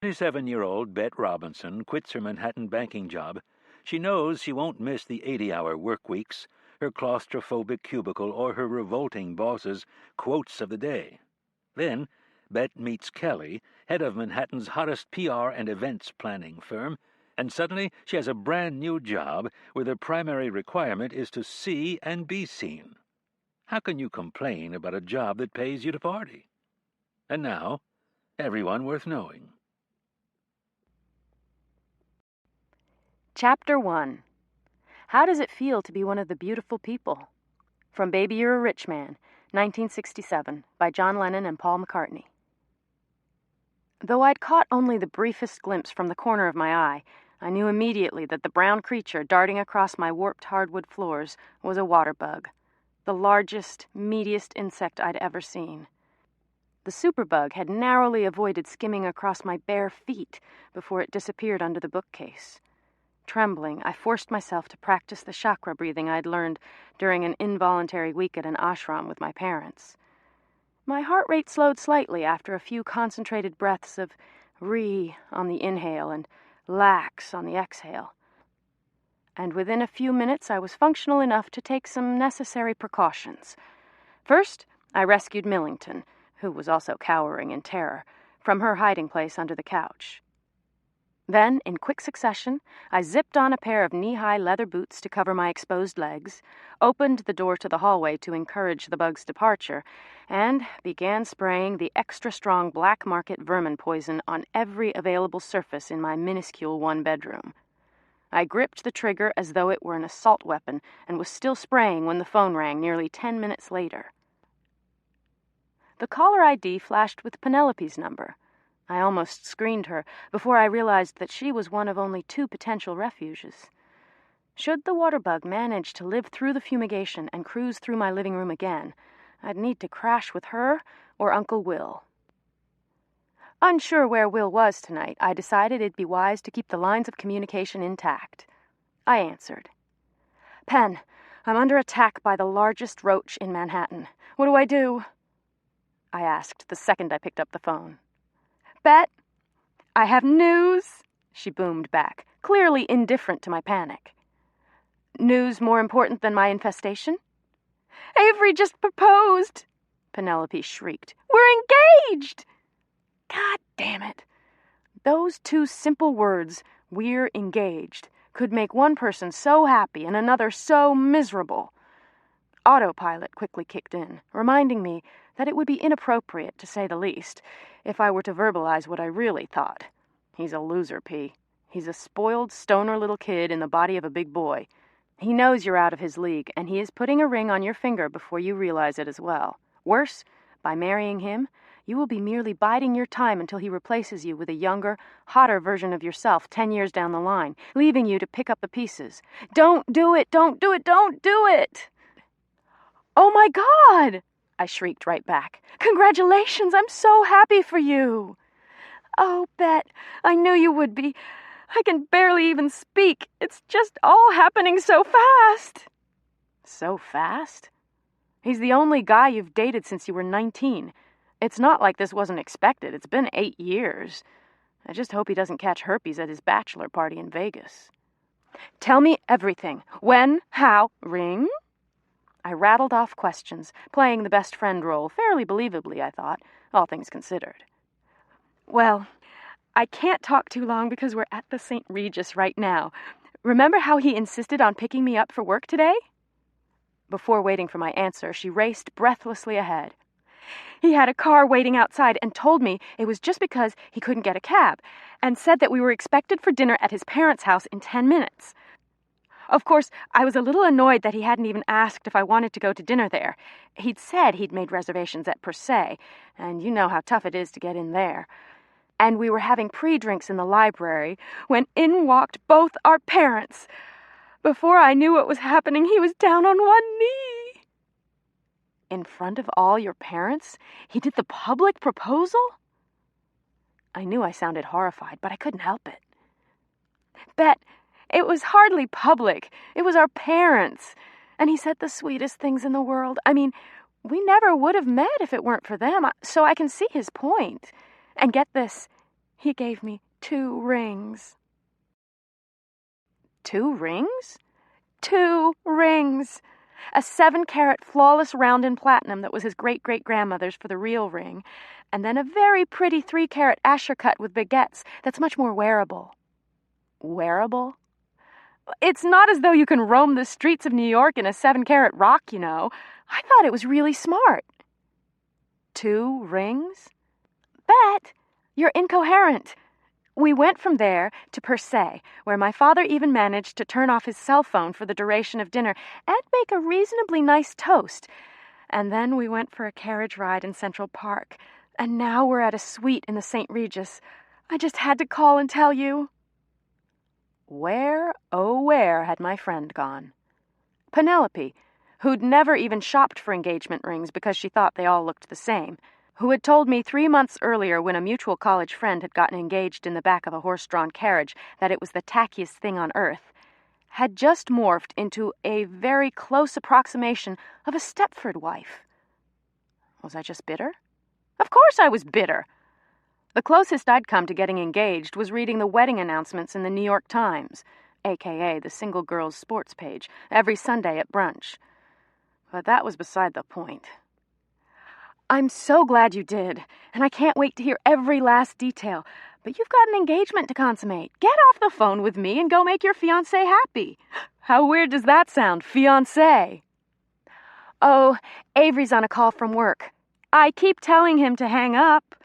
27-year-old Bet Robinson quits her Manhattan banking job. She knows she won't miss the 80-hour work weeks, her claustrophobic cubicle, or her revolting boss's quotes of the day. Then, Bet meets Kelly, head of Manhattan's hottest PR and events planning firm, and suddenly she has a brand new job where the primary requirement is to see and be seen. How can you complain about a job that pays you to party? And now, everyone worth knowing. Chapter 1. How Does It Feel to Be One of the Beautiful People? From Baby You're a Rich Man, 1967, by John Lennon and Paul McCartney. Though I'd caught only the briefest glimpse from the corner of my eye, I knew immediately that the brown creature darting across my warped hardwood floors was a water bug, the largest, meatiest insect I'd ever seen. The superbug had narrowly avoided skimming across my bare feet before it disappeared under the bookcase. Trembling, I forced myself to practice the chakra breathing I'd learned during an involuntary week at an ashram with my parents. My heart rate slowed slightly after a few concentrated breaths of Re on the inhale and Lax on the exhale. And within a few minutes I was functional enough to take some necessary precautions. First, I rescued Millington, who was also cowering in terror, from her hiding place under the couch. Then, in quick succession, I zipped on a pair of knee-high leather boots to cover my exposed legs, opened the door to the hallway to encourage the bug's departure, and began spraying the extra-strong black market vermin poison on every available surface in my minuscule one-bedroom. I gripped the trigger as though it were an assault weapon and was still spraying when the phone rang nearly 10 minutes later. The caller ID flashed with Penelope's number. I almost screened her before I realized that she was one of only 2 potential refuges. Should the water bug manage to live through the fumigation and cruise through my living room again, I'd need to crash with her or Uncle Will. Unsure where Will was tonight, I decided it'd be wise to keep the lines of communication intact. I answered. "Pen, I'm under attack by the largest roach in Manhattan. What do I do?" I asked the second I picked up the phone. "Bet, I have news," she boomed back, clearly indifferent to my panic. "News more important than my infestation?" "Avery just proposed," Penelope shrieked. "We're engaged!" God damn it. Those 2 simple words, "we're engaged," could make one person so happy and another so miserable. Autopilot quickly kicked in, reminding me that it would be inappropriate, to say the least, if I were to verbalize what I really thought. He's a loser, P. He's a spoiled, stoner little kid in the body of a big boy. He knows you're out of his league, and he is putting a ring on your finger before you realize it as well. Worse, by marrying him, you will be merely biding your time until he replaces you with a younger, hotter version of yourself 10 years down the line, leaving you to pick up the pieces. Don't do it! Don't do it! Don't do it! "Oh my God!" I shrieked right back. "Congratulations! I'm so happy for you!" "Oh, Bet, I knew you would be. I can barely even speak. It's just all happening so fast." So fast? He's the only guy you've dated since you were 19. It's not like this wasn't expected. It's been 8 years. I just hope he doesn't catch herpes at his bachelor party in Vegas. "Tell me everything. When? How? Ring?" I rattled off questions, playing the best friend role fairly believably, I thought, all things considered. "Well, I can't talk too long because we're at the St. Regis right now. Remember how he insisted on picking me up for work today?" Before waiting for my answer, she raced breathlessly ahead. "He had a car waiting outside and told me it was just because he couldn't get a cab, and said that we were expected for dinner at his parents' house in 10 minutes. Of course, I was a little annoyed that he hadn't even asked if I wanted to go to dinner there. He'd said he'd made reservations at Per Se, and you know how tough it is to get in there. And we were having pre-drinks in the library when in walked both our parents. Before I knew what was happening, he was down on one knee." "In front of all your parents? He did the public proposal?" I knew I sounded horrified, but I couldn't help it. "Bet, it was hardly public. It was our parents. And he said the sweetest things in the world. I mean, we never would have met if it weren't for them, so I can see his point. And get this, He gave me 2 rings. 2 rings? 2 rings! A 7-carat flawless round in platinum that was his great-great-grandmother's for the real ring, and then a very pretty 3-carat Asher cut with baguettes that's much more wearable. Wearable? It's not as though you can roam the streets of New York in a 7-carat rock, you know. I thought it was really smart. 2 rings? Bet, you're incoherent. We went from there to Per Se, where my father even managed to turn off his cell phone for the duration of dinner and make a reasonably nice toast. And then we went for a carriage ride in Central Park. And now we're at a suite in the St. Regis. I just had to call and tell you. Where, oh where, had my friend gone? Penelope, who'd never even shopped for engagement rings because she thought they all looked the same, who had told me 3 months earlier when a mutual college friend had gotten engaged in the back of a horse-drawn carriage that it was the tackiest thing on earth, had just morphed into a very close approximation of a Stepford wife. Was I just bitter? Of course I was bitter. The closest I'd come to getting engaged was reading the wedding announcements in the New York Times, a.k.a. the single girls' sports page, every Sunday at brunch. But that was beside the point. I'm so glad you did, and I can't wait to hear every last detail. But you've got an engagement to consummate. Get off the phone with me and go make your fiancé happy. How weird does that sound, fiancé? Oh, Avery's on a call from work. I keep telling him to hang up.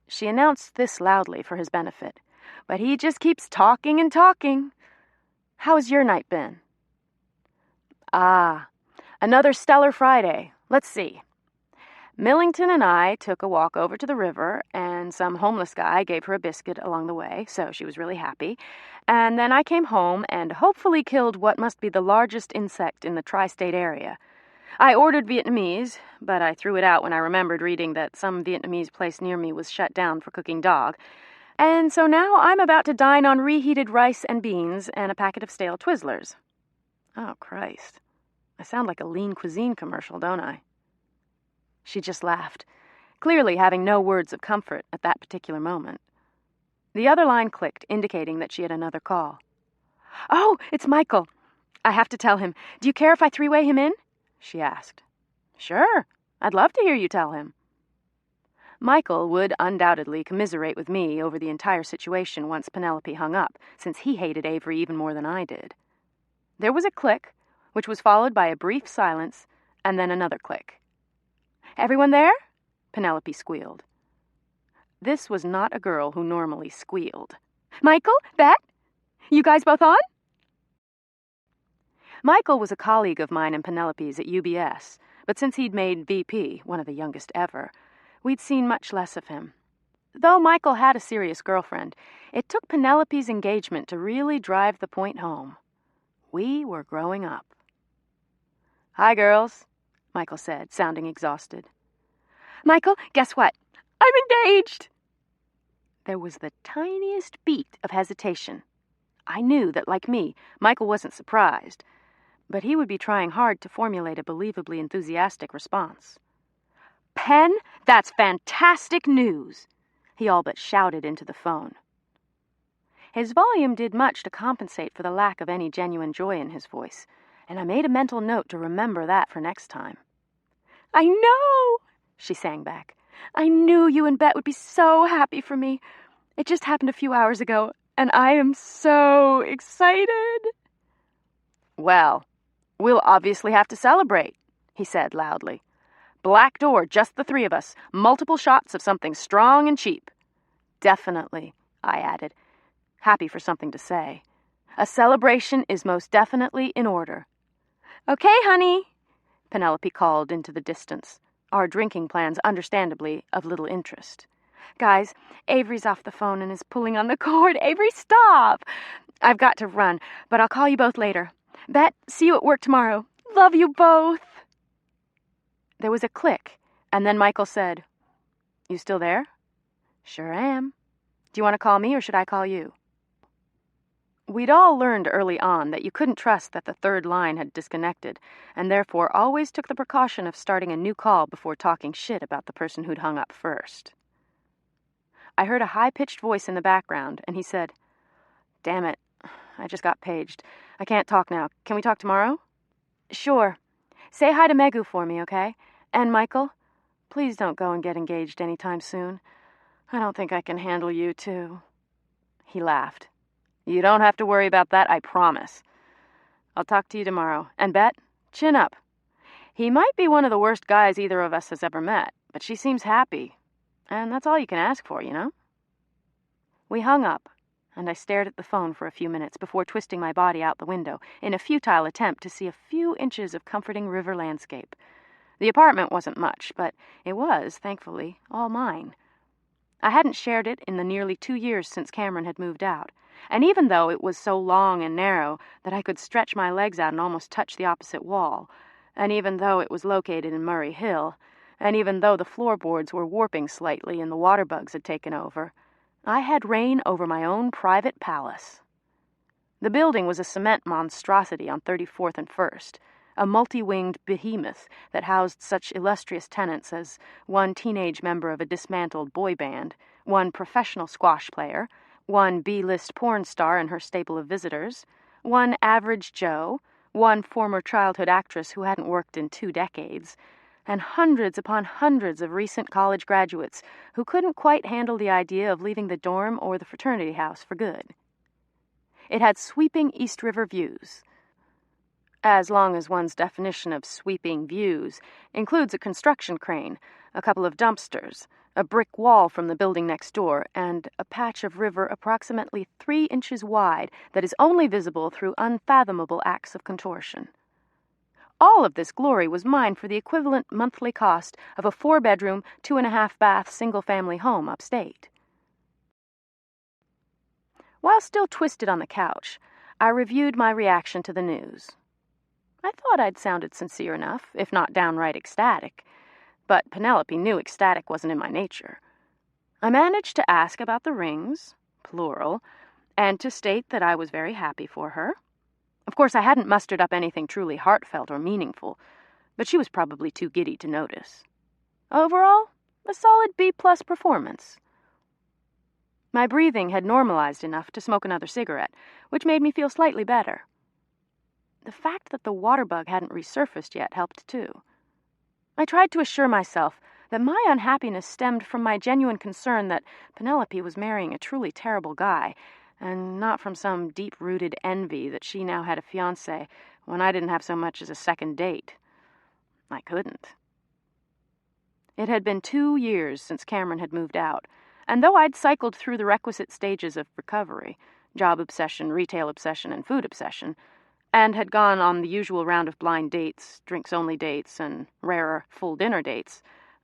She announced this loudly for his benefit, but he just keeps talking and talking. How has your night been? Another stellar Friday. Let's see. Millington and I took a walk over to the river, and some homeless guy gave her a biscuit along the way, so she was really happy. And then I came home and hopefully killed what must be the largest insect in the tri-state area. I ordered Vietnamese, but I threw it out when I remembered reading that some Vietnamese place near me was shut down for cooking dog. And so now I'm about to dine on reheated rice and beans and a packet of stale Twizzlers. Oh, Christ. I sound like a Lean Cuisine commercial, don't I? She just laughed, clearly having no words of comfort at that particular moment. The other line clicked, indicating that she had another call. Oh, it's Michael. I have to tell him. Do you care if I three-way him in? She asked. Sure, I'd love to hear you tell him. Michael would undoubtedly commiserate with me over the entire situation once Penelope hung up, since he hated Avery even more than I did. There was a click, which was followed by a brief silence, and then another click. Everyone there? Penelope squealed. This was not a girl who normally squealed. Michael? Bet? You guys both on? Michael was a colleague of mine and Penelope's at UBS, but since he'd made VP, one of the youngest ever, we'd seen much less of him. Though Michael had a serious girlfriend, it took Penelope's engagement to really drive the point home. We were growing up. Hi, girls, Michael said, sounding exhausted. Michael, guess what? I'm engaged! There was the tiniest beat of hesitation. I knew that, like me, Michael wasn't surprised, but he would be trying hard to formulate a believably enthusiastic response. Pen, that's fantastic news! He all but shouted into the phone. His volume did much to compensate for the lack of any genuine joy in his voice, and I made a mental note to remember that for next time. I know, she sang back. I knew you and Bet would be so happy for me. It just happened a few hours ago, and I am so excited. Well, we'll obviously have to celebrate, he said loudly. Black door, just the 3 of us. Multiple shots of something strong and cheap. Definitely, I added, happy for something to say. A celebration is most definitely in order. Okay, honey, Penelope called into the distance, our drinking plans understandably of little interest. Guys, Avery's off the phone and is pulling on the cord. Avery, stop! I've got to run, but I'll call you both later. Bet, see you at work tomorrow. Love you both. There was a click, and then Michael said, You still there? Sure am. Do you want to call me or should I call you? We'd all learned early on that you couldn't trust that the third line had disconnected, and therefore always took the precaution of starting a new call before talking shit about the person who'd hung up first. I heard a high-pitched voice in the background, and he said, "Damn it, I just got paged. I can't talk now. Can we talk tomorrow?" "Sure. Say hi to Megu for me, okay? And Michael, please don't go and get engaged anytime soon. I don't think I can handle you, too." He laughed. "You don't have to worry about that, I promise. I'll talk to you tomorrow. And Bet, chin up. He might be one of the worst guys either of us has ever met, but she seems happy. And that's all you can ask for, you know?" We hung up, and I stared at the phone for a few minutes before twisting my body out the window in a futile attempt to see a few inches of comforting river landscape. The apartment wasn't much, but it was, thankfully, all mine. I hadn't shared it in the nearly 2 years since Cameron had moved out, and even though it was so long and narrow that I could stretch my legs out and almost touch the opposite wall, and even though it was located in Murray Hill, and even though the floorboards were warping slightly and the water bugs had taken over, I had reign over my own private palace. The building was a cement monstrosity on 34th and 1st, a multi-winged behemoth that housed such illustrious tenants as one teenage member of a dismantled boy band, one professional squash player, one B-list porn star and her stable of visitors, one average Joe, one former childhood actress who hadn't worked in 2 decades, and hundreds upon hundreds of recent college graduates who couldn't quite handle the idea of leaving the dorm or the fraternity house for good. It had sweeping East River views, as long as one's definition of sweeping views includes a construction crane, a couple of dumpsters, a brick wall from the building next door, and a patch of river approximately 3 inches wide that is only visible through unfathomable acts of contortion. All of this glory was mine for the equivalent monthly cost of a 4-bedroom, 2.5-bath single-family home upstate. While still twisted on the couch, I reviewed my reaction to the news. I thought I'd sounded sincere enough, if not downright ecstatic, but Penelope knew ecstatic wasn't in my nature. I managed to ask about the rings, plural, and to state that I was very happy for her. Of course, I hadn't mustered up anything truly heartfelt or meaningful, but she was probably too giddy to notice. Overall, a solid B-plus performance. My breathing had normalized enough to smoke another cigarette, which made me feel slightly better. The fact that the water bug hadn't resurfaced yet helped too. I tried to assure myself that my unhappiness stemmed from my genuine concern that Penelope was marrying a truly terrible guy, and not from some deep-rooted envy that she now had a fiancé when I didn't have so much as a second date. I couldn't. It had been 2 years since Cameron had moved out, and though I'd cycled through the requisite stages of recovery, job obsession, retail obsession, and food obsession, and had gone on the usual round of blind dates, drinks-only dates, and rarer full-dinner dates,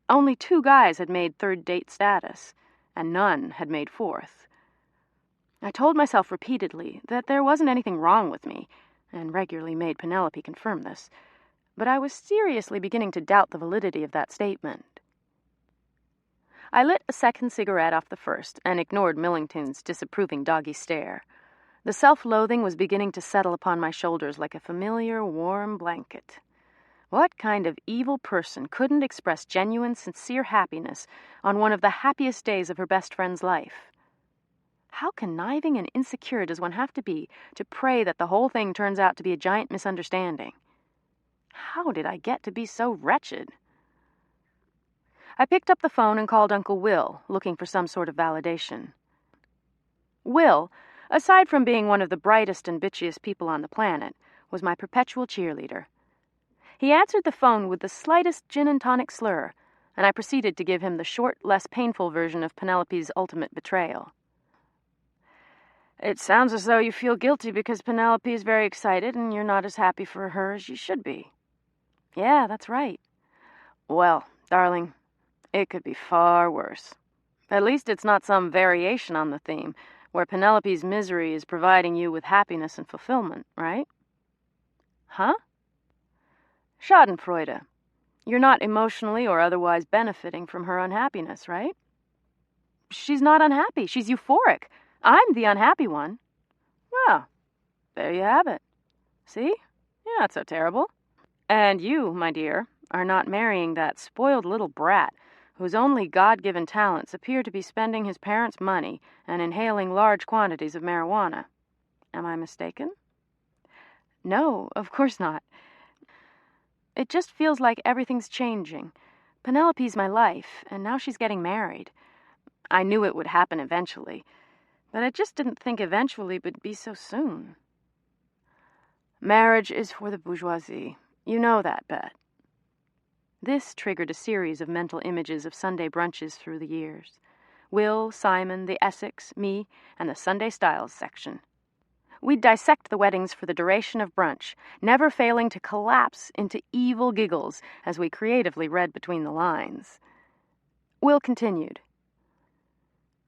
only 2 guys had made 3rd date status, and none had made 4th. I told myself repeatedly that there wasn't anything wrong with me, and regularly made Penelope confirm this, but I was seriously beginning to doubt the validity of that statement. I lit a second cigarette off the first and ignored Millington's disapproving doggy stare. The self-loathing was beginning to settle upon my shoulders like a familiar, warm blanket. What kind of evil person couldn't express genuine, sincere happiness on one of the happiest days of her best friend's life? How conniving and insecure does one have to be to pray that the whole thing turns out to be a giant misunderstanding? How did I get to be so wretched? I picked up the phone and called Uncle Will, looking for some sort of validation. Will, aside from being one of the brightest and bitchiest people on the planet, was my perpetual cheerleader. He answered the phone with the slightest gin and tonic slur, and I proceeded to give him the short, less painful version of Penelope's ultimate betrayal. "It sounds as though you feel guilty because Penelope is very excited and you're not as happy for her as you should be." "Yeah, that's right." "Well, darling, it could be far worse. At least it's not some variation on the theme, where Penelope's misery is providing you with happiness and fulfillment, right?" "Huh?" "Schadenfreude. You're not emotionally or otherwise benefiting from her unhappiness, right?" "She's not unhappy. She's euphoric. I'm the unhappy one." "Well, there you have it. See? You're not so terrible. And you, my dear, are not marrying that spoiled little brat whose only God-given talents appear to be spending his parents' money and inhaling large quantities of marijuana. Am I mistaken? No, of course not. It just feels like everything's changing. Penelope's my life, and now she's getting married. I knew it would happen eventually, but I just didn't think eventually would be so soon. Marriage is for the bourgeoisie. You know that, Bet. This triggered a series of mental images of Sunday brunches through the years. Will, Simon, the Essex, me, and the Sunday Styles section. We'd dissect the weddings for the duration of brunch, never failing to collapse into evil giggles as we creatively read between the lines. Will continued.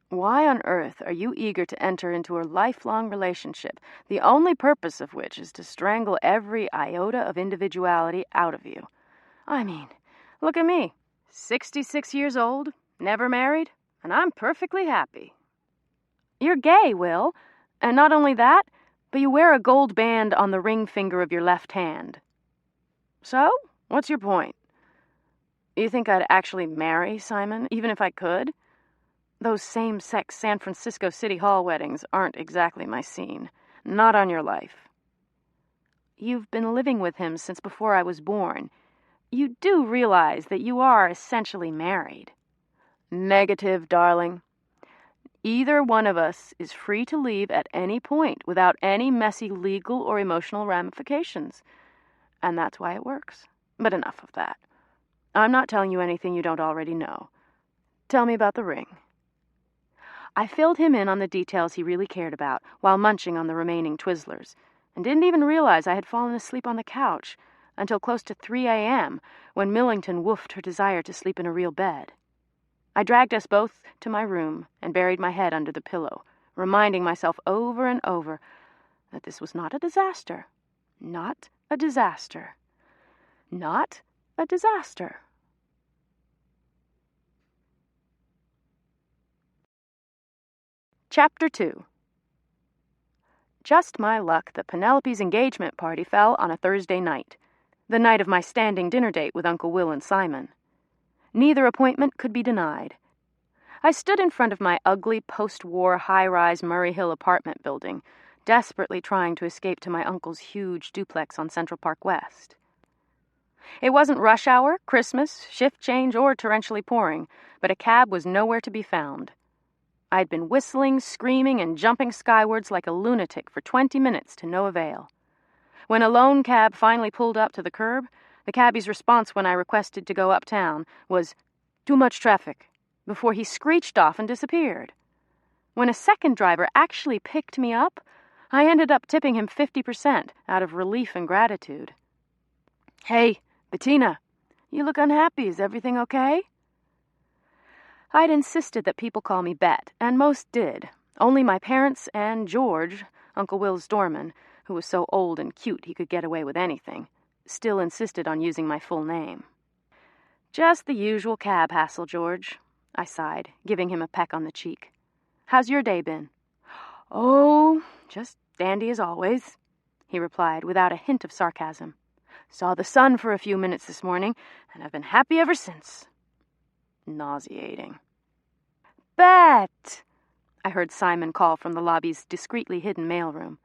Why on earth are you eager to enter into a lifelong relationship, the only purpose of which is to strangle every iota of individuality out of you? I mean, look at me, 66 years old, never married, and I'm perfectly happy. You're gay, Will, and not only that, but you wear a gold band on the ring finger of your left hand. So, what's your point? You think I'd actually marry Simon, even if I could? Those same-sex San Francisco City Hall weddings aren't exactly my scene. Not on your life. You've been living with him since before I was born. You do realize that you are essentially married. Negative, darling. Either one of us is free to leave at any point without any messy legal or emotional ramifications. And that's why it works. But enough of that. I'm not telling you anything you don't already know. Tell me about the ring. I filled him in on the details he really cared about while munching on the remaining Twizzlers, and didn't even realize I had fallen asleep on the couch until close to 3 a.m. when Millington woofed her desire to sleep in a real bed. I dragged us both to my room and buried my head under the pillow, reminding myself over and over that this was not a disaster. Not a disaster. Not a disaster. Chapter 2. Just my luck that Penelope's engagement party fell on a Thursday night, the night of my standing dinner date with Uncle Will and Simon. Neither appointment could be denied. I stood in front of my ugly post-war high-rise Murray Hill apartment building, desperately trying to escape to my uncle's huge duplex on Central Park West. It wasn't rush hour, Christmas, shift change, or torrentially pouring, but a cab was nowhere to be found. I'd been whistling, screaming, and jumping skywards like a lunatic for 20 minutes to no avail. When a lone cab finally pulled up to the curb, the cabbie's response when I requested to go uptown was, "Too much traffic," before he screeched off and disappeared. When a second driver actually picked me up, I ended up tipping him 50% out of relief and gratitude. "Hey, Bettina, you look unhappy. Is everything okay?" I'd insisted that people call me Bet, and most did. Only my parents and George, Uncle Will's doorman, who was so old and cute he could get away with anything, still insisted on using my full name. "Just the usual cab hassle, George," I sighed, giving him a peck on the cheek. "How's your day been?" "Oh, just dandy as always," he replied without a hint of sarcasm. "Saw the sun for a few minutes this morning, and I've been happy ever since." Nauseating. "Bet!" I heard Simon call from the lobby's discreetly hidden mailroom.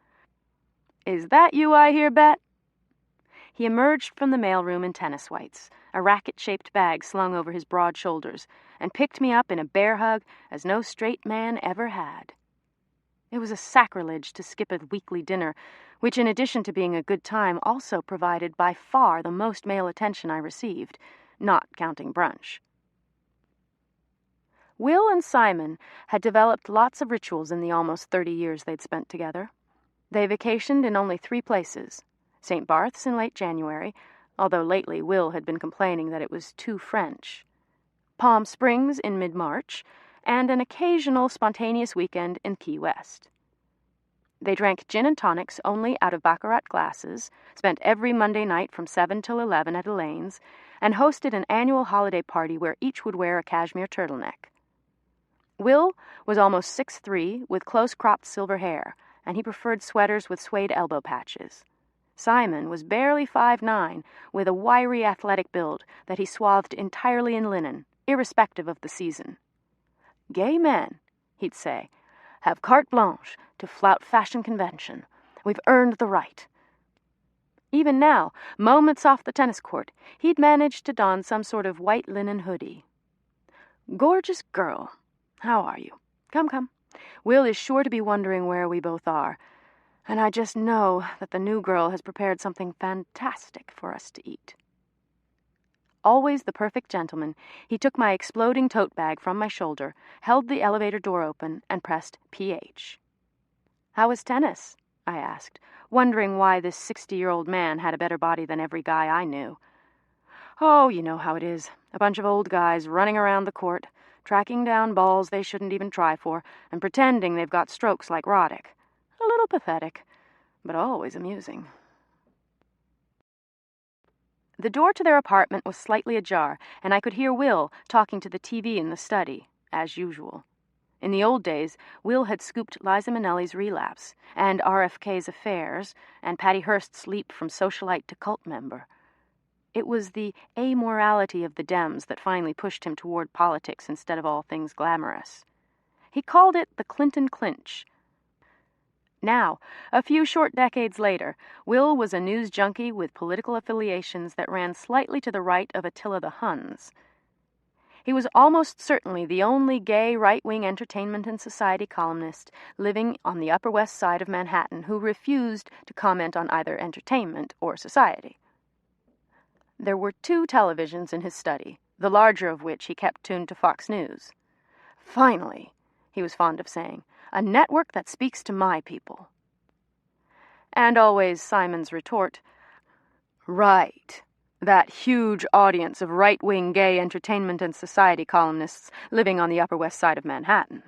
"Is that you I hear, Bet?" He emerged from the mailroom in tennis whites, a racket-shaped bag slung over his broad shoulders, and picked me up in a bear hug as no straight man ever had. It was a sacrilege to skip a weekly dinner, which in addition to being a good time also provided by far the most male attention I received, not counting brunch. Will and Simon had developed lots of rituals in the almost 30 years they'd spent together. They vacationed in only 3 places: St. Barth's in late January, although lately Will had been complaining that it was too French, Palm Springs in mid-March, and an occasional spontaneous weekend in Key West. They drank gin and tonics only out of baccarat glasses, spent every Monday night from 7 till 11 at Elaine's, and hosted an annual holiday party where each would wear a cashmere turtleneck. Will was almost 6'3", with close-cropped silver hair, and he preferred sweaters with suede elbow patches. Simon was barely 5'9", with a wiry athletic build that he swathed entirely in linen, irrespective of the season. "Gay men," he'd say, "have carte blanche to flout fashion convention. We've earned the right." Even now, moments off the tennis court, he'd managed to don some sort of white linen hoodie. "Gorgeous girl, how are you? Come, come. Will is sure to be wondering where we both are, and I just know that the new girl has prepared something fantastic for us to eat." Always the perfect gentleman, he took my exploding tote bag from my shoulder, held the elevator door open, and pressed PH. "How was tennis?" I asked, wondering why this 60-year-old man had a better body than every guy I knew. "Oh, you know how it is. A bunch of old guys running around the court, tracking down balls they shouldn't even try for, and pretending they've got strokes like Roddick. A little pathetic, but always amusing." The door to their apartment was slightly ajar, and I could hear Will talking to the TV in the study, as usual. In the old days, Will had scooped Liza Minnelli's relapse, and RFK's affairs, and Patty Hearst's leap from socialite to cult member. It was the amorality of the Dems that finally pushed him toward politics instead of all things glamorous. He called it the Clinton clinch. Now, a few short decades later, Will was a news junkie with political affiliations that ran slightly to the right of Attila the Huns. He was almost certainly the only gay right-wing entertainment and society columnist living on the Upper West Side of Manhattan who refused to comment on either entertainment or society. There were 2 televisions in his study, the larger of which he kept tuned to Fox News. "Finally," he was fond of saying, "a network that speaks to my people." And always Simon's retort, "Right. That huge audience of right-wing gay entertainment and society columnists living on the Upper West Side of Manhattan."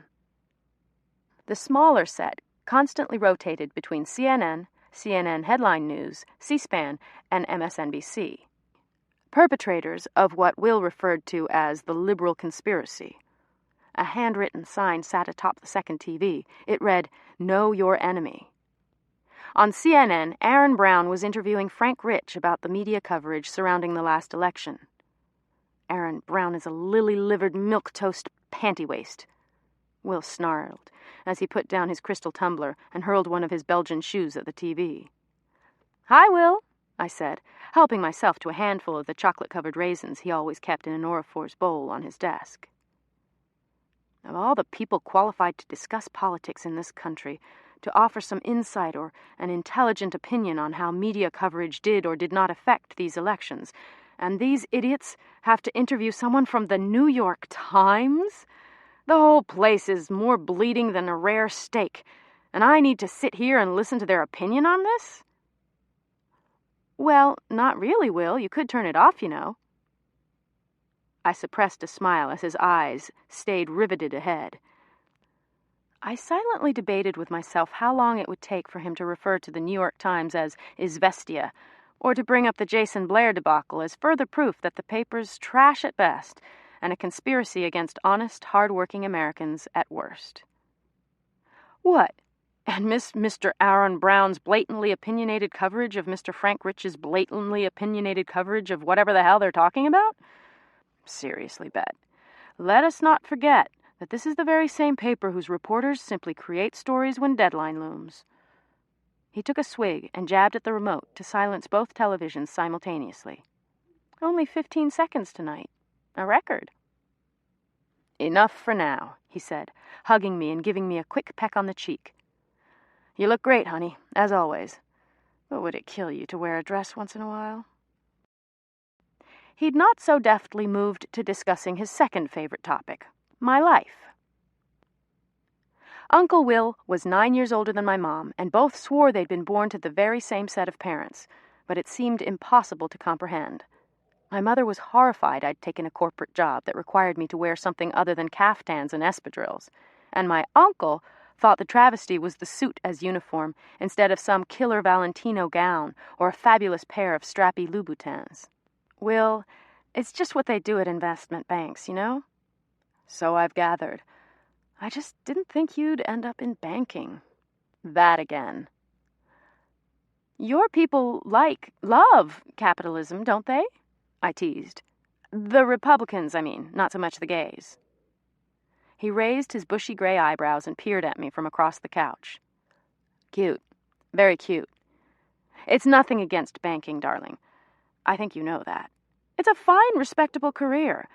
The smaller set constantly rotated between CNN, CNN Headline News, C-SPAN, and MSNBC. Perpetrators of what Will referred to as the liberal conspiracy. A handwritten sign sat atop the second TV. It read, "Know your enemy." On CNN, Aaron Brown was interviewing Frank Rich about the media coverage surrounding the last election. "Aaron Brown is a lily-livered milquetoast panty-waist," Will snarled, as he put down his crystal tumbler and hurled one of his Belgian shoes at the TV. "Hi, Will," I said, helping myself to a handful of the chocolate-covered raisins he always kept in an Orifor's bowl on his desk. Of all the people qualified to discuss politics in this country, to offer some insight or an intelligent opinion on how media coverage did or did not affect these elections, and these idiots have to interview someone from the New York Times? The whole place is more bleeding than a rare steak, and I need to sit here and listen to their opinion on this? "Well, not really, Will. You could turn it off, you know." I suppressed a smile as his eyes stayed riveted ahead. I silently debated with myself how long it would take for him to refer to the New York Times as Izvestia, or to bring up the Jason Blair debacle as further proof that the paper's trash at best and a conspiracy against honest, hard-working Americans at worst. What? And Mr. Aaron Brown's blatantly opinionated coverage of Mr. Frank Rich's blatantly opinionated coverage of whatever the hell they're talking about? Seriously, Bet. Let us not forget that this is the very same paper whose reporters simply create stories when deadline looms. He took a swig and jabbed at the remote to silence both televisions simultaneously. Only 15 seconds tonight. A record. "Enough for now," he said, hugging me and giving me a quick peck on the cheek. "You look great, honey, as always. But would it kill you to wear a dress once in a while?" He'd not so deftly moved to discussing his second favorite topic, my life. Uncle Will was 9 years older than my mom, and both swore they'd been born to the very same set of parents, but it seemed impossible to comprehend. My mother was horrified I'd taken a corporate job that required me to wear something other than caftans and espadrilles, and my uncle thought the travesty was the suit as uniform instead of some killer Valentino gown or a fabulous pair of strappy Louboutins. "Will, it's just what they do at investment banks, you know?" "So I've gathered. I just didn't think you'd end up in banking." "That again." "Your people love capitalism, don't they?" I teased. The Republicans, I mean, not so much the gays. He raised his bushy gray eyebrows and peered at me from across the couch. Cute. Very cute. It's nothing against banking, darling. I think you know that. It's a fine, respectable career.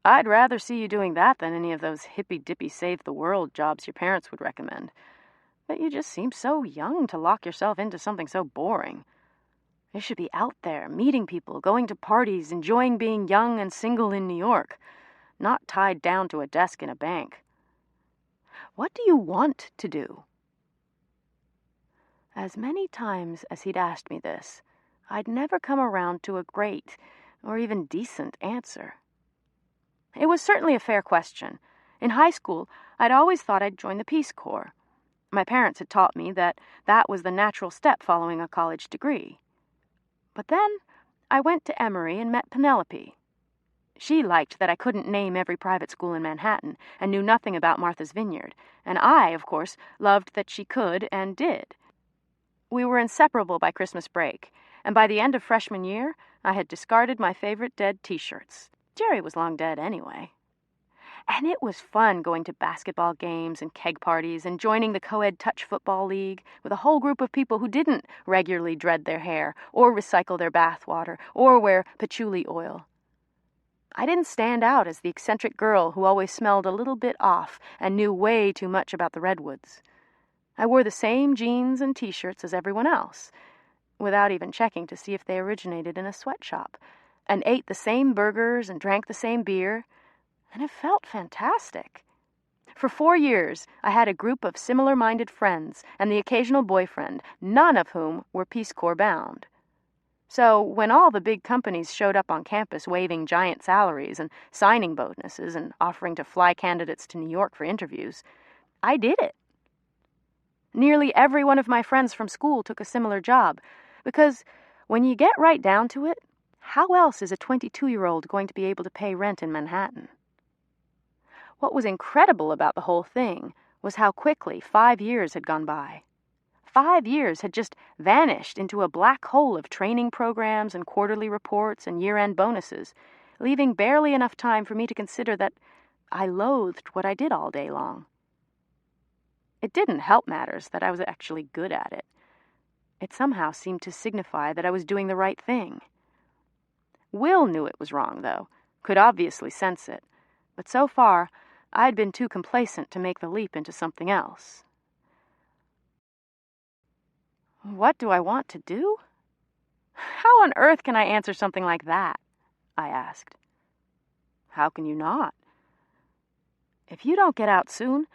I'd rather see you doing that than any of those hippy-dippy save-the-world jobs your parents would recommend. But you just seem so young to lock yourself into something so boring. You should be out there, meeting people, going to parties, enjoying being young and single in New York, not tied down to a desk in a bank. What do you want to do? As many times as he'd asked me this, I'd never come around to a great or even decent answer. It was certainly a fair question. In high school, I'd always thought I'd join the Peace Corps. My parents had taught me that that was the natural step following a college degree. But then I went to Emory and met Penelope. She liked that I couldn't name every private school in Manhattan and knew nothing about Martha's Vineyard, and I, of course, loved that she could and did. We were inseparable by Christmas break, and by the end of freshman year, I had discarded my favorite dead t-shirts. Jerry was long dead anyway. And it was fun going to basketball games and keg parties and joining the co-ed touch football league with a whole group of people who didn't regularly dread their hair or recycle their bath water or wear patchouli oil. I didn't stand out as the eccentric girl who always smelled a little bit off and knew way too much about the redwoods. I wore the same jeans and t-shirts as everyone else, without even checking to see if they originated in a sweatshop, and ate the same burgers and drank the same beer, and it felt fantastic. For 4 years, I had a group of similar-minded friends and the occasional boyfriend, none of whom were Peace Corps bound. So when all the big companies showed up on campus waving giant salaries and signing bonuses and offering to fly candidates to New York for interviews, I did it. Nearly every one of my friends from school took a similar job, because when you get right down to it, how else is a 22-year-old going to be able to pay rent in Manhattan? What was incredible about the whole thing was how quickly 5 years had gone by. 5 years had just vanished into a black hole of training programs and quarterly reports and year-end bonuses, leaving barely enough time for me to consider that I loathed what I did all day long. It didn't help matters that I was actually good at it. It somehow seemed to signify that I was doing the right thing. Will knew it was wrong, though, could obviously sense it, but so far, I'd been too complacent to make the leap into something else. What do I want to do? How on earth can I answer something like that? I asked. How can you not? If you don't get out soon,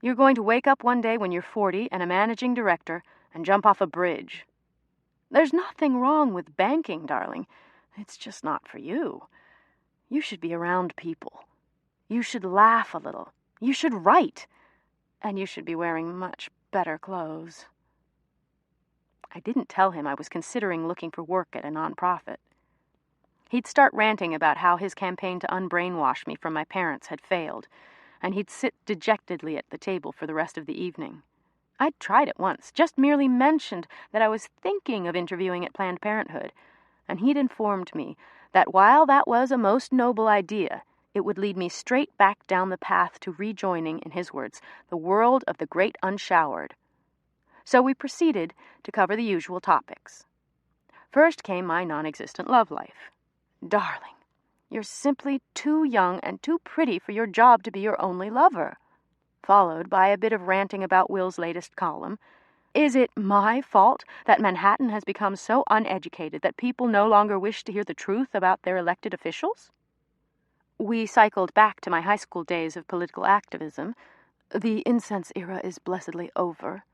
you're going to wake up one day when you're 40 and a managing director and jump off a bridge. There's nothing wrong with banking, darling. It's just not for you. You should be around people. You should laugh a little. You should write. And you should be wearing much better clothes. I didn't tell him I was considering looking for work at a nonprofit. He'd start ranting about how his campaign to unbrainwash me from my parents had failed, and he'd sit dejectedly at the table for the rest of the evening. I'd tried it once, just merely mentioned that I was thinking of interviewing at Planned Parenthood, and he'd informed me that while that was a most noble idea, it would lead me straight back down the path to rejoining, in his words, the world of the great unshowered. So we proceeded to cover the usual topics. First came my non-existent love life. Darling, you're simply too young and too pretty for your job to be your only lover. Followed by a bit of ranting about Will's latest column. Is it my fault that Manhattan has become so uneducated that people no longer wish to hear the truth about their elected officials? We cycled back to my high school days of political activism. The incense era is blessedly over.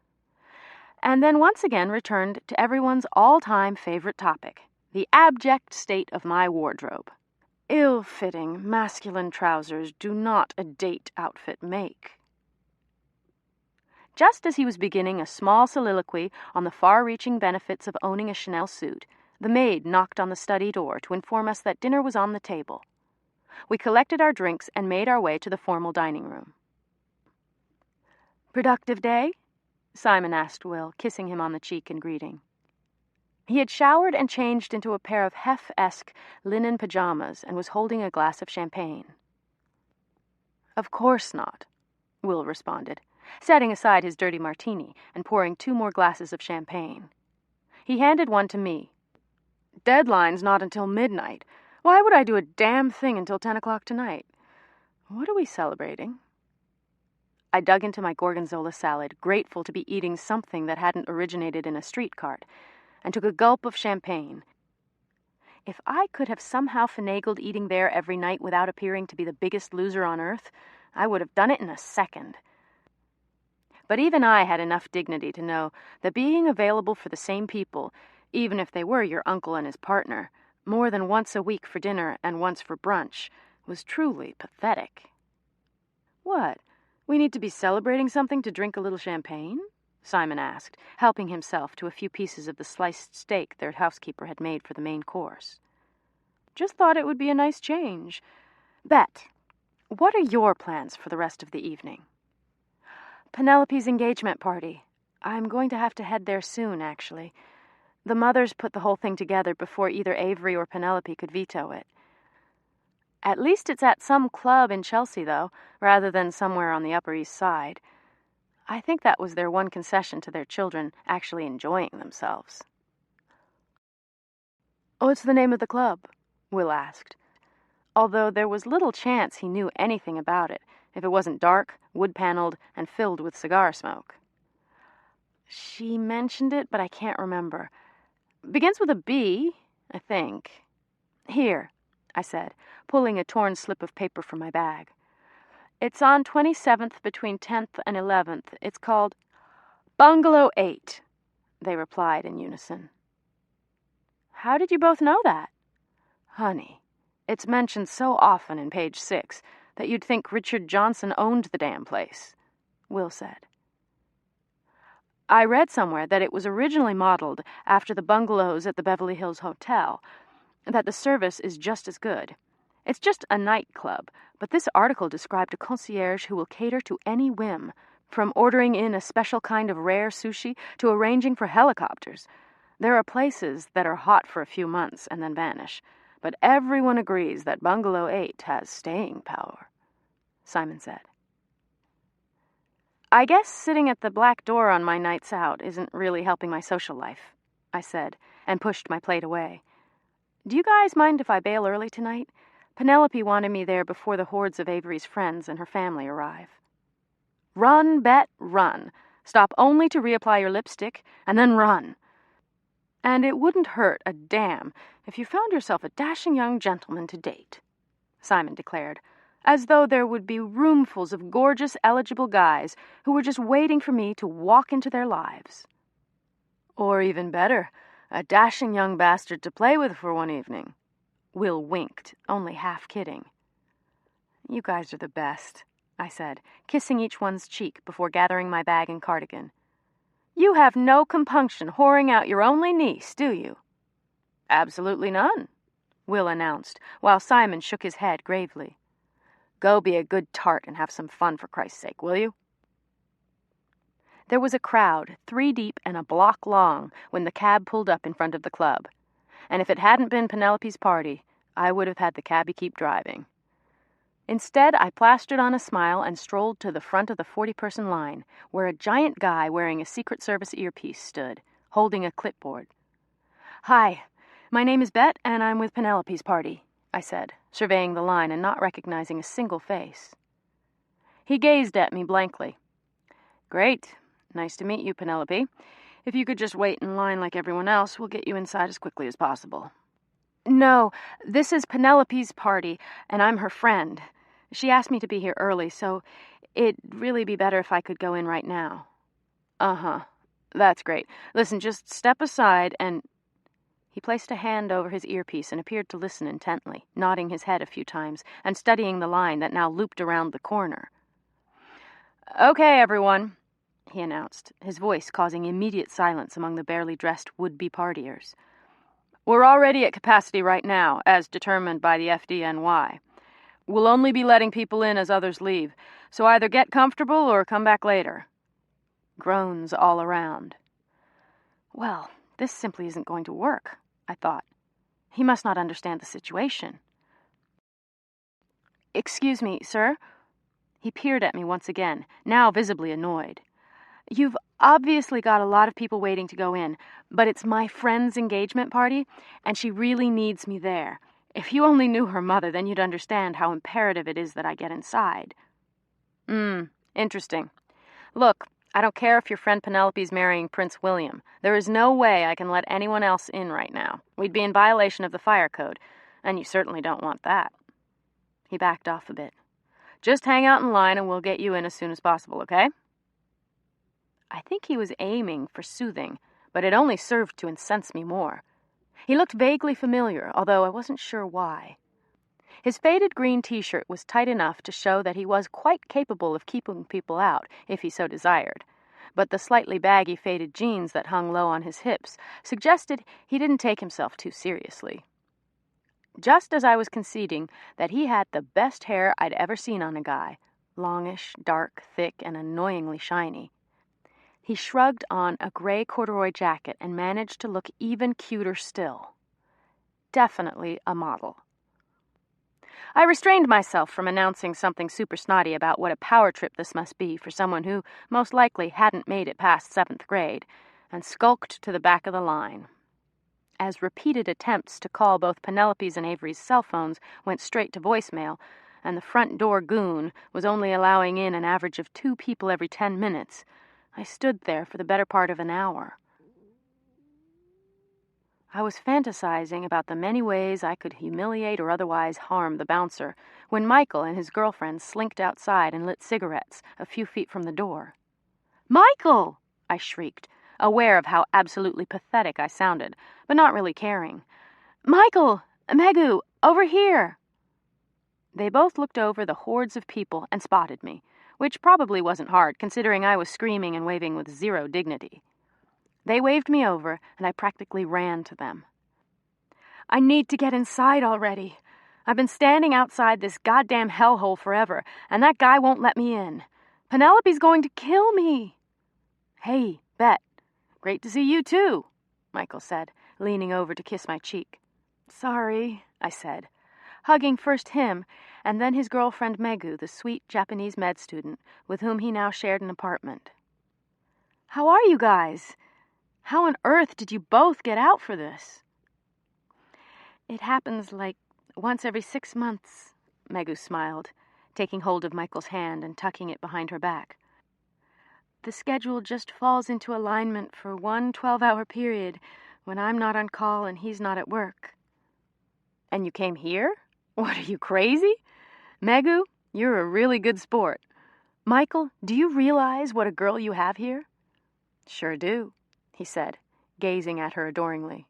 And then once again returned to everyone's all-time favorite topic, the abject state of my wardrobe. Ill-fitting, masculine trousers do not a date outfit make. Just as he was beginning a small soliloquy on the far-reaching benefits of owning a Chanel suit, the maid knocked on the study door to inform us that dinner was on the table. We collected our drinks and made our way to the formal dining room. "Productive day?" Simon asked Will, kissing him on the cheek in greeting. He had showered and changed into a pair of Hef-esque linen pajamas and was holding a glass of champagne. "Of course not," Will responded, setting aside his dirty martini and pouring 2 more glasses of champagne. He handed one to me. "Deadline's not until midnight. Why would I do a damn thing until 10 o'clock tonight? What are we celebrating?" I dug into my gorgonzola salad, grateful to be eating something that hadn't originated in a street cart, and took a gulp of champagne. If I could have somehow finagled eating there every night without appearing to be the biggest loser on earth, I would have done it in a second. But even I had enough dignity to know that being available for the same people, even if they were your uncle and his partner, more than once a week for dinner and once for brunch, was truly pathetic. "What? We need to be celebrating something to drink a little champagne?" Simon asked, helping himself to a few pieces of the sliced steak their housekeeper had made for the main course. "Just thought it would be a nice change. Bet, what are your plans for the rest of the evening?" "Penelope's engagement party. I'm going to have to head there soon, actually. The mothers put the whole thing together before either Avery or Penelope could veto it. At least it's at some club in Chelsea, though, rather than somewhere on the Upper East Side. I think that was their one concession to their children actually enjoying themselves." "What's the name of the club?" Will asked, although there was little chance he knew anything about it if it wasn't dark, wood-paneled, and filled with cigar smoke. "She mentioned it, but I can't remember. Begins with a B, I think." "Here," I said, pulling a torn slip of paper from my bag. "It's on 27th between 10th and 11th. It's called—" "Bungalow 8, they replied in unison. "How did you both know that?" "Honey, it's mentioned so often in page 6 that you'd think Richard Johnson owned the damn place," Will said. "I read somewhere that it was originally modeled after the bungalows at the Beverly Hills Hotel, that the service is just as good. It's just a nightclub, but this article described a concierge who will cater to any whim, from ordering in a special kind of rare sushi to arranging for helicopters. There are places that are hot for a few months and then vanish, but everyone agrees that Bungalow 8 has staying power," Simon said. "I guess sitting at the black door on my nights out isn't really helping my social life," I said, and pushed my plate away. "Do you guys mind if I bail early tonight? Penelope wanted me there before the hordes of Avery's friends and her family arrive." "Run, Bet, run. Stop only to reapply your lipstick, and then run. And it wouldn't hurt a damn if you found yourself a dashing young gentleman to date," Simon declared, as though there would be roomfuls of gorgeous, eligible guys who were just waiting for me to walk into their lives. "Or even better, a dashing young bastard to play with for one evening." Will winked, only half kidding. "You guys are the best," I said, kissing each one's cheek before gathering my bag and cardigan. "You have no compunction whoring out your only niece, do you?" "Absolutely none," Will announced, while Simon shook his head gravely. "Go be a good tart and have some fun, for Christ's sake, will you?" There was a crowd, 3 deep and a block long, when the cab pulled up in front of the club. And if it hadn't been Penelope's party, I would have had the cabbie keep driving. Instead, I plastered on a smile and strolled to the front of the 40-person line, where a giant guy wearing a Secret Service earpiece stood, holding a clipboard. "Hi, my name is Bet, and I'm with Penelope's party," I said, surveying the line and not recognizing a single face. He gazed at me blankly. "Great. Nice to meet you, Penelope. If you could just wait in line like everyone else, we'll get you inside as quickly as possible." "No, this is Penelope's party, and I'm her friend. She asked me to be here early, so it'd really be better if I could go in right now." "Uh-huh. That's great. Listen, just step aside and—" He placed a hand over his earpiece and appeared to listen intently, nodding his head a few times and studying the line that now looped around the corner. "Okay, everyone," he announced, his voice causing immediate silence among the barely dressed would-be partiers. "We're already at capacity right now, as determined by the FDNY. We'll only be letting people in as others leave, so either get comfortable or come back later." Groans all around. Well, This simply isn't going to work, I thought. He must not understand the situation. "Excuse me, sir?" He peered at me once again, now visibly annoyed. "You've obviously got a lot of people waiting to go in, but it's my friend's engagement party, and she really needs me there. If you only knew her mother, then you'd understand how imperative it is that I get inside." Interesting. Look, I don't care if your friend Penelope's marrying Prince William. There is no way I can let anyone else in right now. We'd be in violation of the fire code, and you certainly don't want that. He backed off a bit. "Just hang out in line and we'll get you in as soon as possible, okay?" I think he was aiming for soothing, but it only served to incense me more. He looked vaguely familiar, although I wasn't sure why. His faded green t-shirt was tight enough to show that he was quite capable of keeping people out, if he so desired, but the slightly baggy faded jeans that hung low on his hips suggested he didn't take himself too seriously. Just as I was conceding that he had the best hair I'd ever seen on a guy, longish, dark, thick, and annoyingly shiny, he shrugged on a gray corduroy jacket and managed to look even cuter still. Definitely a model. I restrained myself from announcing something super snotty about what a power trip this must be for someone who most likely hadn't made it past 7th grade, and skulked to the back of the line. As repeated attempts to call both Penelope's and Avery's cell phones went straight to voicemail, and the front door goon was only allowing in an average of 2 people every 10 minutes, I stood there for the better part of an hour. I was fantasizing about the many ways I could humiliate or otherwise harm the bouncer when Michael and his girlfriend slinked outside and lit cigarettes a few feet from the door. "Michael!" I shrieked, aware of how absolutely pathetic I sounded, but not really caring. "Michael! Megu! Over here!" They both looked over the hordes of people and spotted me, which probably wasn't hard considering I was screaming and waving with zero dignity. They waved me over, and I practically ran to them. "I need to get inside already. I've been standing outside this goddamn hellhole forever, and that guy won't let me in. Penelope's going to kill me." "Hey, Bet. Great to see you too," Michael said, leaning over to kiss my cheek. "Sorry," I said, hugging first him and then his girlfriend Megu, the sweet Japanese med student with whom he now shared an apartment. "How are you guys? How on earth did you both get out for this?" "It happens like once every 6 months, Megu smiled, taking hold of Michael's hand and tucking it behind her back. "The schedule just falls into alignment for one 12-hour period when I'm not on call and he's not at work." "And you came here? What, are you crazy? Megu, you're a really good sport. Michael, do you realize what a girl you have here?" "Sure do," he said, gazing at her adoringly.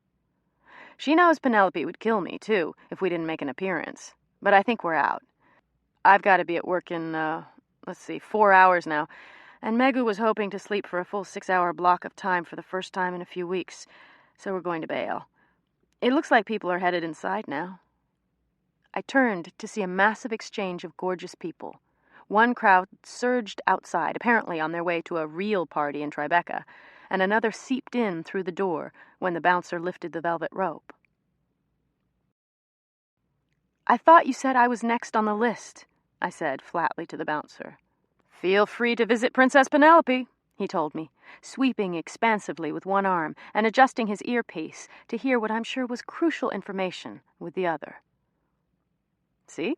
"She knows Penelope would kill me, too, if we didn't make an appearance. But I think we're out. I've got to be at work in, 4 hours now, and Megu was hoping to sleep for a full 6-hour block of time for the first time in a few weeks, so we're going to bail. It looks like people are headed inside now." I turned to see a massive exchange of gorgeous people. One crowd surged outside, apparently on their way to a real party in Tribeca, and another seeped in through the door when the bouncer lifted the velvet rope. "I thought you said I was next on the list," I said flatly to the bouncer. "Feel free to visit Princess Penelope," he told me, sweeping expansively with one arm and adjusting his earpiece to hear what I'm sure was crucial information with the other. "See?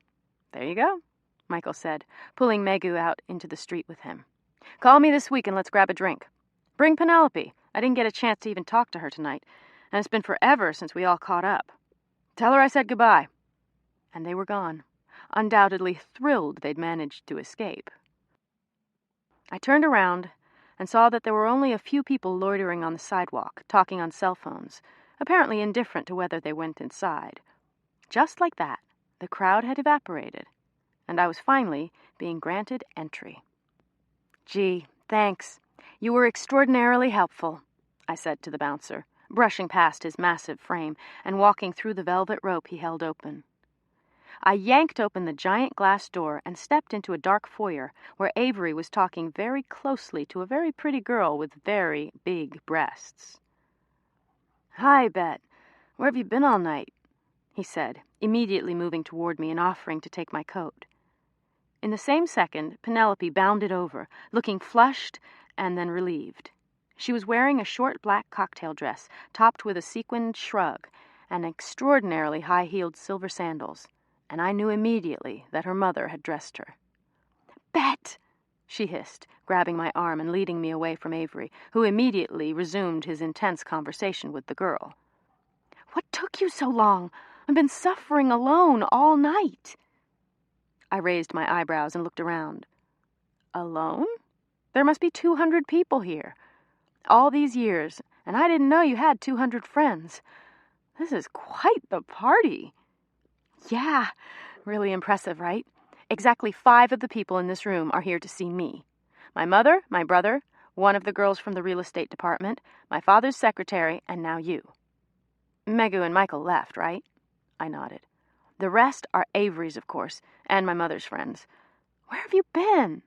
There you go," Michael said, pulling Megu out into the street with him. "Call me this week and let's grab a drink. Bring Penelope. I didn't get a chance to even talk to her tonight, and it's been forever since we all caught up. Tell her I said goodbye." And they were gone, undoubtedly thrilled they'd managed to escape. I turned around and saw that there were only a few people loitering on the sidewalk, talking on cell phones, apparently indifferent to whether they went inside. Just like that, the crowd had evaporated, and I was finally being granted entry. "Gee, thanks. You were extraordinarily helpful," I said to the bouncer, brushing past his massive frame and walking through the velvet rope he held open. I yanked open the giant glass door and stepped into a dark foyer where Avery was talking very closely to a very pretty girl with very big breasts. "Hi, Bet. Where have you been all night?" he said, immediately moving toward me and offering to take my coat. In the same second, Penelope bounded over, looking flushed and then relieved. She was wearing a short black cocktail dress, topped with a sequined shrug, and extraordinarily high-heeled silver sandals, and I knew immediately that her mother had dressed her. "Bet!" she hissed, grabbing my arm and leading me away from Avery, who immediately resumed his intense conversation with the girl. "What took you so long? I've been suffering alone all night." I raised my eyebrows and looked around. "Alone? There must be 200 people here. All these years, and I didn't know you had 200 friends. This is quite the party." "Yeah, really impressive, right? Exactly 5 of the people in this room are here to see me. My mother, my brother, one of the girls from the real estate department, my father's secretary, and now you. Megu and Michael left, right?" I nodded. "The rest are Avery's, of course, and my mother's friends. Where have you been?"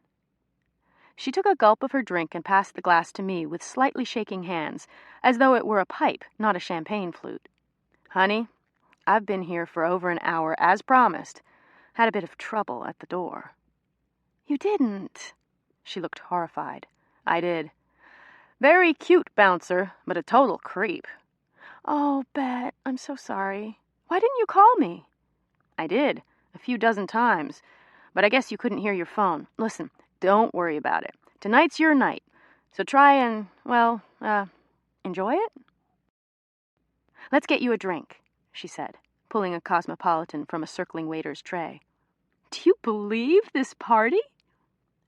She took a gulp of her drink and passed the glass to me with slightly shaking hands, as though it were a pipe, not a champagne flute. "Honey, I've been here for over an hour, as promised. Had a bit of trouble at the door." "You didn't?" She looked horrified. "I did. Very cute bouncer, but a total creep." "Oh, Bet, I'm so sorry. Why didn't you call me?" "I did, a few dozen times, but I guess you couldn't hear your phone. Listen, don't worry about it. Tonight's your night, so try and, well, enjoy it?" "Let's get you a drink," she said, pulling a Cosmopolitan from a circling waiter's tray. "Do you believe this party?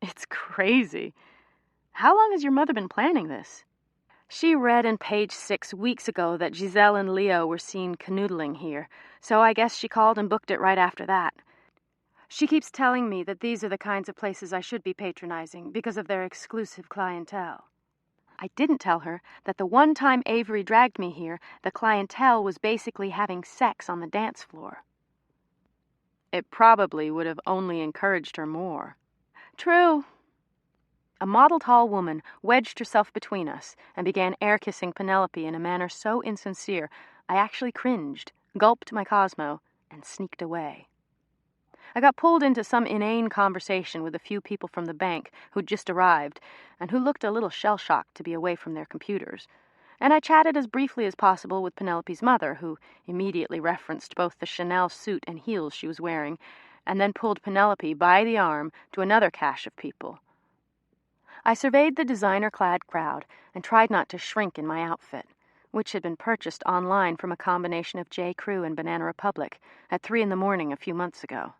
It's crazy. How long has your mother been planning this?" "She read in page 6 weeks ago that Giselle and Leo were seen canoodling here, so I guess she called and booked it right after that. She keeps telling me that these are the kinds of places I should be patronizing because of their exclusive clientele. I didn't tell her that the one time Avery dragged me here, the clientele was basically having sex on the dance floor." "It probably would have only encouraged her more." "True." A model tall woman wedged herself between us and began air-kissing Penelope in a manner so insincere I actually cringed, gulped my Cosmo, and sneaked away. I got pulled into some inane conversation with a few people from the bank who'd just arrived and who looked a little shell-shocked to be away from their computers, and I chatted as briefly as possible with Penelope's mother, who immediately referenced both the Chanel suit and heels she was wearing, and then pulled Penelope by the arm to another cache of people. I surveyed the designer-clad crowd and tried not to shrink in my outfit, which had been purchased online from a combination of J. Crew and Banana Republic at 3 a.m. a few months ago.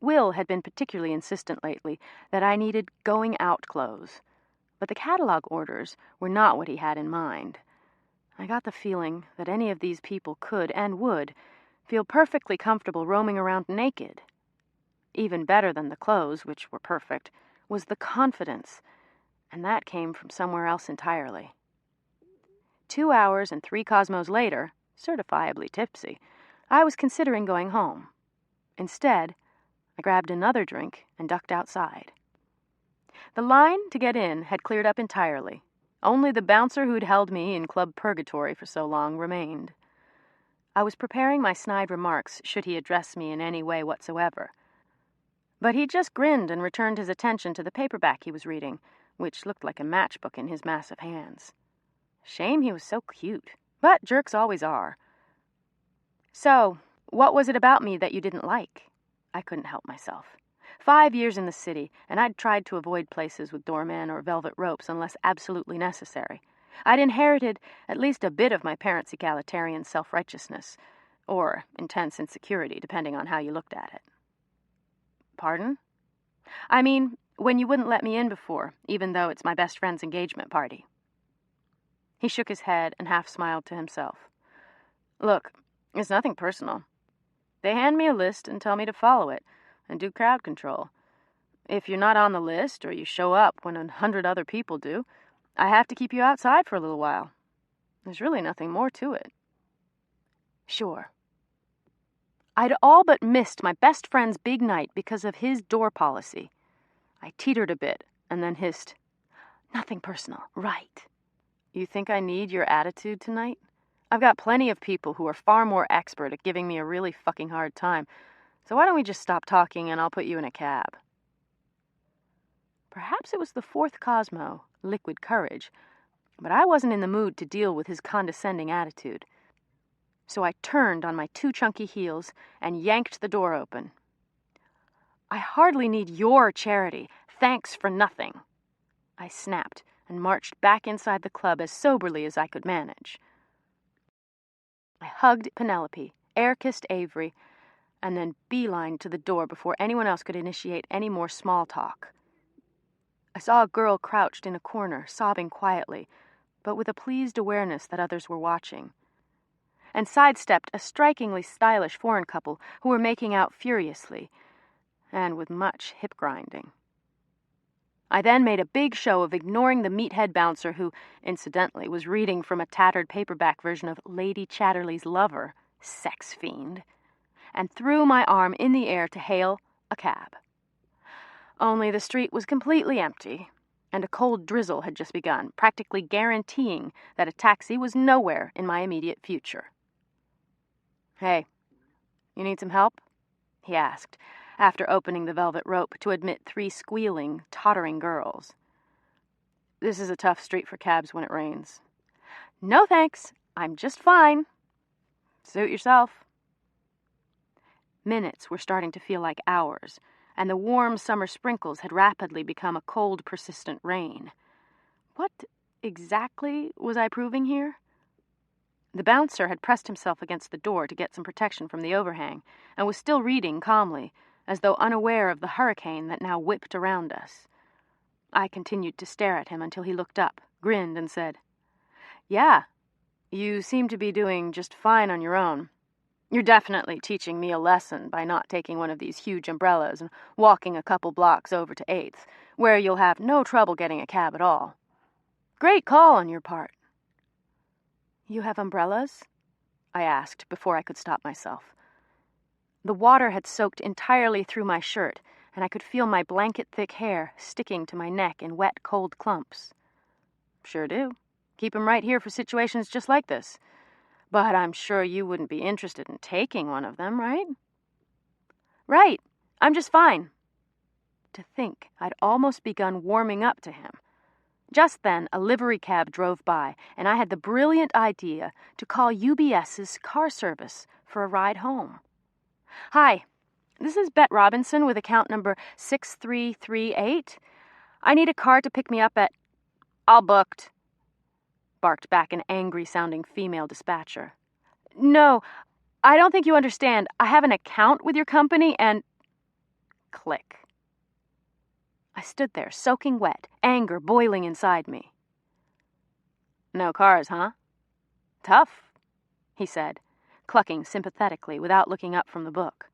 Will had been particularly insistent lately that I needed going-out clothes, but the catalog orders were not what he had in mind. I got the feeling that any of these people could and would feel perfectly comfortable roaming around naked. Even better than the clothes, which were perfect, was the confidence, and that came from somewhere else entirely. 2 hours and 3 Cosmos later, certifiably tipsy, I was considering going home. Instead, I grabbed another drink and ducked outside. The line to get in had cleared up entirely. Only the bouncer who'd held me in Club Purgatory for so long remained. I was preparing my snide remarks should he address me in any way whatsoever. But he just grinned and returned his attention to the paperback he was reading, which looked like a matchbook in his massive hands. Shame he was so cute, but jerks always are. "So, what was it about me that you didn't like?" I couldn't help myself. 5 years in the city, and I'd tried to avoid places with doormen or velvet ropes unless absolutely necessary. I'd inherited at least a bit of my parents' egalitarian self-righteousness, or intense insecurity, depending on how you looked at it. "Pardon?" "I mean, when you wouldn't let me in before, even though it's my best friend's engagement party." He shook his head and half smiled to himself. "Look, it's nothing personal. They hand me a list and tell me to follow it and do crowd control. If you're not on the list or you show up when 100 other people do, I have to keep you outside for a little while. There's really nothing more to it." "Sure." I'd all but missed my best friend's big night because of his door policy. I teetered a bit and then hissed, "Nothing personal, right?" "You think I need your attitude tonight?" I've got plenty of people who are far more expert at giving me a really fucking hard time, so why don't we just stop talking and I'll put you in a cab? Perhaps it was the fourth Cosmo, liquid courage, but I wasn't in the mood to deal with his condescending attitude. So I turned on my 2 chunky heels and yanked the door open. I hardly need your charity. Thanks for nothing, I snapped and marched back inside the club as soberly as I could manage. I hugged Penelope, air-kissed Avery, and then beelined to the door before anyone else could initiate any more small talk. I saw a girl crouched in a corner, sobbing quietly, but with a pleased awareness that others were watching, and sidestepped a strikingly stylish foreign couple who were making out furiously, and with much hip-grinding. I then made a big show of ignoring the meathead bouncer who, incidentally, was reading from a tattered paperback version of Lady Chatterley's Lover, sex fiend, and threw my arm in the air to hail a cab. Only the street was completely empty, and a cold drizzle had just begun, practically guaranteeing that a taxi was nowhere in my immediate future. "Hey, you need some help?" he asked, after opening the velvet rope to admit 3 squealing, tottering girls. "This is a tough street for cabs when it rains." "No thanks, I'm just fine." "Suit yourself." Minutes were starting to feel like hours, and the warm summer sprinkles had rapidly become a cold, persistent rain. What exactly was I proving here? The bouncer had pressed himself against the door to get some protection from the overhang, and was still reading calmly, as though unaware of the hurricane that now whipped around us. I continued to stare at him until he looked up, grinned, and said, "Yeah, you seem to be doing just fine on your own. You're definitely teaching me a lesson by not taking one of these huge umbrellas and walking a couple blocks over to 8th, where you'll have no trouble getting a cab at all. Great call on your part." "You have umbrellas?" I asked before I could stop myself. The water had soaked entirely through my shirt, and I could feel my blanket-thick hair sticking to my neck in wet, cold clumps. "Sure do. Keep 'em right here for situations just like this. But I'm sure you wouldn't be interested in taking one of them, right?" "Right. I'm just fine." To think I'd almost begun warming up to him. Just then, a livery cab drove by, and I had the brilliant idea to call UBS's car service for a ride home. "Hi, this is Bet Robinson with account number 6338. I need a car to pick me up at—" "All booked," barked back an angry-sounding female dispatcher. "No, I don't think you understand. I have an account with your company and—" Click. I stood there, soaking wet, anger boiling inside me. "No cars, huh? Tough," he said, clucking sympathetically without looking up from the book.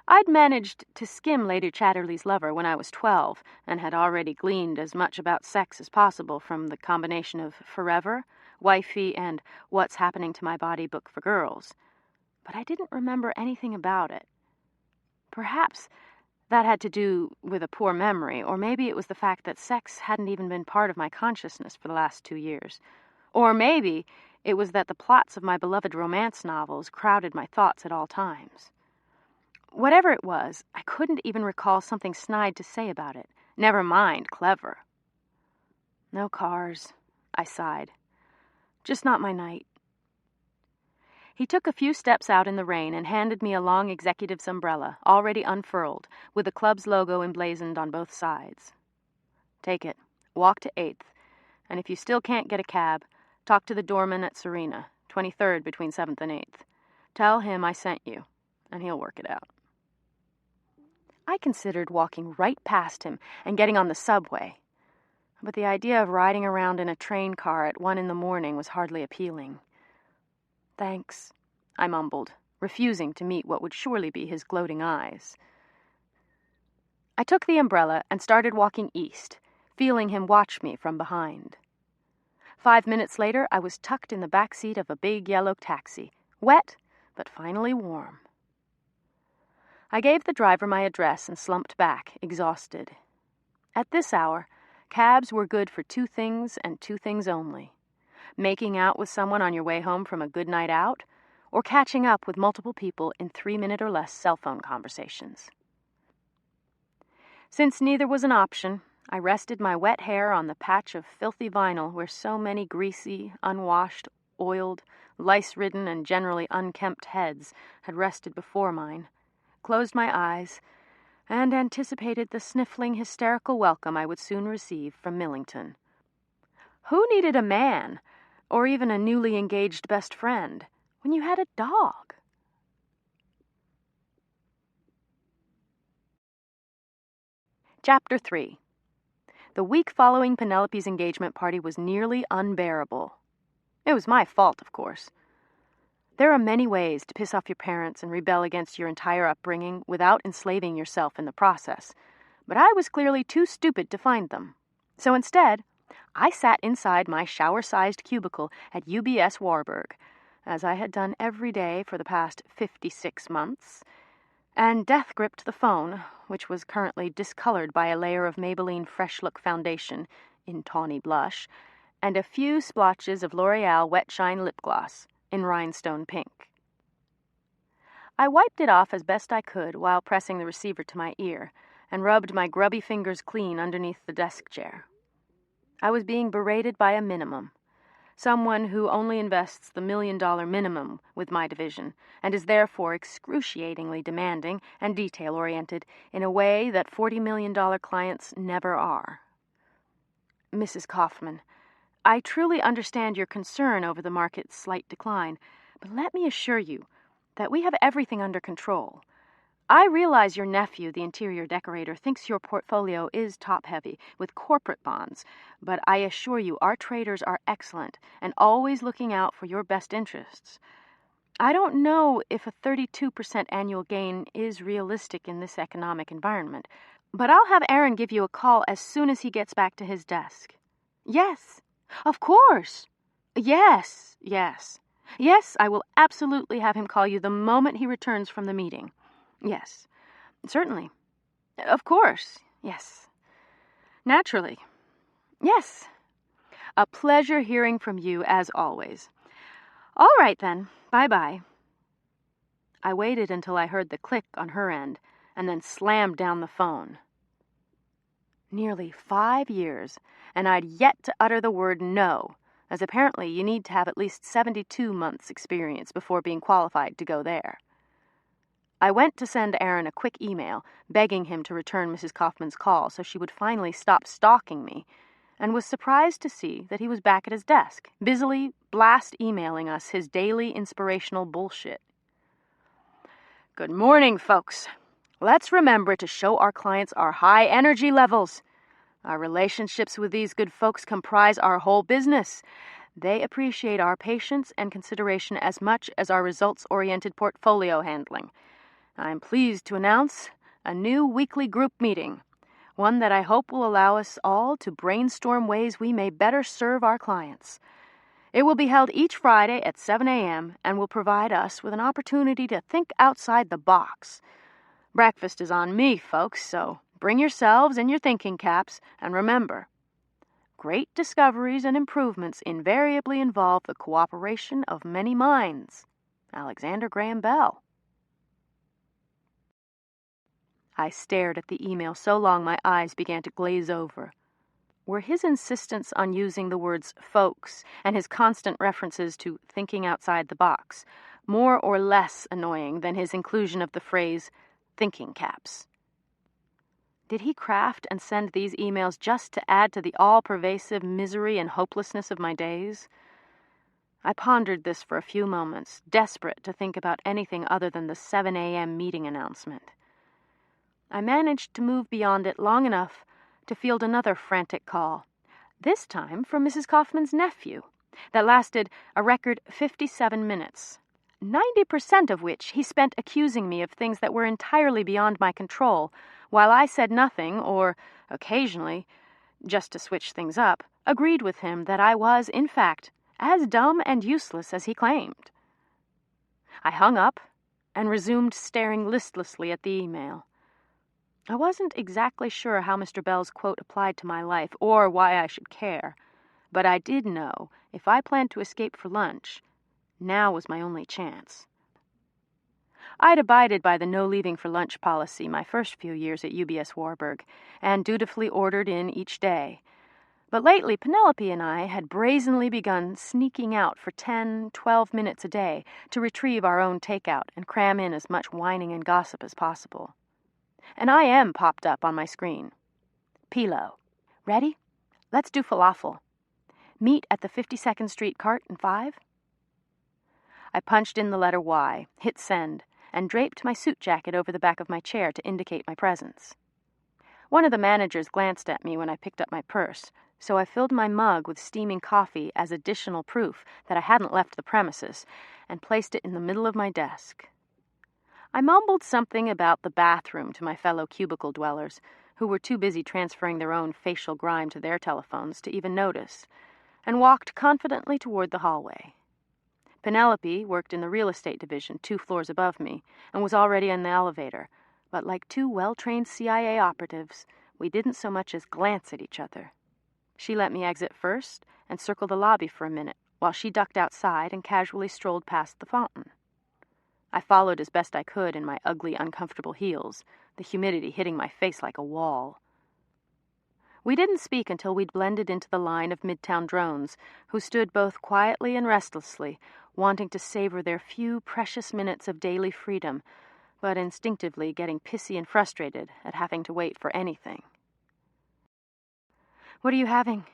I'd managed to skim Lady Chatterley's Lover when I was 12, and had already gleaned as much about sex as possible from the combination of Forever, Wifey, and What's Happening to My Body book for girls. But I didn't remember anything about it. Perhaps that had to do with a poor memory, or maybe it was the fact that sex hadn't even been part of my consciousness for the last 2 years. Or maybe it was that the plots of my beloved romance novels crowded my thoughts at all times. Whatever it was, I couldn't even recall something snide to say about it, never mind clever. "No cars," I sighed. "Just not my night." He took a few steps out in the rain and handed me a long executive's umbrella, already unfurled, with the club's logo emblazoned on both sides. "Take it, walk to 8th, and if you still can't get a cab, talk to the doorman at Serena, 23rd between 7th and 8th. Tell him I sent you, and he'll work it out." I considered walking right past him and getting on the subway, but the idea of riding around in a train car at 1 a.m. was hardly appealing. "Thanks," I mumbled, refusing to meet what would surely be his gloating eyes. I took the umbrella and started walking east, feeling him watch me from behind. 5 minutes later, I was tucked in the back seat of a big yellow taxi, wet but finally warm. I gave the driver my address and slumped back, exhausted. At this hour, cabs were good for 2 things and 2 things only: making out with someone on your way home from a good night out, or catching up with multiple people in 3-minute or less cell phone conversations. Since neither was an option, I rested my wet hair on the patch of filthy vinyl where so many greasy, unwashed, oiled, lice-ridden, and generally unkempt heads had rested before mine, closed my eyes, and anticipated the sniffling, hysterical welcome I would soon receive from Millington. Who needed a man, or even a newly engaged best friend, when you had a dog? Chapter 3. The week following Penelope's engagement party was nearly unbearable. It was my fault, of course. There are many ways to piss off your parents and rebel against your entire upbringing without enslaving yourself in the process, but I was clearly too stupid to find them. So instead, I sat inside my shower-sized cubicle at UBS Warburg, as I had done every day for the past 56 months, and death-gripped the phone, which was currently discolored by a layer of Maybelline Fresh Look foundation in tawny blush, and a few splotches of L'Oreal Wet Shine lip gloss in rhinestone pink. I wiped it off as best I could while pressing the receiver to my ear and rubbed my grubby fingers clean underneath the desk chair. I was being berated by a minimum, someone who only invests the $1 million minimum with my division and is therefore excruciatingly demanding and detail-oriented in a way that $40 million clients never are. Mrs. Kaufman, I truly understand your concern over the market's slight decline, but let me assure you that we have everything under control. I realize your nephew, the interior decorator, thinks your portfolio is top-heavy with corporate bonds, but I assure you our traders are excellent and always looking out for your best interests. I don't know if a 32% annual gain is realistic in this economic environment, but I'll have Aaron give you a call as soon as he gets back to his desk. Yes. Of course. Yes, I will absolutely have him call you the moment he returns from the meeting. Yes, certainly. Of course, yes. Naturally. Yes. A pleasure hearing from you as always. All right then, bye-bye. I waited until I heard the click on her end and then slammed down the phone. Nearly 5 years, and I'd yet to utter the word no, as apparently you need to have at least 72 months' experience before being qualified to go there. I went to send Aaron a quick email, begging him to return Mrs. Kaufman's call so she would finally stop stalking me, and was surprised to see that he was back at his desk, busily blast-emailing us his daily inspirational bullshit. Good morning, folks. Let's remember to show our clients our high energy levels. Our relationships with these good folks comprise our whole business. They appreciate our patience and consideration as much as our results-oriented portfolio handling. I'm pleased to announce a new weekly group meeting, one that I hope will allow us all to brainstorm ways we may better serve our clients. It will be held each Friday at 7 a.m. and will provide us with an opportunity to think outside the box. Breakfast is on me, folks, so bring yourselves and your thinking caps, and remember, great discoveries and improvements invariably involve the cooperation of many minds. Alexander Graham Bell. I stared at the email so long my eyes began to glaze over. Were his insistence on using the words folks and his constant references to thinking outside the box more or less annoying than his inclusion of the phrase thinking caps? Did he craft and send these emails just to add to the all-pervasive misery and hopelessness of my days? I pondered this for a few moments, desperate to think about anything other than the 7 a.m. meeting announcement. I managed to move beyond it long enough to field another frantic call, this time from Mrs. Kaufman's nephew, that lasted a record 57 minutes, 90% of which he spent accusing me of things that were entirely beyond my control, while I said nothing, or, occasionally, just to switch things up, agreed with him that I was, in fact, as dumb and useless as he claimed. I hung up and resumed staring listlessly at the email. I wasn't exactly sure how Mr. Bell's quote applied to my life, or why I should care, But I did know if I planned to escape for lunch, now was my only chance. I'd abided by the no-leaving for lunch policy my first few years at UBS Warburg, and dutifully ordered in each day. But lately, Penelope and I had brazenly begun sneaking out for 10, 12 minutes a day to retrieve our own takeout and cram in as much whining and gossip as possible. An IM popped up on my screen. Pilo. Ready? Let's do falafel. Meet at the 52nd Street cart in 5? I punched in the letter Y, hit send, and draped my suit jacket over the back of my chair to indicate my presence. One of the managers glanced at me when I picked up my purse, so I filled my mug with steaming coffee as additional proof that I hadn't left the premises, and placed it in the middle of my desk. I mumbled something about the bathroom to my fellow cubicle dwellers, who were too busy transferring their own facial grime to their telephones to even notice, and walked confidently toward the hallway. Penelope worked in the real estate division 2 floors above me, and was already in the elevator, but like 2 well-trained CIA operatives, we didn't so much as glance at each other. She let me exit first and circle the lobby for a minute, while she ducked outside and casually strolled past the fountain. I followed as best I could in my ugly, uncomfortable heels, the humidity hitting my face like a wall. We didn't speak until we'd blended into the line of Midtown drones, who stood both quietly and restlessly, wanting to savor their few precious minutes of daily freedom, but instinctively getting pissy and frustrated at having to wait for anything. "What are you having?"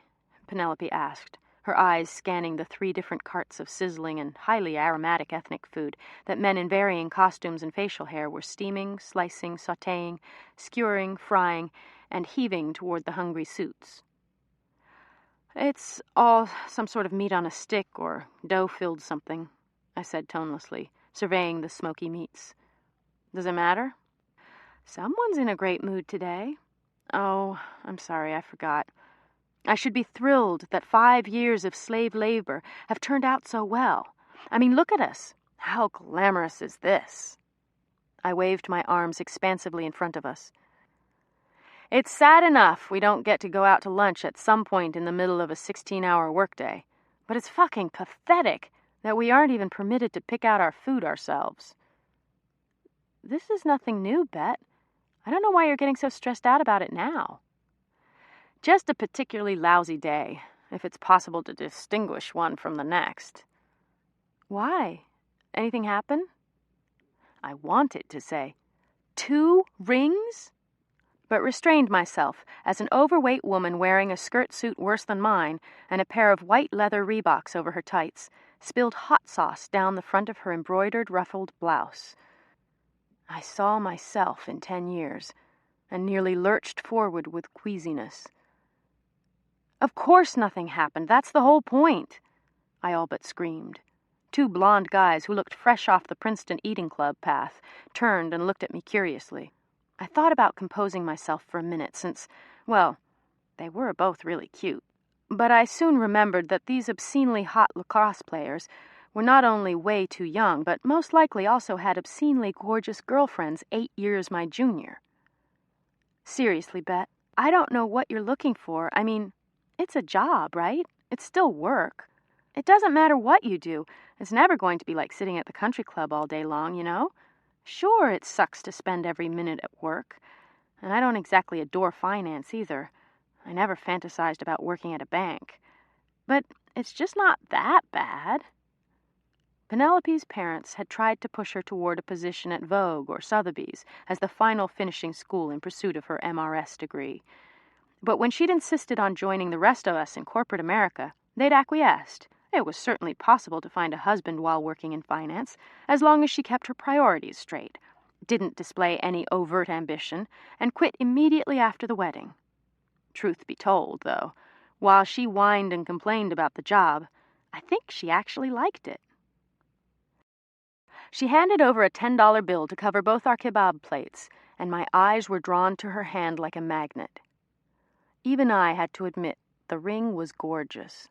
Penelope asked, her eyes scanning the 3 different carts of sizzling and highly aromatic ethnic food that men in varying costumes and facial hair were steaming, slicing, sautéing, skewering, frying, and heaving toward the hungry suits. "It's all some sort of meat on a stick or dough-filled something," I said tonelessly, surveying the smoky meats. "Does it matter?" "Someone's in a great mood today." "Oh, I'm sorry, I forgot. I should be thrilled that 5 years of slave labor have turned out so well. I mean, look at us. How glamorous is this?" I waved my arms expansively in front of us. "It's sad enough we don't get to go out to lunch at some point in the middle of a 16-hour workday, but it's fucking pathetic that we aren't even permitted to pick out our food ourselves." "This is nothing new, Bet. I don't know why you're getting so stressed out about it now." "Just a particularly lousy day, if it's possible to distinguish one from the next." "Why? Anything happen?" I wanted to say, 2 rings? But restrained myself as an overweight woman wearing a skirt suit worse than mine and a pair of white leather Reeboks over her tights spilled hot sauce down the front of her embroidered ruffled blouse. I saw myself in 10 years and nearly lurched forward with queasiness. "Of course nothing happened. That's the whole point," I all but screamed. 2 blonde guys who looked fresh off the Princeton Eating Club path turned and looked at me curiously. I thought about composing myself for a minute since, well, they were both really cute. But I soon remembered that these obscenely hot lacrosse players were not only way too young, but most likely also had obscenely gorgeous girlfriends 8 years my junior. "Seriously, Bet, I don't know what you're looking for. I mean, it's a job, right? It's still work. It doesn't matter what you do. It's never going to be like sitting at the country club all day long, you know? Sure, it sucks to spend every minute at work, and I don't exactly adore finance either. I never fantasized about working at a bank. But it's just not that bad." Penelope's parents had tried to push her toward a position at Vogue or Sotheby's as the final finishing school in pursuit of her MRS degree. But when she'd insisted on joining the rest of us in corporate America, they'd acquiesced. It was certainly possible to find a husband while working in finance, as long as she kept her priorities straight, didn't display any overt ambition, and quit immediately after the wedding. Truth be told, though, while she whined and complained about the job, I think she actually liked it. She handed over a $10 bill to cover both our kebab plates, and my eyes were drawn to her hand like a magnet. Even I had to admit the ring was gorgeous.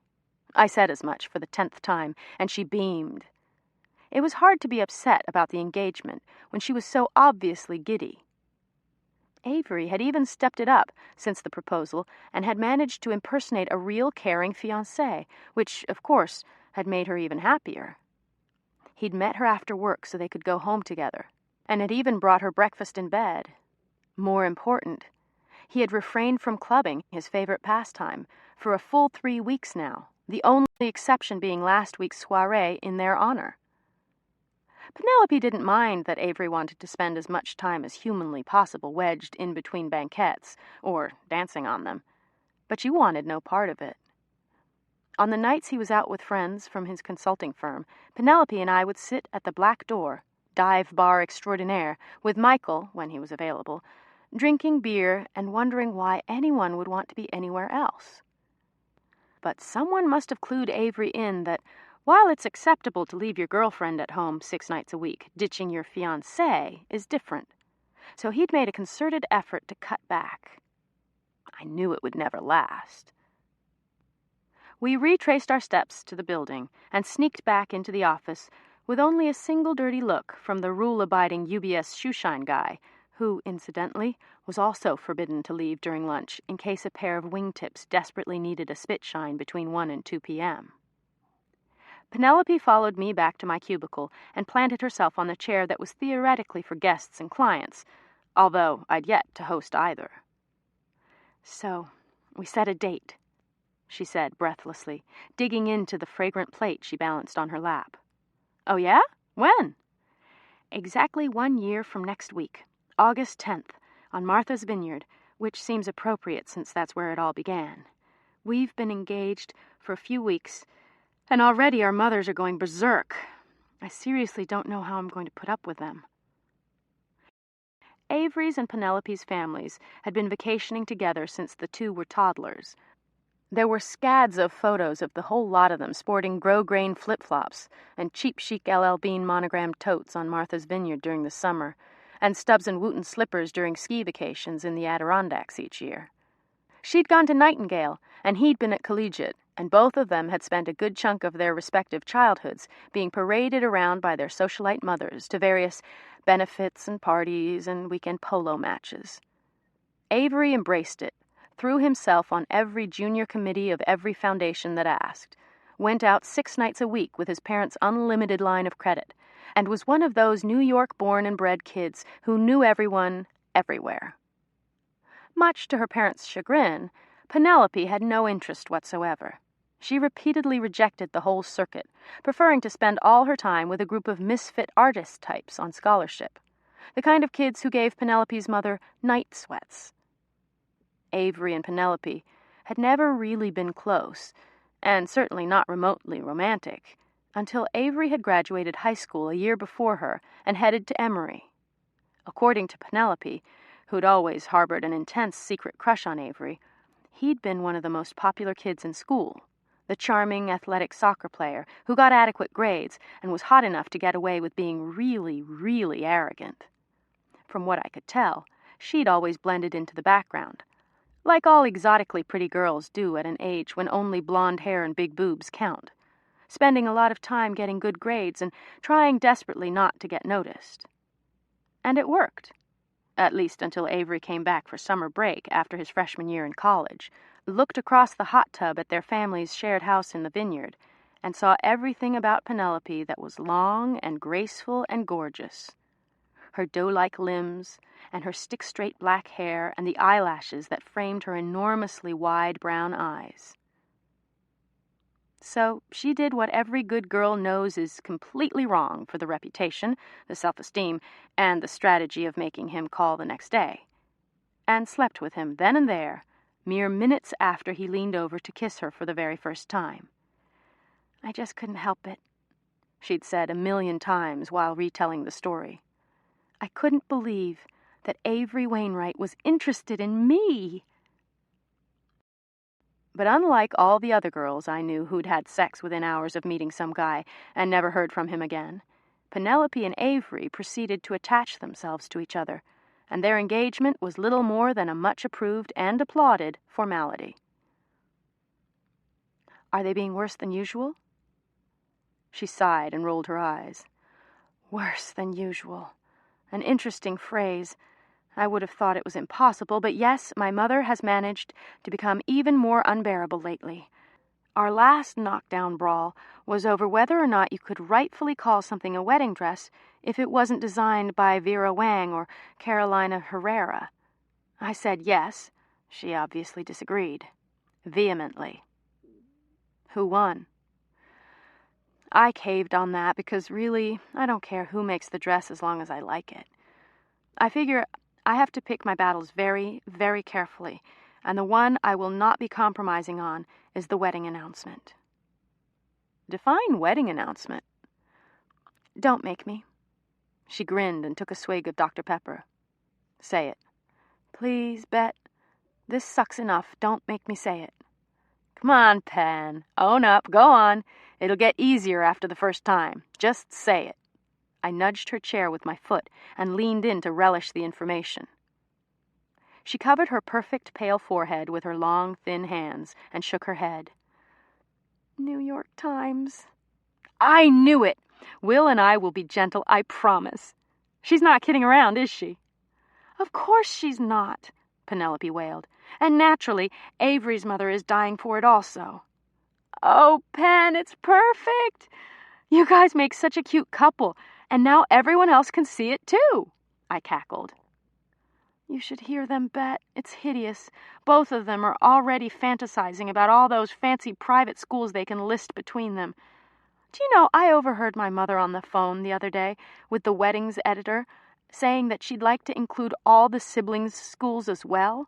I said as much for the 10th time, and she beamed. It was hard to be upset about the engagement when she was so obviously giddy. Avery had even stepped it up since the proposal and had managed to impersonate a real caring fiancé, which, of course, had made her even happier. He'd met her after work so they could go home together, and had even brought her breakfast in bed. More important, he had refrained from clubbing, his favorite pastime, for a full 3 weeks now, the only exception being last week's soirée in their honor. Penelope didn't mind that Avery wanted to spend as much time as humanly possible wedged in between banquettes, or dancing on them, but she wanted no part of it. On the nights he was out with friends from his consulting firm, Penelope and I would sit at the Black Door, dive bar extraordinaire, with Michael, when he was available, drinking beer and wondering why anyone would want to be anywhere else. But someone must have clued Avery in that while it's acceptable to leave your girlfriend at home 6 nights a week, ditching your fiancé is different. So he'd made a concerted effort to cut back. I knew it would never last. We retraced our steps to the building and sneaked back into the office with only a single dirty look from the rule-abiding UBS shoeshine guy, who, incidentally, was also forbidden to leave during lunch in case a pair of wingtips desperately needed a spit shine between 1 and 2 p.m. Penelope followed me back to my cubicle and planted herself on the chair that was theoretically for guests and clients, although I'd yet to host either. "So, we set a date," she said breathlessly, digging into the fragrant plate she balanced on her lap. "Oh, yeah? When?" "Exactly 1 year from next week, August 10th, on Martha's Vineyard, which seems appropriate since that's where it all began. We've been engaged for a few weeks, and already our mothers are going berserk. I seriously don't know how I'm going to put up with them." Avery's and Penelope's families had been vacationing together since the two were toddlers. There were scads of photos of the whole lot of them sporting Grow-Grain flip-flops and cheap chic LL Bean monogrammed totes on Martha's Vineyard during the summer, and Stubbs and Wooten slippers during ski vacations in the Adirondacks each year. She'd gone to Nightingale, and he'd been at Collegiate, and both of them had spent a good chunk of their respective childhoods being paraded around by their socialite mothers to various benefits and parties and weekend polo matches. Avery embraced it, threw himself on every junior committee of every foundation that asked, went out 6 nights a week with his parents' unlimited line of credit, and was one of those New York-born and bred kids who knew everyone, everywhere. Much to her parents' chagrin, Penelope had no interest whatsoever. She repeatedly rejected the whole circuit, preferring to spend all her time with a group of misfit artist types on scholarship, the kind of kids who gave Penelope's mother night sweats. Avery and Penelope had never really been close, and certainly not remotely romantic, until Avery had graduated high school a year before her and headed to Emory. According to Penelope, who'd always harbored an intense secret crush on Avery, he'd been one of the most popular kids in school, the charming athletic soccer player who got adequate grades and was hot enough to get away with being really, really arrogant. From what I could tell, she'd always blended into the background, like all exotically pretty girls do at an age when only blonde hair and big boobs count, spending a lot of time getting good grades and trying desperately not to get noticed. And it worked, at least until Avery came back for summer break after his freshman year in college, looked across the hot tub at their family's shared house in the vineyard, and saw everything about Penelope that was long and graceful and gorgeous. Her doe-like limbs, and her stick-straight black hair, and the eyelashes that framed her enormously wide brown eyes. So she did what every good girl knows is completely wrong for the reputation, the self-esteem, and the strategy of making him call the next day, and slept with him then and there, mere minutes after he leaned over to kiss her for the very first time. "I just couldn't help it," she'd said 1,000,000 times while retelling the story. "I couldn't believe that Avery Wainwright was interested in me." But unlike all the other girls I knew who'd had sex within hours of meeting some guy and never heard from him again, Penelope and Avery proceeded to attach themselves to each other, and their engagement was little more than a much-approved and applauded formality. "Are they being worse than usual?" She sighed and rolled her eyes. "Worse than usual. An interesting phrase. I would have thought it was impossible, but yes, my mother has managed to become even more unbearable lately. Our last knockdown brawl was over whether or not you could rightfully call something a wedding dress if it wasn't designed by Vera Wang or Carolina Herrera. I said yes. She obviously disagreed. Vehemently. Who won? I caved on that because really, I don't care who makes the dress as long as I like it. I figure I have to pick my battles very, very carefully, and the one I will not be compromising on is the wedding announcement. Define wedding announcement. Don't make me. She grinned and took a swig of Dr. Pepper. Say it. Please, Bet. This sucks enough. Don't make me say it. Come on, Pen. Own up. Go on. It'll get easier after the first time. Just say it. I nudged her chair with my foot and leaned in to relish the information. She covered her perfect pale forehead with her long, thin hands and shook her head. New York Times. I knew it! Will and I will be gentle, I promise. She's not kidding around, is she? Of course she's not, Penelope wailed. And naturally, Avery's mother is dying for it also. Oh, Pen, it's perfect! You guys make such a cute couple, and now everyone else can see it too, I cackled. You should hear them, Bet. It's hideous. Both of them are already fantasizing about all those fancy private schools they can list between them. Do you know, I overheard my mother on the phone the other day with the weddings editor saying that she'd like to include all the siblings' schools as well.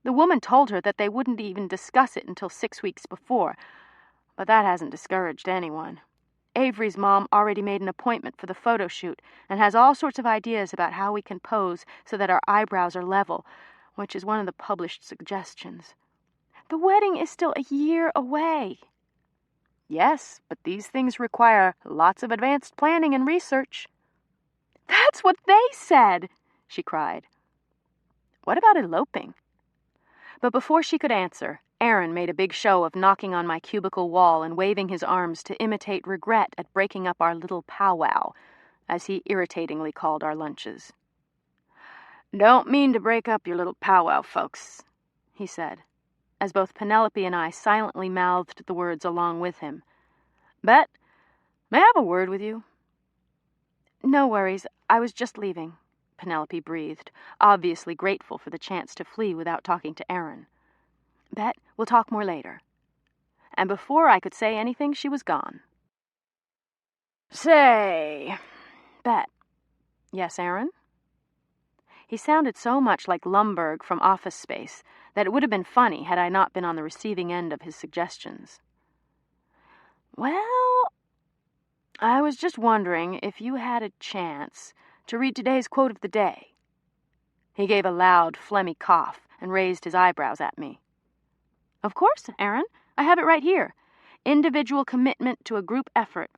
The woman told her that they wouldn't even discuss it until 6 weeks before, but that hasn't discouraged anyone. Avery's mom already made an appointment for the photo shoot and has all sorts of ideas about how we can pose so that our eyebrows are level, which is one of the published suggestions. The wedding is still a year away. Yes, but these things require lots of advanced planning and research. That's what they said, she cried. What about eloping? But before she could answer, Aaron made a big show of knocking on my cubicle wall and waving his arms to imitate regret at breaking up our little powwow, as he irritatingly called our lunches. Don't mean to break up your little powwow, folks, he said, as both Penelope and I silently mouthed the words along with him. Bet, may I have a word with you? No worries, I was just leaving, Penelope breathed, obviously grateful for the chance to flee without talking to Aaron. Bet, we'll talk more later. And before I could say anything, she was gone. Say, Bet. Yes, Aaron? He sounded so much like Lumberg from Office Space that it would have been funny had I not been on the receiving end of his suggestions. Well, I was just wondering if you had a chance to read today's quote of the day. He gave a loud, phlegmy cough and raised his eyebrows at me. Of course, Aaron. I have it right here. Individual commitment to a group effort.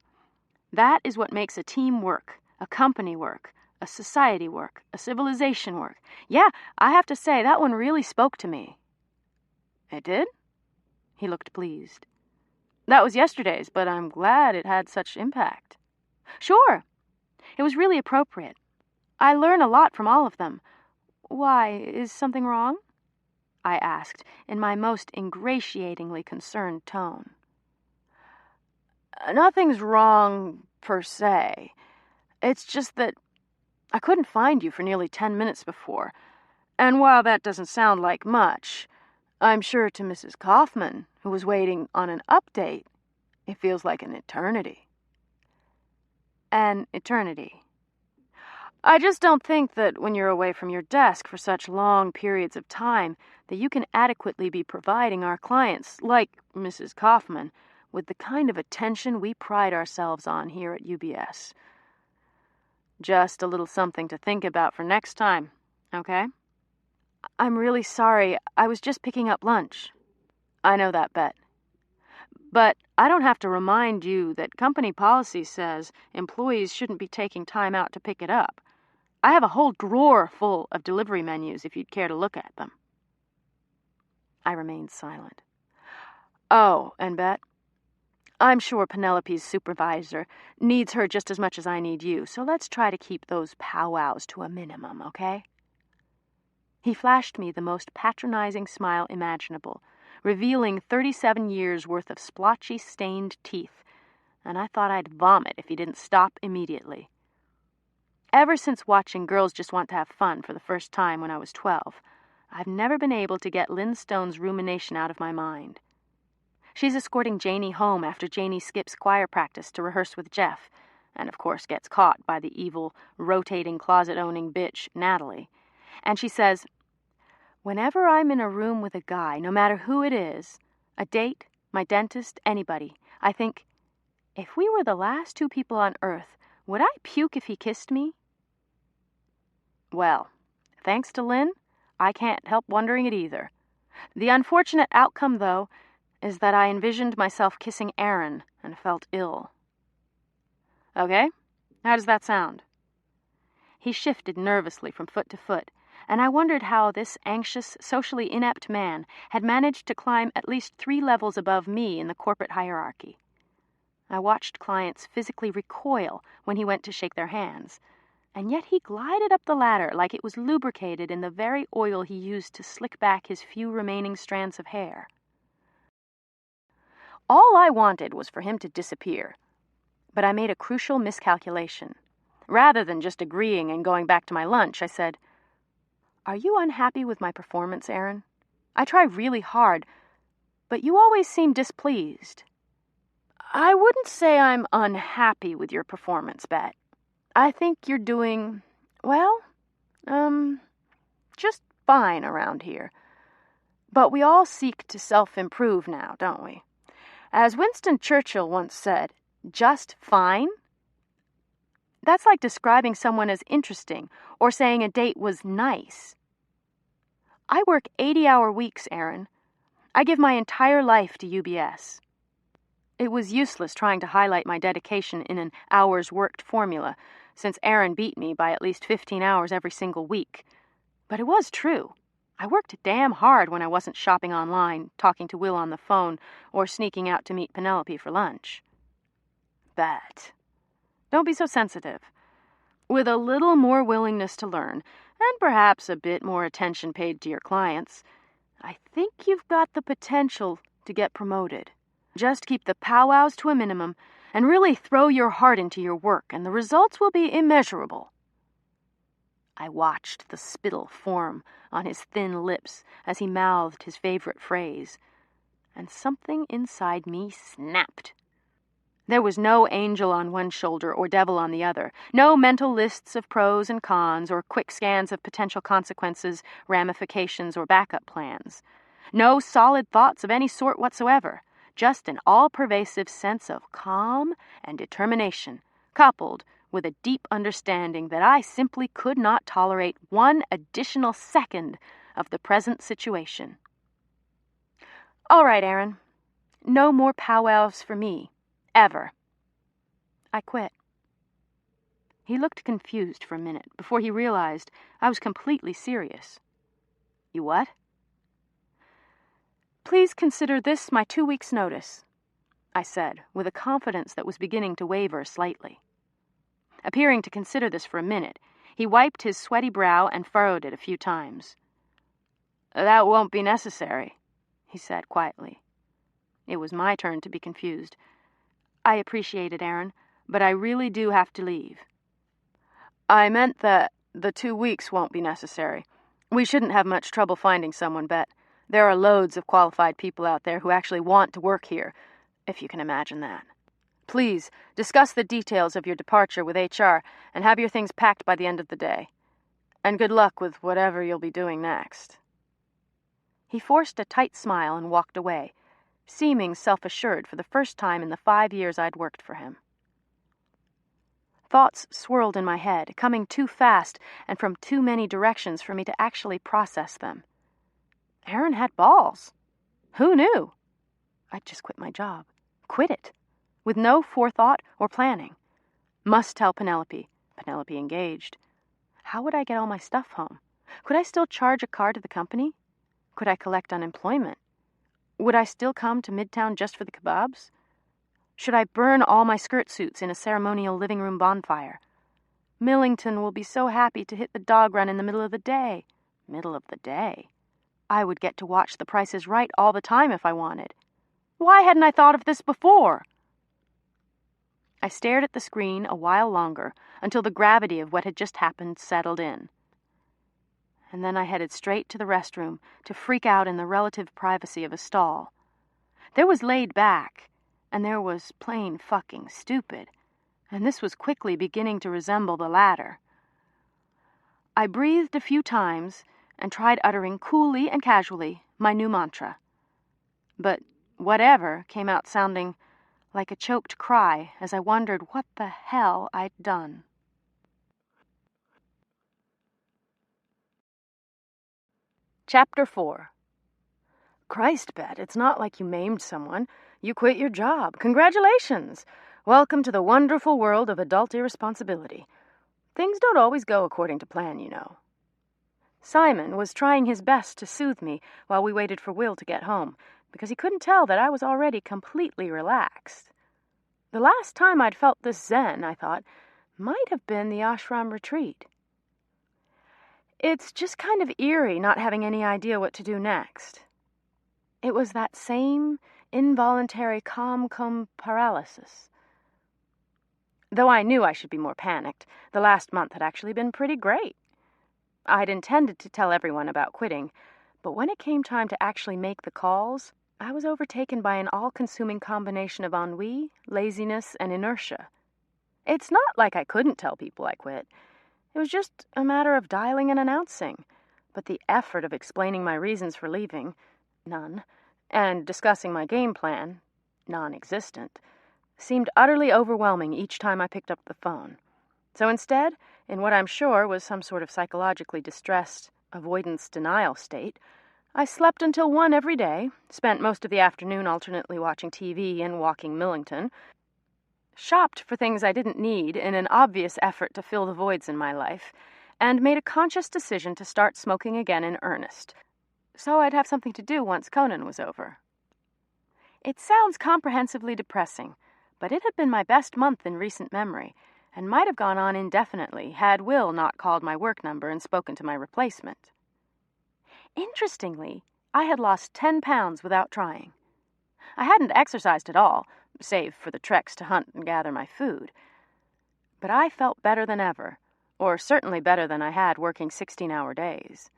That is what makes a team work, a company work, a society work, a civilization work. Yeah, I have to say, that one really spoke to me. It did? He looked pleased. That was yesterday's, but I'm glad it had such impact. Sure. It was really appropriate. I learn a lot from all of them. Why, is something wrong? I asked, in my most ingratiatingly concerned tone. Nothing's wrong, per se. It's just that I couldn't find you for nearly 10 minutes before, and while that doesn't sound like much, I'm sure to Mrs. Kaufman, who was waiting on an update, it feels like an eternity. An eternity. I just don't think that when you're away from your desk for such long periods of time that you can adequately be providing our clients, like Mrs. Kaufman, with the kind of attention we pride ourselves on here at UBS. Just a little something to think about for next time, okay? I'm really sorry. I was just picking up lunch. I know that, Bet. But I don't have to remind you that company policy says employees shouldn't be taking time out to pick it up. I have a whole drawer full of delivery menus if you'd care to look at them. I remained silent. Oh, and Bet, I'm sure Penelope's supervisor needs her just as much as I need you, so let's try to keep those powwows to a minimum, okay? He flashed me the most patronizing smile imaginable, revealing 37 years' worth of splotchy, stained teeth, and I thought I'd vomit if he didn't stop immediately. Ever since watching Girls Just Want to Have Fun for the first time when I was 12, I've never been able to get Lynn Stone's rumination out of my mind. She's escorting Janie home after Janie skips choir practice to rehearse with Jeff, and of course gets caught by the evil, rotating, closet-owning bitch, Natalie. And she says, "Whenever I'm in a room with a guy, no matter who it is, a date, my dentist, anybody, I think, if we were the last two people on Earth, would I puke if he kissed me?" Well, thanks to Lynn, I can't help wondering it either. The unfortunate outcome, though, is that I envisioned myself kissing Aaron and felt ill. Okay, how does that sound? He shifted nervously from foot to foot, and I wondered how this anxious, socially inept man had managed to climb at least 3 levels above me in the corporate hierarchy. I watched clients physically recoil when he went to shake their hands, and yet he glided up the ladder like it was lubricated in the very oil he used to slick back his few remaining strands of hair. All I wanted was for him to disappear, but I made a crucial miscalculation. Rather than just agreeing and going back to my lunch, I said, "Are you unhappy with my performance, Aaron? I try really hard, but you always seem displeased." "I wouldn't say I'm unhappy with your performance, Bet. I think you're doing, well, just fine around here. But we all seek to self-improve now, don't we? As Winston Churchill once said, just fine? That's like describing someone as interesting or saying a date was nice. I work 80-hour weeks, Aaron. I give my entire life to UBS. It was useless trying to highlight my dedication in an hours-worked formula, since Aaron beat me by at least 15 hours every single week. But it was true. I worked damn hard when I wasn't shopping online, talking to Will on the phone, or sneaking out to meet Penelope for lunch. But don't be so sensitive. With a little more willingness to learn, and perhaps a bit more attention paid to your clients, I think you've got the potential to get promoted. Just keep the powwows to a minimum, and really throw your heart into your work, and the results will be immeasurable. I watched the spittle form on his thin lips as he mouthed his favorite phrase, and something inside me snapped. There was no angel on one shoulder or devil on the other, no mental lists of pros and cons or quick scans of potential consequences, ramifications, or backup plans. No solid thoughts of any sort whatsoever, just an all-pervasive sense of calm and determination, coupled with a deep understanding that I simply could not tolerate one additional second of the present situation. All right, Aaron. No more powwows for me. Ever. I quit. He looked confused for a minute before he realized I was completely serious. You what? Please consider this my 2 weeks' notice, I said, with a confidence that was beginning to waver slightly. Appearing to consider this for a minute, he wiped his sweaty brow and furrowed it a few times. That won't be necessary, he said quietly. It was my turn to be confused. I appreciate it, Aaron, but I really do have to leave. I meant that the 2 weeks won't be necessary. We shouldn't have much trouble finding someone, Bet. There are loads of qualified people out there who actually want to work here, if you can imagine that. Please, discuss the details of your departure with HR and have your things packed by the end of the day. And good luck with whatever you'll be doing next. He forced a tight smile and walked away, seeming self-assured for the first time in the 5 years I'd worked for him. Thoughts swirled in my head, coming too fast and from too many directions for me to actually process them. Aaron had balls. Who knew? I'd just quit my job. Quit it. With no forethought or planning. Must tell Penelope. Penelope engaged. How would I get all my stuff home? Could I still charge a car to the company? Could I collect unemployment? Would I still come to Midtown just for the kebabs? Should I burn all my skirt suits in a ceremonial living room bonfire? Millington will be so happy to hit the dog run in the middle of the day. Middle of the day. I would get to watch The Price is Right all the time if I wanted. Why hadn't I thought of this before? I stared at the screen a while longer until the gravity of what had just happened settled in. And then I headed straight to the restroom to freak out in the relative privacy of a stall. There was laid back, and there was plain fucking stupid, and this was quickly beginning to resemble the latter. I breathed a few times and tried uttering coolly and casually my new mantra. But whatever came out sounding like a choked cry as I wondered what the hell I'd done. Chapter 4. Christ, Bet, it's not like you maimed someone. You quit your job. Congratulations! Welcome to the wonderful world of adult irresponsibility. Things don't always go according to plan, you know. Simon was trying his best to soothe me while we waited for Will to get home, because he couldn't tell that I was already completely relaxed. The last time I'd felt this zen, I thought, might have been the ashram retreat. It's just kind of eerie not having any idea what to do next. It was that same involuntary calm paralysis. Though I knew I should be more panicked, the last month had actually been pretty great. I'd intended to tell everyone about quitting, but when it came time to actually make the calls, I was overtaken by an all-consuming combination of ennui, laziness, and inertia. It's not like I couldn't tell people I quit. It was just a matter of dialing and announcing, but the effort of explaining my reasons for leaving, none, and discussing my game plan, non-existent, seemed utterly overwhelming each time I picked up the phone. So instead, in what I'm sure was some sort of psychologically distressed, avoidance denial state, I slept until 1 every day, spent most of the afternoon alternately watching TV and walking Millington, shopped for things I didn't need in an obvious effort to fill the voids in my life, and made a conscious decision to start smoking again in earnest, so I'd have something to do once Conan was over. It sounds comprehensively depressing, but it had been my best month in recent memory, and might have gone on indefinitely had Will not called my work number and spoken to my replacement. Interestingly, I had lost 10 pounds without trying. I hadn't exercised at all, save for the treks to hunt and gather my food. But I felt better than ever, or certainly better than I had working 16-hour days.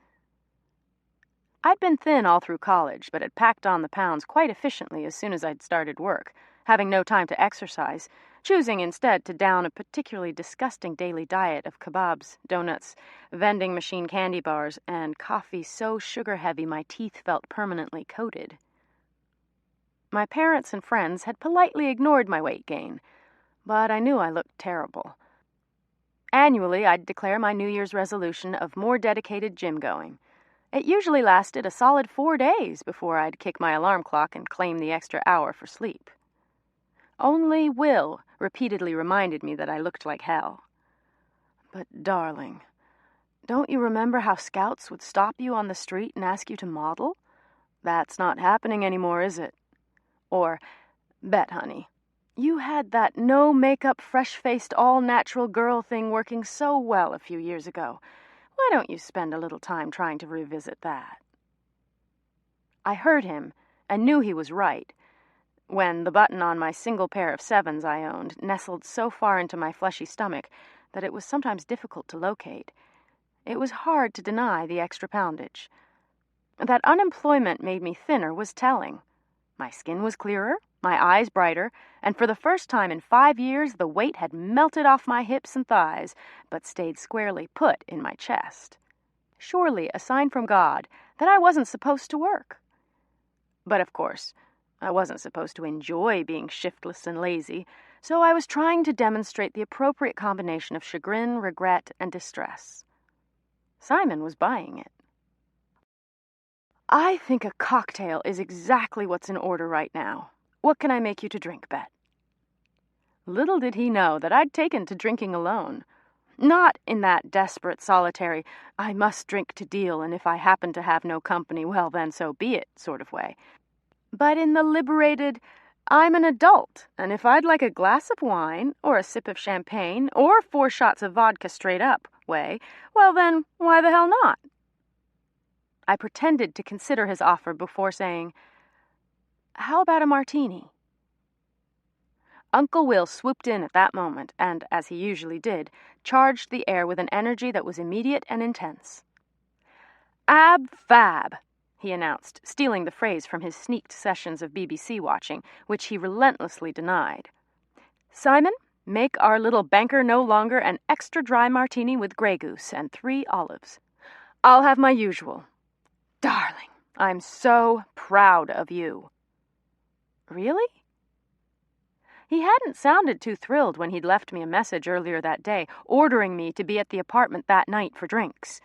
I'd been thin all through college, but had packed on the pounds quite efficiently as soon as I'd started work, having no time to exercise, choosing instead to down a particularly disgusting daily diet of kebabs, donuts, vending machine candy bars, and coffee so sugar-heavy my teeth felt permanently coated. My parents and friends had politely ignored my weight gain, but I knew I looked terrible. Annually, I'd declare my New Year's resolution of more dedicated gym going. It usually lasted a solid 4 days before I'd kick my alarm clock and claim the extra hour for sleep. Only Will repeatedly reminded me that I looked like hell. But, darling, don't you remember how scouts would stop you on the street and ask you to model? That's not happening anymore, is it? Or, Bet, honey, you had that no-makeup, fresh-faced, all-natural girl thing working so well a few years ago. Why don't you spend a little time trying to revisit that? I heard him and knew he was right, when the button on my single pair of 7s I owned nestled so far into my fleshy stomach that it was sometimes difficult to locate. It was hard to deny the extra poundage. That unemployment made me thinner was telling. My skin was clearer, my eyes brighter, and for the first time in 5 years the weight had melted off my hips and thighs, but stayed squarely put in my chest. Surely a sign from God that I wasn't supposed to work. But of course, I wasn't supposed to enjoy being shiftless and lazy, so I was trying to demonstrate the appropriate combination of chagrin, regret, and distress. Simon was buying it. I think a cocktail is exactly what's in order right now. What can I make you to drink, Bet? Little did he know that I'd taken to drinking alone. Not in that desperate, solitary, I must drink to deal, and if I happen to have no company, well, then so be it sort of way. But in the liberated, I'm an adult, and if I'd like a glass of wine, or a sip of champagne, or 4 shots of vodka straight up way, well then, why the hell not? I pretended to consider his offer before saying, "How about a martini?" Uncle Will swooped in at that moment and, as he usually did, charged the air with an energy that was immediate and intense. "Ab fab," he announced, stealing the phrase from his sneaked sessions of BBC watching, which he relentlessly denied. "Simon, make our little banker no longer an extra dry martini with Grey Goose and 3 olives. I'll have my usual. Darling, I'm so proud of you." Really? He hadn't sounded too thrilled when he'd left me a message earlier that day, ordering me to be at the apartment that night for drinks.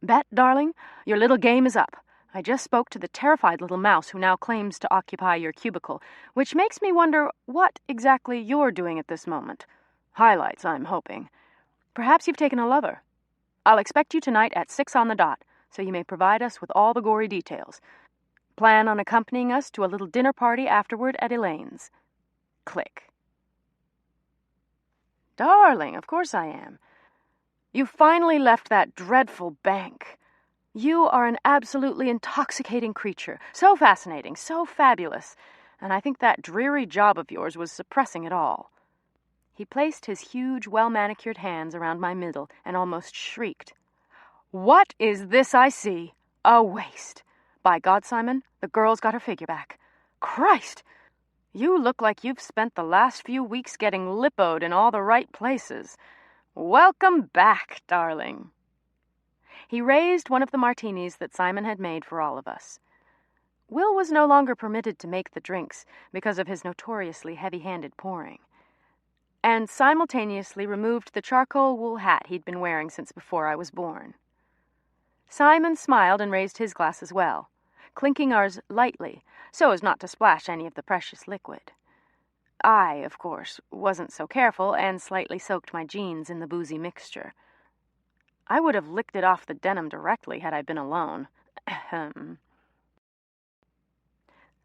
"Bet, darling, your little game is up. I just spoke to the terrified little mouse who now claims to occupy your cubicle, which makes me wonder what exactly you're doing at this moment. Highlights, I'm hoping. Perhaps you've taken a lover. I'll expect you tonight at 6 on the dot, so you may provide us with all the gory details. Plan on accompanying us to a little dinner party afterward at Elaine's. Click." "Darling, of course I am. You finally left that dreadful bank. You are an absolutely intoxicating creature, so fascinating, so fabulous, and I think that dreary job of yours was suppressing it all." He placed his huge, well-manicured hands around my middle and almost shrieked. "What is this I see? A waste. By God, Simon, the girl's got her figure back. Christ! You look like you've spent the last few weeks getting lipoed in all the right places. Welcome back, darling." He raised one of the martinis that Simon had made for all of us. Will was no longer permitted to make the drinks because of his notoriously heavy-handed pouring, and simultaneously removed the charcoal wool hat he'd been wearing since before I was born. Simon smiled and raised his glass as well, clinking ours lightly, so as not to splash any of the precious liquid. I, of course, wasn't so careful and slightly soaked my jeans in the boozy mixture. I would have licked it off the denim directly had I been alone. Ahem.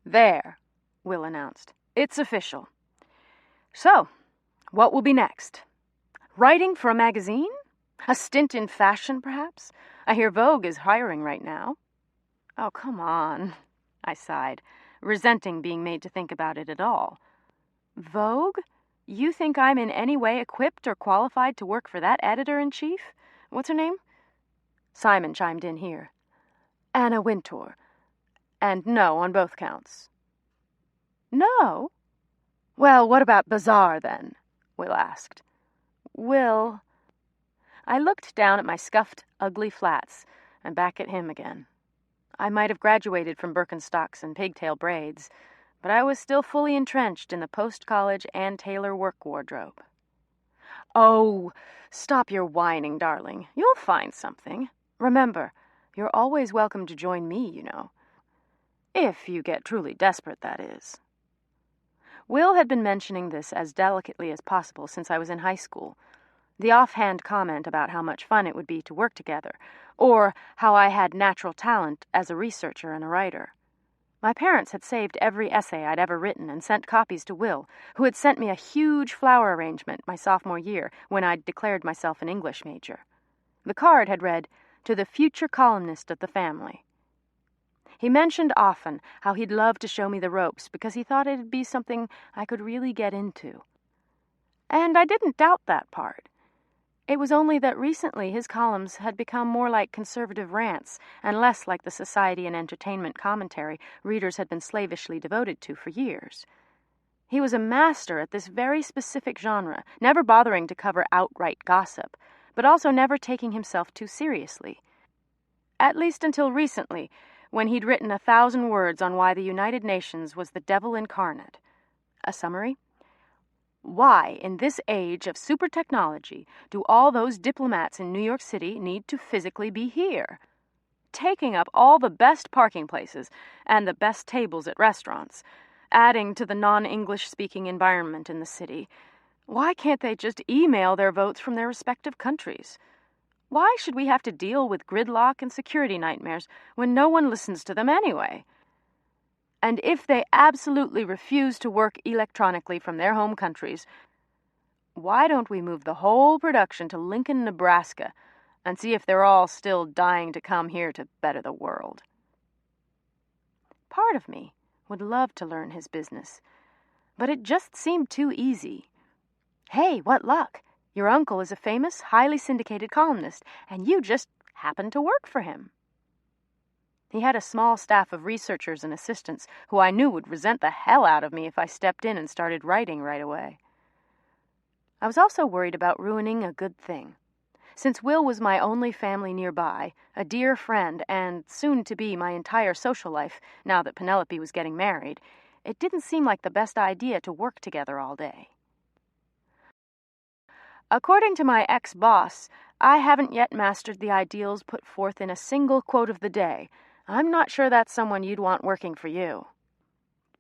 "There," Will announced. "It's official. So, what will be next? Writing for a magazine? A stint in fashion, perhaps? I hear Vogue is hiring right now." "Oh, come on," I sighed, resenting being made to think about it at all. "Vogue? You think I'm in any way equipped or qualified to work for that editor-in-chief? What's her name?" Simon chimed in here. "Anna Wintour. And no on both counts." "No? Well, what about Bazaar, then?" Will asked. "Will..." I looked down at my scuffed, ugly flats, and back at him again. I might have graduated from Birkenstocks and pigtail braids, but I was still fully entrenched in the post-college Ann Taylor work wardrobe. "Oh, stop your whining, darling. You'll find something. Remember, you're always welcome to join me, you know. If you get truly desperate, that is." Will had been mentioning this as delicately as possible since I was in high school. The offhand comment about how much fun it would be to work together, or how I had natural talent as a researcher and a writer. My parents had saved every essay I'd ever written and sent copies to Will, who had sent me a huge flower arrangement my sophomore year when I'd declared myself an English major. The card had read, "To the future columnist of the family." He mentioned often how he'd love to show me the ropes because he thought it'd be something I could really get into. And I didn't doubt that part. It was only that recently his columns had become more like conservative rants and less like the society and entertainment commentary readers had been slavishly devoted to for years. He was a master at this very specific genre, never bothering to cover outright gossip, but also never taking himself too seriously. At least until recently, when he'd written 1,000 words on why the United Nations was the devil incarnate. A summary? Why, in this age of super technology, do all those diplomats in New York City need to physically be here? Taking up all the best parking places and the best tables at restaurants, adding to the non-English speaking environment in the city. Why can't they just email their votes from their respective countries? Why should we have to deal with gridlock and security nightmares when no one listens to them anyway? And if they absolutely refuse to work electronically from their home countries, why don't we move the whole production to Lincoln, Nebraska, and see if they're all still dying to come here to better the world. Part of me would love to learn his business, but it just seemed too easy. Hey, what luck! Your uncle is a famous, highly syndicated columnist, and you just happen to work for him. He had a small staff of researchers and assistants who I knew would resent the hell out of me if I stepped in and started writing right away. I was also worried about ruining a good thing. Since Will was my only family nearby, a dear friend, and soon to be my entire social life now that Penelope was getting married, it didn't seem like the best idea to work together all day. According to my ex-boss, I haven't yet mastered the ideals put forth in a single quote of the day. I'm not sure that's someone you'd want working for you.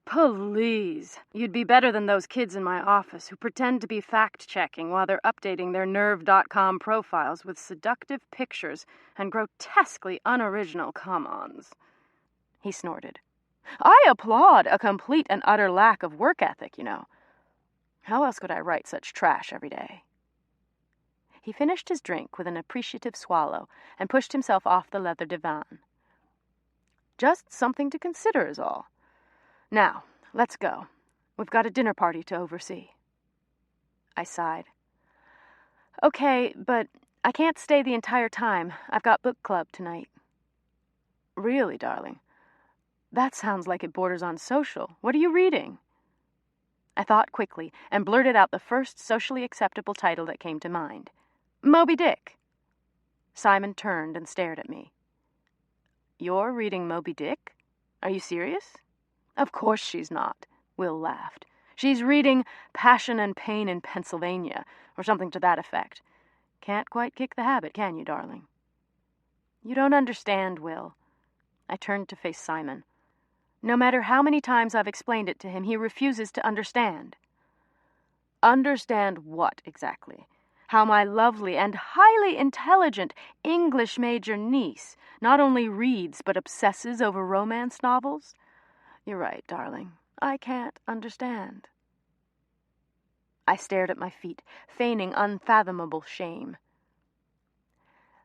Please. You'd be better than those kids in my office who pretend to be fact-checking while they're updating their Nerve.com profiles with seductive pictures and grotesquely unoriginal come-ons. He snorted. I applaud a complete and utter lack of work ethic, you know. How else could I write such trash every day? He finished his drink with an appreciative swallow and pushed himself off the leather divan. Just something to consider is all. Now, let's go. We've got a dinner party to oversee. I sighed. Okay, but I can't stay the entire time. I've got book club tonight. Really, darling? That sounds like it borders on social. What are you reading? I thought quickly and blurted out the first socially acceptable title that came to mind. Moby Dick. Simon turned and stared at me. You're reading Moby Dick? Are you serious? Of course she's not, Will laughed. She's reading Passion and Pain in Pennsylvania, or something to that effect. Can't quite kick the habit, can you, darling? You don't understand, Will. I turned to face Simon. No matter how many times I've explained it to him, he refuses to understand. Understand what, exactly? How my lovely and highly intelligent English major niece not only reads but obsesses over romance novels? You're right, darling. I can't understand. I stared at my feet, feigning unfathomable shame.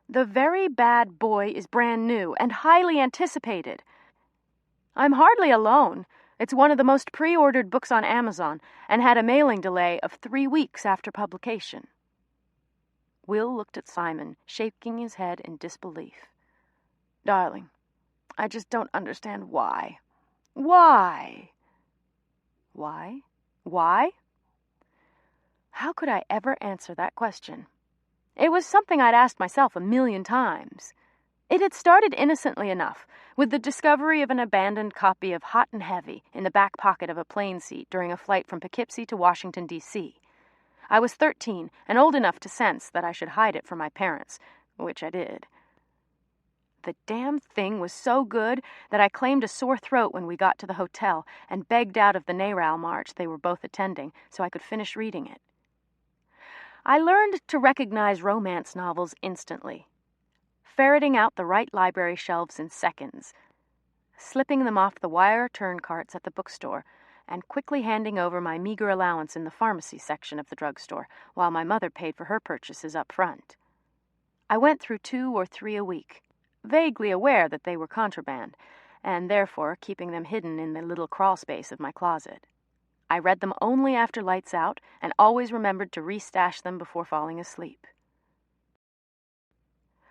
The Very Bad Boy is brand new and highly anticipated. I'm hardly alone. It's one of the most pre-ordered books on Amazon and had a mailing delay of 3 weeks after publication. Will looked at Simon, shaking his head in disbelief. Darling, I just don't understand why. Why? Why? Why? How could I ever answer that question? It was something I'd asked myself 1,000,000 times. It had started innocently enough, with the discovery of an abandoned copy of Hot and Heavy in the back pocket of a plane seat during a flight from Poughkeepsie to Washington, D.C. I was 13 and old enough to sense that I should hide it from my parents, which I did. The damn thing was so good that I claimed a sore throat when we got to the hotel and begged out of the NARAL march they were both attending so I could finish reading it. I learned to recognize romance novels instantly, ferreting out the right library shelves in seconds, slipping them off the wire turn carts at the bookstore, and quickly handing over my meager allowance in the pharmacy section of the drugstore while my mother paid for her purchases up front. I went through 2 or 3 a week, vaguely aware that they were contraband, and therefore keeping them hidden in the little crawlspace of my closet. I read them only after lights out and always remembered to restash them before falling asleep.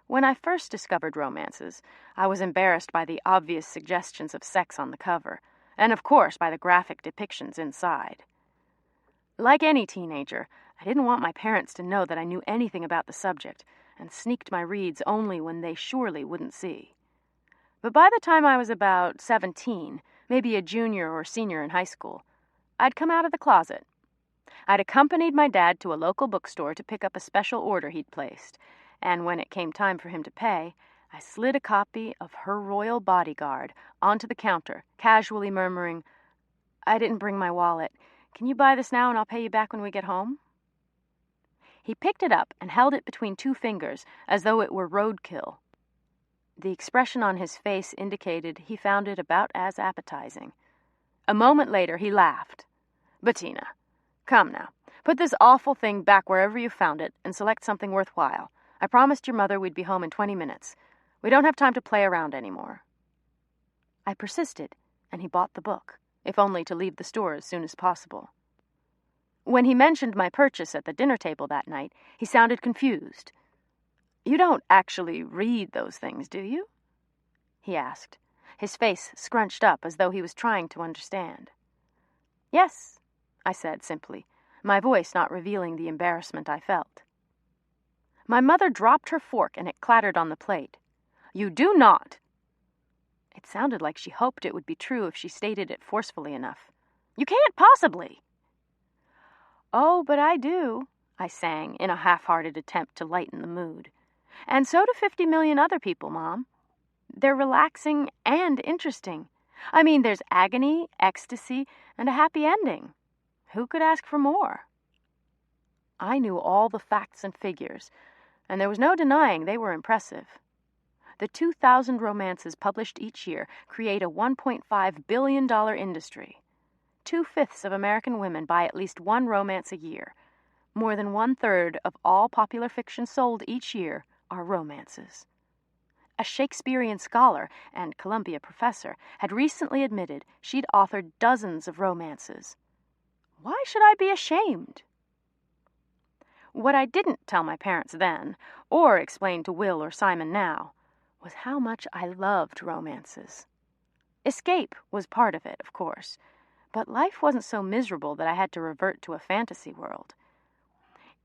When I first discovered romances, I was embarrassed by the obvious suggestions of sex on the cover, and of course by the graphic depictions inside. Like any teenager, I didn't want my parents to know that I knew anything about the subject, and sneaked my reads only when they surely wouldn't see. But by the time I was about 17, maybe a junior or senior in high school, I'd come out of the closet. I'd accompanied my dad to a local bookstore to pick up a special order he'd placed, and when it came time for him to pay, I slid a copy of Her Royal Bodyguard onto the counter, casually murmuring, I didn't bring my wallet. Can you buy this now and I'll pay you back when we get home? He picked it up and held it between 2 fingers, as though it were roadkill. The expression on his face indicated he found it about as appetizing. A moment later, he laughed. Bettina, come now. Put this awful thing back wherever you found it and select something worthwhile. I promised your mother we'd be home in 20 minutes. We don't have time to play around anymore." I persisted, and he bought the book, if only to leave the store as soon as possible. When he mentioned my purchase at the dinner table that night, he sounded confused. "You don't actually read those things, do you?" he asked, his face scrunched up as though he was trying to understand. "Yes," I said simply, my voice not revealing the embarrassment I felt. My mother dropped her fork and it clattered on the plate. "You do not!" It sounded like she hoped it would be true if she stated it forcefully enough. "You can't possibly!" "Oh, but I do," I sang in a half-hearted attempt to lighten the mood. "And so do 50 million other people, Mom. They're relaxing and interesting. I mean, there's agony, ecstasy, and a happy ending. Who could ask for more?" I knew all the facts and figures, and there was no denying they were impressive. The 2,000 romances published each year create a $1.5 billion industry. 2/5 of American women buy at least one romance a year. More than 1/3 of all popular fiction sold each year are romances. A Shakespearean scholar and Columbia professor had recently admitted she'd authored dozens of romances. Why should I be ashamed? What I didn't tell my parents then, or explain to Will or Simon now, was how much I loved romances. Escape was part of it, of course, but life wasn't so miserable that I had to revert to a fantasy world.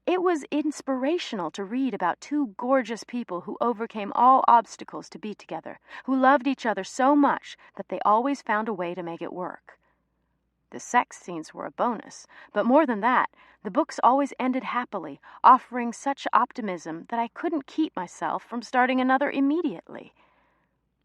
It was inspirational to read about two gorgeous people who overcame all obstacles to be together, who loved each other so much that they always found a way to make it work. The sex scenes were a bonus, but more than that, the books always ended happily, offering such optimism that I couldn't keep myself from starting another immediately.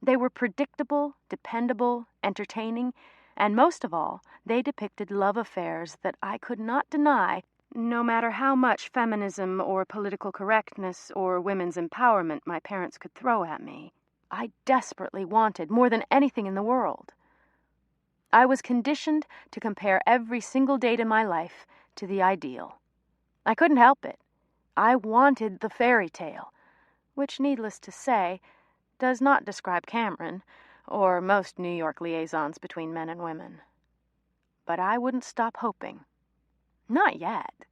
They were predictable, dependable, entertaining, and most of all, they depicted love affairs that I could not deny, no matter how much feminism or political correctness or women's empowerment my parents could throw at me. I desperately wanted more than anything in the world. I was conditioned to compare every single date in my life to the ideal. I couldn't help it. I wanted the fairy tale, which, needless to say, does not describe Cameron or most New York liaisons between men and women. But I wouldn't stop hoping. Not yet.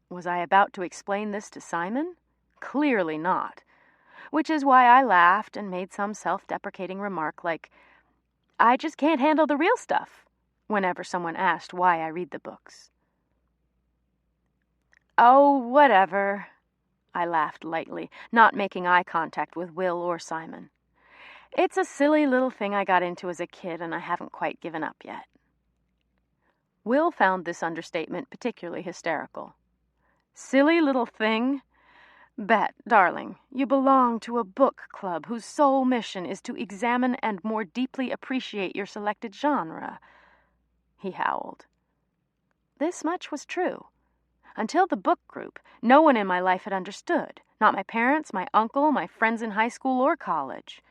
Was I about to explain this to Simon? Clearly not. Which is why I laughed and made some self-deprecating remark like, "I just can't handle the real stuff," whenever someone asked why I read the books. "Oh, whatever," I laughed lightly, not making eye contact with Will or Simon. "It's a silly little thing I got into as a kid, and I haven't quite given up yet." Will found this understatement particularly hysterical. "Silly little thing? Bet, darling, you belong to a book club whose sole mission is to examine and more deeply appreciate your selected genre," he howled. This much was true. Until the book group, no one in my life had understood. Not my parents, my uncle, my friends in high school or college.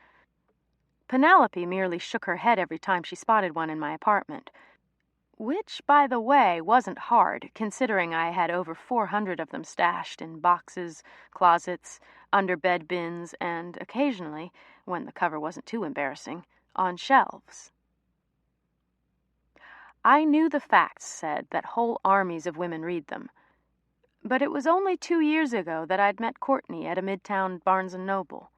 Penelope merely shook her head every time she spotted one in my apartment, which, by the way, wasn't hard, considering I had over 400 of them stashed in boxes, closets, under bed bins, and occasionally, when the cover wasn't too embarrassing, on shelves. I knew the facts said that whole armies of women read them, but it was only 2 years ago that I'd met Courtney at a midtown Barnes & Noble.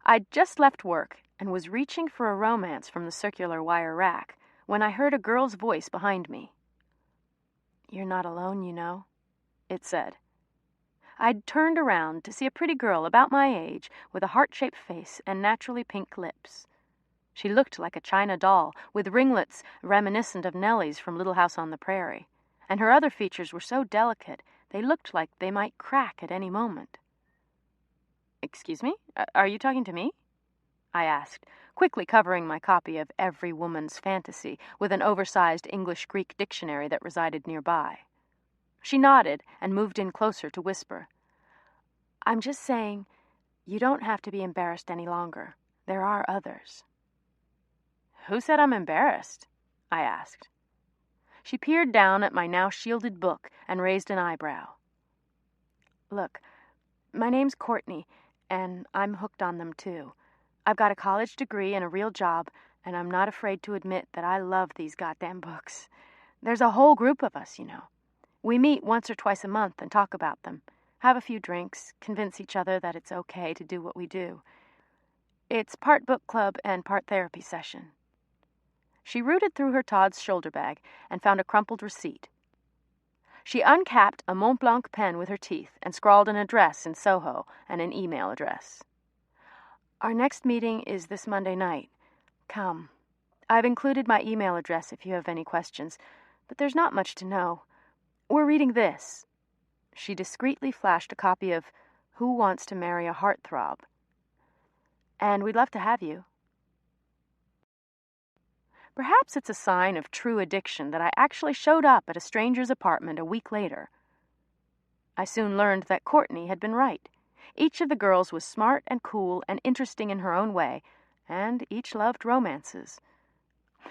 I'd just left work and was reaching for a romance from the circular wire rack when I heard a girl's voice behind me. "You're not alone, you know," it said. I'd turned around to see a pretty girl about my age with a heart-shaped face and naturally pink lips. She looked like a china doll, with ringlets reminiscent of Nellie's from Little House on the Prairie, and her other features were so delicate they looked like they might crack at any moment. "Excuse me? Are you talking to me?" I asked, quickly covering my copy of Every Woman's Fantasy with an oversized English-Greek dictionary that resided nearby. She nodded and moved in closer to whisper, "I'm just saying, you don't have to be embarrassed any longer. There are others." "Who said I'm embarrassed?" I asked. She peered down at my now shielded book and raised an eyebrow. Look, my name's Courtney, and I'm hooked on them too. I've got a college degree and a real job, and I'm not afraid to admit that I love these goddamn books. There's a whole group of us, you know. We meet once or twice a month and talk about them, have a few drinks, convince each other that it's okay to do what we do. It's part book club and part therapy session. She rooted through her Todd's shoulder bag and found a crumpled receipt. She uncapped a Mont Blanc pen with her teeth and scrawled an address in Soho and an email address. Our next meeting is this Monday night. Come. I've included my email address if you have any questions, but there's not much to know. We're reading this. She discreetly flashed a copy of Who Wants to Marry a Heartthrob? And we'd love to have you. Perhaps it's a sign of true addiction that I actually showed up at a stranger's apartment a week later. I soon learned that Courtney had been right. Each of the girls was smart and cool and interesting in her own way, and each loved romances.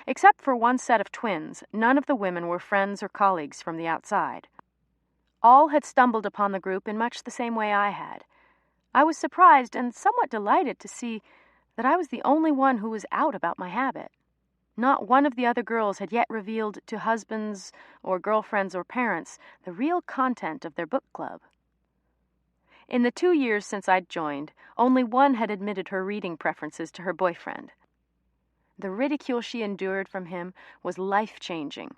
Except for one set of twins, none of the women were friends or colleagues from the outside. All had stumbled upon the group in much the same way I had. I was surprised and somewhat delighted to see that I was the only one who was out about my habit. Not one of the other girls had yet revealed to husbands or girlfriends or parents the real content of their book club. In the 2 years since I'd joined, only one had admitted her reading preferences to her boyfriend. The ridicule she endured from him was life-changing.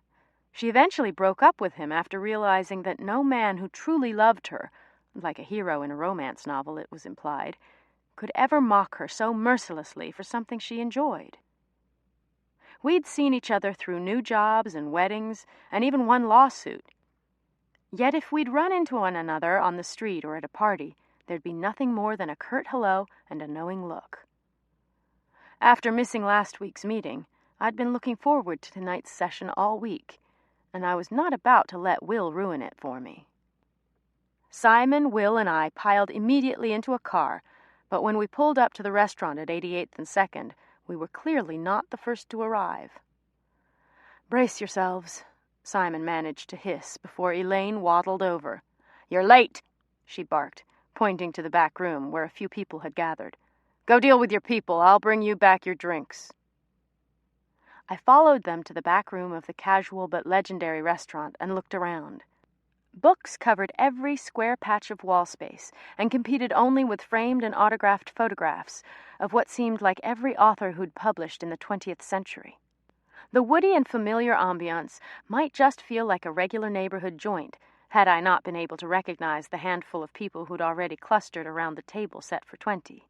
She eventually broke up with him after realizing that no man who truly loved her, like a hero in a romance novel it was implied, could ever mock her so mercilessly for something she enjoyed. We'd seen each other through new jobs and weddings, and even one lawsuit. Yet if we'd run into one another on the street or at a party, there'd be nothing more than a curt hello and a knowing look. After missing last week's meeting, I'd been looking forward to tonight's session all week, and I was not about to let Will ruin it for me. Simon, Will, and I piled immediately into a car, but when we pulled up to the restaurant at 88th and 2nd, we were clearly not the first to arrive. "Brace yourselves," Simon managed to hiss before Elaine waddled over. "You're late," she barked, pointing to the back room where a few people had gathered. "Go deal with your people. I'll bring you back your drinks." I followed them to the back room of the casual but legendary restaurant and looked around. Books covered every square patch of wall space and competed only with framed and autographed photographs of what seemed like every author who'd published in the 20th century. The woody and familiar ambiance might just feel like a regular neighborhood joint, had I not been able to recognize the handful of people who'd already clustered around the table set for 20.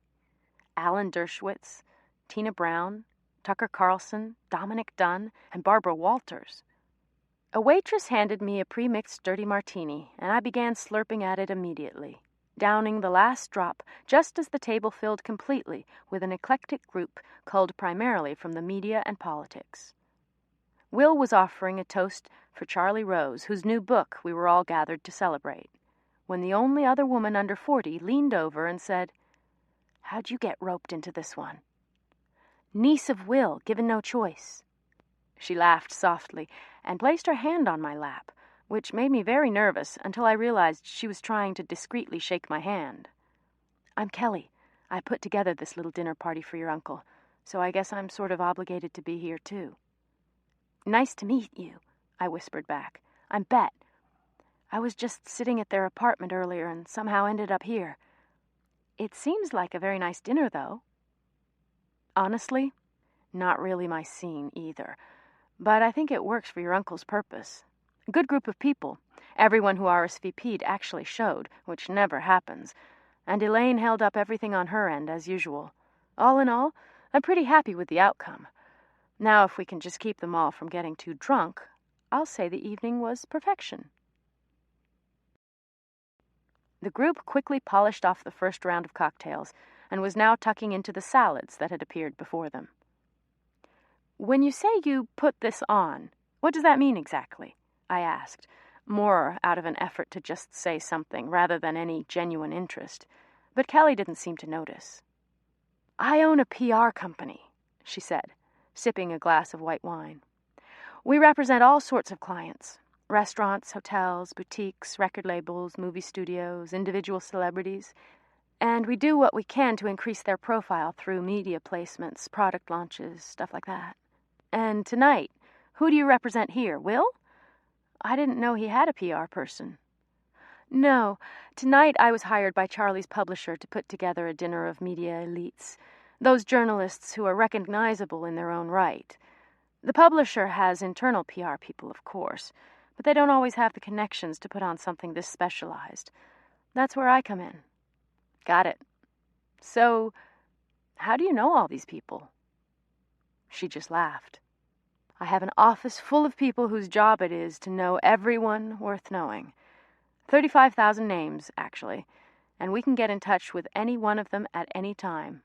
Alan Dershowitz, Tina Brown, Tucker Carlson, Dominic Dunn, and Barbara Walters. A waitress handed me a pre-mixed dirty martini, and I began slurping at it immediately, downing the last drop just as the table filled completely with an eclectic group culled primarily from the media and politics. Will was offering a toast for Charlie Rose, whose new book we were all gathered to celebrate, when the only other woman under 40 leaned over and said, "How'd you get roped into this one?" "Niece of Will, given no choice." She laughed softly and placed her hand on my lap, which made me very nervous until I realized she was trying to discreetly shake my hand. "I'm Kelly. I put together this little dinner party for your uncle, so I guess I'm sort of obligated to be here, too." "Nice to meet you," I whispered back. "I'm Bet. I was just sitting at their apartment earlier and somehow ended up here. It seems like a very nice dinner, though." Honestly, not really my scene either. But I think it works for your uncle's purpose. A good group of people. Everyone who RSVP'd actually showed, which never happens. And Elaine held up everything on her end, as usual. All in all, I'm pretty happy with the outcome. Now, if we can just keep them all from getting too drunk, I'll say the evening was perfection. The group quickly polished off the first round of cocktails and was now tucking into the salads that had appeared before them. "When you say you put this on, what does that mean exactly?" I asked, more out of an effort to just say something rather than any genuine interest. But Kelly didn't seem to notice. "I own a PR company," she said, sipping a glass of white wine. "We represent all sorts of clients. Restaurants, hotels, boutiques, record labels, movie studios, individual celebrities. And we do what we can to increase their profile through media placements, product launches, stuff like that. And tonight, who do you represent here, Will? I didn't know he had a PR person. No, tonight I was hired by Charlie's publisher to put together a dinner of media elites, those journalists who are recognizable in their own right. The publisher has internal PR people, of course, but they don't always have the connections to put on something this specialized. That's where I come in. Got it. So, how do you know all these people? She just laughed. I have an office full of people whose job it is to know everyone worth knowing. 35,000 names, actually, and we can get in touch with any one of them at any time.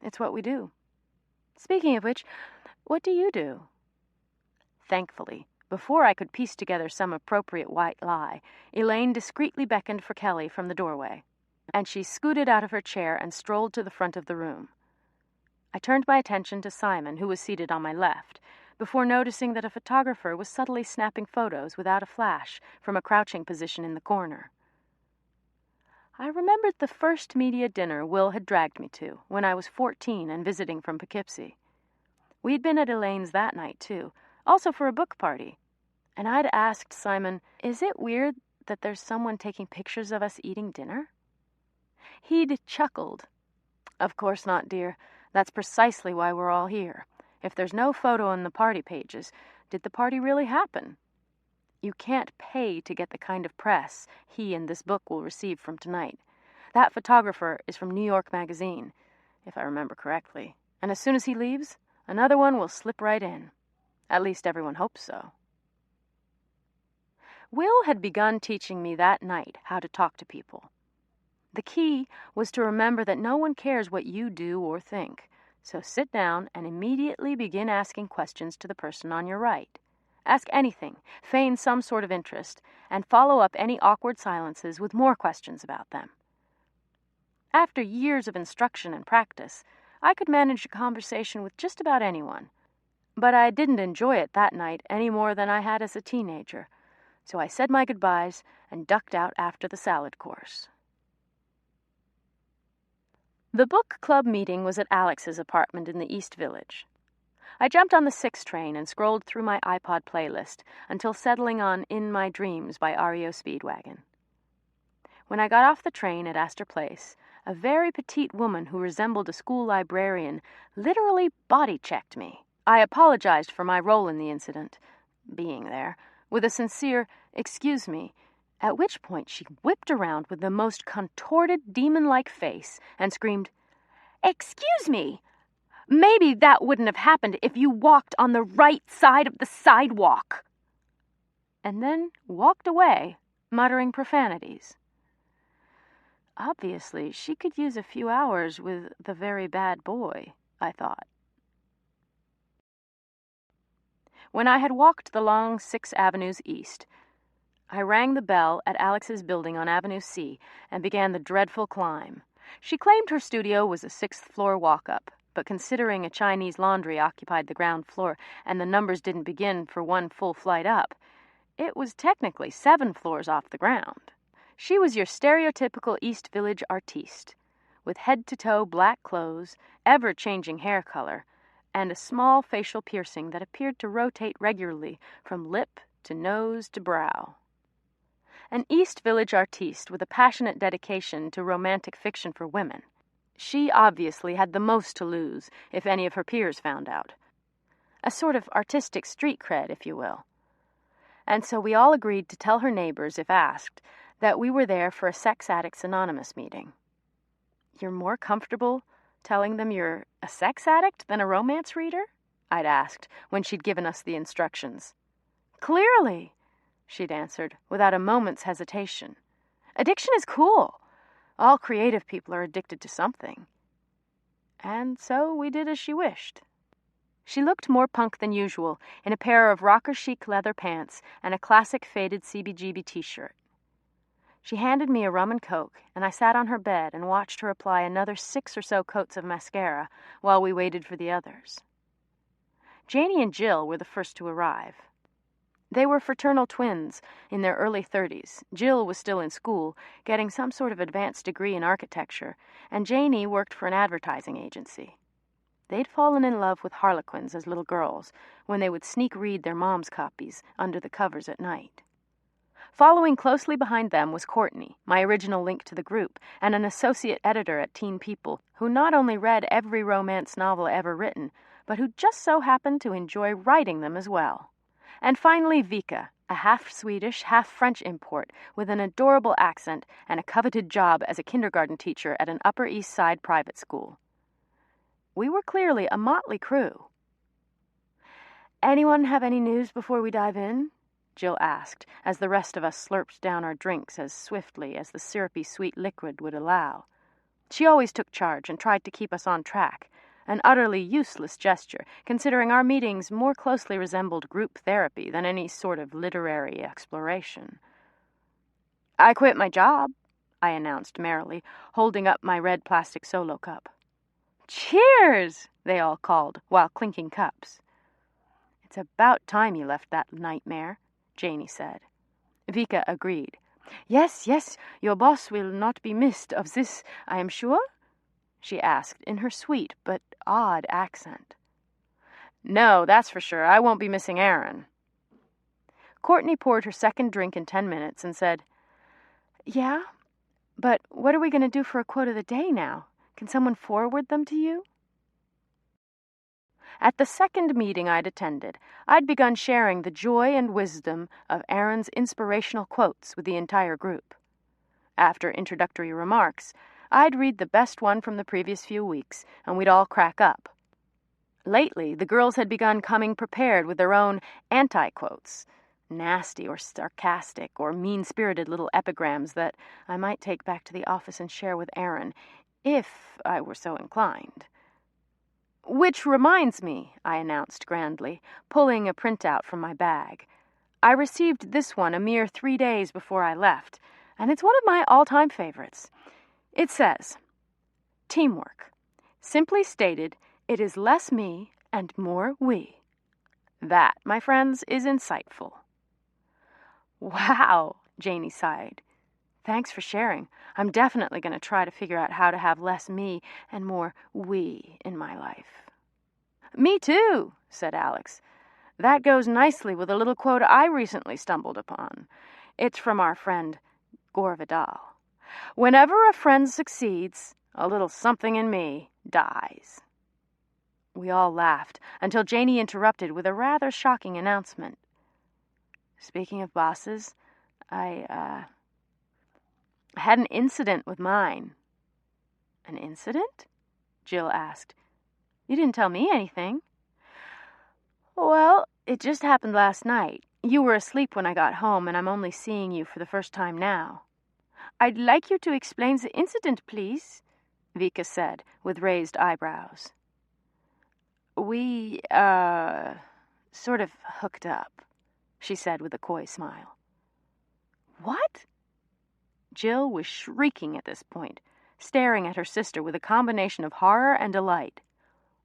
It's what we do. Speaking of which, what do you do? Thankfully, before I could piece together some appropriate white lie, Elaine discreetly beckoned for Kelly from the doorway, and she scooted out of her chair and strolled to the front of the room. I turned my attention to Simon, who was seated on my left, before noticing that a photographer was subtly snapping photos without a flash from a crouching position in the corner. I remembered the first media dinner Will had dragged me to when I was 14 and visiting from Poughkeepsie. We'd been at Elaine's that night, too, also for a book party, and I'd asked Simon, "Is it weird that there's someone taking pictures of us eating dinner?" He'd chuckled. "Of course not, dear. That's precisely why we're all here. If there's no photo on the party pages, did the party really happen? You can't pay to get the kind of press he and this book will receive from tonight. That photographer is from New York Magazine, if I remember correctly, and as soon as he leaves, another one will slip right in. At least everyone hopes so." Will had begun teaching me that night how to talk to people. The key was to remember that no one cares what you do or think, so sit down and immediately begin asking questions to the person on your right. Ask anything, feign some sort of interest, and follow up any awkward silences with more questions about them. After years of instruction and practice, I could manage a conversation with just about anyone, but I didn't enjoy it that night any more than I had as a teenager, so I said my goodbyes and ducked out after the salad course. The book club meeting was at Alex's apartment in the East Village. I jumped on the 6 train and scrolled through my iPod playlist until settling on In My Dreams by REO Speedwagon. When I got off the train at Astor Place, a very petite woman who resembled a school librarian literally body-checked me. I apologized for my role in the incident, being there, with a sincere, "Excuse me," at which point she whipped around with the most contorted, demon-like face and screamed, "Excuse me! Maybe that wouldn't have happened if you walked on the right side of the sidewalk," and then walked away, muttering profanities. Obviously, she could use a few hours with the very bad boy, I thought. When I had walked the long 6 avenues east, I rang the bell at Alex's building on Avenue C and began the dreadful climb. She claimed her studio was a 6th-floor walk-up, but considering a Chinese laundry occupied the ground floor and the numbers didn't begin for one full flight up, it was technically 7 floors off the ground. She was your stereotypical East Village artiste, with head-to-toe black clothes, ever-changing hair color, and a small facial piercing that appeared to rotate regularly from lip to nose to brow. An East Village artiste with a passionate dedication to romantic fiction for women. She obviously had the most to lose if any of her peers found out. A sort of artistic street cred, if you will. And so we all agreed to tell her neighbors, if asked, that we were there for a Sex Addicts Anonymous meeting. "You're more comfortable telling them you're a sex addict than a romance reader?" I'd asked when she'd given us the instructions. "Clearly," she'd answered, without a moment's hesitation. "Addiction is cool. All creative people are addicted to something." And so we did as she wished. She looked more punk than usual, in a pair of rocker-chic leather pants and a classic faded CBGB t-shirt. She handed me a rum and coke, and I sat on her bed and watched her apply another 6 or so coats of mascara while we waited for the others. Janie and Jill were the first to arrive. They were fraternal twins in their early 30s. Jill was still in school, getting some sort of advanced degree in architecture, and Janie worked for an advertising agency. They'd fallen in love with Harlequins as little girls when they would sneak read their mom's copies under the covers at night. Following closely behind them was Courtney, my original link to the group, and an associate editor at Teen People, who not only read every romance novel ever written, but who just so happened to enjoy writing them as well. And finally Vika, a half-Swedish, half-French import with an adorable accent and a coveted job as a kindergarten teacher at an Upper East Side private school. We were clearly a motley crew. "Anyone have any news before we dive in?" Jill asked, as the rest of us slurped down our drinks as swiftly as the syrupy sweet liquid would allow. She always took charge and tried to keep us on track, an utterly useless gesture, considering our meetings more closely resembled group therapy than any sort of literary exploration. "I quit my job," I announced merrily, holding up my red plastic solo cup. "Cheers!" they all called, while clinking cups. "It's about time you left that nightmare," Janie said. Vika agreed. Yes, your boss will not be missed of this, I am sure?" she asked in her sweet but odd accent. "No, that's for sure. I won't be missing Aaron." Courtney poured her second drink in 10 minutes and said, "Yeah, but what are we going to do for a quote of the day now? Can someone forward them to you?" At the second meeting I'd attended, I'd begun sharing the joy and wisdom of Aaron's inspirational quotes with the entire group. After introductory remarks, I'd read the best one from the previous few weeks, and we'd all crack up. Lately, the girls had begun coming prepared with their own anti-quotes, nasty or sarcastic or mean-spirited little epigrams that I might take back to the office and share with Aaron, if I were so inclined. "Which reminds me," I announced grandly, pulling a printout from my bag. "I received this one a mere 3 days before I left, and it's one of my all-time favorites. It says, 'Teamwork. Simply stated, it is less me and more we.' That, my friends, is insightful." "Wow," Janie sighed. "Thanks for sharing. I'm definitely going to try to figure out how to have less me and more we in my life." "Me too," said Alex. "That goes nicely with a little quote I recently stumbled upon. It's from our friend Gore Vidal. 'Whenever a friend succeeds, a little something in me dies.'" We all laughed until Janie interrupted with a rather shocking announcement. "Speaking of bosses, I had an incident with mine." "An incident?" Jill asked. "You didn't tell me anything." "Well, it just happened last night. You were asleep when I got home, and I'm only seeing you for the first time now." "I'd like you to explain the incident, please," Vika said, with raised eyebrows. "We, sort of hooked up," she said with a coy smile. "What?" Jill was shrieking at this point, staring at her sister with a combination of horror and delight.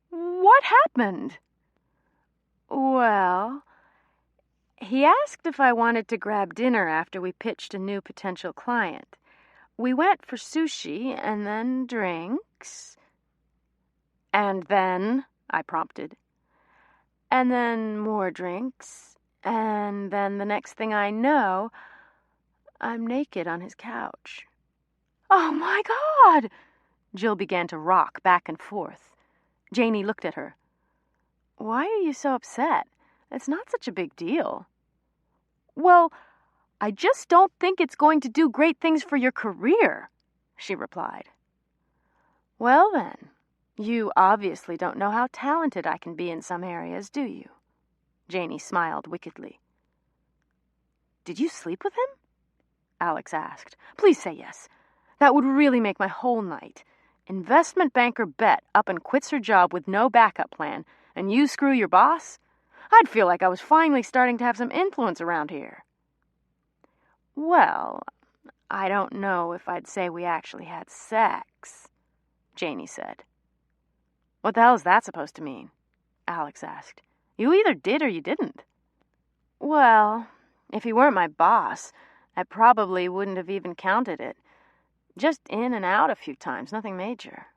"What happened?" "Well, he asked if I wanted to grab dinner after we pitched a new potential client. We went for sushi and then drinks." "And then?" I prompted. "And then more drinks, and then the next thing I know, I'm naked on his couch." "Oh, my God!" Jill began to rock back and forth. Janie looked at her. "Why are you so upset? It's not such a big deal." "Well, I just don't think it's going to do great things for your career," she replied. "Well, then, you obviously don't know how talented I can be in some areas, do you?" Janie smiled wickedly. "Did you sleep with him?" Alex asked. "Please say yes. That would really make my whole night. Investment banker Bet up and quits her job with no backup plan, and you screw your boss? I'd feel like I was finally starting to have some influence around here." "Well, I don't know if I'd say we actually had sex," Janie said. "What the hell is that supposed to mean?" Alex asked. "You either did or you didn't." Well, if he weren't my boss, I probably wouldn't have even counted it. Just in and out a few times, nothing major.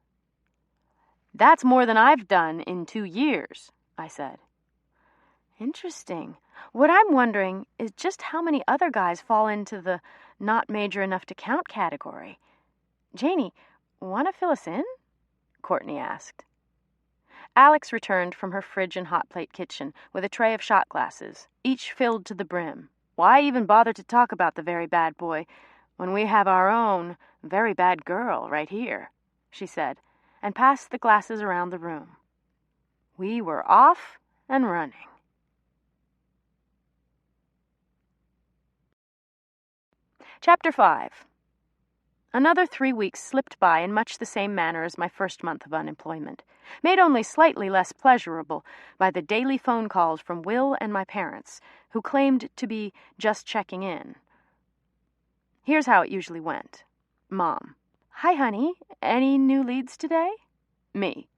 That's more than I've done in 2 years, I said. Interesting. What I'm wondering is just how many other guys fall into the not major enough to count category. Janie, want to fill us in? Courtney asked. Alex returned from her fridge and hot plate kitchen with a tray of shot glasses, each filled to the brim. Why even bother to talk about the very bad boy when we have our own very bad girl right here, she said, and passed the glasses around the room. We were off and running. Chapter 5. Another 3 weeks slipped by in much the same manner as my first month of unemployment, made only slightly less pleasurable by the daily phone calls from Will and my parents, who claimed to be just checking in. Here's how it usually went. Mom: Hi, honey. Any new leads today? Me: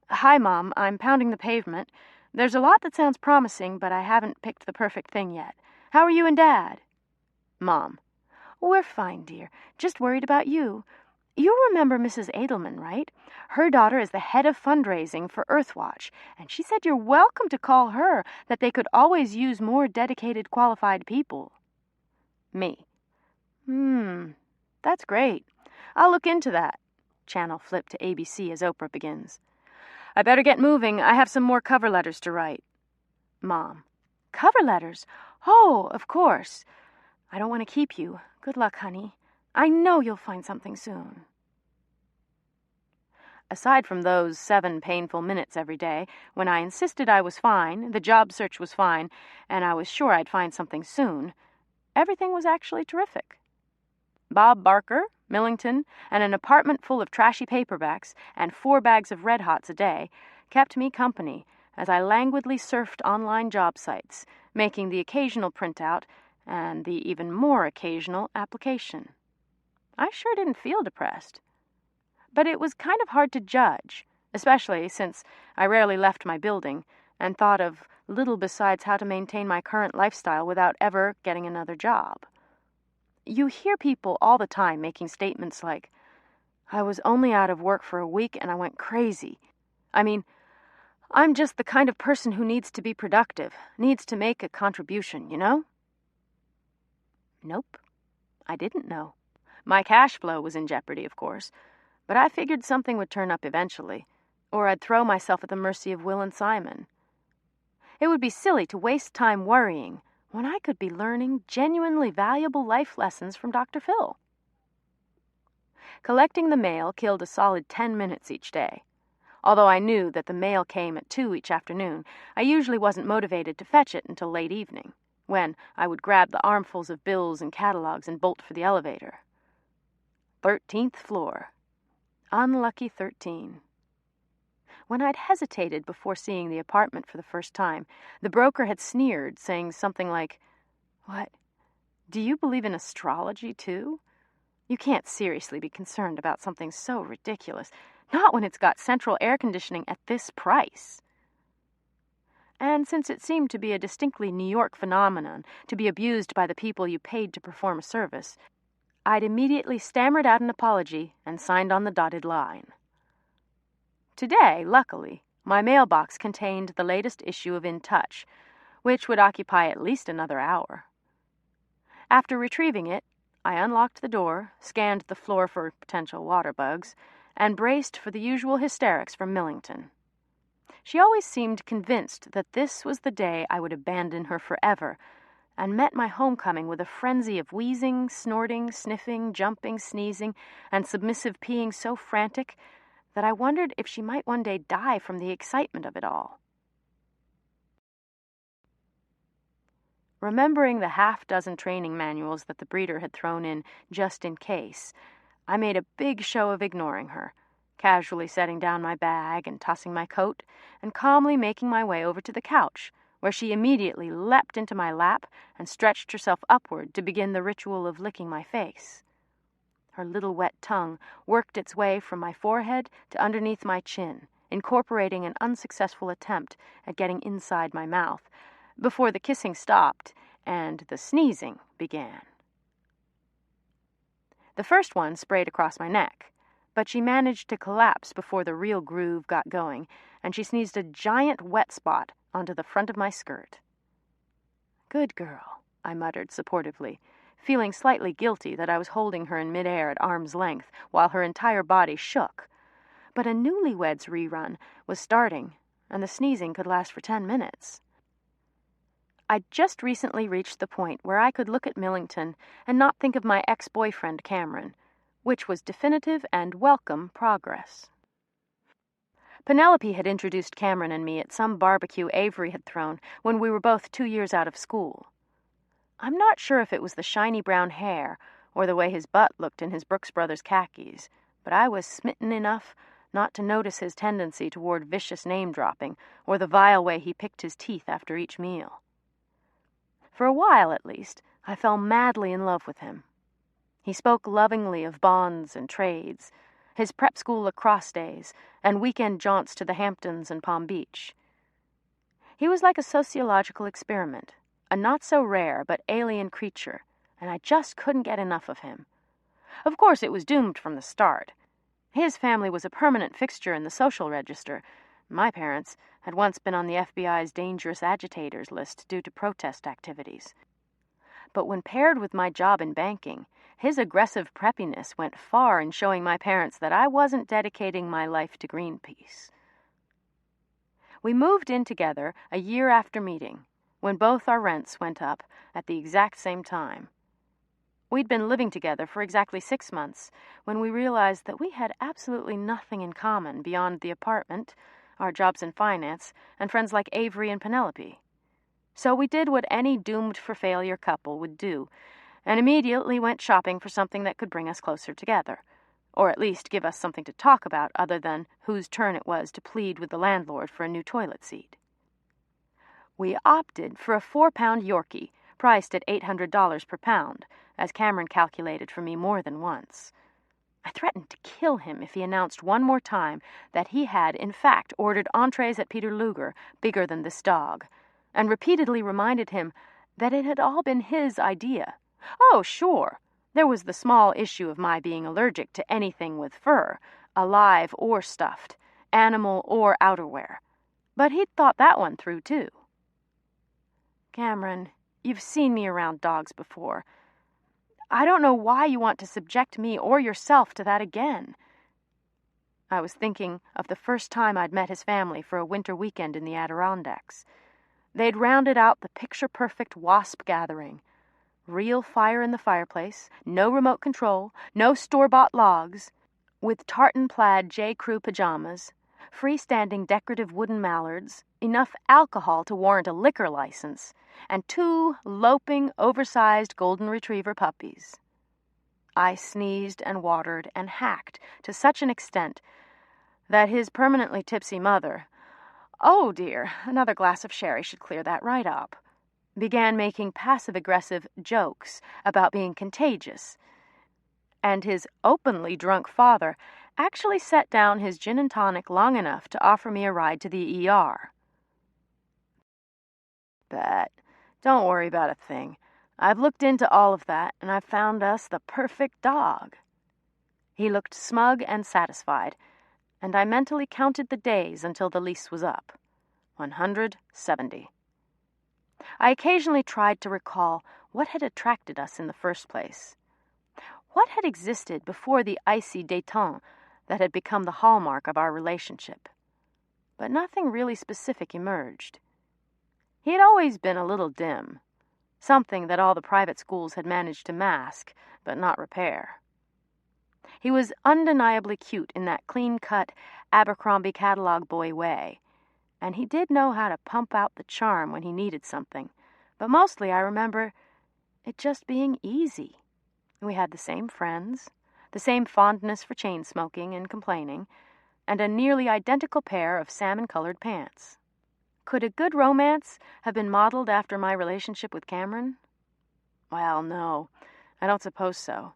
Hi, Mom. I'm pounding the pavement. There's a lot that sounds promising, but I haven't picked the perfect thing yet. How are you and Dad? Mom: We're fine, dear. Just worried about you. You remember Mrs. Edelman, right? Her daughter is the head of fundraising for Earthwatch, and she said you're welcome to call her, that they could always use more dedicated, qualified people. Me: That's great. I'll look into that. Channel flip to ABC as Oprah begins. I better get moving. I have some more cover letters to write. Mom: Cover letters? Oh, of course. I don't want to keep you. Good luck, honey. I know you'll find something soon. Aside from those 7 painful minutes every day, when I insisted I was fine, the job search was fine, and I was sure I'd find something soon, everything was actually terrific. Bob Barker, Millington, and an apartment full of trashy paperbacks and 4 bags of Red Hots a day kept me company as I languidly surfed online job sites, making the occasional printout and the even more occasional application. I sure didn't feel depressed. But it was kind of hard to judge, especially since I rarely left my building and thought of little besides how to maintain my current lifestyle without ever getting another job. You hear people all the time making statements like, I was only out of work for a week and I went crazy. I mean, I'm just the kind of person who needs to be productive, needs to make a contribution, you know? Nope, I didn't know. My cash flow was in jeopardy, of course, but I figured something would turn up eventually, or I'd throw myself at the mercy of Will and Simon. It would be silly to waste time worrying when I could be learning genuinely valuable life lessons from Dr. Phil. Collecting the mail killed a solid 10 minutes each day. Although I knew that the mail came at 2 each afternoon, I usually wasn't motivated to fetch it until late evening, when I would grab the armfuls of bills and catalogs and bolt for the elevator. 13th floor. Unlucky 13. When I'd hesitated before seeing the apartment for the first time, the broker had sneered, saying something like, What? Do you believe in astrology, too? You can't seriously be concerned about something so ridiculous, not when it's got central air conditioning at this price. And since it seemed to be a distinctly New York phenomenon to be abused by the people you paid to perform a service, I'd immediately stammered out an apology and signed on the dotted line. Today, luckily, my mailbox contained the latest issue of In Touch, which would occupy at least another hour. After retrieving it, I unlocked the door, scanned the floor for potential water bugs, and braced for the usual hysterics from Millington. She always seemed convinced that this was the day I would abandon her forever, and met my homecoming with a frenzy of wheezing, snorting, sniffing, jumping, sneezing, and submissive peeing so frantic that I wondered if she might one day die from the excitement of it all. Remembering the 6 training manuals that the breeder had thrown in just in case, I made a big show of ignoring her, casually setting down my bag and tossing my coat, and calmly making my way over to the couch, where she immediately leapt into my lap and stretched herself upward to begin the ritual of licking my face. Her little wet tongue worked its way from my forehead to underneath my chin, incorporating an unsuccessful attempt at getting inside my mouth, before the kissing stopped and the sneezing began. The first one sprayed across my neck, but she managed to collapse before the real groove got going, and she sneezed a giant wet spot onto the front of my skirt. "Good girl," I muttered supportively, feeling slightly guilty that I was holding her in midair at arm's length while her entire body shook. But a Newlyweds rerun was starting, and the sneezing could last for 10 minutes. I'd just recently reached the point where I could look at Millington and not think of my ex-boyfriend Cameron, which was definitive and welcome progress. Penelope had introduced Cameron and me at some barbecue Avery had thrown when we were both 2 years out of school. I'm not sure if it was the shiny brown hair or the way his butt looked in his Brooks Brothers khakis, but I was smitten enough not to notice his tendency toward vicious name-dropping or the vile way he picked his teeth after each meal. For a while, at least, I fell madly in love with him. He spoke lovingly of bonds and trades, his prep school lacrosse days, and weekend jaunts to the Hamptons and Palm Beach. He was like a sociological experiment, a not-so-rare but alien creature, and I just couldn't get enough of him. Of course, it was doomed from the start. His family was a permanent fixture in the social register. My parents had once been on the FBI's dangerous agitators list due to protest activities. But when paired with my job in banking, his aggressive preppiness went far in showing my parents that I wasn't dedicating my life to Greenpeace. We moved in together a year after meeting, when both our rents went up at the exact same time. We'd been living together for exactly 6 months when we realized that we had absolutely nothing in common beyond the apartment, our jobs in finance, and friends like Avery and Penelope. So we did what any doomed-for-failure couple would do, and immediately went shopping for something that could bring us closer together, or at least give us something to talk about other than whose turn it was to plead with the landlord for a new toilet seat. We opted for a 4-pound Yorkie, priced at $800 per pound, as Cameron calculated for me more than once. I threatened to kill him if he announced one more time that he had, in fact, ordered entrees at Peter Luger bigger than this dog, and repeatedly reminded him that it had all been his idea. Oh, sure, there was the small issue of my being allergic to anything with fur, alive or stuffed, animal or outerwear, but he'd thought that one through, too. "Cameron, you've seen me around dogs before. I don't know why you want to subject me or yourself to that again." I was thinking of the first time I'd met his family for a winter weekend in the Adirondacks. They'd rounded out the picture-perfect WASP gathering. Real fire in the fireplace, no remote control, no store-bought logs, with tartan plaid J.Crew pajamas, freestanding decorative wooden mallards, enough alcohol to warrant a liquor license, and 2 loping, oversized golden retriever puppies. I sneezed and watered and hacked to such an extent that his permanently tipsy mother, "Oh dear, another glass of sherry should clear that right up," began making passive-aggressive jokes about being contagious, and his openly drunk father actually set down his gin and tonic long enough to offer me a ride to the ER. "But don't worry about a thing. I've looked into all of that, and I've found us the perfect dog." He looked smug and satisfied, and I mentally counted the days until the lease was up. 170. I occasionally tried to recall what had attracted us in the first place. What had existed before the icy détente that had become the hallmark of our relationship? But nothing really specific emerged. He had always been a little dim, something that all the private schools had managed to mask, but not repair. He was undeniably cute in that clean-cut Abercrombie catalog boy way, and he did know how to pump out the charm when he needed something, but mostly I remember it just being easy. We had the same friends, the same fondness for chain smoking and complaining, and a nearly identical pair of salmon-colored pants. Could a good romance have been modeled after my relationship with Cameron? Well, no, I don't suppose so.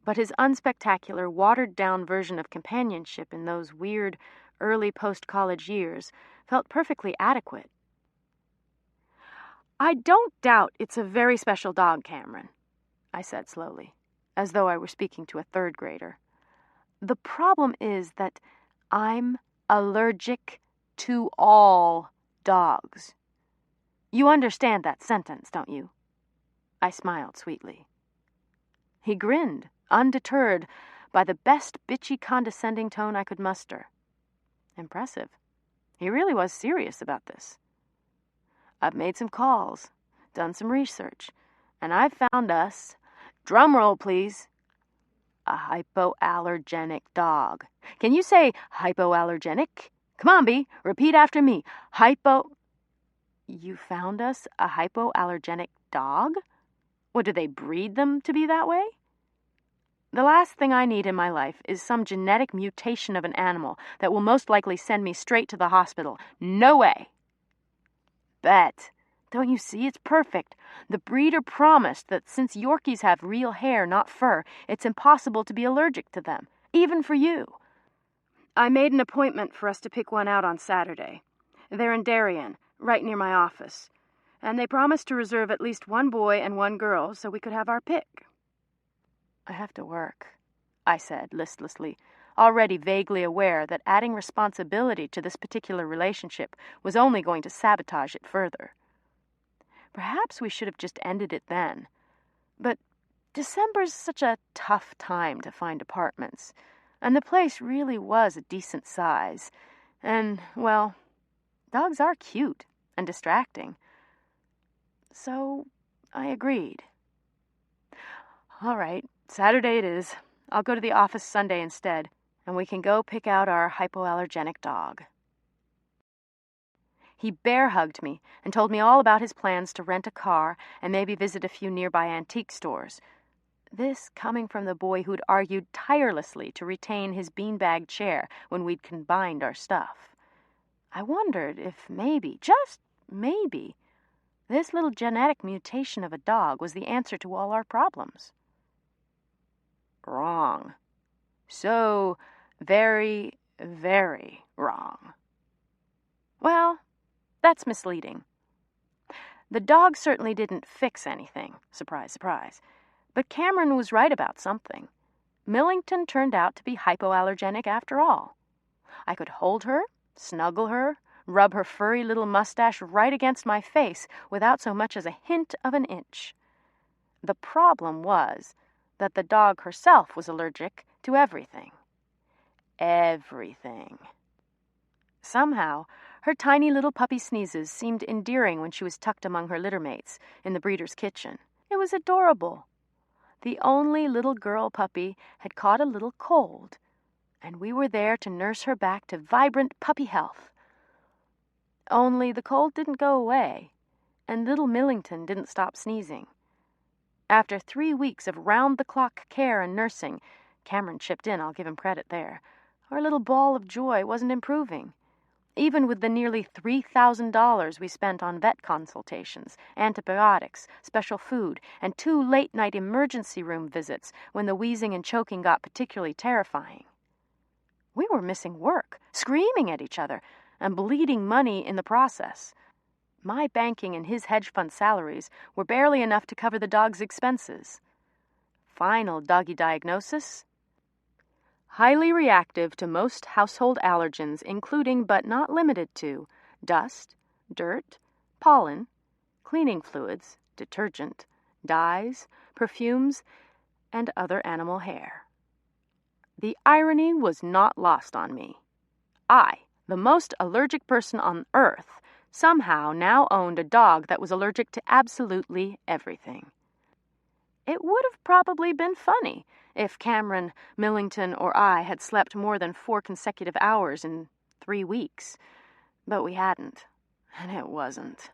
But his unspectacular, watered-down version of companionship in those weird, early post-college years felt perfectly adequate. I don't doubt it's a very special dog, Cameron, I said slowly, as though I were speaking to a third grader. The problem is that I'm allergic to all dogs. You understand that sentence, don't you? I smiled sweetly. He grinned, undeterred by the best bitchy condescending tone I could muster. Impressive. He really was serious about this. I've made some calls, done some research, and I've found us, drum roll please, a hypoallergenic dog. Can you say hypoallergenic? Come on, Bea, repeat after me. You found us a hypoallergenic dog? What, do they breed them to be that way? The last thing I need in my life is some genetic mutation of an animal that will most likely send me straight to the hospital. No way. Bet. Don't you see? It's perfect. The breeder promised that since Yorkies have real hair, not fur, it's impossible to be allergic to them, even for you. I made an appointment for us to pick one out on Saturday. They're in Darien, right near my office, and they promised to reserve at least one boy and one girl so we could have our pick. I have to work, I said listlessly, already vaguely aware that adding responsibility to this particular relationship was only going to sabotage it further. Perhaps we should have just ended it then. But December's such a tough time to find apartments, and the place really was a decent size. And, well, dogs are cute and distracting. So I agreed. All right, Saturday it is. I'll go to the office Sunday instead, and we can go pick out our hypoallergenic dog. He bear-hugged me and told me all about his plans to rent a car and maybe visit a few nearby antique stores. This coming from the boy who'd argued tirelessly to retain his beanbag chair when we'd combined our stuff. I wondered if maybe, just maybe, this little genetic mutation of a dog was the answer to all our problems. Wrong. So very, very wrong. Well, that's misleading. The dog certainly didn't fix anything, surprise, surprise. But Cameron was right about something. Millington turned out to be hypoallergenic after all. I could hold her, snuggle her, rub her furry little mustache right against my face without so much as a hint of an itch. The problem was that the dog herself was allergic to everything. Everything. Somehow, her tiny little puppy sneezes seemed endearing when she was tucked among her littermates in the breeder's kitchen. It was adorable. The only little girl puppy had caught a little cold, and we were there to nurse her back to vibrant puppy health. Only the cold didn't go away, and little Millington didn't stop sneezing. After 3 weeks of round-the-clock care and nursing, Cameron chipped in, I'll give him credit there, our little ball of joy wasn't improving. Even with the nearly $3,000 we spent on vet consultations, antibiotics, special food, and 2 late-night emergency room visits when the wheezing and choking got particularly terrifying. We were missing work, screaming at each other, and bleeding money in the process. My banking and his hedge fund salaries were barely enough to cover the dog's expenses. Final doggy diagnosis: highly reactive to most household allergens, including but not limited to dust, dirt, pollen, cleaning fluids, detergent, dyes, perfumes, and other animal hair. The irony was not lost on me. I, the most allergic person on earth, somehow now owned a dog that was allergic to absolutely everything. It would have probably been funny if Cameron, Millington, or I had slept more than 4 consecutive hours in 3 weeks. But we hadn't, and it wasn't.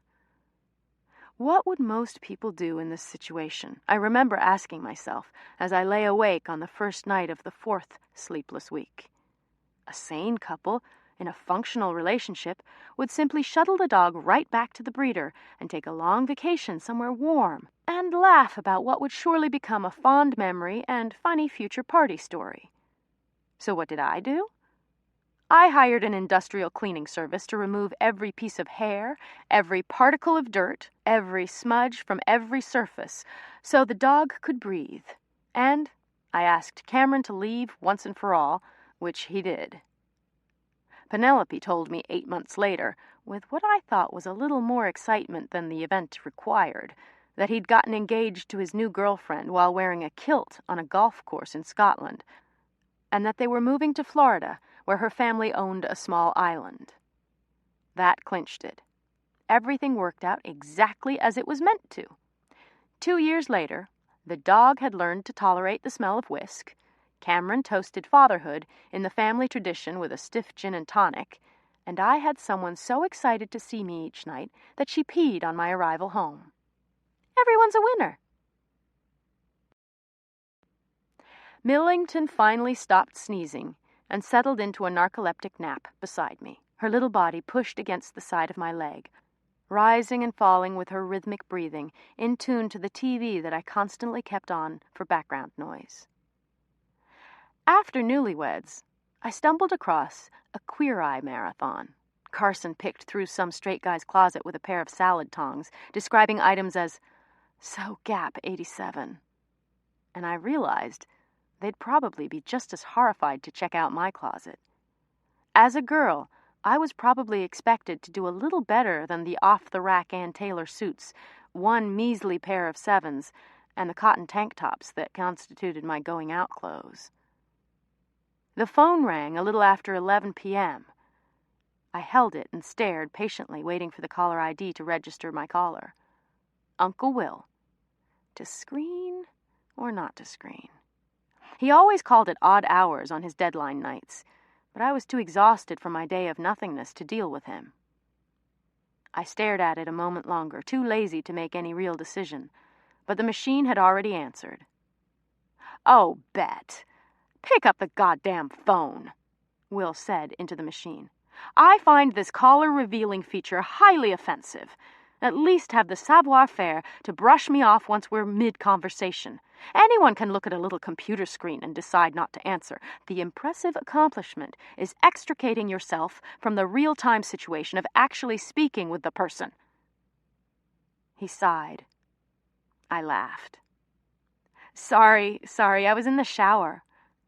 What would most people do in this situation? I remember asking myself as I lay awake on the first night of the 4th sleepless week. A sane couple in a functional relationship would simply shuttle the dog right back to the breeder and take a long vacation somewhere warm and laugh about what would surely become a fond memory and funny future party story. So what did I do? I hired an industrial cleaning service to remove every piece of hair, every particle of dirt, every smudge from every surface, so the dog could breathe. And I asked Cameron to leave once and for all, which he did. Penelope told me 8 months later, with what I thought was a little more excitement than the event required, that he'd gotten engaged to his new girlfriend while wearing a kilt on a golf course in Scotland, and that they were moving to Florida, where her family owned a small island. That clinched it. Everything worked out exactly as it was meant to. 2 years later, the dog had learned to tolerate the smell of whisk, Cameron toasted fatherhood in the family tradition with a stiff gin and tonic, and I had someone so excited to see me each night that she peed on my arrival home. Everyone's a winner. Millington finally stopped sneezing and settled into a narcoleptic nap beside me, her little body pushed against the side of my leg, rising and falling with her rhythmic breathing, in tune to the TV that I constantly kept on for background noise. After Newlyweds, I stumbled across a Queer Eye marathon. Carson picked through some straight guy's closet with a pair of salad tongs, describing items as, "So Gap 87. And I realized they'd probably be just as horrified to check out my closet. As a girl, I was probably expected to do a little better than the off-the-rack Ann Taylor suits, one measly pair of sevens, and the cotton tank tops that constituted my going-out clothes. The phone rang a little after 11 p.m. I held it and stared patiently, waiting for the caller ID to register my caller. Uncle Will. To screen or not to screen? He always called it odd hours on his deadline nights, but I was too exhausted from my day of nothingness to deal with him. I stared at it a moment longer, too lazy to make any real decision, but the machine had already answered. "Oh, Bet, pick up the goddamn phone," Will said into the machine. "I find this caller-revealing feature highly offensive. At least have the savoir-faire to brush me off once we're mid-conversation. Anyone can look at a little computer screen and decide not to answer. The impressive accomplishment is extricating yourself from the real-time situation of actually speaking with the person." He sighed. I laughed. Sorry, I was in the shower,"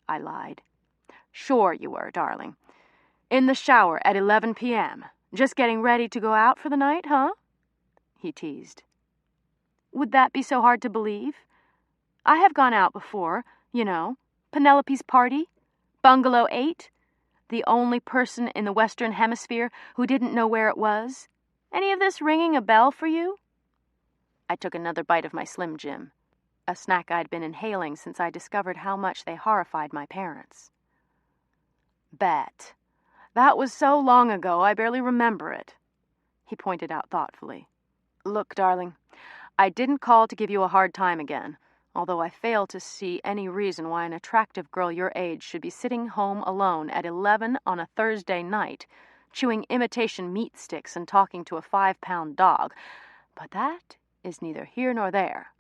I lied. "Sure you were, darling. In the shower at 11 p.m. Just getting ready to go out for the night, huh?" he teased. "Would that be so hard to believe? I have gone out before, you know, Penelope's party, Bungalow 8, the only person in the Western Hemisphere who didn't know where it was. Any of this ringing a bell for you?" I took another bite of my Slim Jim, a snack I'd been inhaling since I discovered how much they horrified my parents. "Bet. That was so long ago I barely remember it," he pointed out thoughtfully. "Look, darling, I didn't call to give you a hard time again, although I fail to see any reason why an attractive girl your age should be sitting home alone at 11 on a Thursday night, chewing imitation meat sticks and talking to a 5-pound dog. But that is neither here nor there.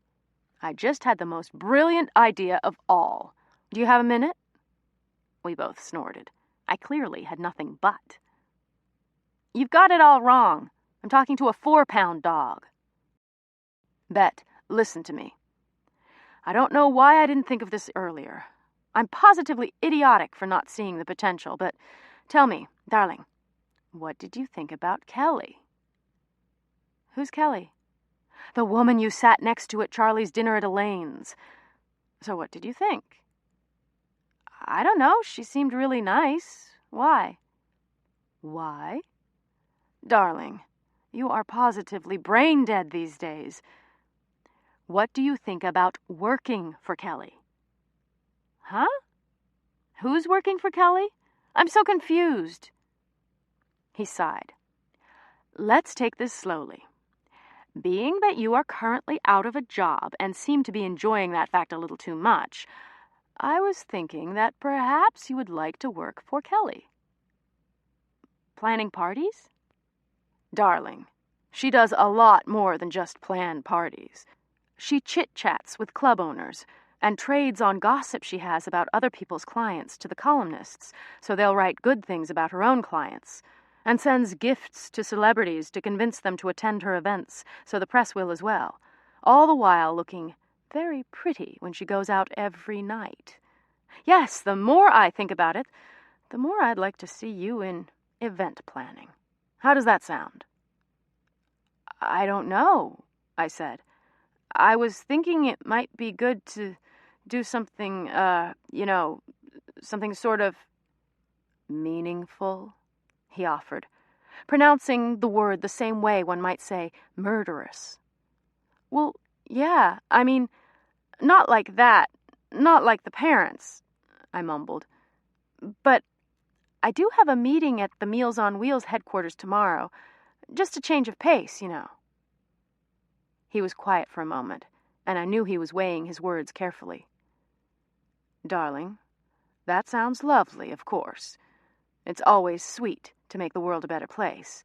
I just had the most brilliant idea of all. Do you have a minute?" We both snorted. I clearly had nothing but. "You've got it all wrong. I'm talking to a 4-pound dog." "Bet, listen to me. I don't know why I didn't think of this earlier. I'm positively idiotic for not seeing the potential, but tell me, darling, what did you think about Kelly?" "Who's Kelly?" "The woman you sat next to at Charlie's dinner at Elaine's. So what did you think?" "I don't know. She seemed really nice. Why?" "Why? Darling, you are positively brain dead these days. What do you think about working for Kelly?" "Huh? Who's working for Kelly? I'm so confused." He sighed. "Let's take this slowly. Being that you are currently out of a job and seem to be enjoying that fact a little too much, I was thinking that perhaps you would like to work for Kelly." "Planning parties?" "Darling, she does a lot more than just plan parties. She chit-chats with club owners, and trades on gossip she has about other people's clients to the columnists, so they'll write good things about her own clients, and sends gifts to celebrities to convince them to attend her events, so the press will as well, all the while looking very pretty when she goes out every night. Yes, the more I think about it, the more I'd like to see you in event planning. How does that sound? I don't know, I said. I was thinking it might be good to do something, something sort of meaningful, he offered, pronouncing the word the same way one might say murderous. Well, yeah, I mean, not like that, not like the parents, I mumbled. But I do have a meeting at the Meals on Wheels headquarters tomorrow, just a change of pace, you know. He was quiet for a moment, and I knew he was weighing his words carefully. Darling, that sounds lovely, of course. It's always sweet to make the world a better place.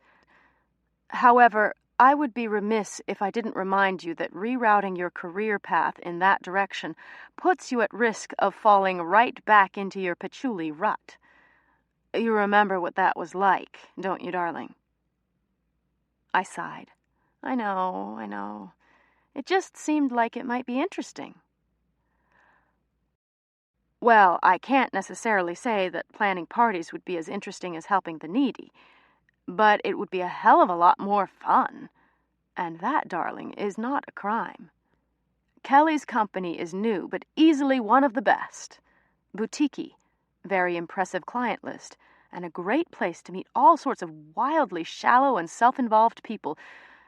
However, I would be remiss if I didn't remind you that rerouting your career path in that direction puts you at risk of falling right back into your patchouli rut. You remember what that was like, don't you, darling? I sighed. I know. It just seemed like it might be interesting. Well, I can't necessarily say that planning parties would be as interesting as helping the needy, but it would be a hell of a lot more fun. And that, darling, is not a crime. Kelly's company is new, but easily one of the best. Boutique-y, very impressive client list, and a great place to meet all sorts of wildly shallow and self-involved people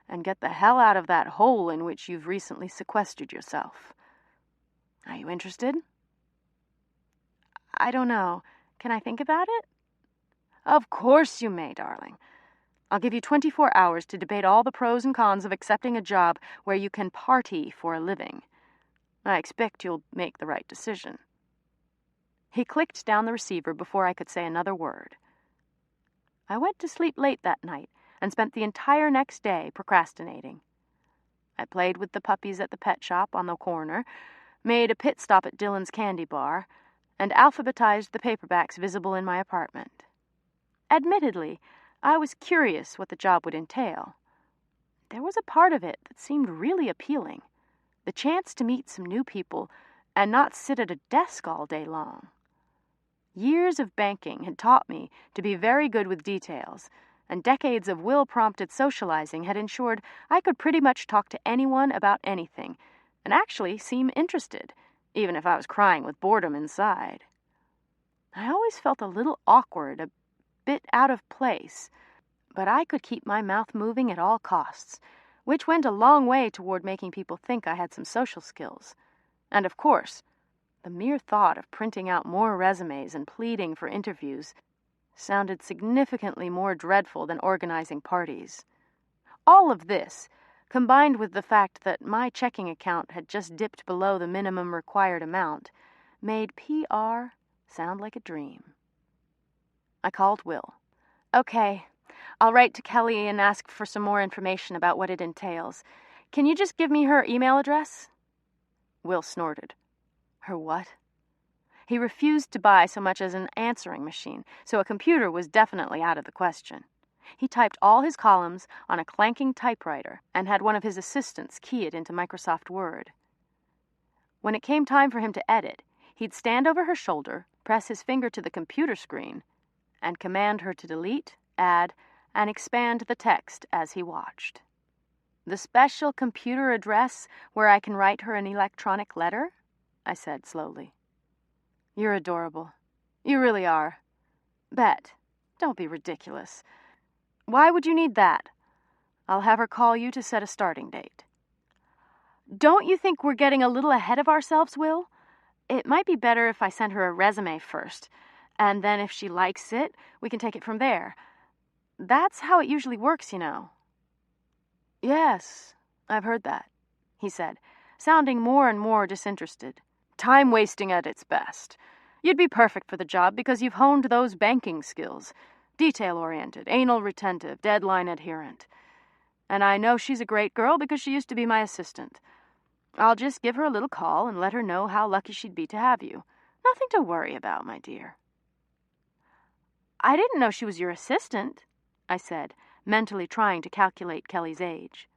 and get the hell out of that hole in which you've recently sequestered yourself. Are you interested? I don't know. Can I think about it? Of course you may, darling. I'll give you 24 hours to debate all the pros and cons of accepting a job where you can party for a living. I expect you'll make the right decision. He clicked down the receiver before I could say another word. I went to sleep late that night and spent the entire next day procrastinating. I played with the puppies at the pet shop on the corner, made a pit stop at Dylan's candy bar, and alphabetized the paperbacks visible in my apartment. Admittedly, I was curious what the job would entail. There was a part of it that seemed really appealing, the chance to meet some new people and not sit at a desk all day long. Years of banking had taught me to be very good with details, and decades of will-prompted socializing had ensured I could pretty much talk to anyone about anything, and actually seem interested, even if I was crying with boredom inside. I always felt a little awkward, a bit out of place, but I could keep my mouth moving at all costs, which went a long way toward making people think I had some social skills. And of course, the mere thought of printing out more resumes and pleading for interviews sounded significantly more dreadful than organizing parties. All of this, combined with the fact that my checking account had just dipped below the minimum required amount, made PR sound like a dream. I called Will. Okay, I'll write to Kelly and ask for some more information about what it entails. Can you just give me her email address? Will snorted. Her what? He refused to buy so much as an answering machine, so a computer was definitely out of the question. He typed all his columns on a clanking typewriter and had one of his assistants key it into Microsoft Word. When it came time for him to edit, he'd stand over her shoulder, press his finger to the computer screen, and command her to delete, add, and expand the text as he watched. The special computer address where I can write her an electronic letter? I said slowly. You're adorable. You really are. Bet, don't be ridiculous. Why would you need that? I'll have her call you to set a starting date. Don't you think we're getting a little ahead of ourselves, Will? It might be better if I send her a resume first, and then if she likes it, we can take it from there. That's how it usually works, you know. Yes, I've heard that, he said, sounding more and more disinterested. Time wasting at its best. You'd be perfect for the job because you've honed those banking skills. Detail-oriented, anal-retentive, deadline-adherent. And I know she's a great girl because she used to be my assistant. I'll just give her a little call and let her know how lucky she'd be to have you. Nothing to worry about, my dear." "I didn't know she was your assistant," I said, mentally trying to calculate Kelly's age.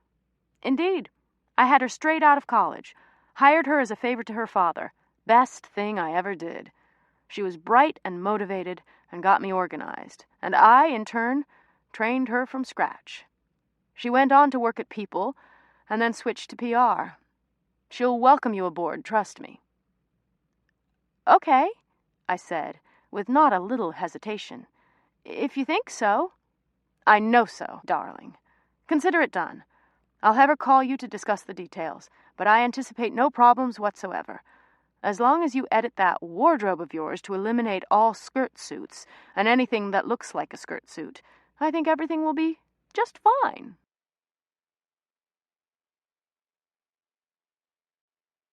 "Indeed. I had her straight out of college. Hired her as a favor to her father. Best thing I ever did. She was bright and motivated and got me organized, and I, in turn, trained her from scratch. She went on to work at People and then switched to PR. She'll welcome you aboard, trust me." "Okay," I said, with not a little hesitation. "If you think so." "I know so, darling. Consider it done. I'll have her call you to discuss the details, but I anticipate no problems whatsoever. As long as you edit that wardrobe of yours to eliminate all skirt suits and anything that looks like a skirt suit, I think everything will be just fine."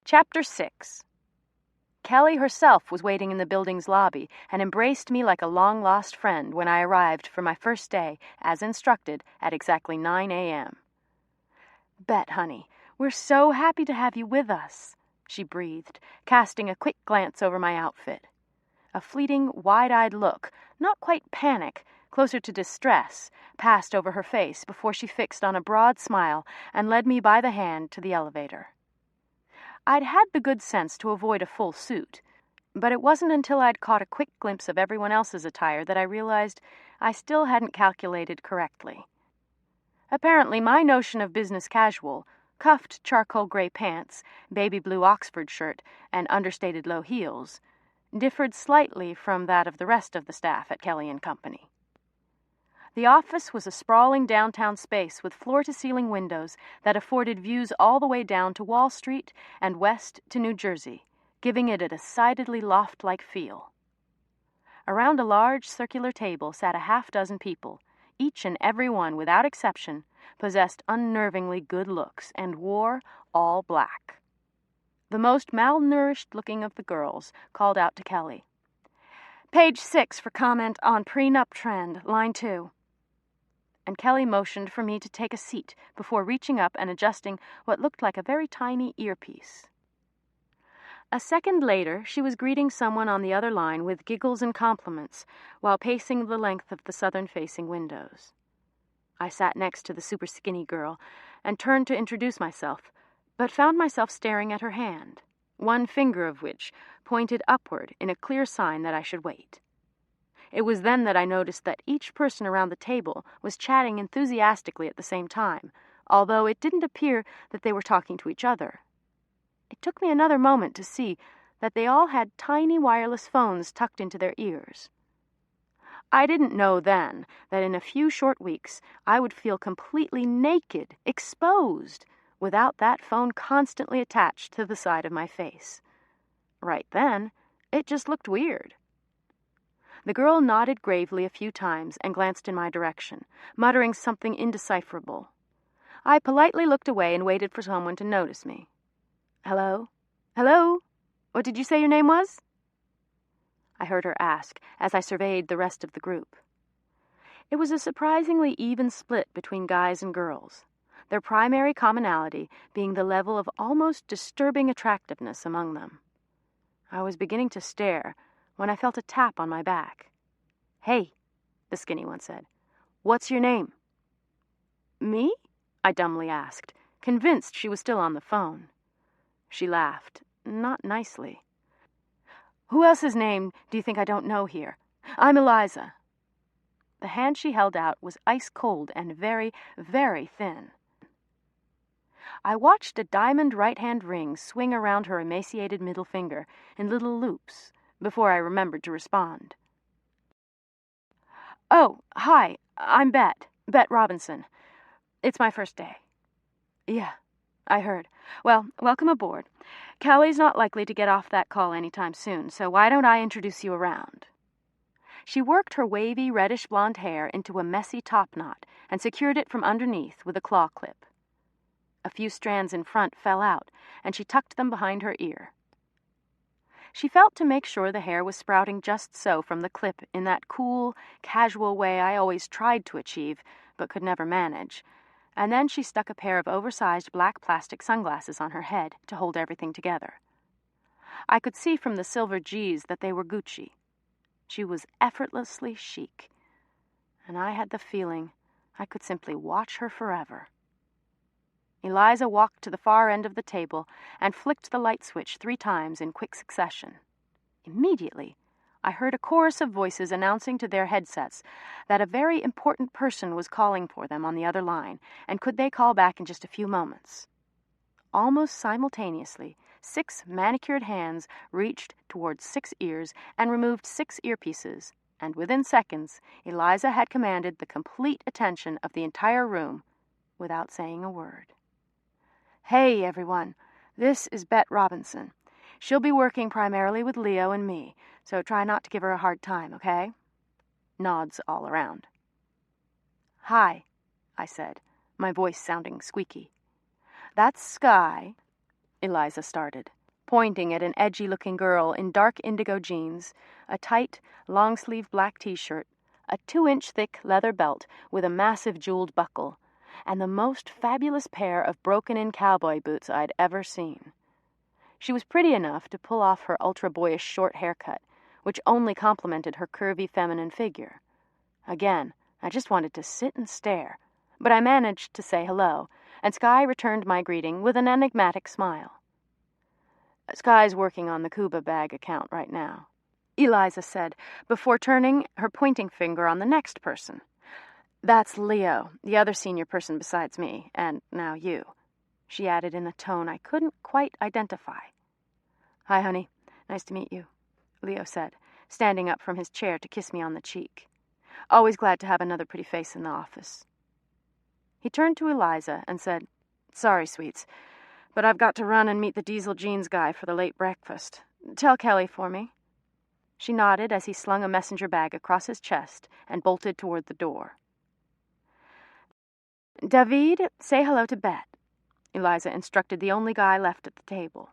Chapter 6. Kelly herself was waiting in the building's lobby and embraced me like a long-lost friend when I arrived for my first day, as instructed, at exactly 9 a.m. "Bet, honey, we're so happy to have you with us," she breathed, casting a quick glance over my outfit. A fleeting, wide-eyed look, not quite panic, closer to distress, passed over her face before she fixed on a broad smile and led me by the hand to the elevator. I'd had the good sense to avoid a full suit, but it wasn't until I'd caught a quick glimpse of everyone else's attire that I realized I still hadn't calculated correctly. Apparently, my notion of business casual, cuffed charcoal gray pants, baby blue Oxford shirt, and understated low heels, differed slightly from that of the rest of the staff at Kelly & Company. The office was a sprawling downtown space with floor-to-ceiling windows that afforded views all the way down to Wall Street and west to New Jersey, giving it a decidedly loft-like feel. Around a large circular table sat a half-dozen people. Each and every one, without exception, possessed unnervingly good looks and wore all black. The most malnourished-looking of the girls called out to Kelly, "Page 6 for comment on prenup trend, line 2. And Kelly motioned for me to take a seat before reaching up and adjusting what looked like a very tiny earpiece. A second later, she was greeting someone on the other line with giggles and compliments while pacing the length of the southern-facing windows. I sat next to the super skinny girl and turned to introduce myself, but found myself staring at her hand, one finger of which pointed upward in a clear sign that I should wait. It was then that I noticed that each person around the table was chatting enthusiastically at the same time, although it didn't appear that they were talking to each other. It took me another moment to see that they all had tiny wireless phones tucked into their ears. I didn't know then that in a few short weeks I would feel completely naked, exposed, without that phone constantly attached to the side of my face. Right then, it just looked weird. The girl nodded gravely a few times and glanced in my direction, muttering something indecipherable. I politely looked away and waited for someone to notice me. "Hello? Hello? What did you say your name was?" I heard her ask as I surveyed the rest of the group. It was a surprisingly even split between guys and girls, their primary commonality being the level of almost disturbing attractiveness among them. I was beginning to stare when I felt a tap on my back. "Hey," the skinny one said, "what's your name?" "Me?" I dumbly asked, convinced she was still on the phone. She laughed, not nicely. "Who else's name do you think I don't know here? I'm Eliza." The hand she held out was ice-cold and very, very thin. I watched a diamond right-hand ring swing around her emaciated middle finger in little loops before I remembered to respond. "Oh, hi, I'm Bet Robinson. It's my first day." "Yeah, I heard. Well, welcome aboard. Kelly's not likely to get off that call anytime soon, so why don't I introduce you around?" She worked her wavy, reddish-blonde hair into a messy topknot and secured it from underneath with a claw clip. A few strands in front fell out, and she tucked them behind her ear. She felt to make sure the hair was sprouting just so from the clip in that cool, casual way I always tried to achieve, but could never manage, and then she stuck a pair of oversized black plastic sunglasses on her head to hold everything together. I could see from the silver G's that they were Gucci. She was effortlessly chic, and I had the feeling I could simply watch her forever. Eliza walked to the far end of the table and flicked the light switch 3 times in quick succession. Immediately, I heard a chorus of voices announcing to their headsets that a very important person was calling for them on the other line, and could they call back in just a few moments. Almost simultaneously, 6 manicured hands reached towards 6 ears and removed 6 earpieces, and within seconds, Eliza had commanded the complete attention of the entire room without saying a word. "Hey, everyone. This is Bet Robinson. She'll be working primarily with Leo and me, so try not to give her a hard time, okay?" Nods all around. "Hi," I said, my voice sounding squeaky. "That's Sky," Eliza started, pointing at an edgy-looking girl in dark indigo jeans, a tight, long-sleeve black t-shirt, a 2-inch-thick leather belt with a massive jeweled buckle, and the most fabulous pair of broken-in cowboy boots I'd ever seen. She was pretty enough to pull off her ultra-boyish short haircut, which only complemented her curvy feminine figure. Again, I just wanted to sit and stare, but I managed to say hello, and Sky returned my greeting with an enigmatic smile. "Sky's working on the Cuba bag account right now," Eliza said, before turning her pointing finger on the next person. "That's Leo, the other senior person besides me, and now you," she added in a tone I couldn't quite identify. "Hi, honey. Nice to meet you," Leo said, standing up from his chair to kiss me on the cheek. "Always glad to have another pretty face in the office." He turned to Eliza and said, "Sorry, sweets, but I've got to run and meet the diesel jeans guy for the late breakfast. Tell Kelly for me." She nodded as he slung a messenger bag across his chest and bolted toward the door. "David, say hello to Bet," Eliza instructed the only guy left at the table.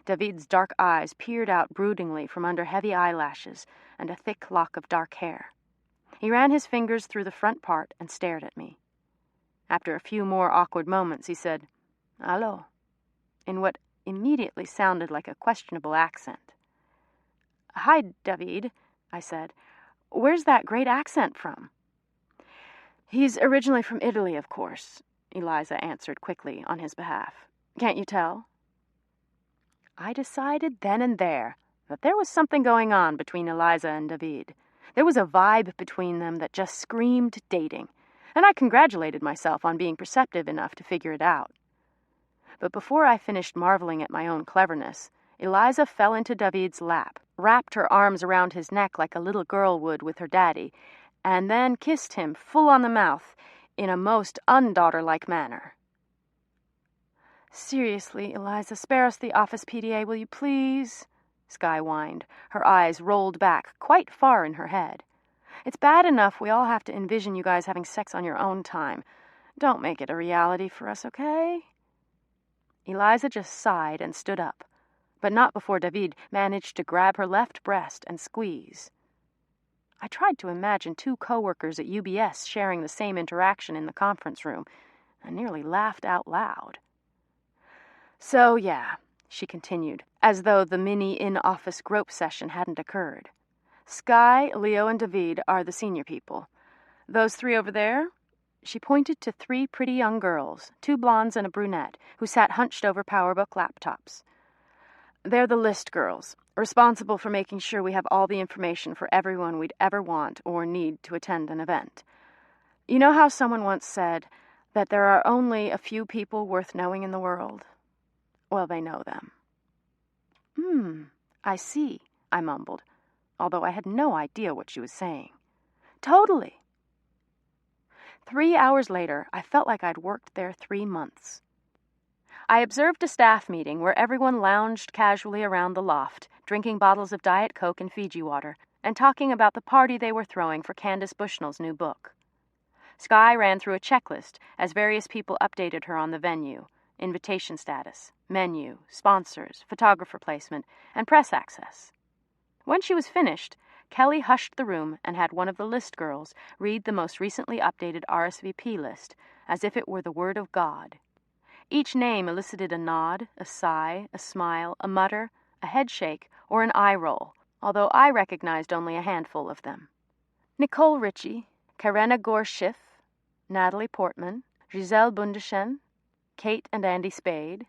David's dark eyes peered out broodingly from under heavy eyelashes and a thick lock of dark hair. He ran his fingers through the front part and stared at me. After a few more awkward moments, he said, "Allo," in what immediately sounded like a questionable accent. "Hi, David," I said. "Where's that great accent from?" "He's originally from Italy, of course," Eliza answered quickly on his behalf. "Can't you tell?" I decided then and there that there was something going on between Eliza and David. There was a vibe between them that just screamed dating, and I congratulated myself on being perceptive enough to figure it out. But before I finished marveling at my own cleverness, Eliza fell into David's lap, wrapped her arms around his neck like a little girl would with her daddy, and then kissed him full on the mouth in a most undaughter-like manner. "Seriously, Eliza, spare us the office PDA, will you please?" Sky whined, her eyes rolled back quite far in her head. "It's bad enough we all have to envision you guys having sex on your own time. Don't make it a reality for us, okay?" Eliza just sighed and stood up, but not before David managed to grab her left breast and squeeze. I tried to imagine 2 coworkers at UBS sharing the same interaction in the conference room, and nearly laughed out loud. "So, yeah," she continued, as though the mini in-office grope session hadn't occurred. "Sky, Leo, and David are the senior people. Those 3 over there," she pointed to 3 pretty young girls, 2 blondes and a brunette, who sat hunched over PowerBook laptops. "They're the list girls, responsible for making sure we have all the information for everyone we'd ever want or need to attend an event. You know how someone once said that there are only a few people worth knowing in the world? Well, they know them." I see," I mumbled, although I had no idea what she was saying. "Totally." 3 hours later, I felt like I'd worked there 3 months. I observed a staff meeting where everyone lounged casually around the loft, drinking bottles of Diet Coke and Fiji water, and talking about the party they were throwing for Candace Bushnell's new book. Sky ran through a checklist as various people updated her on the venue, invitation status, menu, sponsors, photographer placement, and press access. When she was finished, Kelly hushed the room and had one of the list girls read the most recently updated RSVP list, as if it were the word of God. Each name elicited a nod, a sigh, a smile, a mutter, a headshake, or an eye roll, although I recognized only a handful of them. Nicole Richie, Karena Gore-Schiff, Natalie Portman, Giselle Bundchen, Kate and Andy Spade,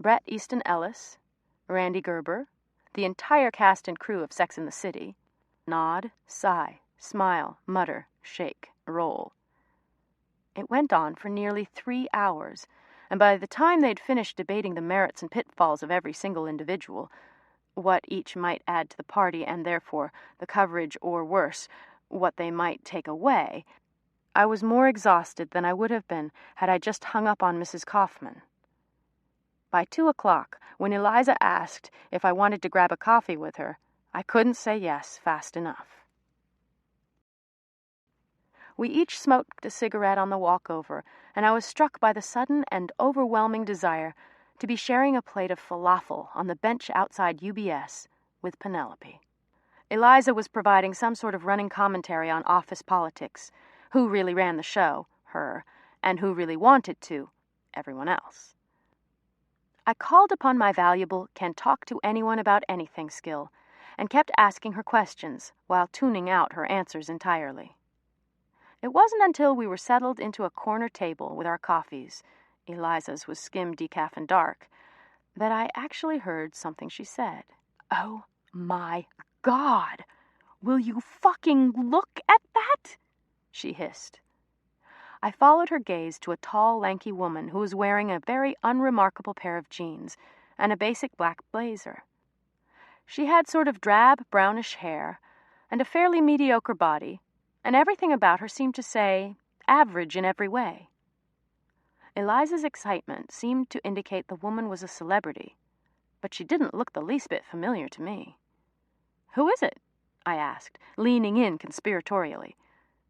Bret Easton Ellis, Randy Gerber, the entire cast and crew of Sex and the City. Nod, sigh, smile, mutter, shake, roll. It went on for nearly 3 hours, and by the time they'd finished debating the merits and pitfalls of every single individual, what each might add to the party and therefore the coverage, or worse, what they might take away, I was more exhausted than I would have been had I just hung up on Mrs. Kaufman. By 2 o'clock, when Eliza asked if I wanted to grab a coffee with her, I couldn't say yes fast enough. We each smoked a cigarette on the walk over, and I was struck by the sudden and overwhelming desire to be sharing a plate of falafel on the bench outside UBS with Penelope. Eliza was providing some sort of running commentary on office politics, who really ran the show, her, and who really wanted to, everyone else. I called upon my valuable can-talk-to-anyone-about-anything skill and kept asking her questions while tuning out her answers entirely. It wasn't until we were settled into a corner table with our coffees, Eliza's was skim decaf and dark, that I actually heard something she said. "Oh my God! Will you fucking look at that?" she hissed. I followed her gaze to a tall, lanky woman who was wearing a very unremarkable pair of jeans and a basic black blazer. She had sort of drab, brownish hair and a fairly mediocre body, and everything about her seemed to say, average in every way. Eliza's excitement seemed to indicate the woman was a celebrity, but she didn't look the least bit familiar to me. "Who is it?" I asked, leaning in conspiratorially.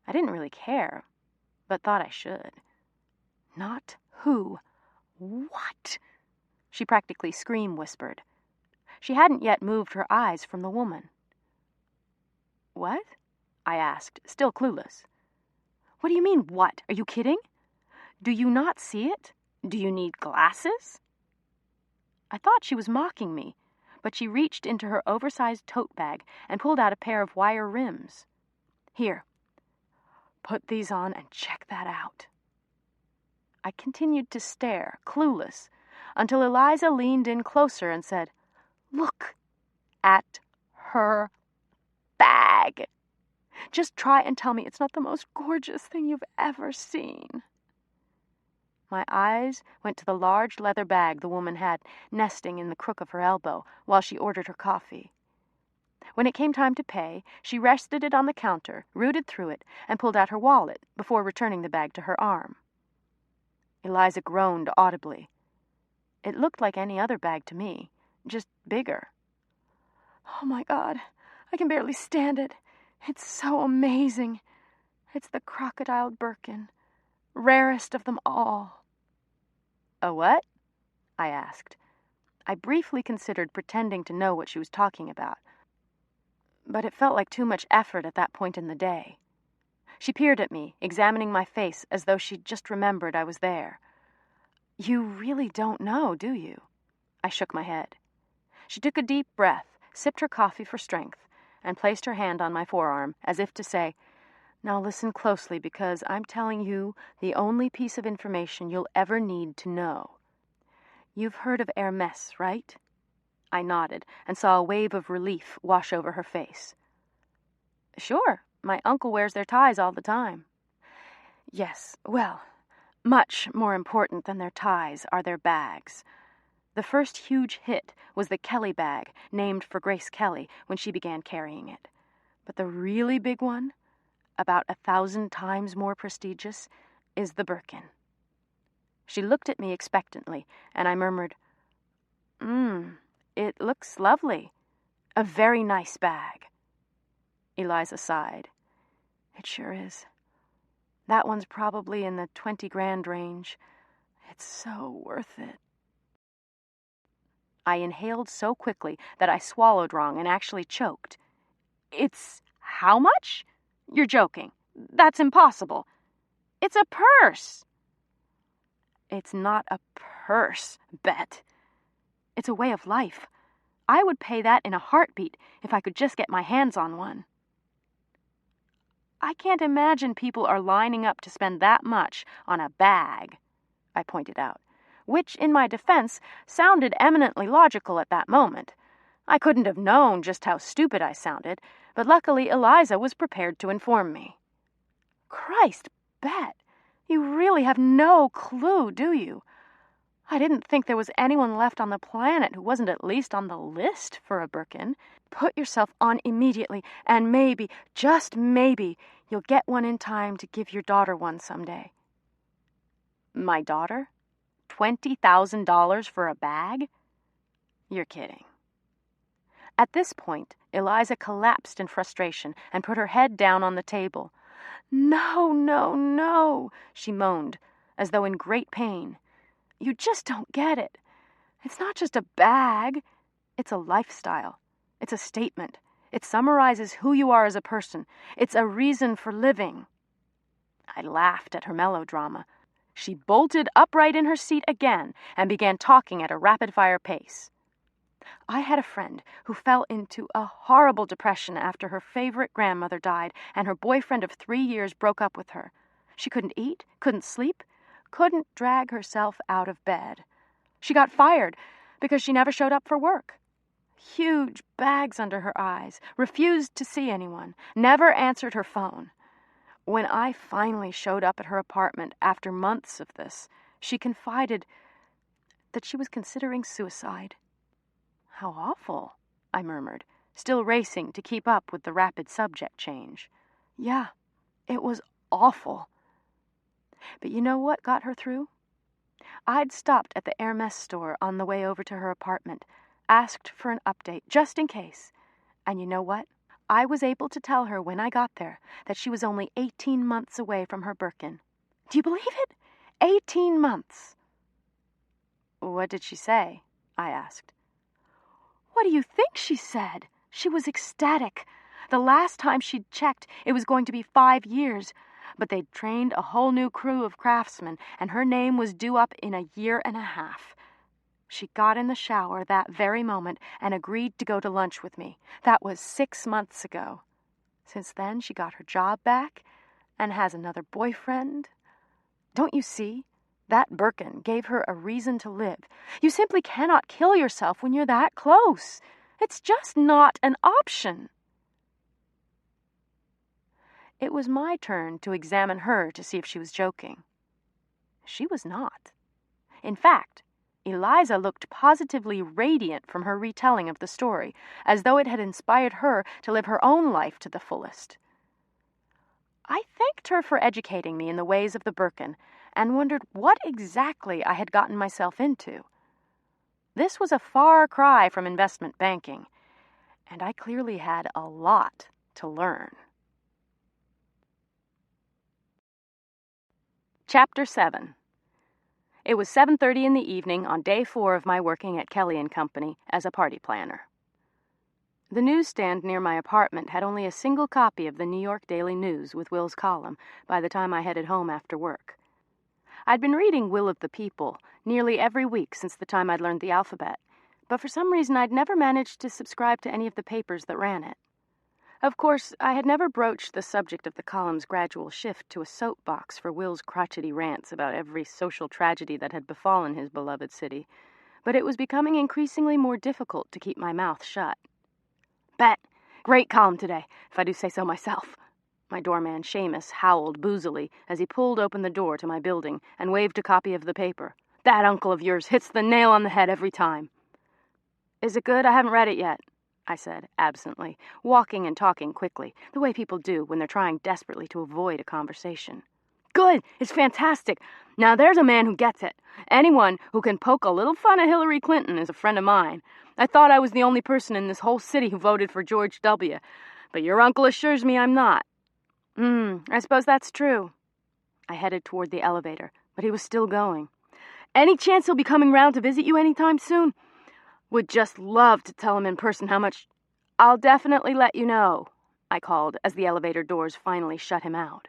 I didn't really care, but thought I should. "Not who. What?" she practically scream-whispered. She hadn't yet moved her eyes from the woman. "What?" I asked, still clueless. "What do you mean, what? Are you kidding? Do you not see it? Do you need glasses?" I thought she was mocking me, but she reached into her oversized tote bag and pulled out a pair of wire rims. "Here. Put these on and check that out." I continued to stare, clueless, until Eliza leaned in closer and said, "Look at her bag. Just try and tell me it's not the most gorgeous thing you've ever seen." My eyes went to the large leather bag the woman had nesting in the crook of her elbow while she ordered her coffee. When it came time to pay, she rested it on the counter, rooted through it, and pulled out her wallet before returning the bag to her arm. Eliza groaned audibly. It looked like any other bag to me, just bigger. "Oh my God, I can barely stand it. It's so amazing. It's the crocodile Birkin, rarest of them all." "A what?" I asked. I briefly considered pretending to know what she was talking about, but it felt like too much effort at that point in the day. She peered at me, examining my face as though she'd just remembered I was there. "You really don't know, do you?" I shook my head. She took a deep breath, sipped her coffee for strength, and placed her hand on my forearm, as if to say, "Now listen closely, because I'm telling you the only piece of information you'll ever need to know. You've heard of Hermès, right?" I nodded and saw a wave of relief wash over her face. "Sure, my uncle wears their ties all the time." "Yes, well, much more important than their ties are their bags. The first huge hit was the Kelly bag, named for Grace Kelly when she began carrying it. But the really big one, about 1,000 times more prestigious, is the Birkin." She looked at me expectantly, and I murmured, "It looks lovely. A very nice bag." Eliza sighed. "It sure is. That one's probably in the 20 grand range. It's so worth it." I inhaled so quickly that I swallowed wrong and actually choked. It's how much? You're joking. That's impossible. It's a purse. It's not a purse, Bet. It's a way of life. I would pay that in a heartbeat if I could just get my hands on one. I can't imagine people are lining up to spend that much on a bag, I pointed out, which, in my defense, sounded eminently logical at that moment. I couldn't have known just how stupid I sounded, but luckily Eliza was prepared to inform me. Christ, Bet, you really have no clue, do you? I didn't think there was anyone left on the planet who wasn't at least on the list for a Birkin. Put yourself on immediately, and maybe, just maybe, you'll get one in time to give your daughter one someday. My daughter? $20,000 for a bag? You're kidding. At this point, Eliza collapsed in frustration and put her head down on the table. No, no, no, she moaned, as though in great pain. You just don't get it. It's not just a bag. It's a lifestyle. It's a statement. It summarizes who you are as a person. It's a reason for living. I laughed at her melodrama. She bolted upright in her seat again and began talking at a rapid-fire pace. I had a friend who fell into a horrible depression after her favorite grandmother died and her boyfriend of 3 years broke up with her. She couldn't eat, couldn't sleep, couldn't drag herself out of bed. She got fired because she never showed up for work. Huge bags under her eyes, refused to see anyone, never answered her phone. When I finally showed up at her apartment after months of this, she confided that she was considering suicide. How awful, I murmured, still racing to keep up with the rapid subject change. Yeah, it was awful. But you know what got her through? I'd stopped at the Hermes store on the way over to her apartment, asked for an update, just in case. And you know what? I was able to tell her when I got there that she was only 18 months away from her Birkin. Do you believe it? 18 months. What did she say? I asked. What do you think she said? She was ecstatic. The last time she'd checked, it was going to be 5 years. But they'd trained a whole new crew of craftsmen, and her name was due up in a year and a half. She got in the shower that very moment and agreed to go to lunch with me. That was 6 months ago. Since then, she got her job back and has another boyfriend. Don't you see? That Birkin gave her a reason to live. You simply cannot kill yourself when you're that close. It's just not an option. It was my turn to examine her to see if she was joking. She was not. In fact, Eliza looked positively radiant from her retelling of the story, as though it had inspired her to live her own life to the fullest. I thanked her for educating me in the ways of the Birkin, and wondered what exactly I had gotten myself into. This was a far cry from investment banking, and I clearly had a lot to learn. Chapter 7. It was 7:30 in the evening on day 4 of my working at Kelly & Company as a party planner. The newsstand near my apartment had only a single copy of the New York Daily News with Will's column by the time I headed home after work. I'd been reading Will of the People nearly every week since the time I'd learned the alphabet, but for some reason I'd never managed to subscribe to any of the papers that ran it. Of course, I had never broached the subject of the column's gradual shift to a soapbox for Will's crotchety rants about every social tragedy that had befallen his beloved city, but it was becoming increasingly more difficult to keep my mouth shut. Bet, great column today, if I do say so myself. My doorman Seamus howled boozily as he pulled open the door to my building and waved a copy of the paper. That uncle of yours hits the nail on the head every time. Is it good? I haven't read it yet, I said, absently, walking and talking quickly, the way people do when they're trying desperately to avoid a conversation. Good! It's fantastic! Now there's a man who gets it. Anyone who can poke a little fun at Hillary Clinton is a friend of mine. I thought I was the only person in this whole city who voted for George W., but your uncle assures me I'm not. I suppose that's true. I headed toward the elevator, but he was still going. Any chance he'll be coming round to visit you anytime soon? Would just love to tell him in person how much... I'll definitely let you know, I called as the elevator doors finally shut him out.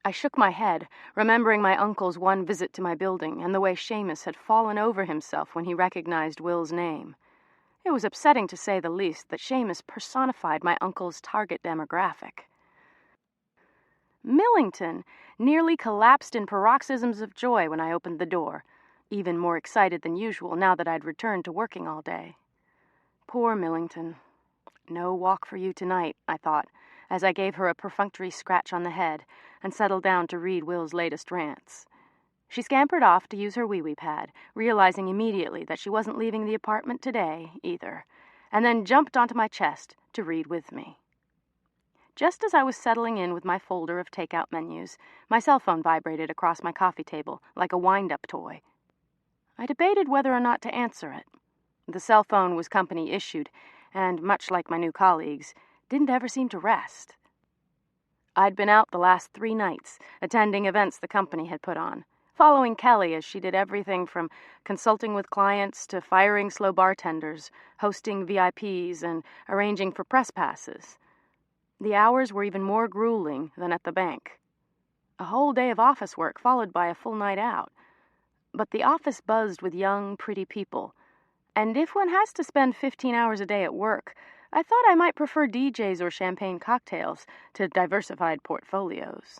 I shook my head, remembering my uncle's one visit to my building and the way Seamus had fallen over himself when he recognized Will's name. It was upsetting, to say the least, that Seamus personified my uncle's target demographic. Millington nearly collapsed in paroxysms of joy when I opened the door, even more excited than usual now that I'd returned to working all day. Poor Millington. No walk for you tonight, I thought, as I gave her a perfunctory scratch on the head and settled down to read Will's latest rants. She scampered off to use her wee-wee pad, realizing immediately that she wasn't leaving the apartment today, either, and then jumped onto my chest to read with me. Just as I was settling in with my folder of takeout menus, my cell phone vibrated across my coffee table like a wind-up toy. I debated whether or not to answer it. The cell phone was company-issued, and, much like my new colleagues, didn't ever seem to rest. I'd been out the last 3 nights, attending events the company had put on, following Kelly as she did everything from consulting with clients to firing slow bartenders, hosting VIPs, and arranging for press passes. The hours were even more grueling than at the bank. A whole day of office work followed by a full night out. But the office buzzed with young, pretty people, and if one has to spend 15 hours a day at work, I thought I might prefer DJs or champagne cocktails to diversified portfolios.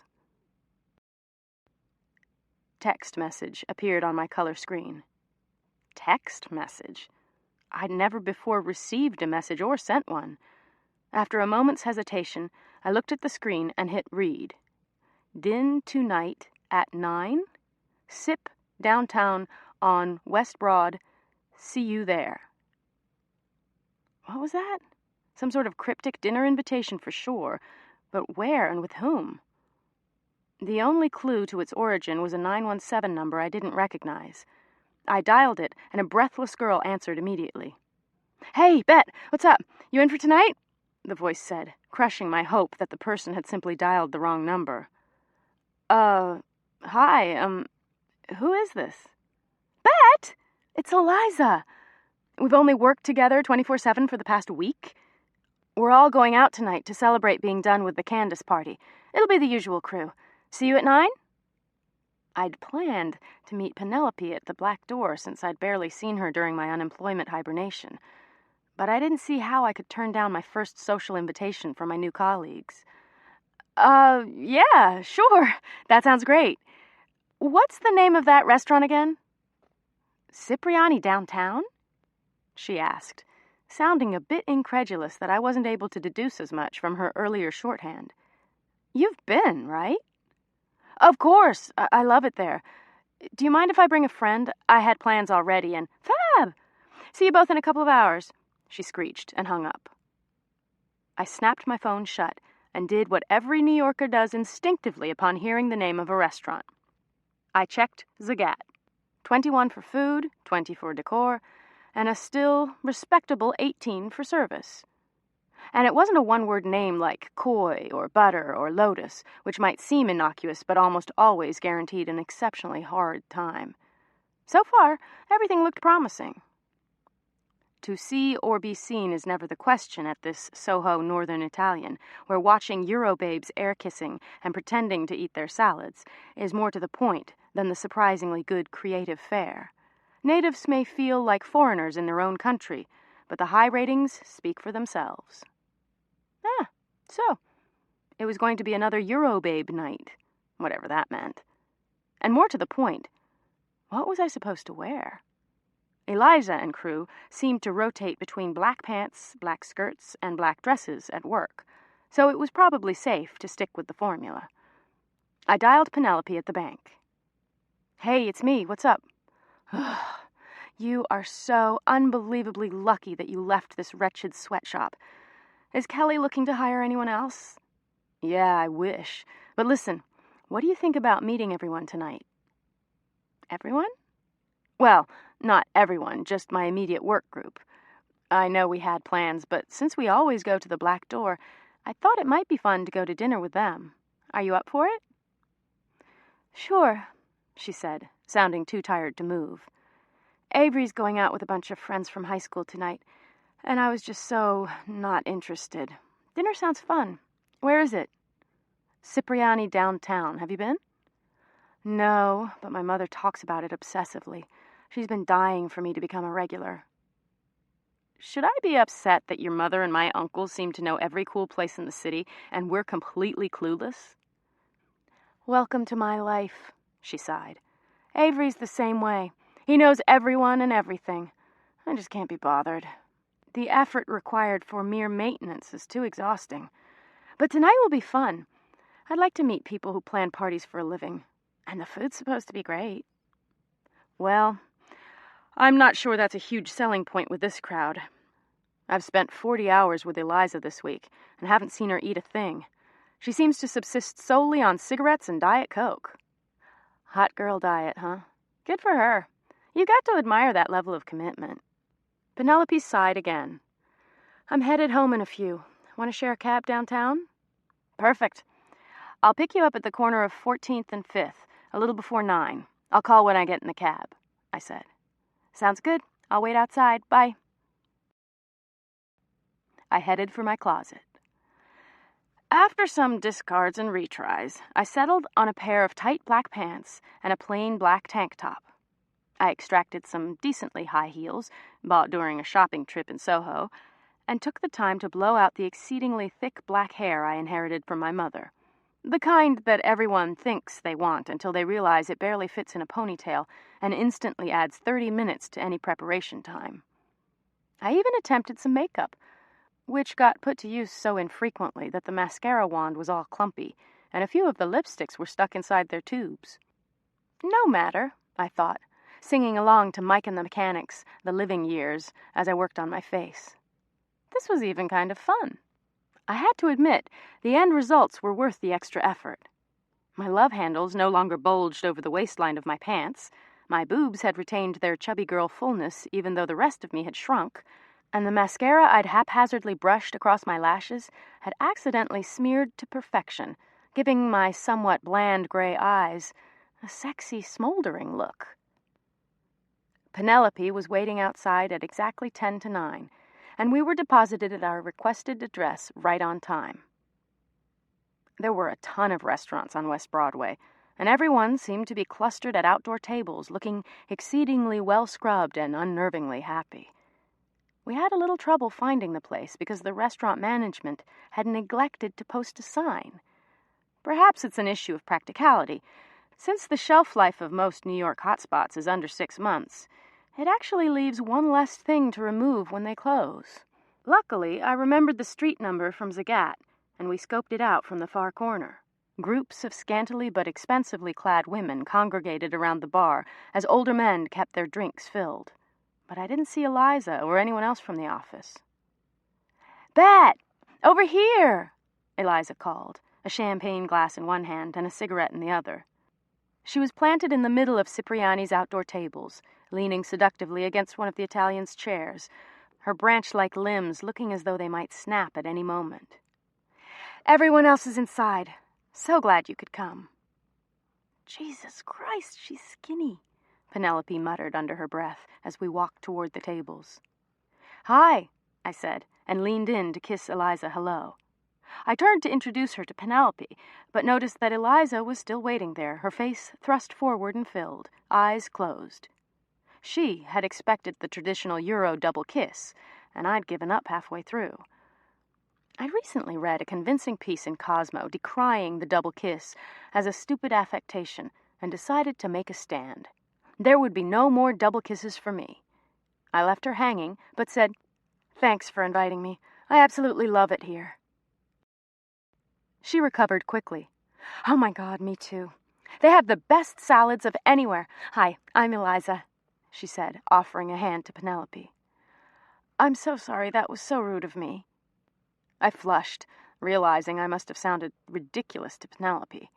Text message appeared on my color screen. Text message? I'd never before received a message or sent one. After a moment's hesitation, I looked at the screen and hit read. Din tonight at 9. Sip downtown on West Broad. See you there. What was that? Some sort of cryptic dinner invitation for sure, but where and with whom? The only clue to its origin was a 917 number I didn't recognize. I dialed it, and a breathless girl answered immediately. "Hey, Bet, what's up? You in for tonight?" the voice said, crushing my hope that the person had simply dialed the wrong number. Hi, who is this? Bet! It's Eliza. We've only worked together 24/7 for the past week. We're all going out tonight to celebrate being done with the Candace party. It'll be the usual crew. See you at 9? I'd planned to meet Penelope at the Black Door since I'd barely seen her during my unemployment hibernation. But I didn't see how I could turn down my first social invitation from my new colleagues. Yeah, sure. That sounds great. What's the name of that restaurant again? Cipriani Downtown? She asked, sounding a bit incredulous that I wasn't able to deduce as much from her earlier shorthand. You've been, right? Of course. I love it there. Do you mind if I bring a friend? I had plans already, and fab! See you both in a couple of hours, she screeched and hung up. I snapped my phone shut and did what every New Yorker does instinctively upon hearing the name of a restaurant. I checked Zagat. 21 for food, 20 for decor, and a still respectable 18 for service. And it wasn't a one-word name like Koi or Butter or Lotus, which might seem innocuous but almost always guaranteed an exceptionally hard time. So far, everything looked promising. To see or be seen is never the question at this Soho Northern Italian, where watching Eurobabes air-kissing and pretending to eat their salads is more to the point than the surprisingly good creative fare. Natives may feel like foreigners in their own country, but the high ratings speak for themselves. So it was going to be another Eurobabe night, whatever that meant. And more to the point, what was I supposed to wear? Eliza and crew seemed to rotate between black pants, black skirts, and black dresses at work, so it was probably safe to stick with the formula. I dialed Penelope at the bank. Hey, it's me. What's up? You are so unbelievably lucky that you left this wretched sweatshop. Is Kelly looking to hire anyone else? Yeah, I wish. But listen, what do you think about meeting everyone tonight? Everyone? Well, not everyone, just my immediate work group. I know we had plans, but since we always go to the Black Door, I thought it might be fun to go to dinner with them. Are you up for it? Sure, she said, sounding too tired to move. Avery's going out with a bunch of friends from high school tonight, and I was just so not interested. Dinner sounds fun. Where is it? Cipriani downtown. Have you been? No, but my mother talks about it obsessively. She's been dying for me to become a regular. Should I be upset that your mother and my uncle seem to know every cool place in the city and we're completely clueless? Welcome to my life, she sighed. Avery's the same way. He knows everyone and everything. I just can't be bothered. The effort required for mere maintenance is too exhausting. But tonight will be fun. I'd like to meet people who plan parties for a living. And the food's supposed to be great. Well, I'm not sure that's a huge selling point with this crowd. I've spent 40 hours with Eliza this week and haven't seen her eat a thing. She seems to subsist solely on cigarettes and Diet Coke. Hot girl diet, huh? Good for her. You got to admire that level of commitment. Penelope sighed again. I'm headed home in a few. Want to share a cab downtown? Perfect. I'll pick you up at the corner of 14th and 5th, a little before 9. I'll call when I get in the cab, I said. Sounds good. I'll wait outside. Bye. I headed for my closet. After some discards and retries, I settled on a pair of tight black pants and a plain black tank top. I extracted some decently high heels, bought during a shopping trip in Soho, and took the time to blow out the exceedingly thick black hair I inherited from my mother. The kind that everyone thinks they want until they realize it barely fits in a ponytail and instantly adds 30 minutes to any preparation time. I even attempted some makeup, which got put to use so infrequently that the mascara wand was all clumpy, and a few of the lipsticks were stuck inside their tubes. No matter, I thought, singing along to Mike and the Mechanics' The Living Years as I worked on my face. This was even kind of fun. I had to admit, the end results were worth the extra effort. My love handles no longer bulged over the waistline of my pants, my boobs had retained their chubby girl fullness even though the rest of me had shrunk, and the mascara I'd haphazardly brushed across my lashes had accidentally smeared to perfection, giving my somewhat bland gray eyes a sexy, smoldering look. Penelope was waiting outside at exactly 10 to 9, and we were deposited at our requested address right on time. There were a ton of restaurants on West Broadway, and everyone seemed to be clustered at outdoor tables, looking exceedingly well-scrubbed and unnervingly happy. We had a little trouble finding the place because the restaurant management had neglected to post a sign. Perhaps it's an issue of practicality. Since the shelf life of most New York hotspots is under 6 months, it actually leaves one less thing to remove when they close. Luckily, I remembered the street number from Zagat, and we scoped it out from the far corner. Groups of scantily but expensively clad women congregated around the bar as older men kept their drinks filled. But I didn't see Eliza or anyone else from the office. "Bet! Over here!" Eliza called, a champagne glass in one hand and a cigarette in the other. She was planted in the middle of Cipriani's outdoor tables, leaning seductively against one of the Italian's chairs, her branch-like limbs looking as though they might snap at any moment. "Everyone else is inside. So glad you could come." "Jesus Christ, she's skinny," Penelope muttered under her breath as we walked toward the tables. "Hi," I said, and leaned in to kiss Eliza hello. I turned to introduce her to Penelope, but noticed that Eliza was still waiting there, her face thrust forward and filled, eyes closed. She had expected the traditional Euro double kiss, and I'd given up halfway through. I'd recently read a convincing piece in Cosmo decrying the double kiss as a stupid affectation and decided to make a stand. There would be no more double kisses for me. I left her hanging, but said, "Thanks for inviting me. I absolutely love it here." She recovered quickly. "Oh my God, me too. They have the best salads of anywhere. Hi, I'm Eliza," she said, offering a hand to Penelope. "I'm so sorry, that was so rude of me." I flushed, realizing I must have sounded ridiculous to Penelope.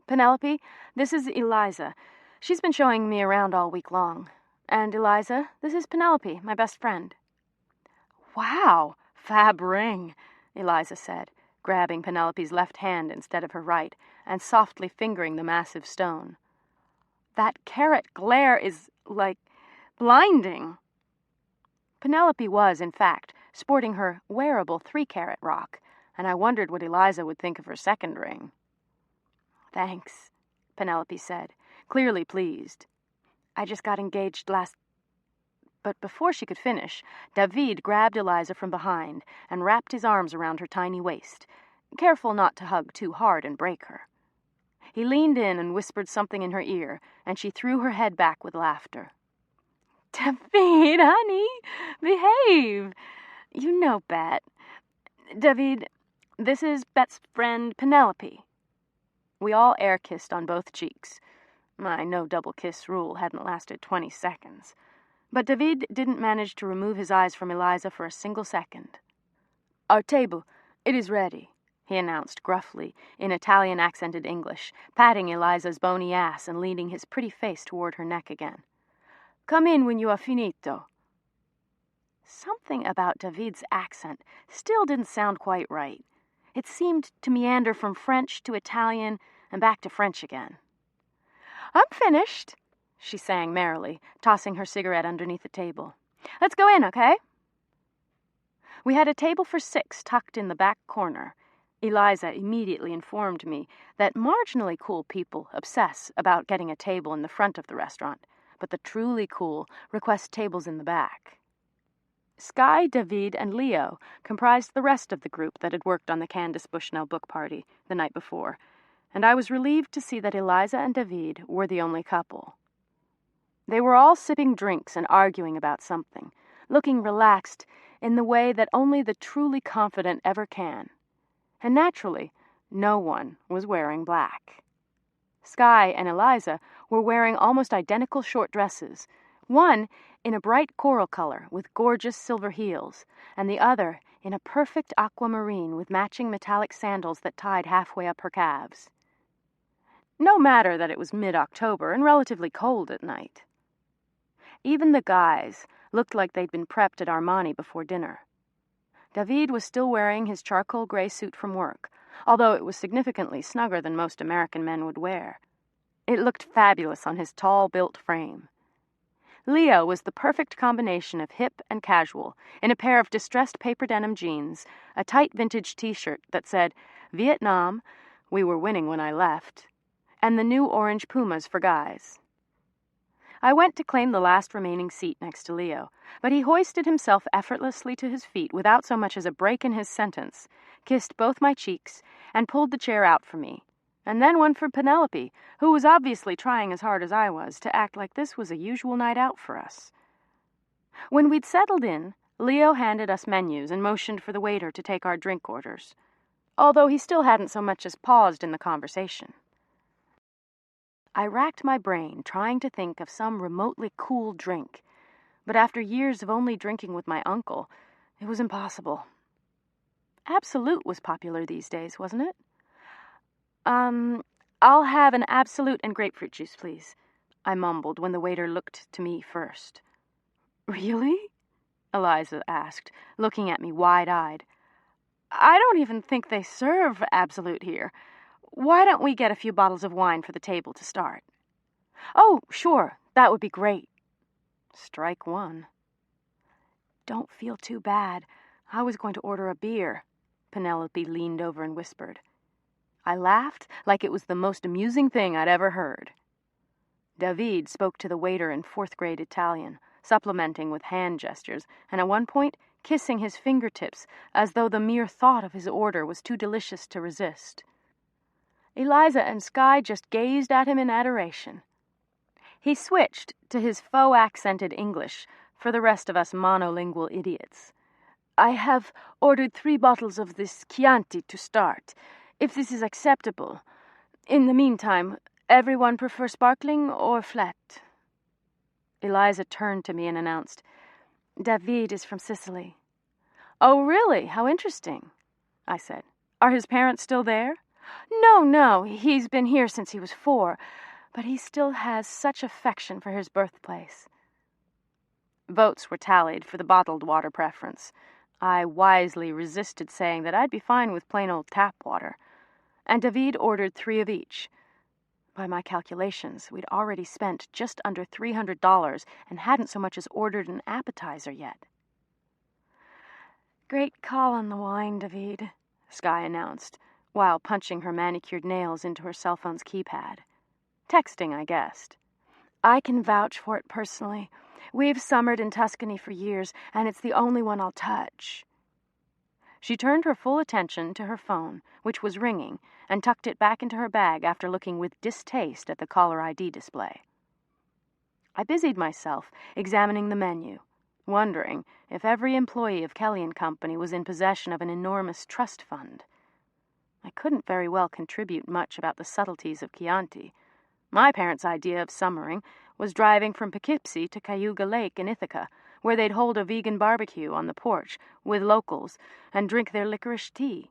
"Penelope, this is Eliza. She's been showing me around all week long. And Eliza, this is Penelope, my best friend." "Wow, fab ring," Eliza said, grabbing Penelope's left hand instead of her right, and softly fingering the massive stone. "That carrot glare is, blinding." Penelope was, in fact, sporting her wearable 3-carat rock, and I wondered what Eliza would think of her second ring. "Thanks," Penelope said, clearly pleased. "I just got engaged last—" But before she could finish, David grabbed Eliza from behind and wrapped his arms around her tiny waist, careful not to hug too hard and break her. He leaned in and whispered something in her ear, and she threw her head back with laughter. "David, honey, behave. You know Bet. David, this is Bet's friend Penelope." We all air-kissed on both cheeks. My no-double-kiss rule hadn't lasted 20 seconds. But David didn't manage to remove his eyes from Eliza for a single second. "Our table, it is ready," he announced gruffly in Italian-accented English, patting Eliza's bony ass and leaning his pretty face toward her neck again. "Come in when you are finito." Something about David's accent still didn't sound quite right. It seemed to meander from French to Italian and back to French again. "I'm finished," she sang merrily, tossing her cigarette underneath the table. "Let's go in, okay?" We had a table for 6 tucked in the back corner. Eliza immediately informed me that marginally cool people obsess about getting a table in the front of the restaurant, but the truly cool request tables in the back. Skye, David, and Leo comprised the rest of the group that had worked on the Candace Bushnell book party the night before, and I was relieved to see that Eliza and David were the only couple. They were all sipping drinks and arguing about something, looking relaxed in the way that only the truly confident ever can. And naturally, no one was wearing black. Skye and Eliza were wearing almost identical short dresses, one in a bright coral color with gorgeous silver heels, and the other in a perfect aquamarine with matching metallic sandals that tied halfway up her calves. No matter that it was mid-October and relatively cold at night. Even the guys looked like they'd been prepped at Armani before dinner. David was still wearing his charcoal gray suit from work, although it was significantly snugger than most American men would wear. It looked fabulous on his tall-built frame. Leo was the perfect combination of hip and casual, in a pair of distressed paper denim jeans, a tight vintage t-shirt that said, "Vietnam, we were winning when I left," and the new orange Pumas for guys. I went to claim the last remaining seat next to Leo, but he hoisted himself effortlessly to his feet without so much as a break in his sentence, kissed both my cheeks, and pulled the chair out for me, and then one for Penelope, who was obviously trying as hard as I was to act like this was a usual night out for us. When we'd settled in, Leo handed us menus and motioned for the waiter to take our drink orders, although he still hadn't so much as paused in the conversation. I racked my brain trying to think of some remotely cool drink, but after years of only drinking with my uncle, it was impossible. Absolute was popular these days, wasn't it? I'll have an Absolute and grapefruit juice, please," I mumbled when the waiter looked to me first. "Really?" Eliza asked, looking at me wide-eyed. "I don't even think they serve Absolute here. Why don't we get a few bottles of wine for the table to start?" "Oh, sure, that would be great." Strike one. "Don't feel too bad. I was going to order a beer," Penelope leaned over and whispered. I laughed like it was the most amusing thing I'd ever heard. David spoke to the waiter in 4th-grade Italian, supplementing with hand gestures, and at one point kissing his fingertips as though the mere thought of his order was too delicious to resist. Eliza and Skye just gazed at him in adoration. He switched to his faux-accented English for the rest of us monolingual idiots. "I have ordered 3 bottles of this Chianti to start, if this is acceptable. In the meantime, everyone prefer sparkling or flat?" Eliza turned to me and announced, "David is from Sicily." "Oh, really? How interesting," I said. "Are his parents still there?" No, he's been here since he was 4, but he still has such affection for his birthplace." Votes were tallied for the bottled water preference. I wisely resisted saying that I'd be fine with plain old tap water, and David ordered 3 of each. By my calculations, we'd already spent just under $300 and hadn't so much as ordered an appetizer yet. "Great call on the wine, David," Skye announced, while punching her manicured nails into her cell phone's keypad. Texting, I guessed. I can vouch for it personally. We've summered in Tuscany for years, and it's the only one I'll touch. She turned her full attention to her phone, which was ringing, and tucked it back into her bag after looking with distaste at the caller ID display. I busied myself examining the menu, wondering if every employee of Kelly & Company was in possession of an enormous trust fund. I couldn't very well contribute much about the subtleties of Chianti. My parents' idea of summering was driving from Poughkeepsie to Cayuga Lake in Ithaca, where they'd hold a vegan barbecue on the porch with locals and drink their licorice tea.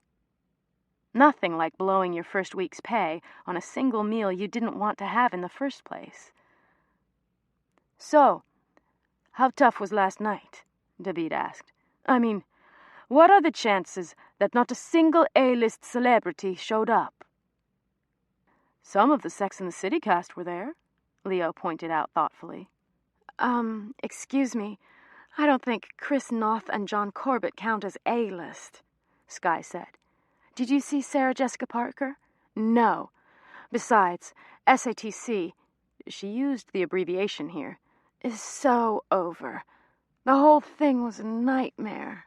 Nothing like blowing your first week's pay on a single meal you didn't want to have in the first place. "So, how tough was last night?" David asked. "I mean, what are the chances that not a single A-list celebrity showed up?" "Some of the Sex and the City cast were there," Leo pointed out thoughtfully. Excuse me, I don't think Chris Noth and John Corbett count as A-list," Skye said. "Did you see Sarah Jessica Parker?" "No. Besides, SATC," she used the abbreviation here, "is so over. The whole thing was a nightmare."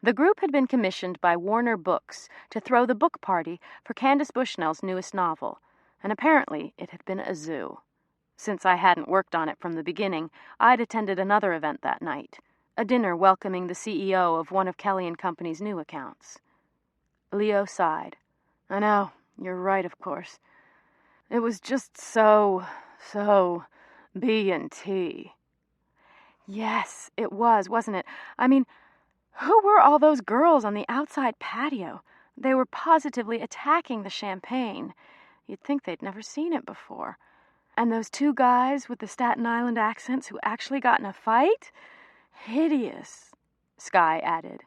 The group had been commissioned by Warner Books to throw the book party for Candace Bushnell's newest novel, and apparently it had been a zoo. Since I hadn't worked on it from the beginning, I'd attended another event that night, a dinner welcoming the CEO of one of Kelly & Company's new accounts. Leo sighed. "I know, you're right, of course. It was just so B&T. "Yes, it was, wasn't it? I mean, who were all those girls on the outside patio? They were positively attacking the champagne. You'd think they'd never seen it before. And those two guys with the Staten Island accents who actually got in a fight? Hideous," Skye added.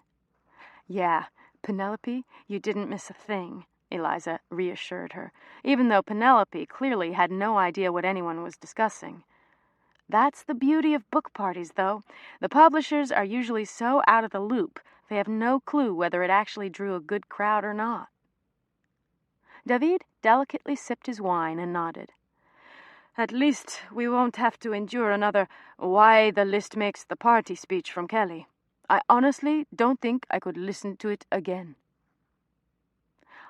"Yeah, Penelope, you didn't miss a thing," Eliza reassured her, even though Penelope clearly had no idea what anyone was discussing. "That's the beauty of book parties, though. The publishers are usually so out of the loop, they have no clue whether it actually drew a good crowd or not." David delicately sipped his wine and nodded. "At least we won't have to endure another why the list makes the party speech from Kelly. I honestly don't think I could listen to it again."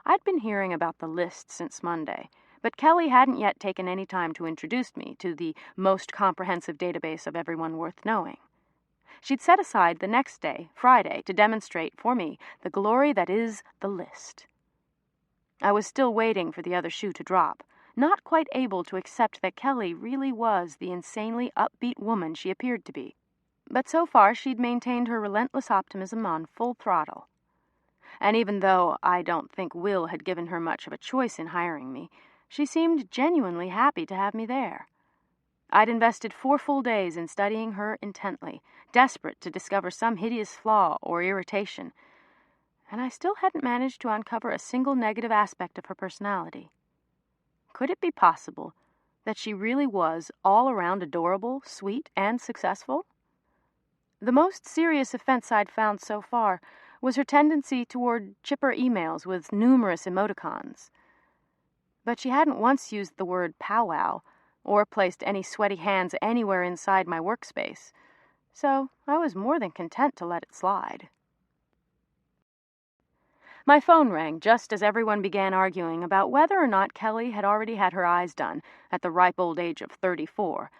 I'd been hearing about the list since Monday, but Kelly hadn't yet taken any time to introduce me to the most comprehensive database of everyone worth knowing. She'd set aside the next day, Friday, to demonstrate for me the glory that is the list. I was still waiting for the other shoe to drop, not quite able to accept that Kelly really was the insanely upbeat woman she appeared to be. But so far she'd maintained her relentless optimism on full throttle. And even though I don't think Will had given her much of a choice in hiring me, she seemed genuinely happy to have me there. I'd invested 4 full days in studying her intently, desperate to discover some hideous flaw or irritation, and I still hadn't managed to uncover a single negative aspect of her personality. Could it be possible that she really was all around adorable, sweet, and successful? The most serious offense I'd found so far was her tendency toward chipper emails with numerous emoticons. But she hadn't once used the word powwow or placed any sweaty hands anywhere inside my workspace, so I was more than content to let it slide. My phone rang just as everyone began arguing about whether or not Kelly had already had her eyes done at the ripe old age of 34,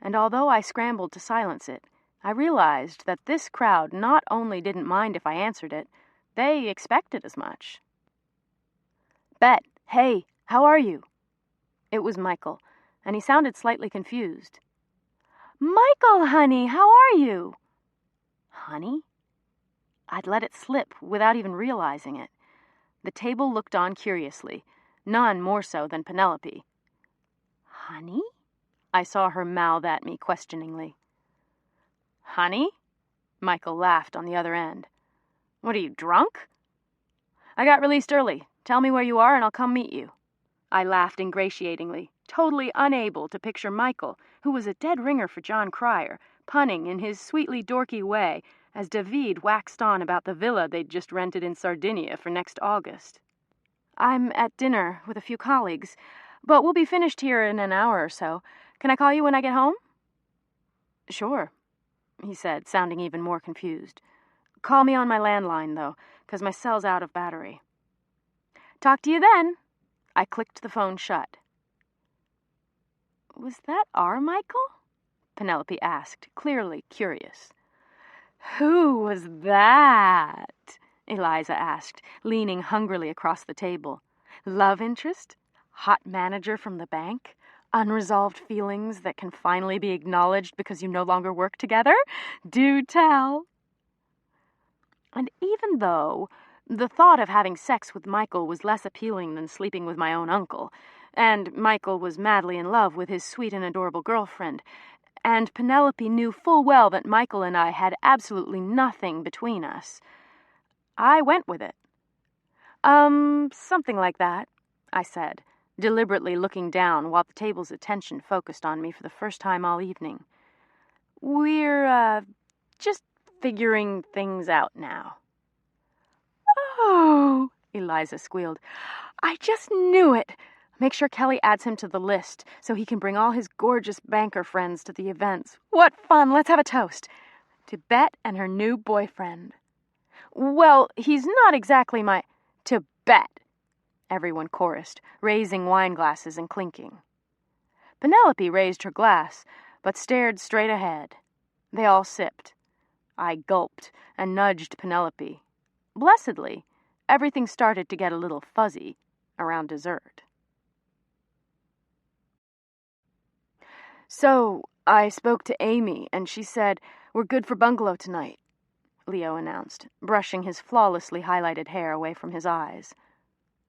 and although I scrambled to silence it, I realized that this crowd not only didn't mind if I answered it, they expected as much. "Bet, hey, how are you?" It was Michael, and he sounded slightly confused. "Michael, honey, how are you?" Honey? I'd let it slip without even realizing it. The table looked on curiously, none more so than Penelope. "Honey?" I saw her mouth at me questioningly. "Honey?" Michael laughed on the other end. "What are you, drunk?" "I got released early. Tell me where you are and I'll come meet you." I laughed ingratiatingly, totally unable to picture Michael, who was a dead ringer for John Cryer, punning in his sweetly dorky way as David waxed on about the villa they'd just rented in Sardinia for next August. "I'm at dinner with a few colleagues, but we'll be finished here in an hour or so. Can I call you when I get home?" "Sure," he said, sounding even more confused. "Call me on my landline, though, 'cause my cell's out of battery." "Talk to you then." I clicked the phone shut. "Was that our Michael?" Penelope asked, clearly curious. "Who was that?" Eliza asked, leaning hungrily across the table. "Love interest? Hot manager from the bank? Unresolved feelings that can finally be acknowledged because you no longer work together? Do tell." And even though the thought of having sex with Michael was less appealing than sleeping with my own uncle, and Michael was madly in love with his sweet and adorable girlfriend, and Penelope knew full well that Michael and I had absolutely nothing between us, I went with it. Something like that," I said, deliberately looking down while the table's attention focused on me for the first time all evening. "We're, just figuring things out now." "Oh," Eliza squealed. "I just knew it. Make sure Kelly adds him to the list so he can bring all his gorgeous banker friends to the events. What fun! Let's have a toast. To Bet and her new boyfriend." "Well, he's not exactly my—" "To Bet," everyone chorused, raising wine glasses and clinking. Penelope raised her glass, but stared straight ahead. They all sipped. I gulped and nudged Penelope. Blessedly, everything started to get a little fuzzy around dessert. "So, I spoke to Amy, and she said, we're good for bungalow tonight," Leo announced, brushing his flawlessly highlighted hair away from his eyes.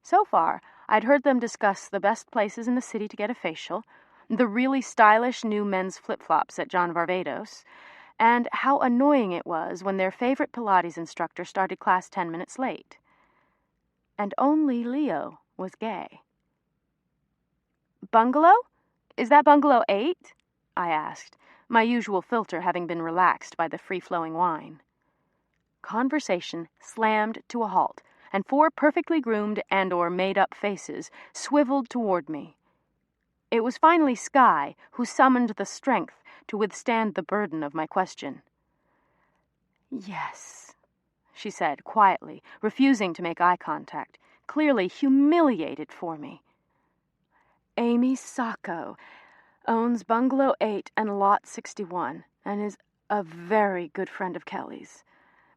So far, I'd heard them discuss the best places in the city to get a facial, the really stylish new men's flip-flops at John Varvatos, and how annoying it was when their favorite Pilates instructor started class 10 minutes late. And only Leo was gay. "Bungalow? Is that bungalow 8? I asked, my usual filter having been relaxed by the free-flowing wine. Conversation slammed to a halt, and 4 perfectly groomed and/or made-up faces swiveled toward me. It was finally Skye who summoned the strength to withstand the burden of my question. "Yes," she said quietly, refusing to make eye contact, clearly humiliated for me. "Amy Sacco owns Bungalow 8 and Lot 61 and is a very good friend of Kelly's.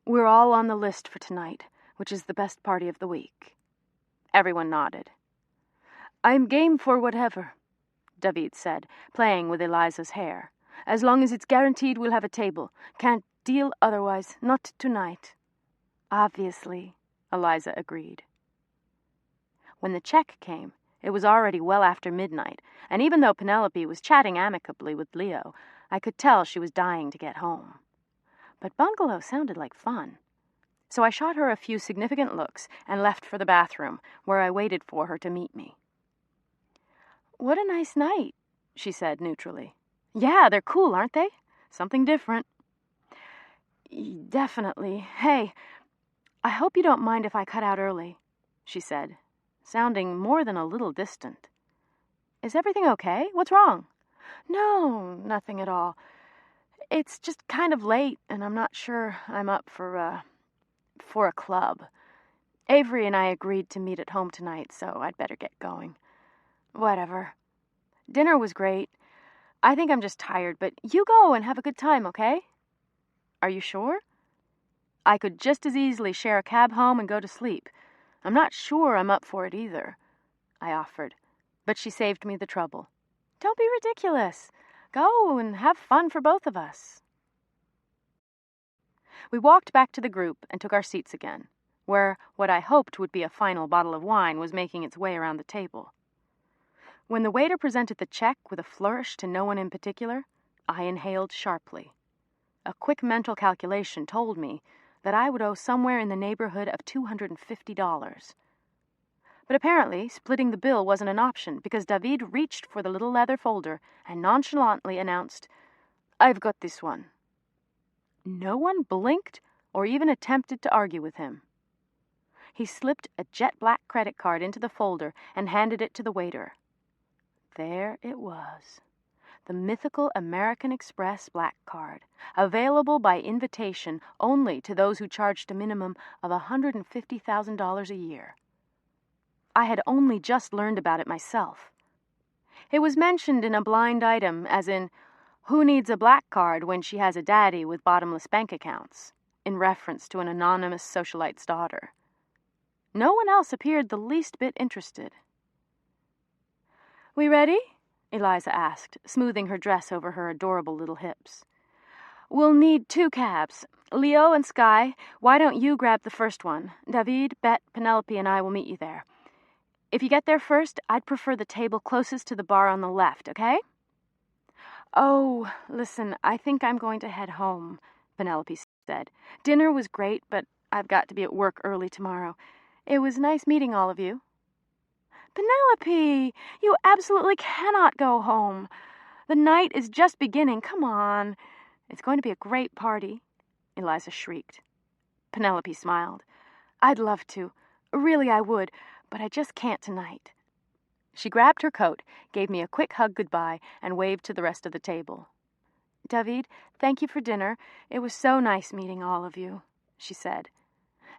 We're all on the list for tonight, which is the best party of the week." Everyone nodded. "I'm game for whatever," David said, playing with Eliza's hair. "As long as it's guaranteed we'll have a table. Can't deal otherwise, not tonight." "Obviously," Eliza agreed. When the check came, it was already well after midnight, and even though Penelope was chatting amicably with Leo, I could tell she was dying to get home. But bungalow sounded like fun. So I shot her a few significant looks and left for the bathroom, where I waited for her to meet me. "What a nice night," she said neutrally. "Yeah, they're cool, aren't they? Something different." "Definitely. Hey, I hope you don't mind if I cut out early," she said, sounding more than a little distant. "Is everything okay? What's wrong?" "No, nothing at all. It's just kind of late, and I'm not sure I'm up for a club. Avery and I agreed to meet at home tonight, so I'd better get going. Whatever. Dinner was great. I think I'm just tired, but you go and have a good time, okay?" "Are you sure?" "I could just as easily share a cab home and go to sleep. I'm not sure I'm up for it either," I offered, but she saved me the trouble. "Don't be ridiculous. Go and have fun for both of us." We walked back to the group and took our seats again, where what I hoped would be a final bottle of wine was making its way around the table. When the waiter presented the check with a flourish to no one in particular, I inhaled sharply. A quick mental calculation told me that I would owe somewhere in the neighborhood of $250. But apparently, splitting the bill wasn't an option because David reached for the little leather folder and nonchalantly announced, I've got this one." No one blinked or even attempted to argue with him. He slipped a jet-black credit card into the folder and handed it to the waiter. There it was. The mythical American Express black card, available by invitation only to those who charged a minimum of $150,000 a year. I had only just learned about it myself. It was mentioned in a blind item, as in, "Who needs a black card when she has a daddy with bottomless bank accounts?" in reference to an anonymous socialite's daughter. No one else appeared the least bit interested. "We ready?" Eliza asked, smoothing her dress over her adorable little hips. "We'll need 2 cabs. Leo and Sky, why don't you grab the first one? David, Bet, Penelope, and I will meet you there. If you get there first, I'd prefer the table closest to the bar on the left, okay?" "Oh, listen, I think I'm going to head home," Penelope said. "Dinner was great, but I've got to be at work early tomorrow. It was nice meeting all of you." "Penelope, you absolutely cannot go home. The night is just beginning. Come on. It's going to be a great party," Eliza shrieked. Penelope smiled. "I'd love to. Really, I would, but I just can't tonight." She grabbed her coat, gave me a quick hug goodbye, and waved to the rest of the table. "David, thank you for dinner. It was so nice meeting all of you," she said.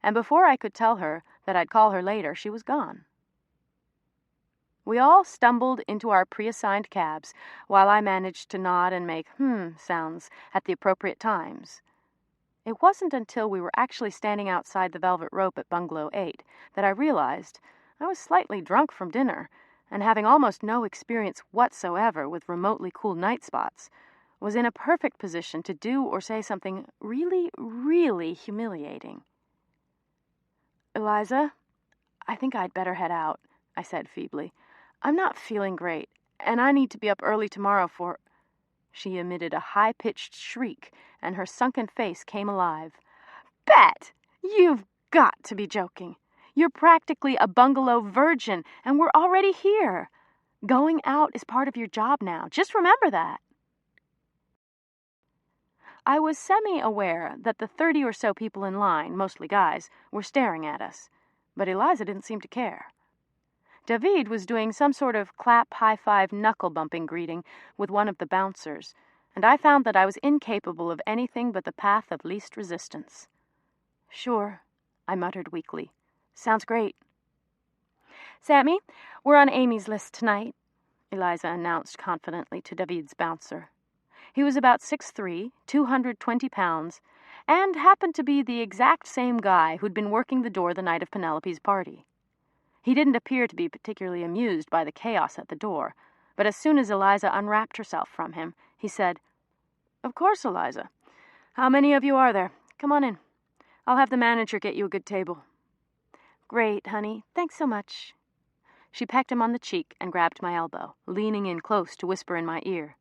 And before I could tell her that I'd call her later, she was gone. We all stumbled into our pre-assigned cabs, while I managed to nod and make sounds at the appropriate times. It wasn't until we were actually standing outside the Velvet Rope at Bungalow 8 that I realized I was slightly drunk from dinner, and having almost no experience whatsoever with remotely cool night spots, was in a perfect position to do or say something really, really humiliating. "Eliza, I think I'd better head out," I said feebly. "I'm not feeling great, and I need to be up early tomorrow for—" She emitted a high-pitched shriek, and her sunken face came alive. "Bet! You've got to be joking. You're practically a bungalow virgin, and we're already here. Going out is part of your job now. Just remember that." I was semi-aware that the 30 or so people in line, mostly guys, were staring at us, but Eliza didn't seem to care. David was doing some sort of clap, high-five, knuckle-bumping greeting with one of the bouncers, and I found that I was incapable of anything but the path of least resistance. "Sure," I muttered weakly. "Sounds great." "Sammy, we're on Amy's list tonight," Eliza announced confidently to David's bouncer. He was about 6'3", 220 pounds, and happened to be the exact same guy who'd been working the door the night of Penelope's party. He didn't appear to be particularly amused by the chaos at the door, but as soon as Eliza unwrapped herself from him, he said, "Of course, Eliza. How many of you are there? Come on in. I'll have the manager get you a good table." "Great, honey. Thanks so much." She pecked him on the cheek and grabbed my elbow, leaning in close to whisper in my ear,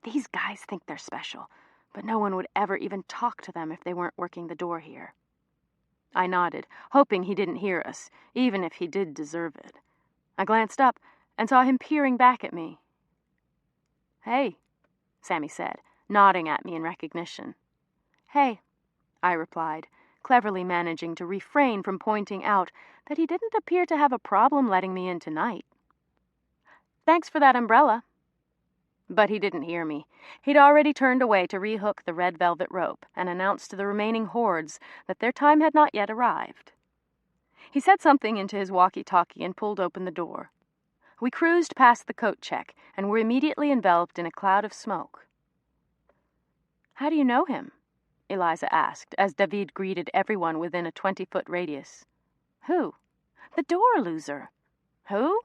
"These guys think they're special, but no one would ever even talk to them if they weren't working the door here." I nodded, hoping he didn't hear us, even if he did deserve it. I glanced up and saw him peering back at me. "Hey," Sammy said, nodding at me in recognition. "Hey," I replied, cleverly managing to refrain from pointing out that he didn't appear to have a problem letting me in tonight. "Thanks for that umbrella." But he didn't hear me. He'd already turned away to rehook the red velvet rope and announced to the remaining hordes that their time had not yet arrived. He said something into his walkie-talkie and pulled open the door. We cruised past the coat check and were immediately enveloped in a cloud of smoke. "How do you know him?" Eliza asked, as David greeted everyone within a 20-foot radius. "Who?" "The door loser." "Who?"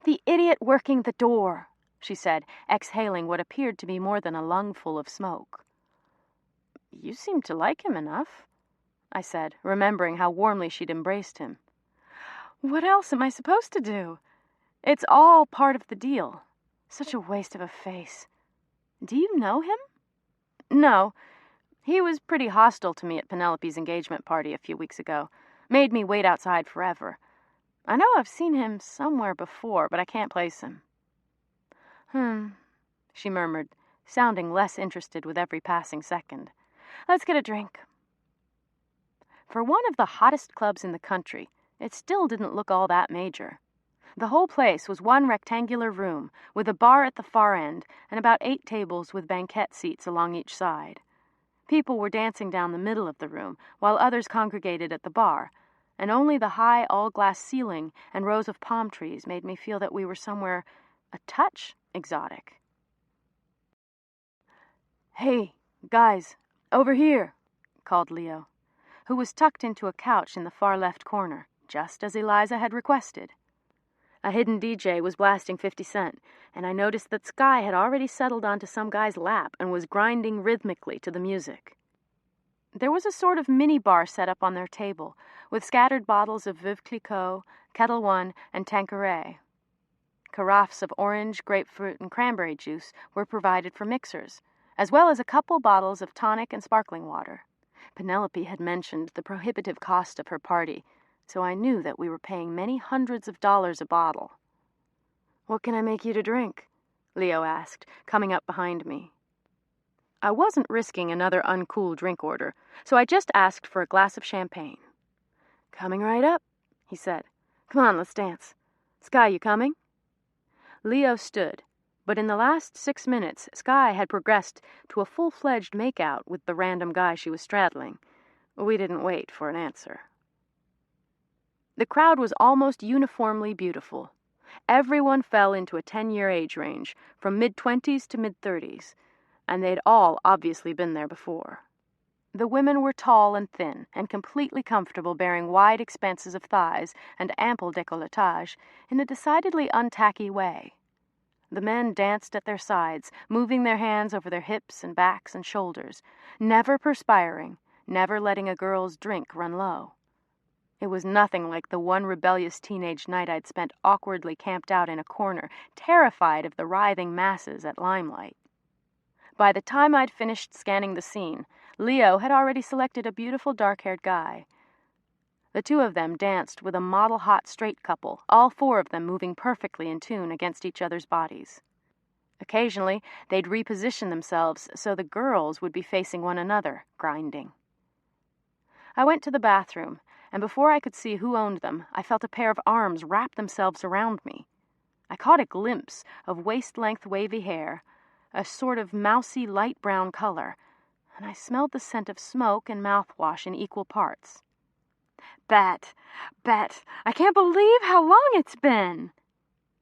"The idiot working the door," she said, exhaling what appeared to be more than a lungful of smoke. "You seem to like him enough," I said, remembering how warmly she'd embraced him. "What else am I supposed to do? It's all part of the deal. Such a waste of a face. Do you know him?" "No. He was pretty hostile to me at Penelope's engagement party a few weeks ago. Made me wait outside forever. I know I've seen him somewhere before, but I can't place him." She murmured, sounding less interested with every passing second. "Let's get a drink." For one of the hottest clubs in the country, it still didn't look all that major. The whole place was one rectangular room, with a bar at the far end and about 8 tables with banquette seats along each side. People were dancing down the middle of the room, while others congregated at the bar, and only the high all-glass ceiling and rows of palm trees made me feel that we were somewhere a touch exotic. "Hey, guys, over here," called Leo, who was tucked into a couch in the far left corner, just as Eliza had requested. A hidden DJ was blasting 50 Cent, and I noticed that Sky had already settled onto some guy's lap and was grinding rhythmically to the music. There was a sort of mini-bar set up on their table, with scattered bottles of Veuve Clicquot, Kettle One, and Tanqueray. Carafes of orange, grapefruit, and cranberry juice were provided for mixers, as well as a couple bottles of tonic and sparkling water. Penelope had mentioned the prohibitive cost of her party, so I knew that we were paying many hundreds of dollars a bottle. "What can I make you to drink?" Leo asked, coming up behind me. I wasn't risking another uncool drink order, so I just asked for a glass of champagne. "Coming right up," he said. "Come on, let's dance. Sky, you coming?" Leo stood, but in the last 6 minutes, Sky had progressed to a full-fledged make-out with the random guy she was straddling. We didn't wait for an answer. The crowd was almost uniformly beautiful. Everyone fell into a 10-year age range, from mid-20s to mid-30s, and they'd all obviously been there before. The women were tall and thin, and completely comfortable bearing wide expanses of thighs and ample décolletage in a decidedly untacky way. The men danced at their sides, moving their hands over their hips and backs and shoulders, never perspiring, never letting a girl's drink run low. It was nothing like the one rebellious teenage night I'd spent awkwardly camped out in a corner, terrified of the writhing masses at Limelight. By the time I'd finished scanning the scene, Leo had already selected a beautiful dark-haired guy. The two of them danced with a model-hot straight couple, all 4 of them moving perfectly in tune against each other's bodies. Occasionally, they'd reposition themselves so the girls would be facing one another, grinding. I went to the bathroom, and before I could see who owned them, I felt a pair of arms wrap themselves around me. I caught a glimpse of waist-length wavy hair, a sort of mousy light brown color, and I smelled the scent of smoke and mouthwash in equal parts. Bet, I can't believe how long it's been!"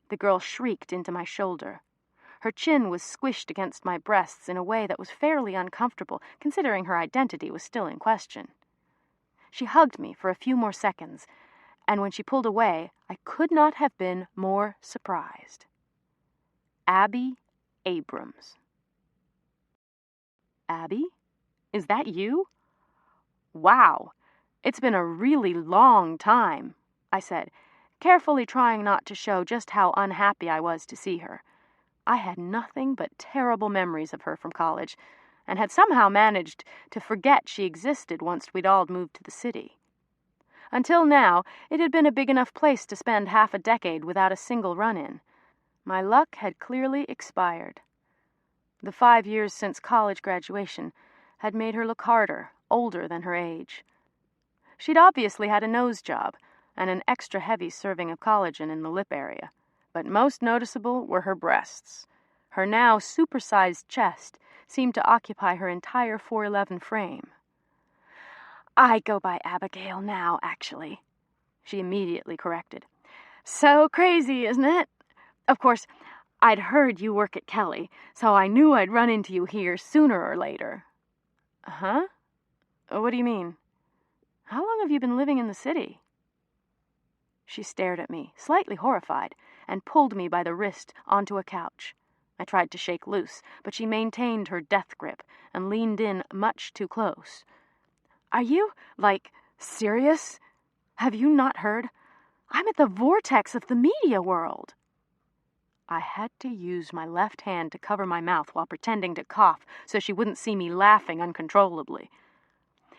The girl shrieked into my shoulder. Her chin was squished against my breasts in a way that was fairly uncomfortable, considering her identity was still in question. She hugged me for a few more seconds, and when she pulled away, I could not have been more surprised. Abby Abrams. "Abby? Is that you?" "Wow, it's been a really long time," I said, carefully trying not to show just how unhappy I was to see her. I had nothing but terrible memories of her from college, and had somehow managed to forget she existed once we'd all moved to the city. Until now, it had been a big enough place to spend half a decade without a single run-in. My luck had clearly expired. The 5 years since college graduation had made her look harder, older than her age. She'd obviously had a nose job and an extra heavy serving of collagen in the lip area, but most noticeable were her breasts. Her now supersized chest seemed to occupy her entire 4'11" frame. "I go by Abigail now, actually," she immediately corrected. "So crazy, isn't it? Of course, I'd heard you work at Kelly, so I knew I'd run into you here sooner or later." "Huh? What do you mean? How long have you been living in the city?" She stared at me, slightly horrified, and pulled me by the wrist onto a couch. I tried to shake loose, but she maintained her death grip and leaned in much too close. "Are you, serious? Have you not heard? I'm at the vortex of the media world." I had to use my left hand to cover my mouth while pretending to cough so she wouldn't see me laughing uncontrollably.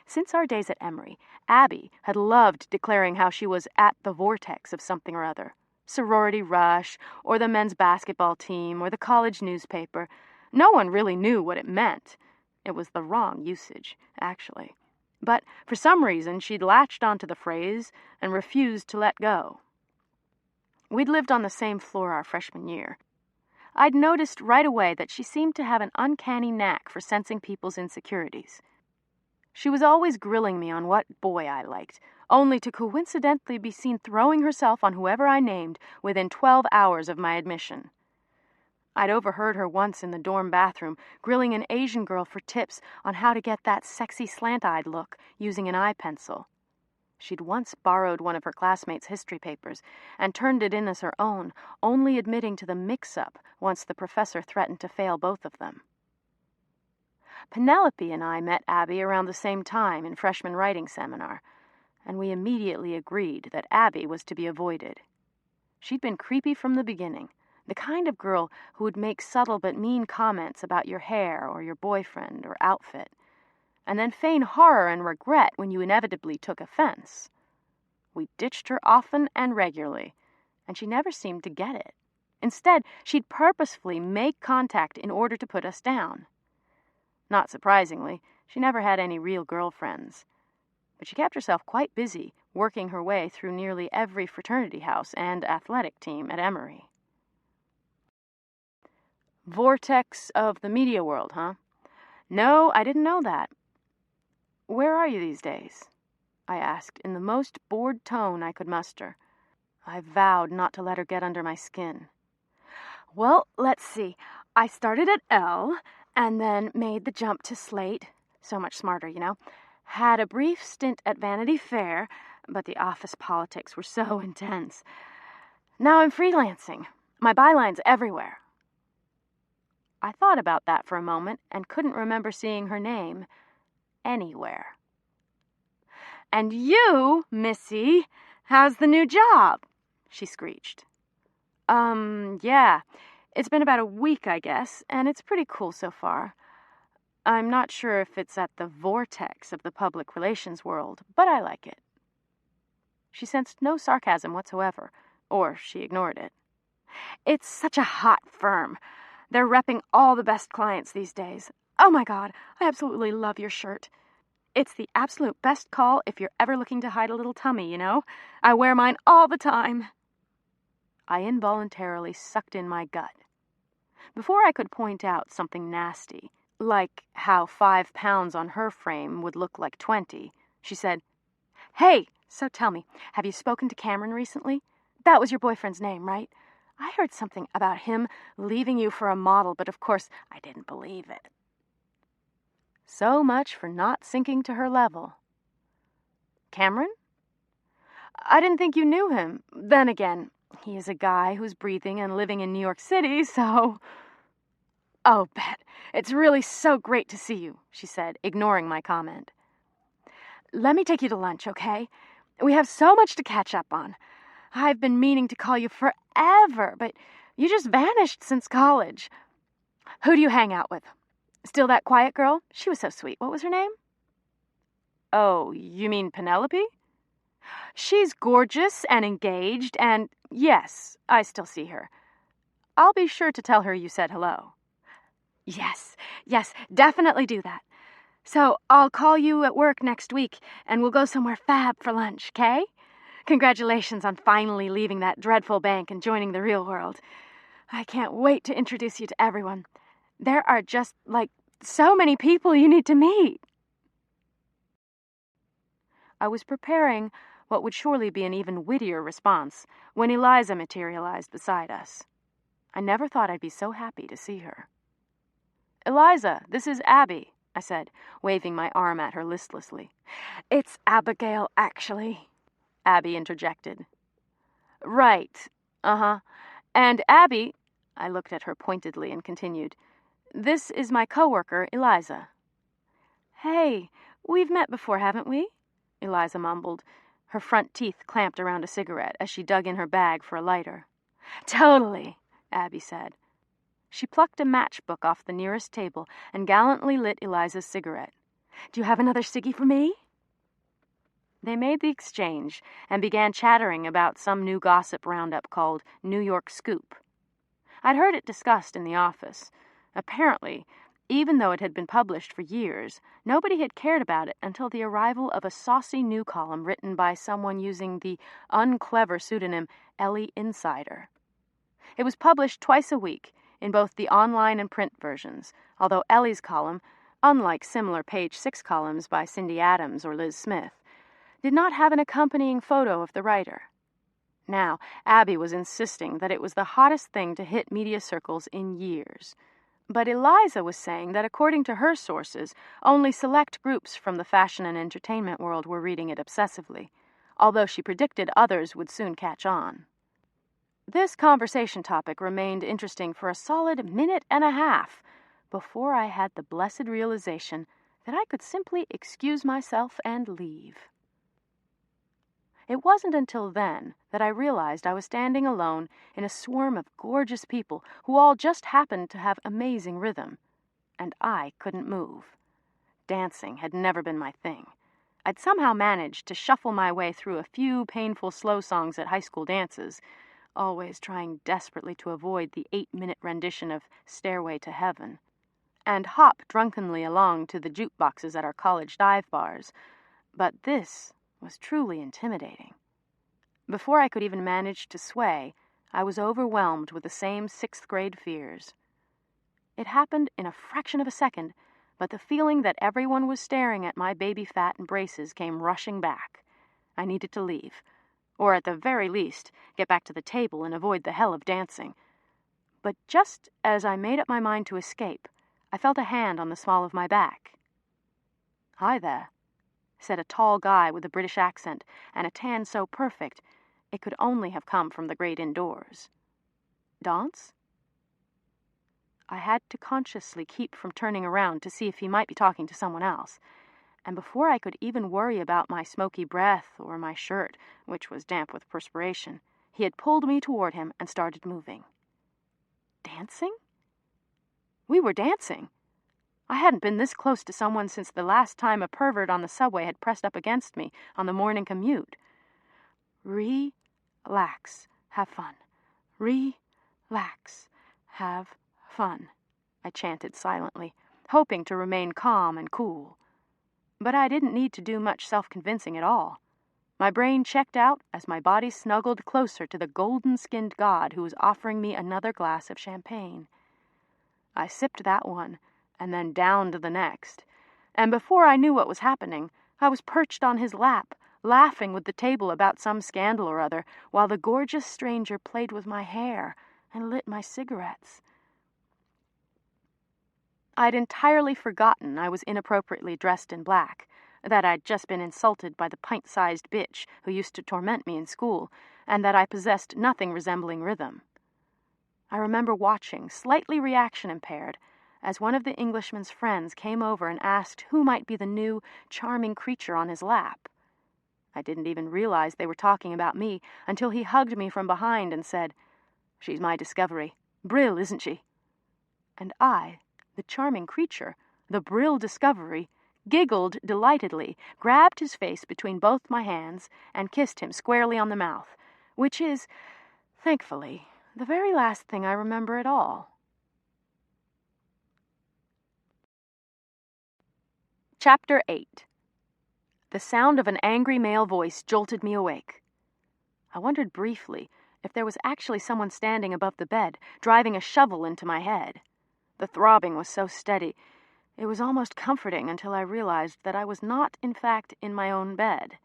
Since our days at Emory, Abby had loved declaring how she was at the vortex of something or other. Sorority Rush, or the men's basketball team, or the college newspaper, No one really knew what it meant. It was the wrong usage, actually. But for some reason, she'd latched onto the phrase and refused to let go. We'd lived on the same floor our freshman year. I'd noticed right away that she seemed to have an uncanny knack for sensing people's insecurities. She was always grilling me on what boy I liked, only to coincidentally be seen throwing herself on whoever I named within 12 hours of my admission. I'd overheard her once in the dorm bathroom grilling an Asian girl for tips on how to get that sexy slant-eyed look using an eye pencil. She'd once borrowed one of her classmates' history papers and turned it in as her own, only admitting to the mix-up once the professor threatened to fail both of them. Penelope and I met Abby around the same time in freshman writing seminar, and we immediately agreed that Abby was to be avoided. She'd been creepy from the beginning, the kind of girl who would make subtle but mean comments about your hair or your boyfriend or outfit, and then feign horror and regret when you inevitably took offense. We ditched her often and regularly, and she never seemed to get it. Instead, she'd purposefully make contact in order to put us down. Not surprisingly, she never had any real girlfriends, but she kept herself quite busy working her way through nearly every fraternity house and athletic team at Emory. Vortex of the media world, huh? No, I didn't know that. Where are you these days? I asked in the most bored tone I could muster. I vowed not to let her get under my skin. Well, let's see. I started at L, and then made the jump to Slate. So much smarter, you know. Had a brief stint at Vanity Fair, but the office politics were so intense. Now I'm freelancing. My byline's everywhere. I thought about that for a moment and couldn't remember seeing her name anywhere. And you, Missy, how's the new job? She screeched. Yeah. It's been about a week, I guess, and it's pretty cool so far. I'm not sure if it's at the vortex of the public relations world, but I like it. She sensed no sarcasm whatsoever, or she ignored it. It's such a hot firm. They're repping all the best clients these days. Oh my God, I absolutely love your shirt. It's the absolute best call if you're ever looking to hide a little tummy, you know? I wear mine all the time. I involuntarily sucked in my gut. Before I could point out something nasty, like how 5 pounds on her frame would look like 20, she said, Hey, so tell me, have you spoken to Cameron recently? That was your boyfriend's name, right? I heard something about him leaving you for a model, but of course I didn't believe it. So much for not sinking to her level. Cameron? I didn't think you knew him. Then again, he is a guy who's breathing and living in New York City, so... Oh, Bet, it's really so great to see you, she said, ignoring my comment. Let me take you to lunch, okay? We have so much to catch up on. I've been meaning to call you forever, but you just vanished since college. Who do you hang out with? Still that quiet girl? She was so sweet. What was her name? Oh, you mean Penelope? She's gorgeous and engaged, and yes, I still see her. I'll be sure to tell her you said hello. Yes, definitely do that. So I'll call you at work next week, and we'll go somewhere fab for lunch, okay? Congratulations on finally leaving that dreadful bank and joining the real world. I can't wait to introduce you to everyone. There are just, so many people you need to meet. I was preparing what would surely be an even wittier response when Eliza materialized beside us. I never thought I'd be so happy to see her. Eliza, this is Abby, I said, waving my arm at her listlessly. It's Abigail, actually, Abby interjected. Right, And Abby, I looked at her pointedly and continued, this is my coworker, Eliza. Hey, we've met before, haven't we? Eliza mumbled, her front teeth clamped around a cigarette as she dug in her bag for a lighter. Totally, Abby said. She plucked a matchbook off the nearest table and gallantly lit Eliza's cigarette. Do you have another ciggy for me? They made the exchange and began chattering about some new gossip roundup called New York Scoop. I'd heard it discussed in the office, Apparently, even though it had been published for years, nobody had cared about it until the arrival of a saucy new column written by someone using the unclever pseudonym Ellie Insider. It was published twice a week, in both the online and print versions, although Ellie's column, unlike similar page 6 columns by Cindy Adams or Liz Smith, did not have an accompanying photo of the writer. Now, Abby was insisting that it was the hottest thing to hit media circles in years. But Eliza was saying that according to her sources, only select groups from the fashion and entertainment world were reading it obsessively, although she predicted others would soon catch on. This conversation topic remained interesting for a solid minute and a half before I had the blessed realization that I could simply excuse myself and leave. It wasn't until then that I realized I was standing alone in a swarm of gorgeous people who all just happened to have amazing rhythm, and I couldn't move. Dancing had never been my thing. I'd somehow managed to shuffle my way through a few painful slow songs at high school dances, always trying desperately to avoid the 8-minute rendition of Stairway to Heaven, and hop drunkenly along to the jukeboxes at our college dive bars, but this was truly intimidating. Before I could even manage to sway, I was overwhelmed with the same 6th-grade fears. It happened in a fraction of a second, but the feeling that everyone was staring at my baby fat and braces came rushing back. I needed to leave, or at the very least, get back to the table and avoid the hell of dancing. But just as I made up my mind to escape, I felt a hand on the small of my back. "Hi there," said a tall guy with a British accent and a tan so perfect it could only have come from the great indoors. "Dance?" I had to consciously keep from turning around to see if he might be talking to someone else, and before I could even worry about my smoky breath or my shirt, which was damp with perspiration, he had pulled me toward him and started moving. Dancing? We were dancing. I hadn't been this close to someone since the last time a pervert on the subway had pressed up against me on the morning commute. Relax, have fun. Relax, have fun, I chanted silently, hoping to remain calm and cool. But I didn't need to do much self-convincing at all. My brain checked out as my body snuggled closer to the golden-skinned god who was offering me another glass of champagne. I sipped that one, and then downed the next, and before I knew what was happening, I was perched on his lap, laughing with the table about some scandal or other, while the gorgeous stranger played with my hair and lit my cigarettes. I'd entirely forgotten I was inappropriately dressed in black, that I'd just been insulted by the pint-sized bitch who used to torment me in school, and that I possessed nothing resembling rhythm. I remember watching, slightly reaction-impaired, as one of the Englishman's friends came over and asked who might be the new, charming creature on his lap. I didn't even realize they were talking about me until he hugged me from behind and said, "She's my discovery. Brill, isn't she?" And I, the charming creature, the Brill discovery, giggled delightedly, grabbed his face between both my hands, and kissed him squarely on the mouth, which is, thankfully, the very last thing I remember at all. Chapter 8. The sound of an angry male voice jolted me awake. I wondered briefly if there was actually someone standing above the bed, driving a shovel into my head. The throbbing was so steady, it was almost comforting until I realized that I was not, in fact, in my own bed.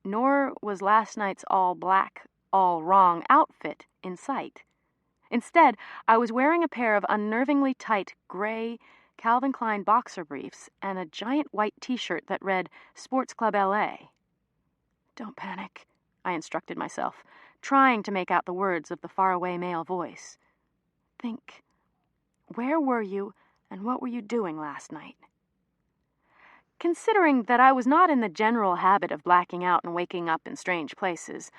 Nor was last night's all-black, all-wrong outfit in sight. Instead, I was wearing a pair of unnervingly tight, gray, Calvin Klein boxer briefs and a giant white t-shirt that read Sports Club LA. "Don't panic," I instructed myself, trying to make out the words of the faraway male voice. "Think. Where were you, and what were you doing last night?" Considering that I was not in the general habit of blacking out and waking up in strange places,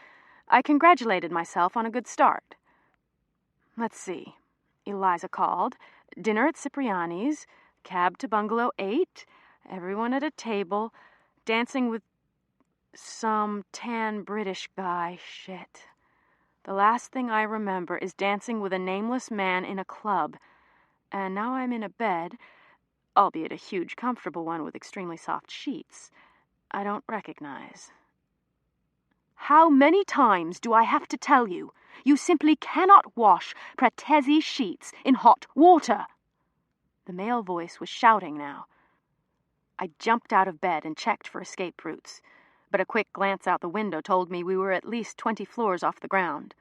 I congratulated myself on a good start. Let's see. Eliza called, dinner at Cipriani's, cab to Bungalow 8, everyone at a table, dancing with some tan British guy. Shit. The last thing I remember is dancing with a nameless man in a club, and now I'm in a bed, albeit a huge, comfortable one with extremely soft sheets, I don't recognize. How many times do I have to tell you? You simply cannot wash Pratesi sheets in hot water. The male voice was shouting now. I jumped out of bed and checked for escape routes, but a quick glance out the window told me we were at least 20 floors off the ground.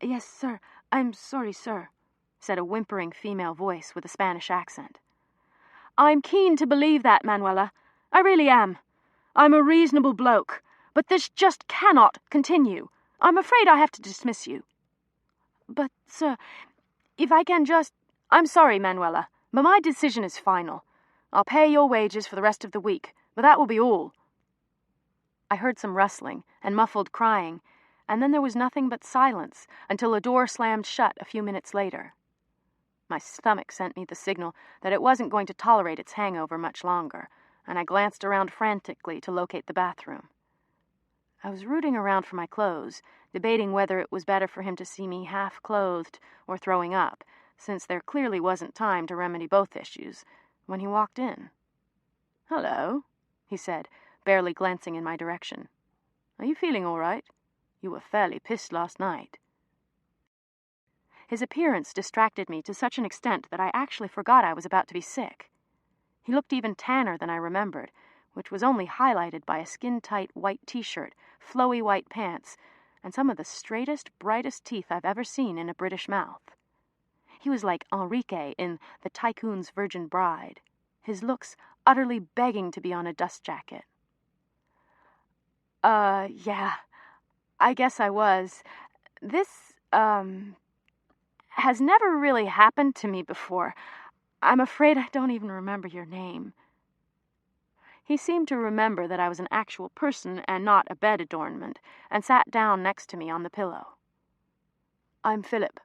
Yes, sir. I'm sorry, sir, said a whimpering female voice with a Spanish accent. I'm keen to believe that, Manuela. I really am. I'm a reasonable bloke, but this just cannot continue. I'm afraid I have to dismiss you. But, sir, if I can just... I'm sorry, Manuela, but my decision is final. I'll pay your wages for the rest of the week, but that will be all. I heard some rustling and muffled crying, and then there was nothing but silence until a door slammed shut a few minutes later. My stomach sent me the signal that it wasn't going to tolerate its hangover much longer, and I glanced around frantically to locate the bathroom. I was rooting around for my clothes, debating whether it was better for him to see me half-clothed or throwing up, since there clearly wasn't time to remedy both issues, when he walked in. "Hello," he said, barely glancing in my direction. "Are you feeling all right? You were fairly pissed last night." His appearance distracted me to such an extent that I actually forgot I was about to be sick. He looked even tanner than I remembered, which was only highlighted by a skin-tight white t-shirt, flowy white pants, and some of the straightest, brightest teeth I've ever seen in a British mouth. He was like Enrique in The Tycoon's Virgin Bride, his looks utterly begging to be on a dust jacket. Yeah, I guess I was. This, has never really happened to me before. I'm afraid I don't even remember your name." He seemed to remember that I was an actual person and not a bed adornment, and sat down next to me on the pillow. "I'm Philip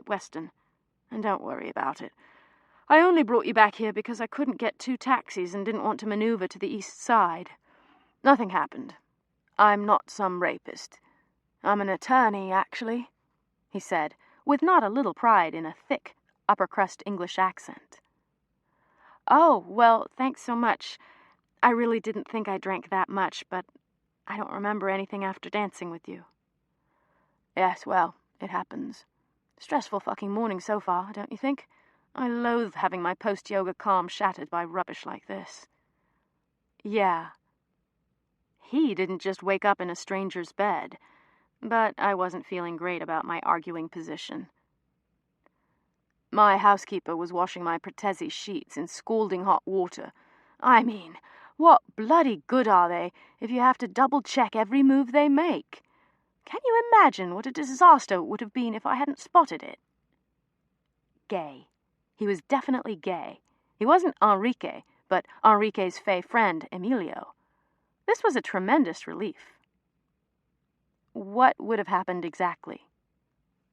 Weston, and don't worry about it. I only brought you back here because I couldn't get 2 taxis and didn't want to maneuver to the east side. Nothing happened. I'm not some rapist. I'm an attorney, actually," he said, with not a little pride in a thick, upper-crust English accent. "Oh, well, thanks so much. I really didn't think I drank that much, but I don't remember anything after dancing with you." "Yes, well, it happens. Stressful fucking morning so far, don't you think? I loathe having my post-yoga calm shattered by rubbish like this." "Yeah." He didn't just wake up in a stranger's bed, but I wasn't feeling great about my arguing position. "My housekeeper was washing my Pratesi sheets in scalding hot water. I mean, what bloody good are they if you have to double-check every move they make? Can you imagine what a disaster it would have been if I hadn't spotted it?" Gay. He was definitely gay. He wasn't Enrique, but Enrique's fey friend, Emilio. This was a tremendous relief. What would have happened exactly?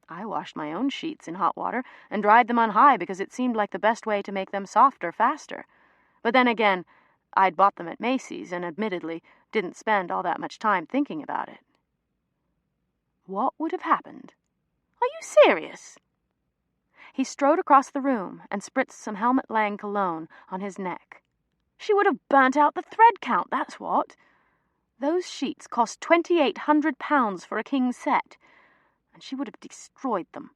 I washed my own sheets in hot water and dried them on high because it seemed like the best way to make them softer faster. But then again, I'd bought them at Macy's and admittedly didn't spend all that much time thinking about it. What would have happened? Are you serious? He strode across the room and spritzed some Helmut Lang cologne on his neck. She would have burnt out the thread count, that's what. Those sheets cost £2,800 for a king set, and she would have destroyed them.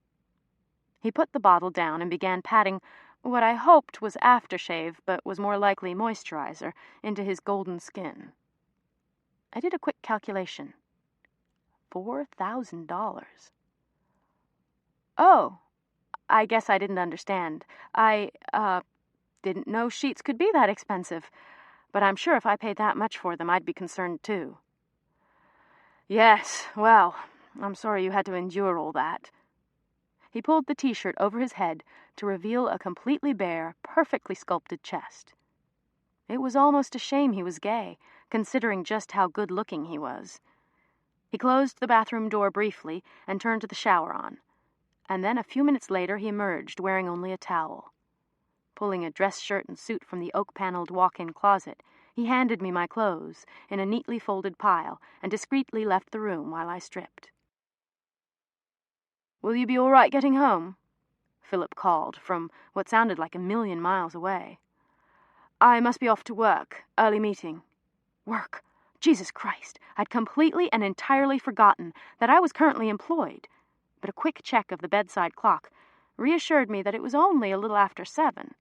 He put the bottle down and began patting what I hoped was aftershave, but was more likely moisturizer, into his golden skin. I did a quick calculation. $4,000. Oh, I guess I didn't understand. I didn't know sheets could be that expensive, but I'm sure if I paid that much for them, I'd be concerned too. Yes, well, I'm sorry you had to endure all that. He pulled the t-shirt over his head to reveal a completely bare, perfectly sculpted chest. It was almost a shame he was gay, considering just how good-looking he was. He closed the bathroom door briefly and turned to the shower on, and then a few minutes later he emerged wearing only a towel. Pulling a dress shirt and suit from the oak-paneled walk-in closet, he handed me my clothes in a neatly folded pile and discreetly left the room while I stripped. "Will you be all right getting home?" Philip called from what sounded like a million miles away. "I must be off to work. Early meeting." Work? Jesus Christ! I'd completely and entirely forgotten that I was currently employed, but a quick check of the bedside clock reassured me that it was only a little after 7.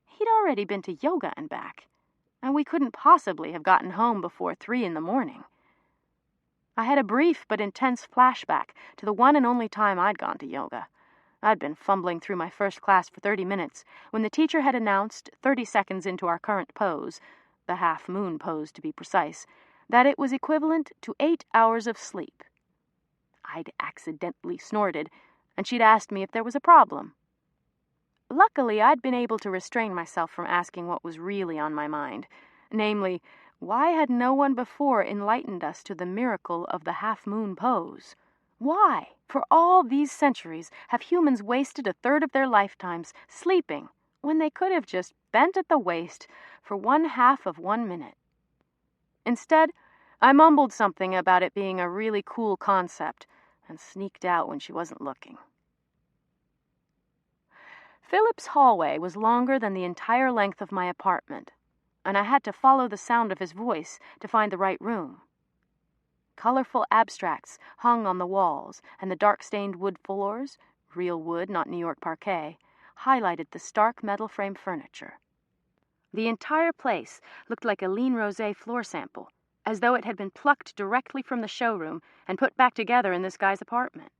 He'd already been to yoga and back, and we couldn't possibly have gotten home before 3 in the morning. I had a brief but intense flashback to the one and only time I'd gone to yoga. I'd been fumbling through my first class for 30 minutes when the teacher had announced, 30 seconds into our current pose, the half-moon pose to be precise, that it was equivalent to 8 hours of sleep. I'd accidentally snorted, and she'd asked me if there was a problem. Luckily, I'd been able to restrain myself from asking what was really on my mind, namely, why had no one before enlightened us to the miracle of the half-moon pose? Why, for all these centuries, have humans wasted a third of their lifetimes sleeping when they could have just bent at the waist for 1/2 of 1 minute? Instead, I mumbled something about it being a really cool concept and sneaked out when she wasn't looking. Philip's hallway was longer than the entire length of my apartment, and I had to follow the sound of his voice to find the right room. Colorful abstracts hung on the walls, and the dark-stained wood floors, real wood, not New York parquet, highlighted the stark metal frame furniture. The entire place looked like a lean rosé floor sample, as though it had been plucked directly from the showroom and put back together in this guy's apartment.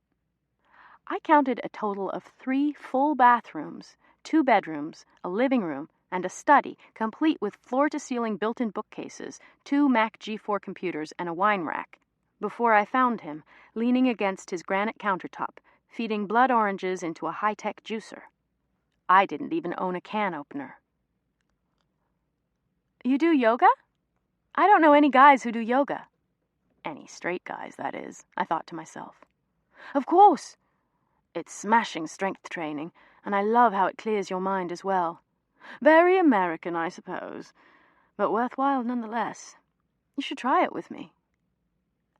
I counted a total of 3 full bathrooms, 2 bedrooms, a living room, and a study, complete with floor-to-ceiling built-in bookcases, 2 Mac G4 computers, and a wine rack, before I found him leaning against his granite countertop, feeding blood oranges into a high-tech juicer. I didn't even own a can opener. "You do yoga? I don't know any guys who do yoga." Any straight guys, that is, I thought to myself. "Of course. It's smashing strength training, and I love how it clears your mind as well. Very American, I suppose, but worthwhile nonetheless. You should try it with me."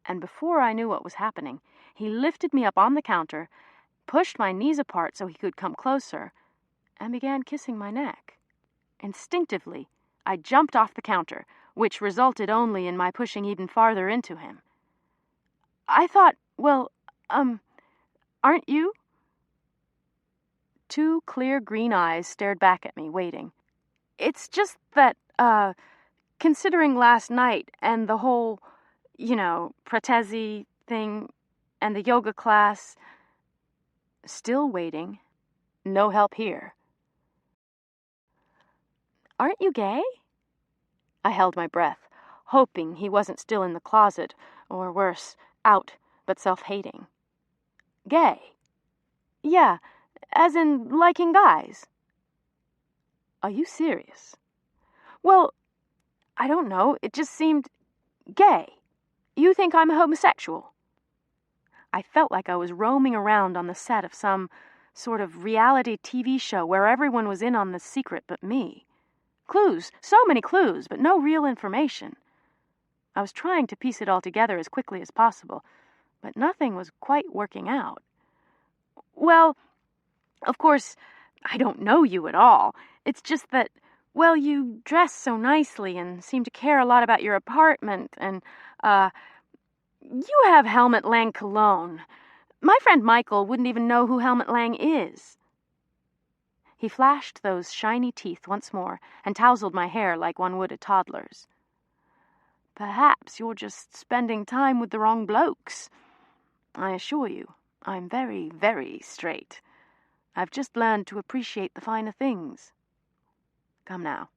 And before I knew what was happening, he lifted me up on the counter, pushed my knees apart so he could come closer, and began kissing my neck. Instinctively, I jumped off the counter, which resulted only in my pushing even farther into him. I thought, well, aren't you? 2 clear green eyes stared back at me, waiting. "It's just that, considering last night and the whole, protezi thing and the yoga class." Still waiting. No help here. "Aren't you gay?" I held my breath, hoping he wasn't still in the closet, or worse, out, but self-hating. "Gay? Yeah, as in liking guys." "Are you serious?" "Well, I don't know, it just seemed gay. You think I'm a homosexual?" I felt like I was roaming around on the set of some sort of reality TV show where everyone was in on the secret but me. Clues, so many clues, but no real information. I was trying to piece it all together as quickly as possible, but nothing was quite working out. "Well, of course, I don't know you at all. It's just that, well, you dress so nicely and seem to care a lot about your apartment, and, you have Helmut Lang cologne. My friend Michael wouldn't even know who Helmut Lang is." He flashed those shiny teeth once more and tousled my hair like one would a toddler's. "Perhaps you're just spending time with the wrong blokes. I assure you, I'm very, very straight. I've just learned to appreciate the finer things. Come now.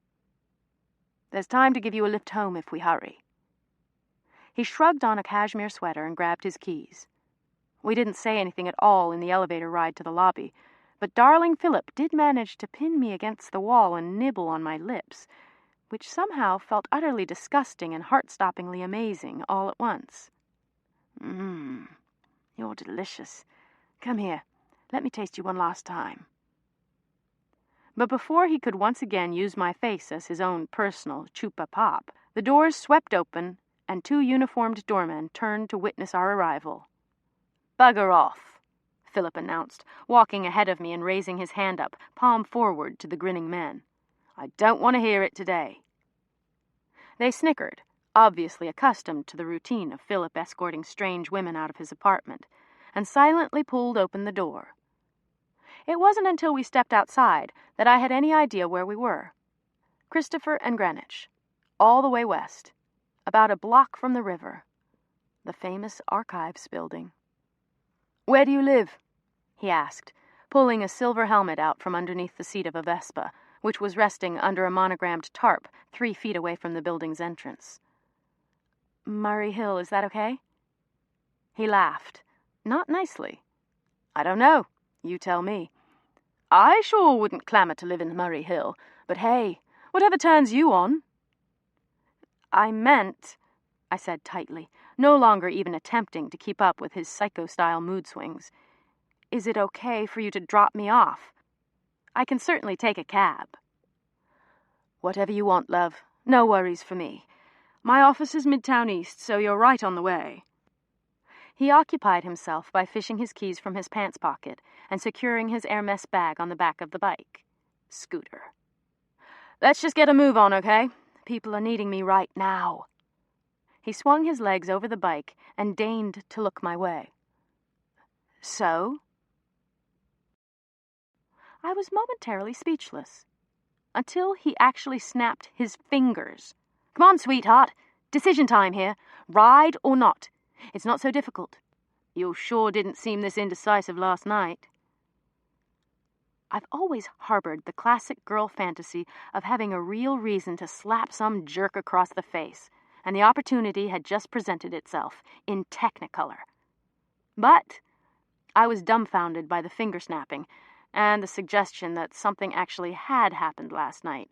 There's time to give you a lift home if we hurry." He shrugged on a cashmere sweater and grabbed his keys. We didn't say anything at all in the elevator ride to the lobby, but darling Philip did manage to pin me against the wall and nibble on my lips, which somehow felt utterly disgusting and heart-stoppingly amazing all at once. You're delicious. Come here, let me taste you one last time." But before he could once again use my face as his own personal chupa-pop, the doors swept open and 2 uniformed doormen turned to witness our arrival. "Bugger off," Philip announced, walking ahead of me and raising his hand up, palm forward, to the grinning men. "I don't want to hear it today." They snickered, obviously accustomed to the routine of Philip escorting strange women out of his apartment, and silently pulled open the door. It wasn't until we stepped outside that I had any idea where we were. Christopher and Greenwich, all the way west, about a block from the river. The famous Archives building. "Where do you live?" he asked, pulling a silver helmet out from underneath the seat of a Vespa, which was resting under a monogrammed tarp 3 feet away from the building's entrance. "Murray Hill, is that okay?" He laughed, not nicely. "I don't know. You tell me. I sure wouldn't clamor to live in Murray Hill, but hey, whatever turns you on." "I meant," I said tightly, no longer even attempting to keep up with his psycho-style mood swings, "is it okay for you to drop me off? I can certainly take a cab." "Whatever you want, love. No worries for me. My office is Midtown East, so you're right on the way." He occupied himself by fishing his keys from his pants pocket and securing his Hermes bag on the back of the bike. Scooter. "Let's just get a move on, okay? People are needing me right now." He swung his legs over the bike and deigned to look my way. "So?" I was momentarily speechless, until he actually snapped his fingers. "Come on, sweetheart. Decision time here. Ride or not. It's not so difficult. You sure didn't seem this indecisive last night." I've always harbored the classic girl fantasy of having a real reason to slap some jerk across the face, and the opportunity had just presented itself in Technicolor. But I was dumbfounded by the finger snapping and the suggestion that something actually had happened last night.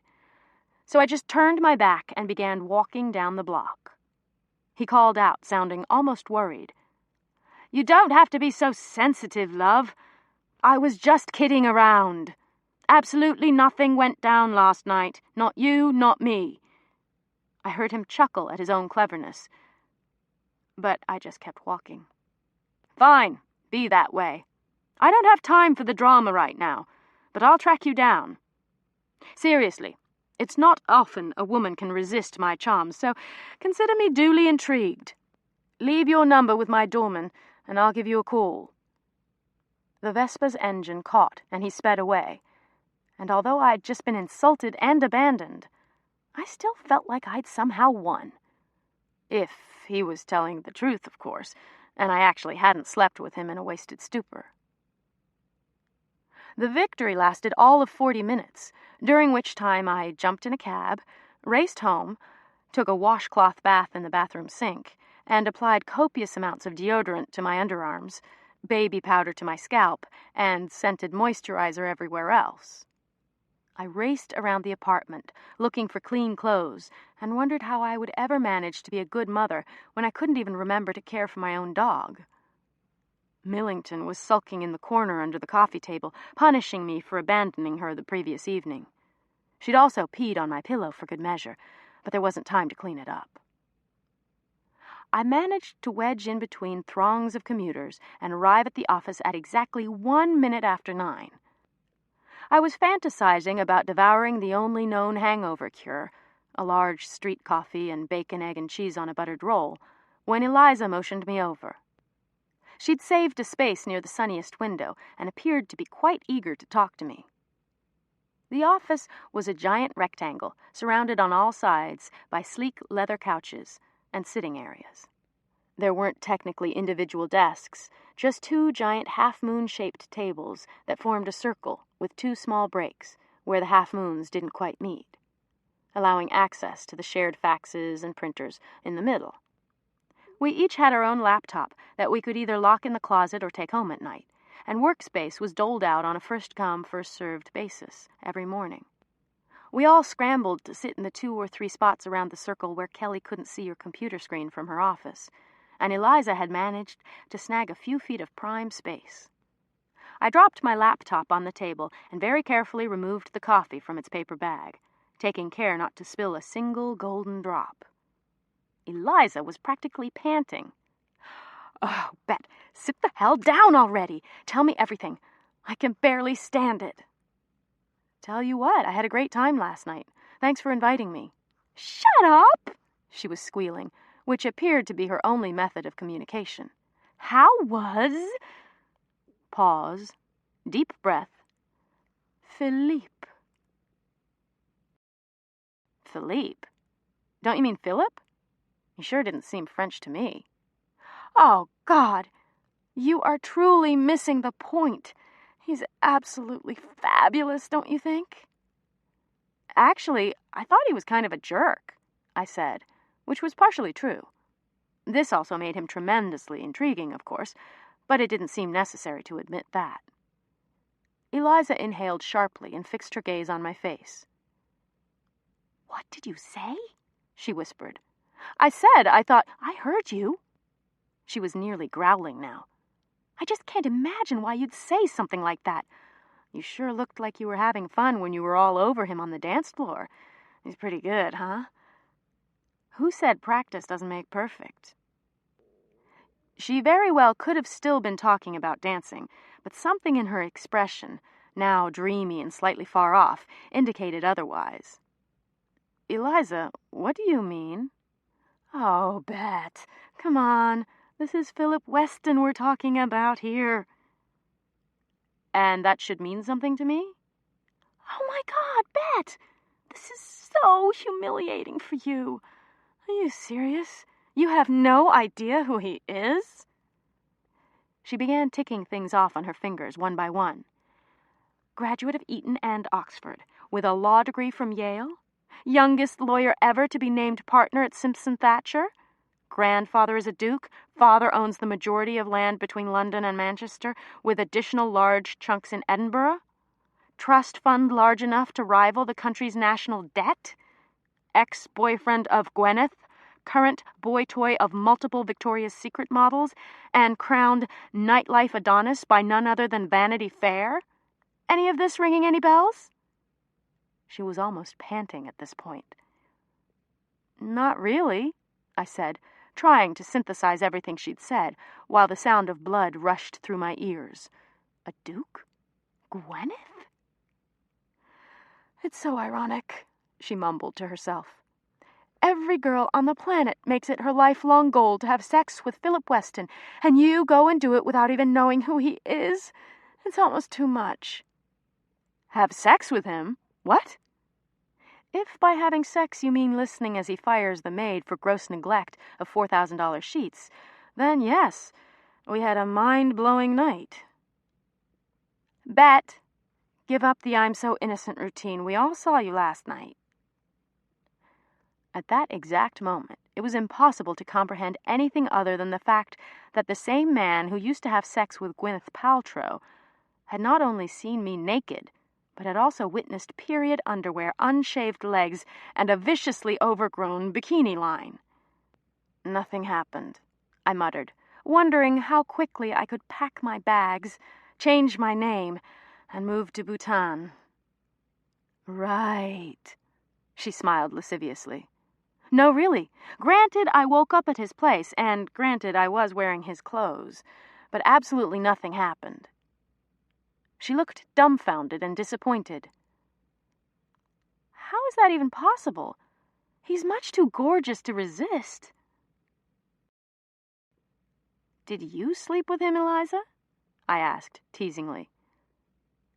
So I just turned my back and began walking down the block. He called out, sounding almost worried. "You don't have to be so sensitive, love. I was just kidding around. Absolutely nothing went down last night. Not you, not me." I heard him chuckle at his own cleverness, but I just kept walking. "Fine, be that way. I don't have time for the drama right now, but I'll track you down. Seriously, it's not often a woman can resist my charms, so consider me duly intrigued. Leave your number with my doorman, and I'll give you a call." The Vespa's engine caught, and he sped away, and although I'd just been insulted and abandoned, I still felt like I'd somehow won. If he was telling the truth, of course, and I actually hadn't slept with him in a wasted stupor. The victory lasted all of 40 minutes, during which time I jumped in a cab, raced home, took a washcloth bath in the bathroom sink, and applied copious amounts of deodorant to my underarms, baby powder to my scalp, and scented moisturizer everywhere else. I raced around the apartment, looking for clean clothes, and wondered how I would ever manage to be a good mother when I couldn't even remember to care for my own dog. Millington was sulking in the corner under the coffee table, punishing me for abandoning her the previous evening. She'd also peed on my pillow for good measure, but there wasn't time to clean it up. I managed to wedge in between throngs of commuters and arrive at the office at exactly 1 minute after 9. I was fantasizing about devouring the only known hangover cure, a large street coffee and bacon, egg, and cheese on a buttered roll, when Eliza motioned me over. She'd saved a space near the sunniest window and appeared to be quite eager to talk to me. The office was a giant rectangle, surrounded on all sides by sleek leather couches and sitting areas. There weren't technically individual desks, just 2 giant half-moon-shaped tables that formed a circle with 2 small breaks where the half-moons didn't quite meet, allowing access to the shared faxes and printers in the middle. We each had our own laptop that we could either lock in the closet or take home at night, and workspace was doled out on a first-come, first-served basis every morning. We all scrambled to sit in the 2 or 3 spots around the circle where Kelly couldn't see her computer screen from her office, and Eliza had managed to snag a few feet of prime space. I dropped my laptop on the table and very carefully removed the coffee from its paper bag, taking care not to spill a single golden drop. Eliza was practically panting. Oh, Bet, sit the hell down already. Tell me everything. I can barely stand it. Tell you what, I had a great time last night. Thanks for inviting me. Shut up, she was squealing, which appeared to be her only method of communication. How was... Pause. Deep breath. Philippe. Philippe? Don't you mean Philip? He sure didn't seem French to me. Oh, God, you are truly missing the point. He's absolutely fabulous, don't you think? Actually, I thought he was kind of a jerk, I said, which was partially true. This also made him tremendously intriguing, of course, but it didn't seem necessary to admit that. Eliza inhaled sharply and fixed her gaze on my face. What did you say? She whispered. I said I thought I heard you. She was nearly growling now. I just can't imagine why you'd say something like that. You sure looked like you were having fun when you were all over him on the dance floor. He's pretty good, huh? Who said practice doesn't make perfect? She very well could have still been talking about dancing, but something in her expression, now dreamy and slightly far off, indicated otherwise. Eliza, what do you mean? Oh, Bet, come on. This is Philip Weston we're talking about here. And that should mean something to me? Oh, my God, Bet! This is so humiliating for you. Are you serious? You have no idea who he is? She began ticking things off on her fingers one by one. Graduate of Eton and Oxford, with a law degree from Yale. Youngest lawyer ever to be named partner at Simpson Thacher. Grandfather is a duke. Father owns the majority of land between London and Manchester, with additional large chunks in Edinburgh. Trust fund large enough to rival the country's national debt. Ex-boyfriend of Gwyneth. Current boy toy of multiple Victoria's Secret models, and crowned nightlife Adonis by none other than Vanity Fair. Any of this ringing any bells? She was almost panting at this point. Not really, I said, trying to synthesize everything she'd said, while the sound of blood rushed through my ears. A duke? Gwyneth? It's so ironic, she mumbled to herself. Every girl on the planet makes it her lifelong goal to have sex with Philip Weston, and you go and do it without even knowing who he is. It's almost too much. Have sex with him? What? If by having sex you mean listening as he fires the maid for gross neglect of $4,000 sheets, then yes, we had a mind-blowing night. Bet, give up the I'm so innocent routine. We all saw you last night. At that exact moment, it was impossible to comprehend anything other than the fact that the same man who used to have sex with Gwyneth Paltrow had not only seen me naked, but had also witnessed period underwear, unshaved legs, and a viciously overgrown bikini line. Nothing happened, I muttered, wondering how quickly I could pack my bags, change my name, and move to Bhutan. Right, she smiled lasciviously. No, really. Granted, I woke up at his place, and granted, I was wearing his clothes, but absolutely nothing happened. She looked dumbfounded and disappointed. How is that even possible? He's much too gorgeous to resist. Did you sleep with him, Eliza? I asked, teasingly.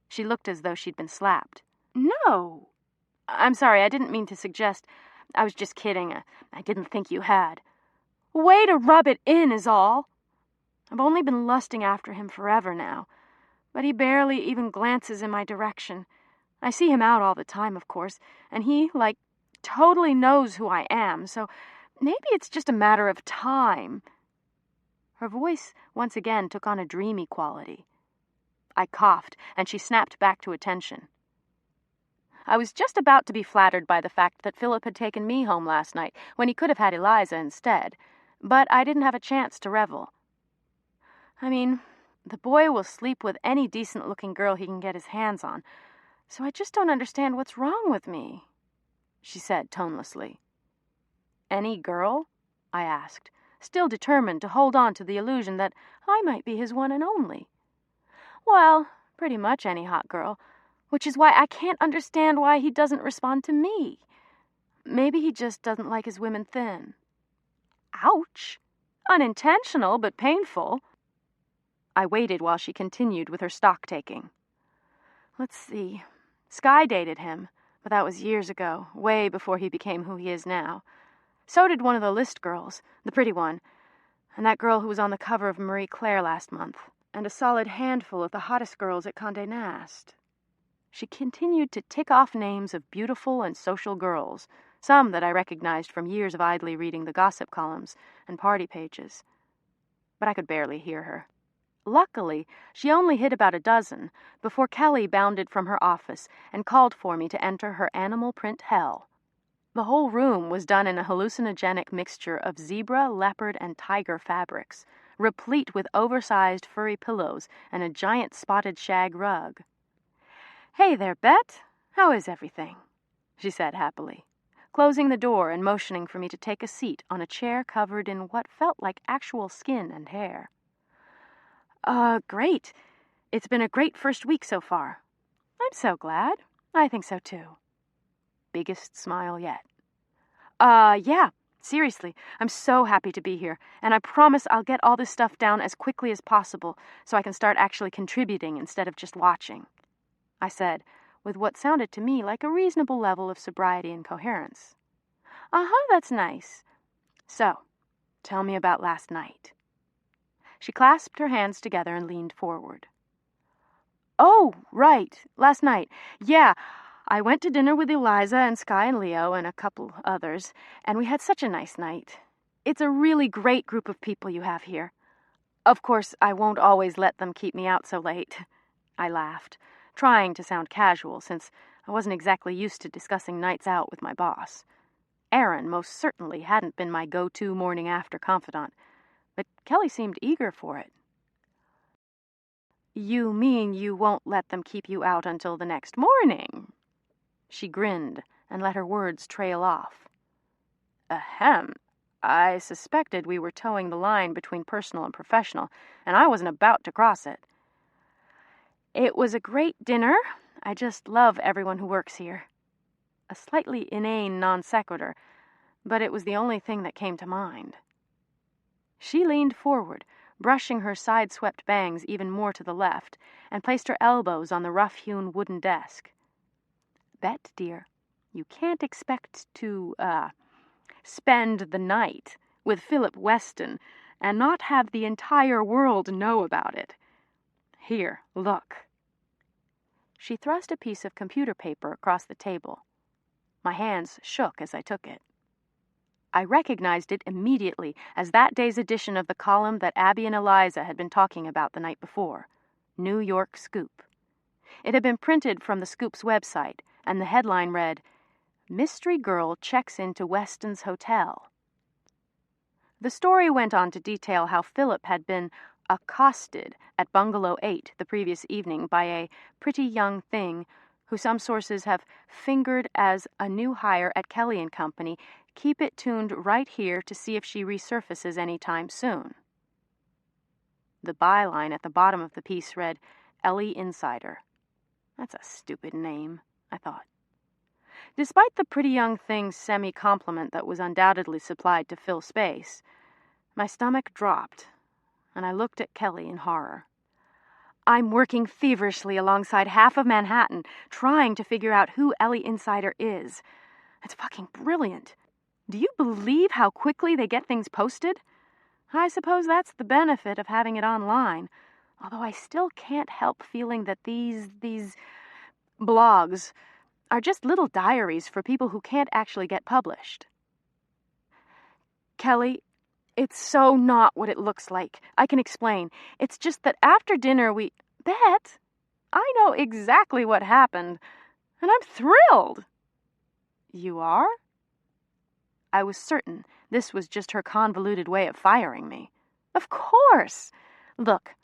She looked as though she'd been slapped. No. I'm sorry, I didn't mean to suggest... I was just kidding. I didn't think you had. Way to rub it in is all. I've only been lusting after him forever now, but he barely even glances in my direction. I see him out all the time, of course, and he, totally knows who I am, so maybe it's just a matter of time. Her voice once again took on a dreamy quality. I coughed, and she snapped back to attention. I was just about to be flattered by the fact that Philip had taken me home last night when he could have had Eliza instead, but I didn't have a chance to revel. I mean, the boy will sleep with any decent-looking girl he can get his hands on, so I just don't understand what's wrong with me, she said tonelessly. Any girl? I asked, still determined to hold on to the illusion that I might be his one and only. Well, pretty much any hot girl, which is why I can't understand why he doesn't respond to me. Maybe he just doesn't like his women thin. Ouch! Unintentional, but painful. I waited while she continued with her stock-taking. Let's see. Sky dated him, but that was years ago, way before he became who he is now. So did one of the list girls, the pretty one, and that girl who was on the cover of Marie Claire last month, and a solid handful of the hottest girls at Condé Nast. She continued to tick off names of beautiful and social girls, some that I recognized from years of idly reading the gossip columns and party pages. But I could barely hear her. Luckily, she only hit about a dozen before Kelly bounded from her office and called for me to enter her animal print hell. The whole room was done in a hallucinogenic mixture of zebra, leopard, and tiger fabrics, replete with oversized furry pillows and a giant spotted shag rug. "Hey there, Bet. How is everything?" she said happily, closing the door and motioning for me to take a seat on a chair covered in what felt like actual skin and hair. Great. It's been a great first week so far." "I'm so glad. I think so too." Biggest smile yet. Yeah, seriously, I'm so happy to be here, and I promise I'll get all this stuff down as quickly as possible so I can start actually contributing instead of just watching," I said, with what sounded to me like a reasonable level of sobriety and coherence. That's nice. So, tell me about last night." She clasped her hands together and leaned forward. "Oh, right, last night. Yeah, I went to dinner with Eliza and Sky and Leo and a couple others, and we had such a nice night. It's a really great group of people you have here. Of course, I won't always let them keep me out so late." I laughed, trying to sound casual since I wasn't exactly used to discussing nights out with my boss. Aaron most certainly hadn't been my go-to morning-after confidant, but Kelly seemed eager for it. "You mean you won't let them keep you out until the next morning?" She grinned and let her words trail off. Ahem. I suspected we were towing the line between personal and professional, and I wasn't about to cross it. "It was a great dinner. I just love everyone who works here." A slightly inane non sequitur, but it was the only thing that came to mind. She leaned forward, brushing her side-swept bangs even more to the left, and placed her elbows on the rough-hewn wooden desk. "Bet, dear, you can't expect to, spend the night with Philip Weston and not have the entire world know about it. Here, look." She thrust a piece of computer paper across the table. My hands shook as I took it. I recognized it immediately as that day's edition of the column that Abby and Eliza had been talking about the night before, New York Scoop. It had been printed from the Scoop's website, and the headline read, "Mystery Girl Checks into Weston's Hotel." The story went on to detail how Philip had been accosted at Bungalow 8 the previous evening by a pretty young thing who some sources have fingered as a new hire at Kelly & Company. Keep it tuned right here to see if she resurfaces any time soon. The byline at the bottom of the piece read, "Ellie Insider." That's a stupid name, I thought. Despite the pretty young thing's semi-compliment that was undoubtedly supplied to fill space, my stomach dropped, and I looked at Kelly in horror. I'm working feverishly alongside half of Manhattan, trying to figure out who Ellie Insider is. It's fucking brilliant. Do you believe how quickly they get things posted? I suppose that's the benefit of having it online, although I still can't help feeling that these blogs are just little diaries for people who can't actually get published. Kelly, it's so not what it looks like. I can explain. It's just that after dinner Bet, I know exactly what happened, and I'm thrilled. You are? I was certain this was just her convoluted way of firing me. Of course. Look,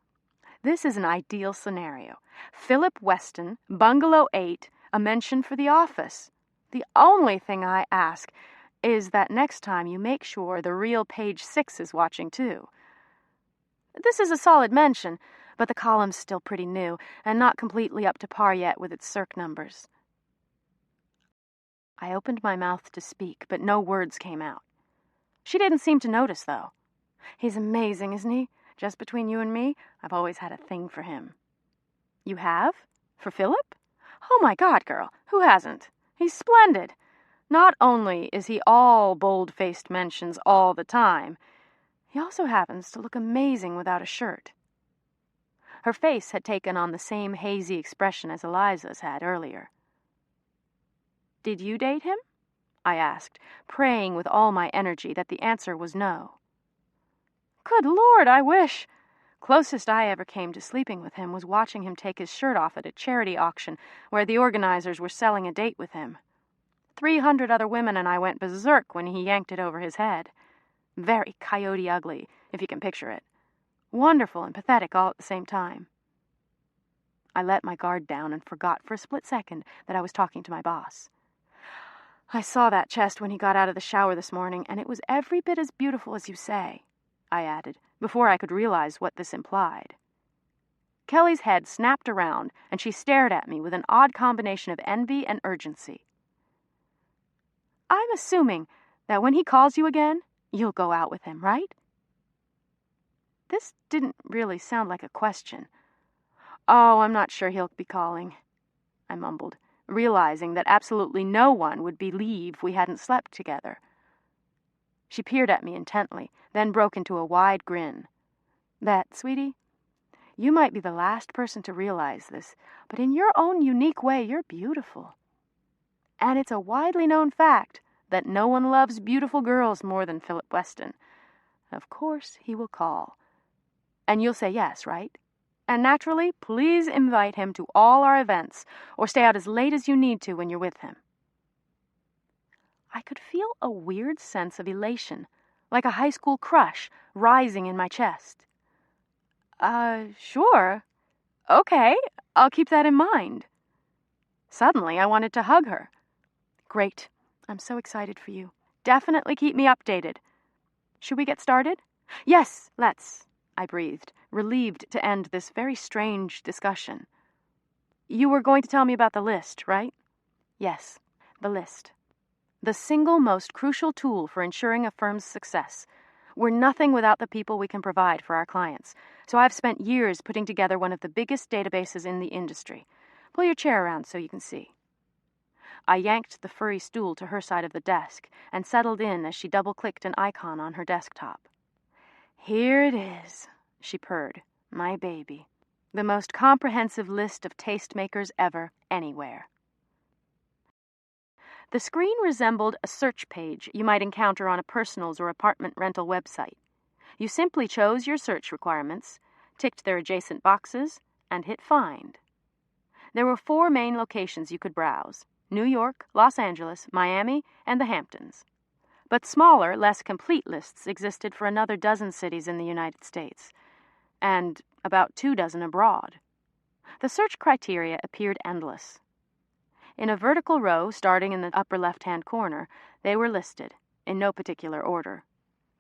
this is an ideal scenario. Philip Weston, Bungalow 8, a mention for the office. The only thing I ask is that next time you make sure the real page 6 is watching too. This is a solid mention, but the column's still pretty new and not completely up to par yet with its circ numbers. I opened my mouth to speak, but no words came out. She didn't seem to notice, though. He's amazing, isn't he? Just between you and me, I've always had a thing for him. You have? For Philip? Oh my God, girl, who hasn't? He's splendid. Not only is he all bold-faced mentions all the time, he also happens to look amazing without a shirt. Her face had taken on the same hazy expression as Eliza's had earlier. Did you date him? I asked, praying with all my energy that the answer was no. Good Lord, I wish. Closest I ever came to sleeping with him was watching him take his shirt off at a charity auction where the organizers were selling a date with him. 300 other women and I went berserk when he yanked it over his head. Very coyote ugly, if you can picture it. Wonderful and pathetic all at the same time. I let my guard down and forgot for a split second that I was talking to my boss. I saw that chest when he got out of the shower this morning, and it was every bit as beautiful as you say, I added, before I could realize what this implied. Kelly's head snapped around, and she stared at me with an odd combination of envy and urgency. I'm assuming that when he calls you again, you'll go out with him, right? This didn't really sound like a question. Oh, I'm not sure he'll be calling, I mumbled, realizing that absolutely no one would believe we hadn't slept together. She peered at me intently, then broke into a wide grin. Bet, sweetie, you might be the last person to realize this, but in your own unique way, you're beautiful. And it's a widely known fact that no one loves beautiful girls more than Philip Weston. Of course he will call. And you'll say yes, right? And naturally, please invite him to all our events, or stay out as late as you need to when you're with him. I could feel a weird sense of elation, like a high school crush, rising in my chest. Sure. Okay, I'll keep that in mind. Suddenly, I wanted to hug her. Great. I'm so excited for you. Definitely keep me updated. Should we get started? Yes, let's, I breathed, relieved to end this very strange discussion. You were going to tell me about the list, right? Yes, the list. The single most crucial tool for ensuring a firm's success. We're nothing without the people we can provide for our clients, so I've spent years putting together one of the biggest databases in the industry. Pull your chair around so you can see. I yanked the furry stool to her side of the desk and settled in as she double-clicked an icon on her desktop. Here it is, she purred, my baby. The most comprehensive list of tastemakers ever, anywhere. The screen resembled a search page you might encounter on a personals or apartment rental website. You simply chose your search requirements, ticked their adjacent boxes, and hit Find. There were 4 main locations you could browse: New York, Los Angeles, Miami, and the Hamptons. But smaller, less complete lists existed for another dozen cities in the United States, and about 24 abroad. The search criteria appeared endless. In a vertical row starting in the upper left-hand corner, they were listed, in no particular order: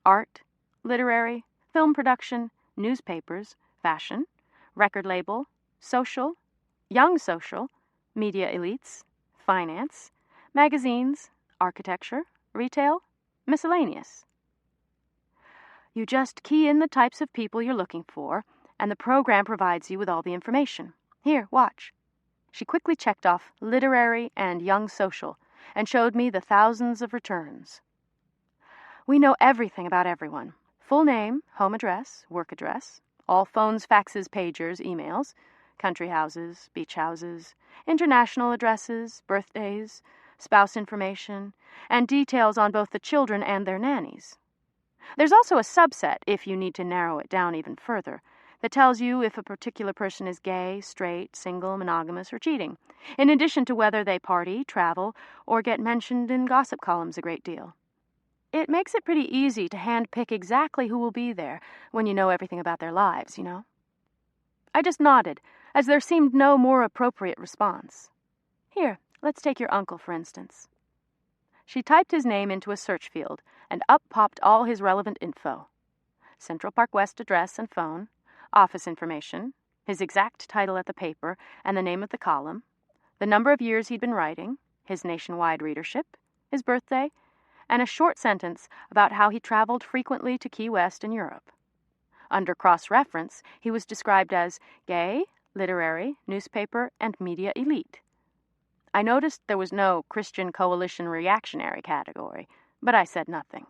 art, literary, film production, newspapers, fashion, record label, social, young social, media elites, finance, magazines, architecture, retail, miscellaneous. You just key in the types of people you're looking for, and the program provides you with all the information. Here, watch. She quickly checked off literary and young social and showed me the thousands of returns. We know everything about everyone. Full name, home address, work address, all phones, faxes, pagers, emails, country houses, beach houses, international addresses, birthdays, spouse information, and details on both the children and their nannies. There's also a subset, if you need to narrow it down even further, that tells you if a particular person is gay, straight, single, monogamous, or cheating, in addition to whether they party, travel, or get mentioned in gossip columns a great deal. It makes it pretty easy to handpick exactly who will be there when you know everything about their lives, you know? I just nodded, as there seemed no more appropriate response. Here, let's take your uncle, for instance. She typed his name into a search field, and up popped all his relevant info. Central Park West address and phone, office information, his exact title at the paper and the name of the column, the number of years he'd been writing, his nationwide readership, his birthday, and a short sentence about how he traveled frequently to Key West and Europe. Under cross-reference, he was described as gay, literary, newspaper, and media elite. I noticed there was no Christian Coalition reactionary category, but I said nothing.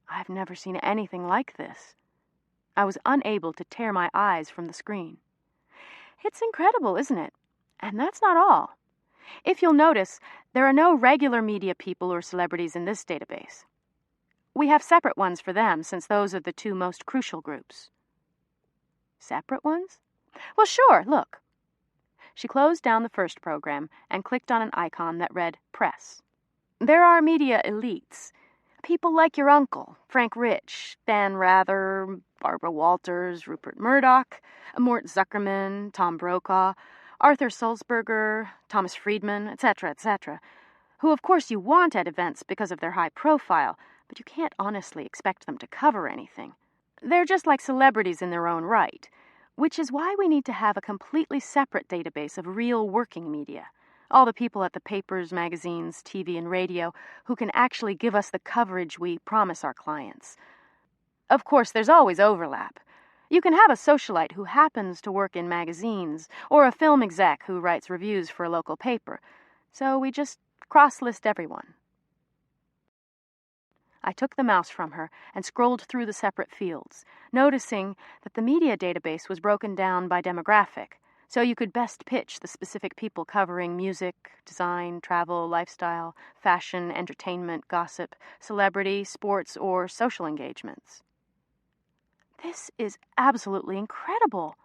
I've never seen anything like this. I was unable to tear my eyes from the screen. It's incredible, isn't it? And that's not all. If you'll notice, there are no regular media people or celebrities in this database. We have separate ones for them, since those are the two most crucial groups. Separate ones? Well, sure, look. She closed down the first program and clicked on an icon that read Press. There are media elites. People like your uncle, Frank Rich, Dan Rather, Barbara Walters, Rupert Murdoch, Mort Zuckerman, Tom Brokaw, Arthur Sulzberger, Thomas Friedman, etc., who of course you want at events because of their high profile, but you can't honestly expect them to cover anything. They're just like celebrities in their own right, which is why we need to have a completely separate database of real working media. All the people at the papers, magazines, TV, and radio who can actually give us the coverage we promise our clients. Of course, there's always overlap. You can have a socialite who happens to work in magazines, or a film exec who writes reviews for a local paper. So we just cross-list everyone. I took the mouse from her and scrolled through the separate fields, noticing that the media database was broken down by demographic, so you could best pitch the specific people covering music, design, travel, lifestyle, fashion, entertainment, gossip, celebrity, sports, or social engagements. This is absolutely incredible.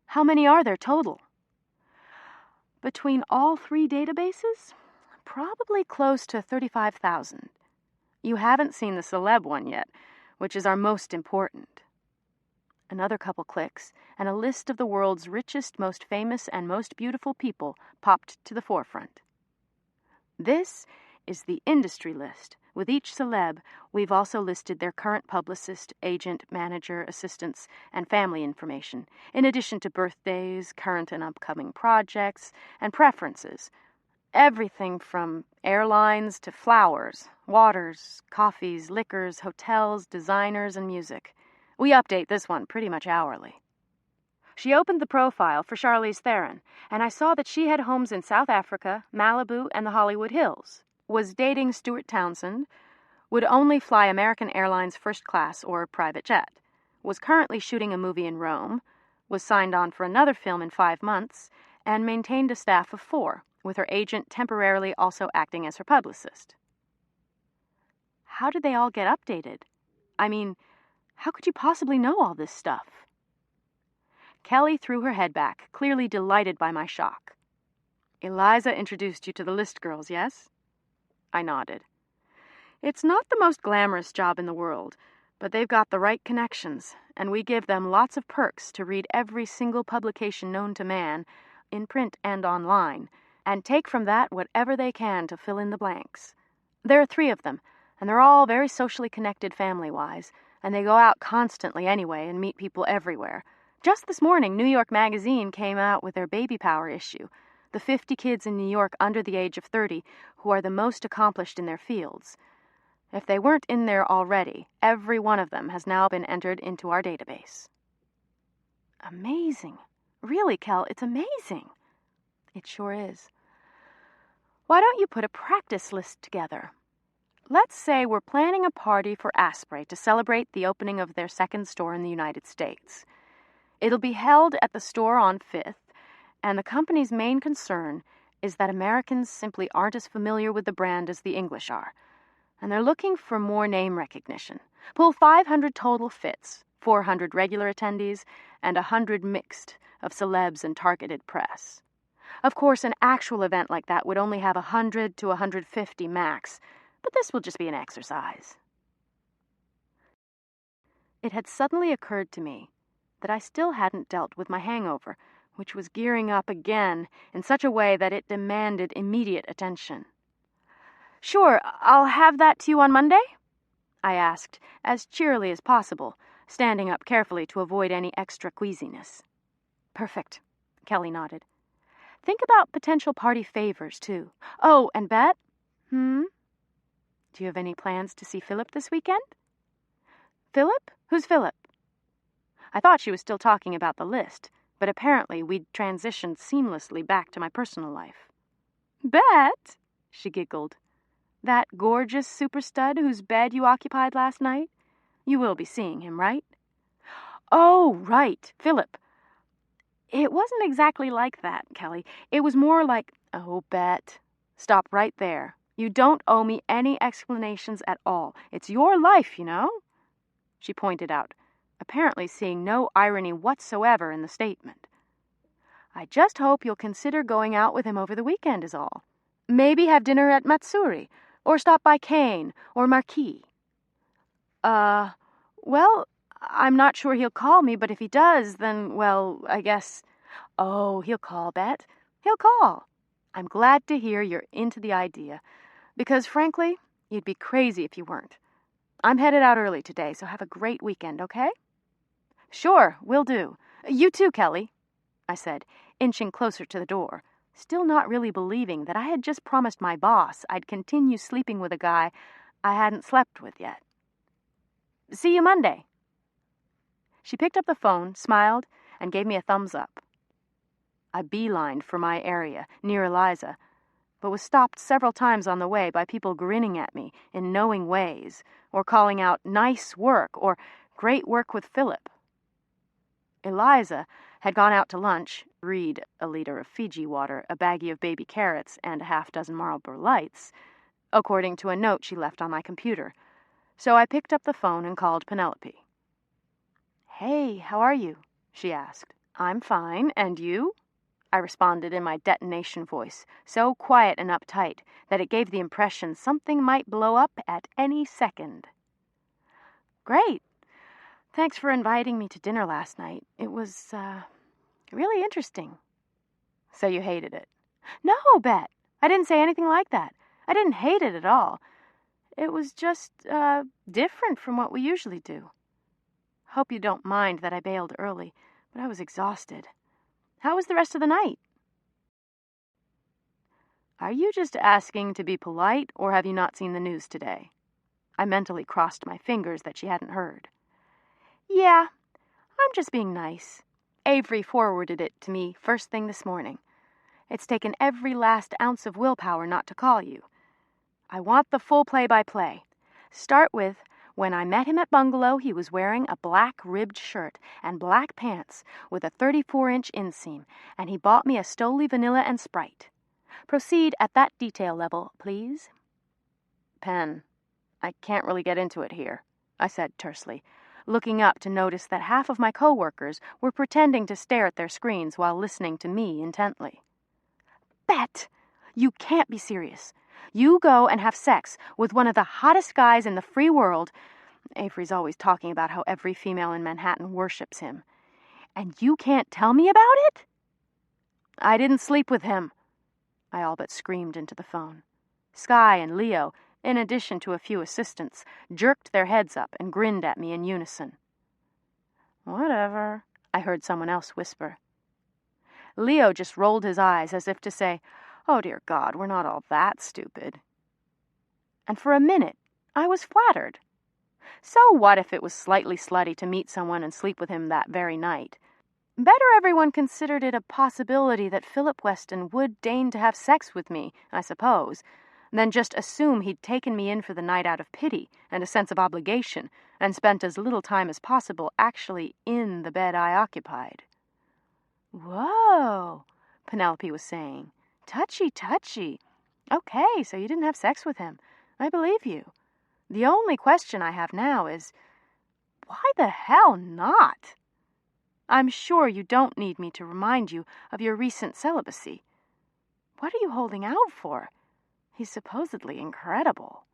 How many are there total? Between all three databases? Probably close to 35,000. You haven't seen the celeb one yet, which is our most important. Another couple clicks, and a list of the world's richest, most famous, and most beautiful people popped to the forefront. This is the industry list. With each celeb, we've also listed their current publicist, agent, manager, assistants, and family information, in addition to birthdays, current and upcoming projects, and preferences. Everything from airlines to flowers, waters, coffees, liquors, hotels, designers, and music. We update this one pretty much hourly. She opened the profile for Charlize Theron, and I saw that she had homes in South Africa, Malibu, and the Hollywood Hills, was dating Stuart Townsend, would only fly American Airlines first class or private jet, was currently shooting a movie in Rome, was signed on for another film in 5 months, and maintained a staff of 4, with her agent temporarily also acting as her publicist. How did they all get updated? I mean, how could you possibly know all this stuff? Kelly threw her head back, clearly delighted by my shock. Eliza introduced you to the list girls, yes? I nodded. It's not the most glamorous job in the world, but they've got the right connections, and we give them lots of perks to read every single publication known to man, in print and online, and take from that whatever they can to fill in the blanks. There are 3 of them, and they're all very socially connected family-wise, and they go out constantly anyway and meet people everywhere. Just this morning, New York Magazine came out with their baby power issue, the 50 kids in New York under the age of 30 who are the most accomplished in their fields. If they weren't in there already, every one of them has now been entered into our database. Amazing. Really, Kel, it's amazing. It sure is. Why don't you put a practice list together? Let's say we're planning a party for Asprey to celebrate the opening of their 2nd store in the United States. It'll be held at the store on 5th, and the company's main concern is that Americans simply aren't as familiar with the brand as the English are, and they're looking for more name recognition. Pull 500 total fits, 400 regular attendees, and 100 mixed of celebs and targeted press. Of course, an actual event like that would only have 100 to 150 max, but this will just be an exercise. It had suddenly occurred to me that I still hadn't dealt with my hangover, which was gearing up again in such a way that it demanded immediate attention. Sure, I'll have that to you on Monday? I asked, as cheerily as possible, standing up carefully to avoid any extra queasiness. Perfect, Kelly nodded. Think about potential party favors, too. Oh, and Bet? Do you have any plans to see Philip this weekend? Philip? Who's Philip? I thought she was still talking about the list, but apparently we'd transitioned seamlessly back to my personal life. Bet? She giggled. That gorgeous super stud whose bed you occupied last night? You will be seeing him, right? Oh, right, Philip. It wasn't exactly like that, Kelly. It was more like, oh, Bet. Stop right there. You don't owe me any explanations at all. It's your life, you know? She pointed out, apparently seeing no irony whatsoever in the statement. I just hope you'll consider going out with him over the weekend is all. Maybe have dinner at Matsuri, or stop by Kane, or Marquis. Well, I'm not sure he'll call me, but if he does, then, well, I guess... Oh, he'll call, Bet. He'll call. I'm glad to hear you're into the idea, because, frankly, you'd be crazy if you weren't. I'm headed out early today, so have a great weekend, okay? Sure, will do. You too, Kelly, I said, inching closer to the door, still not really believing that I had just promised my boss I'd continue sleeping with a guy I hadn't slept with yet. See you Monday. She picked up the phone, smiled, and gave me a thumbs up. I beelined for my area, near Eliza, but was stopped several times on the way by people grinning at me in knowing ways, or calling out, "Nice work," or "Great work with Philip." Eliza had gone out to lunch, read a liter of Fiji water, a baggie of baby carrots, and a half-dozen Marlboro Lights, according to a note she left on my computer, so I picked up the phone and called Penelope. "Hey, how are you?" she asked. "I'm fine, and you?" I responded in my detonation voice, so quiet and uptight that it gave the impression something might blow up at any second. "Great. Thanks for inviting me to dinner last night. It was, really interesting." "So you hated it?" "No, Bet. I didn't say anything like that. I didn't hate it at all. It was just, different from what we usually do. Hope you don't mind that I bailed early, but I was exhausted. How was the rest of the night?" "Are you just asking to be polite, or have you not seen the news today?" I mentally crossed my fingers that she hadn't heard. "Yeah, I'm just being nice. Avery forwarded it to me first thing this morning. It's taken every last ounce of willpower not to call you. I want the full play-by-play. Start with, when I met him at Bungalow, he was wearing a black ribbed shirt and black pants with a 34-inch inseam, and he bought me a Stoli vanilla and Sprite. Proceed at that detail level, please." "Pen, I can't really get into it here," I said tersely, looking up to notice that half of my coworkers were pretending to stare at their screens while listening to me intently. "Bet! You can't be serious. You go and have sex with one of the hottest guys in the free world. Avery's always talking about how every female in Manhattan worships him. And you can't tell me about it?" "I didn't sleep with him," I all but screamed into the phone. Sky and Leo, in addition to a few assistants, jerked their heads up and grinned at me in unison. "Whatever," I heard someone else whisper. Leo just rolled his eyes as if to say, "Oh, dear God, we're not all that stupid." And for a minute, I was flattered. So what if it was slightly slutty to meet someone and sleep with him that very night? Better everyone considered it a possibility that Philip Weston would deign to have sex with me, I suppose, than just assume he'd taken me in for the night out of pity and a sense of obligation, and spent as little time as possible actually in the bed I occupied. "Whoa," Penelope was saying. "Touchy, touchy. Okay, so you didn't have sex with him. I believe you. The only question I have now is, why the hell not? I'm sure you don't need me to remind you of your recent celibacy. What are you holding out for? He's supposedly incredible."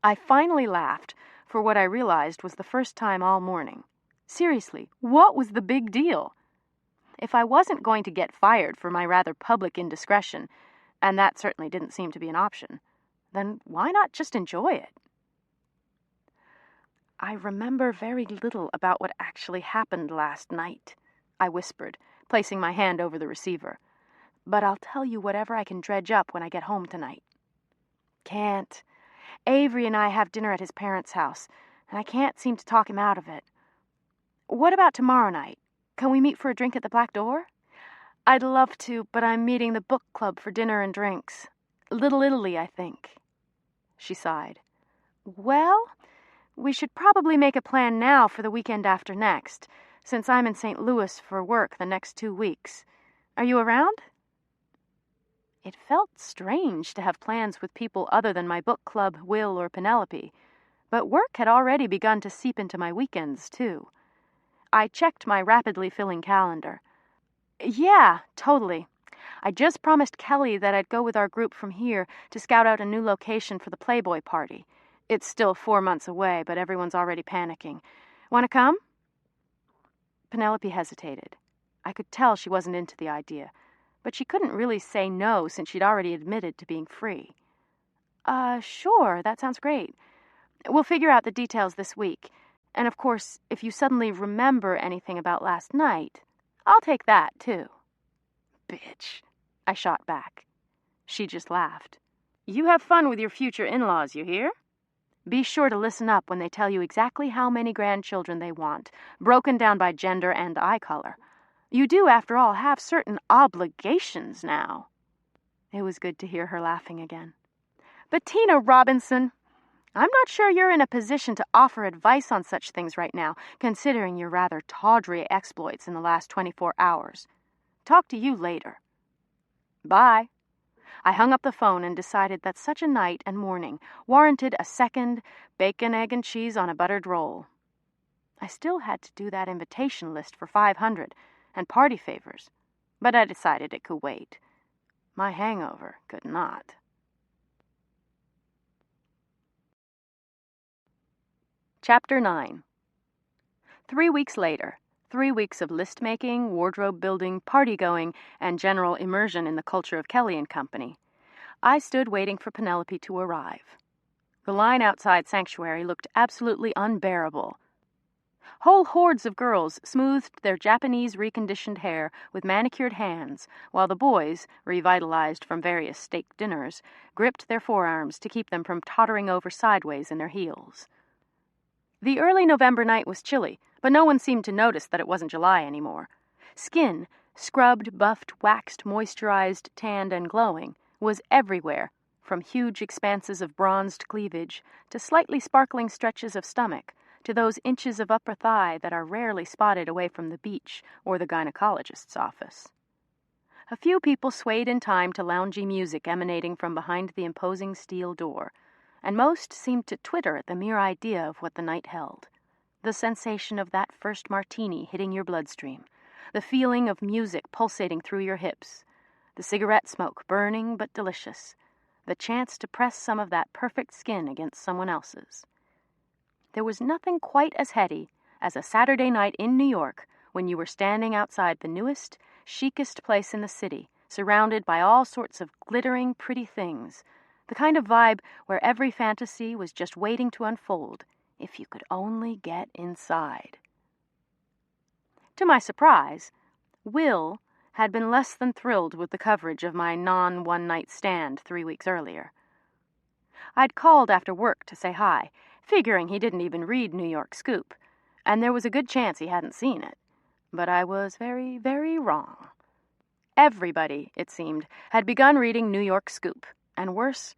I finally laughed for what I realized was the first time all morning. Seriously, what was the big deal? If I wasn't going to get fired for my rather public indiscretion, and that certainly didn't seem to be an option, then why not just enjoy it? I remember very little about what actually happened last night, I whispered, placing my hand over the receiver. But I'll tell you whatever I can dredge up when I get home tonight. Can't. Avery and I have dinner at his parents' house, and I can't seem to talk him out of it. What about tomorrow night? Can we meet for a drink at the Black Door? I'd love to, but I'm meeting the book club for dinner and drinks. Little Italy, I think. She sighed. Well, we should probably make a plan now for the weekend after next, since I'm in St. Louis for work the next 2 weeks. Are you around? It felt strange to have plans with people other than my book club, Will, or Penelope, but work had already begun to seep into my weekends, too. I checked my rapidly filling calendar. Yeah, totally. I just promised Kelly that I'd go with our group from here to scout out a new location for the Playboy party. It's still 4 months away, but everyone's already panicking. Want to come? Penelope hesitated. I could tell she wasn't into the idea, but she couldn't really say no since she'd already admitted to being free. Sure, that sounds great. We'll figure out the details this week. And of course, if you suddenly remember anything about last night, I'll take that, too. Bitch, I shot back. She just laughed. You have fun with your future in-laws, you hear? Be sure to listen up when they tell you exactly how many grandchildren they want, broken down by gender and eye color. You do, after all, have certain obligations now. It was good to hear her laughing again. Bettina Robinson, I'm not sure you're in a position to offer advice on such things right now, considering your rather tawdry exploits in the last 24 hours. Talk to you later. Bye. I hung up the phone and decided that such a night and morning warranted a second bacon, egg, and cheese on a buttered roll. I still had to do that invitation list for 500 and party favors, but I decided it could wait. My hangover could not. Chapter 9. 3 weeks later, 3 weeks of list-making, wardrobe-building, party-going, and general immersion in the culture of Kelly and Company, I stood waiting for Penelope to arrive. The line outside Sanctuary looked absolutely unbearable. Whole hordes of girls smoothed their Japanese reconditioned hair with manicured hands, while the boys, revitalized from various steak dinners, gripped their forearms to keep them from tottering over sideways in their heels. The early November night was chilly, but no one seemed to notice that it wasn't July anymore. Skin, scrubbed, buffed, waxed, moisturized, tanned, and glowing, was everywhere, from huge expanses of bronzed cleavage to slightly sparkling stretches of stomach to those inches of upper thigh that are rarely spotted away from the beach or the gynecologist's office. A few people swayed in time to loungy music emanating from behind the imposing steel door, and most seemed to twitter at the mere idea of what the night held. The sensation of that first martini hitting your bloodstream, the feeling of music pulsating through your hips, the cigarette smoke burning but delicious, the chance to press some of that perfect skin against someone else's. There was nothing quite as heady as a Saturday night in New York when you were standing outside the newest, chicest place in the city, surrounded by all sorts of glittering, pretty things, the kind of vibe where every fantasy was just waiting to unfold if you could only get inside. To my surprise, Will had been less than thrilled with the coverage of my non-one-night stand 3 weeks earlier. I'd called after work to say hi, figuring he didn't even read New York Scoop, and there was a good chance he hadn't seen it. But I was very, very wrong. Everybody, it seemed, had begun reading New York Scoop, and worse,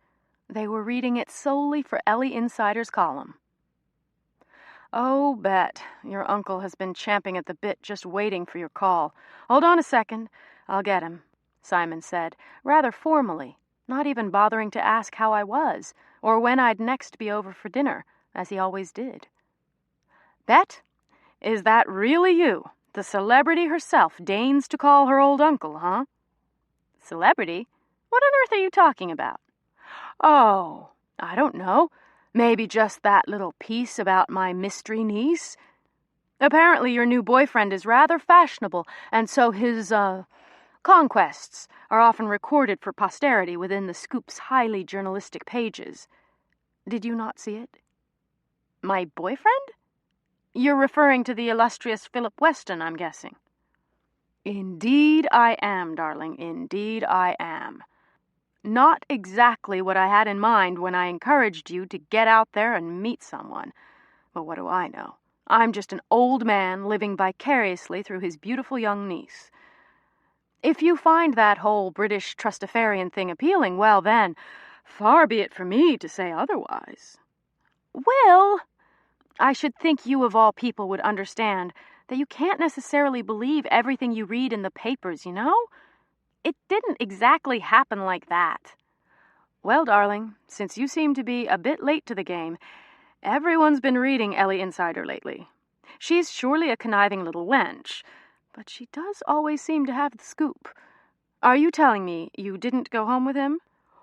they were reading it solely for Ellie Insider's column. "Oh, Bet, your uncle has been champing at the bit just waiting for your call. Hold on a second, I'll get him," Simon said, rather formally, not even bothering to ask how I was, or when I'd next be over for dinner, as he always did. "Bet, is that really you? The celebrity herself deigns to call her old uncle, huh?" "Celebrity? What on earth are you talking about?" "Oh, I don't know. Maybe just that little piece about my mystery niece. Apparently your new boyfriend is rather fashionable, and so his, Conquests are often recorded for posterity within the Scoop's highly journalistic pages. Did you not see it? My boyfriend? You're referring to the illustrious Philip Weston, I'm guessing. Indeed I am, darling, indeed I am. Not exactly what I had in mind when I encouraged you to get out there and meet someone. But what do I know? I'm just an old man living vicariously through his beautiful young niece. If you find that whole British Trustafarian thing appealing, well then, far be it from me to say otherwise. Well, I should think you of all people would understand that you can't necessarily believe everything you read in the papers, you know? It didn't exactly happen like that. Well, darling, since you seem to be a bit late to the game, everyone's been reading Ellie Insider lately. She's surely a conniving little wench, but she does always seem to have the scoop. Are you telling me you didn't go home with him?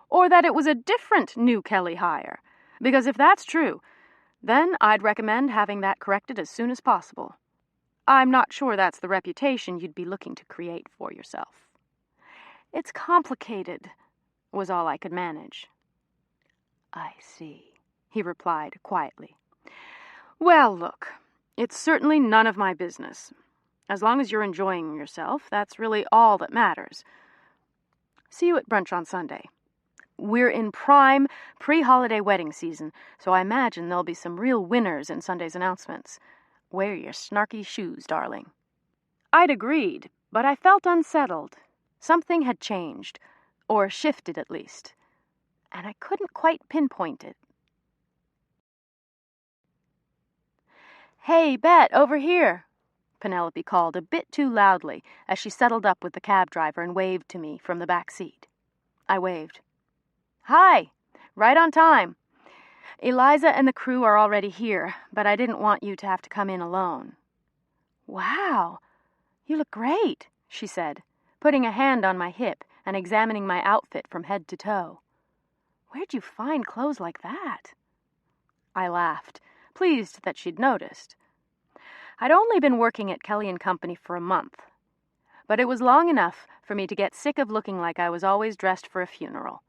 Or that it was a different new Kelly hire? Because if that's true, then I'd recommend having that corrected as soon as possible. I'm not sure that's the reputation you'd be looking to create for yourself. It's complicated, was all I could manage. I see, he replied quietly. Well, look, it's certainly none of my business. As long as you're enjoying yourself, that's really all that matters. See you at brunch on Sunday. We're in prime pre-holiday wedding season, so I imagine there'll be some real winners in Sunday's announcements. Wear your snarky shoes, darling. I'd agreed, but I felt unsettled. Something had changed, or shifted at least, and I couldn't quite pinpoint it. Hey, Bet, over here, Penelope called a bit too loudly as she settled up with the cab driver and waved to me from the back seat. I waved. Hi, right on time. Eliza and the crew are already here, but I didn't want you to have to come in alone. Wow, you look great, she said, putting a hand on my hip and examining my outfit from head to toe. Where'd you find clothes like that? I laughed, pleased that she'd noticed. I'd only been working at Kelly & Company for a month, but it was long enough for me to get sick of looking like I was always dressed for a funeral.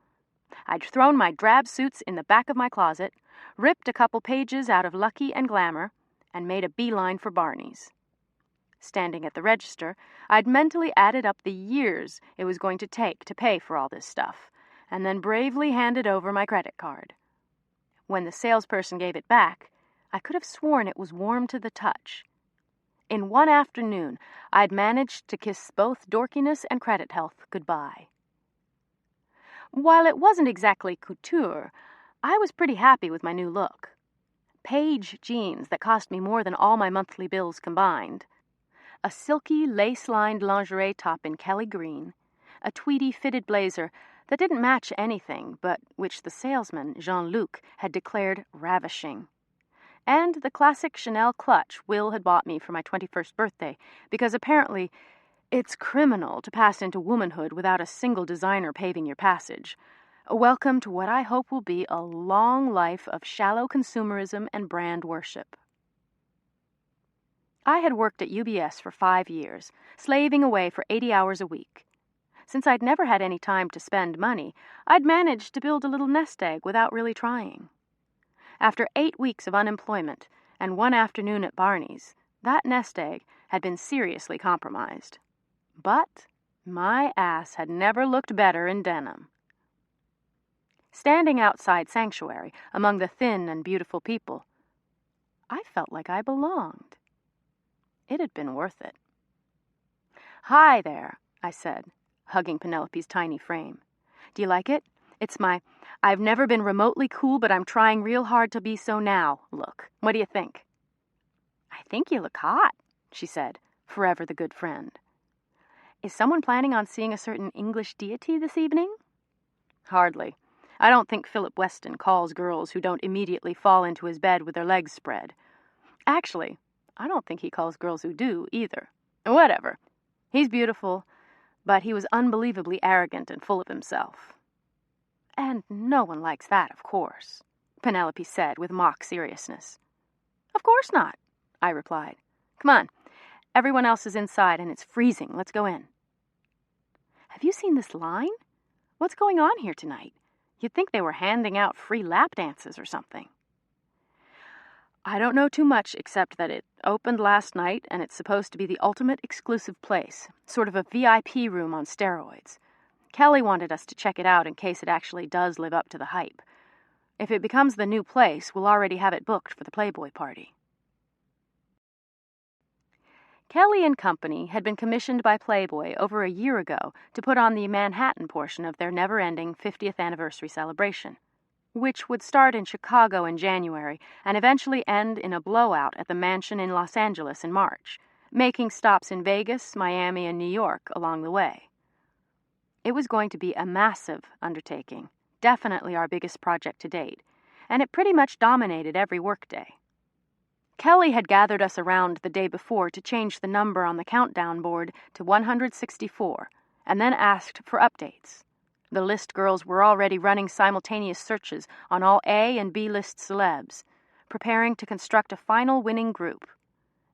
I'd thrown my drab suits in the back of my closet, ripped a couple pages out of Lucky and Glamour, and made a beeline for Barney's. Standing at the register, I'd mentally added up the years it was going to take to pay for all this stuff, and then bravely handed over my credit card. When the salesperson gave it back, I could have sworn it was warm to the touch. In one afternoon, I'd managed to kiss both dorkiness and credit health goodbye. While it wasn't exactly couture, I was pretty happy with my new look. Paige jeans that cost me more than all my monthly bills combined, a silky lace-lined lingerie top in Kelly green, a tweedy fitted blazer that didn't match anything but which the salesman, Jean-Luc, had declared ravishing, and the classic Chanel clutch Will had bought me for my 21st birthday because apparently it's criminal to pass into womanhood without a single designer paving your passage. Welcome to what I hope will be a long life of shallow consumerism and brand worship. I had worked at UBS for 5 years, slaving away for 80 hours a week. Since I'd never had any time to spend money, I'd managed to build a little nest egg without really trying. After 8 weeks of unemployment and one afternoon at Barney's, that nest egg had been seriously compromised. But my ass had never looked better in denim. Standing outside Sanctuary, among the thin and beautiful people, I felt like I belonged. It had been worth it. Hi there, I said, hugging Penelope's tiny frame. Do you like it? It's my I've never been remotely cool, but I'm trying real hard to be so now look. What do you think? I think you look hot, she said, forever the good friend. Is someone planning on seeing a certain English deity this evening? Hardly. I don't think Philip Weston calls girls who don't immediately fall into his bed with their legs spread. Actually, I don't think he calls girls who do, either. Whatever. He's beautiful, but he was unbelievably arrogant and full of himself. And no one likes that, of course, Penelope said with mock seriousness. Of course not, I replied. Come on, everyone else is inside and it's freezing. Let's go in. Have you seen this line? What's going on here tonight? You'd think they were handing out free lap dances or something." "I don't know too much except that it opened last night and it's supposed to be the ultimate exclusive place, sort of a VIP room on steroids. Kelly wanted us to check it out in case it actually does live up to the hype. If it becomes the new place, we'll already have it booked for the Playboy party." Kelly and Company had been commissioned by Playboy over a year ago to put on the Manhattan portion of their never-ending 50th anniversary celebration, which would start in Chicago in January and eventually end in a blowout at the mansion in Los Angeles in March, making stops in Vegas, Miami, and New York along the way. It was going to be a massive undertaking, definitely our biggest project to date, and it pretty much dominated every workday. Kelly had gathered us around the day before to change the number on the countdown board to 164, and then asked for updates. The list girls were already running simultaneous searches on all A and B list celebs, preparing to construct a final winning group.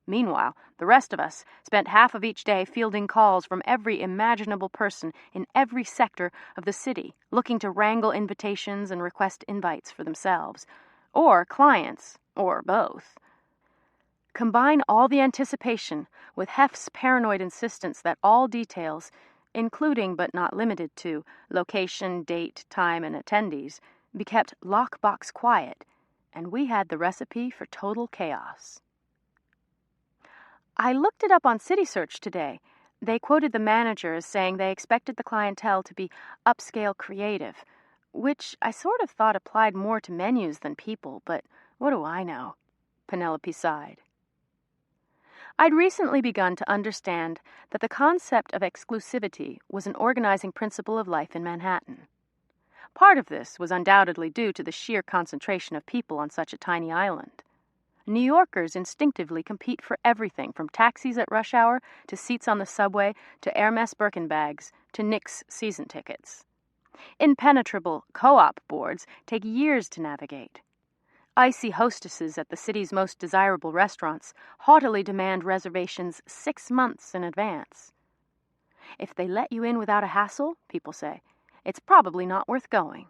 Meanwhile, the rest of us spent half of each day fielding calls from every imaginable person in every sector of the city, looking to wrangle invitations and request invites for themselves, or clients, or both. Combine all the anticipation with Hef's paranoid insistence that all details, including but not limited to location, date, time, and attendees, be kept lockbox quiet, and we had the recipe for total chaos. I looked it up on CitySearch today. They quoted the manager as saying they expected the clientele to be upscale creative, which I sort of thought applied more to menus than people, but what do I know? Penelope sighed. I'd recently begun to understand that the concept of exclusivity was an organizing principle of life in Manhattan. Part of this was undoubtedly due to the sheer concentration of people on such a tiny island. New Yorkers instinctively compete for everything from taxis at rush hour to seats on the subway to Hermes Birkin bags to Knicks season tickets. Impenetrable co-op boards take years to navigate. Icy hostesses at the city's most desirable restaurants haughtily demand reservations 6 months in advance. If they let you in without a hassle, people say, it's probably not worth going.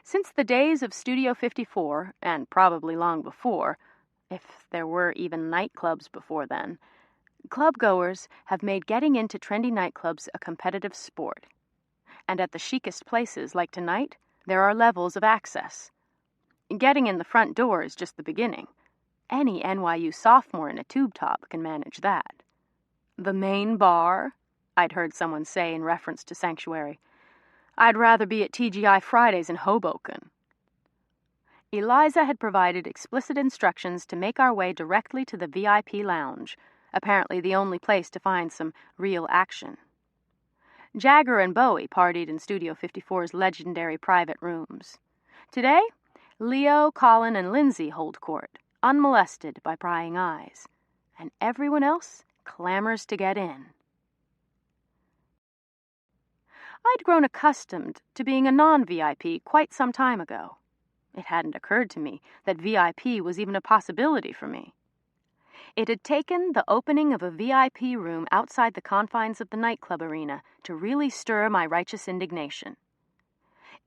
Since the days of Studio 54, and probably long before, if there were even nightclubs before then, clubgoers have made getting into trendy nightclubs a competitive sport. And at the chicest places, like tonight, there are levels of access. Getting in the front door is just the beginning. Any NYU sophomore in a tube top can manage that. The main bar? I'd heard someone say in reference to Sanctuary. I'd rather be at TGI Fridays in Hoboken. Eliza had provided explicit instructions to make our way directly to the VIP lounge, apparently the only place to find some real action. Jagger and Bowie partied in Studio 54's legendary private rooms. Today, Leo, Colin, and Lindsay hold court, unmolested by prying eyes, and everyone else clamors to get in. I'd grown accustomed to being a non-VIP quite some time ago. It hadn't occurred to me that VIP was even a possibility for me. It had taken the opening of a VIP room outside the confines of the nightclub arena to really stir my righteous indignation.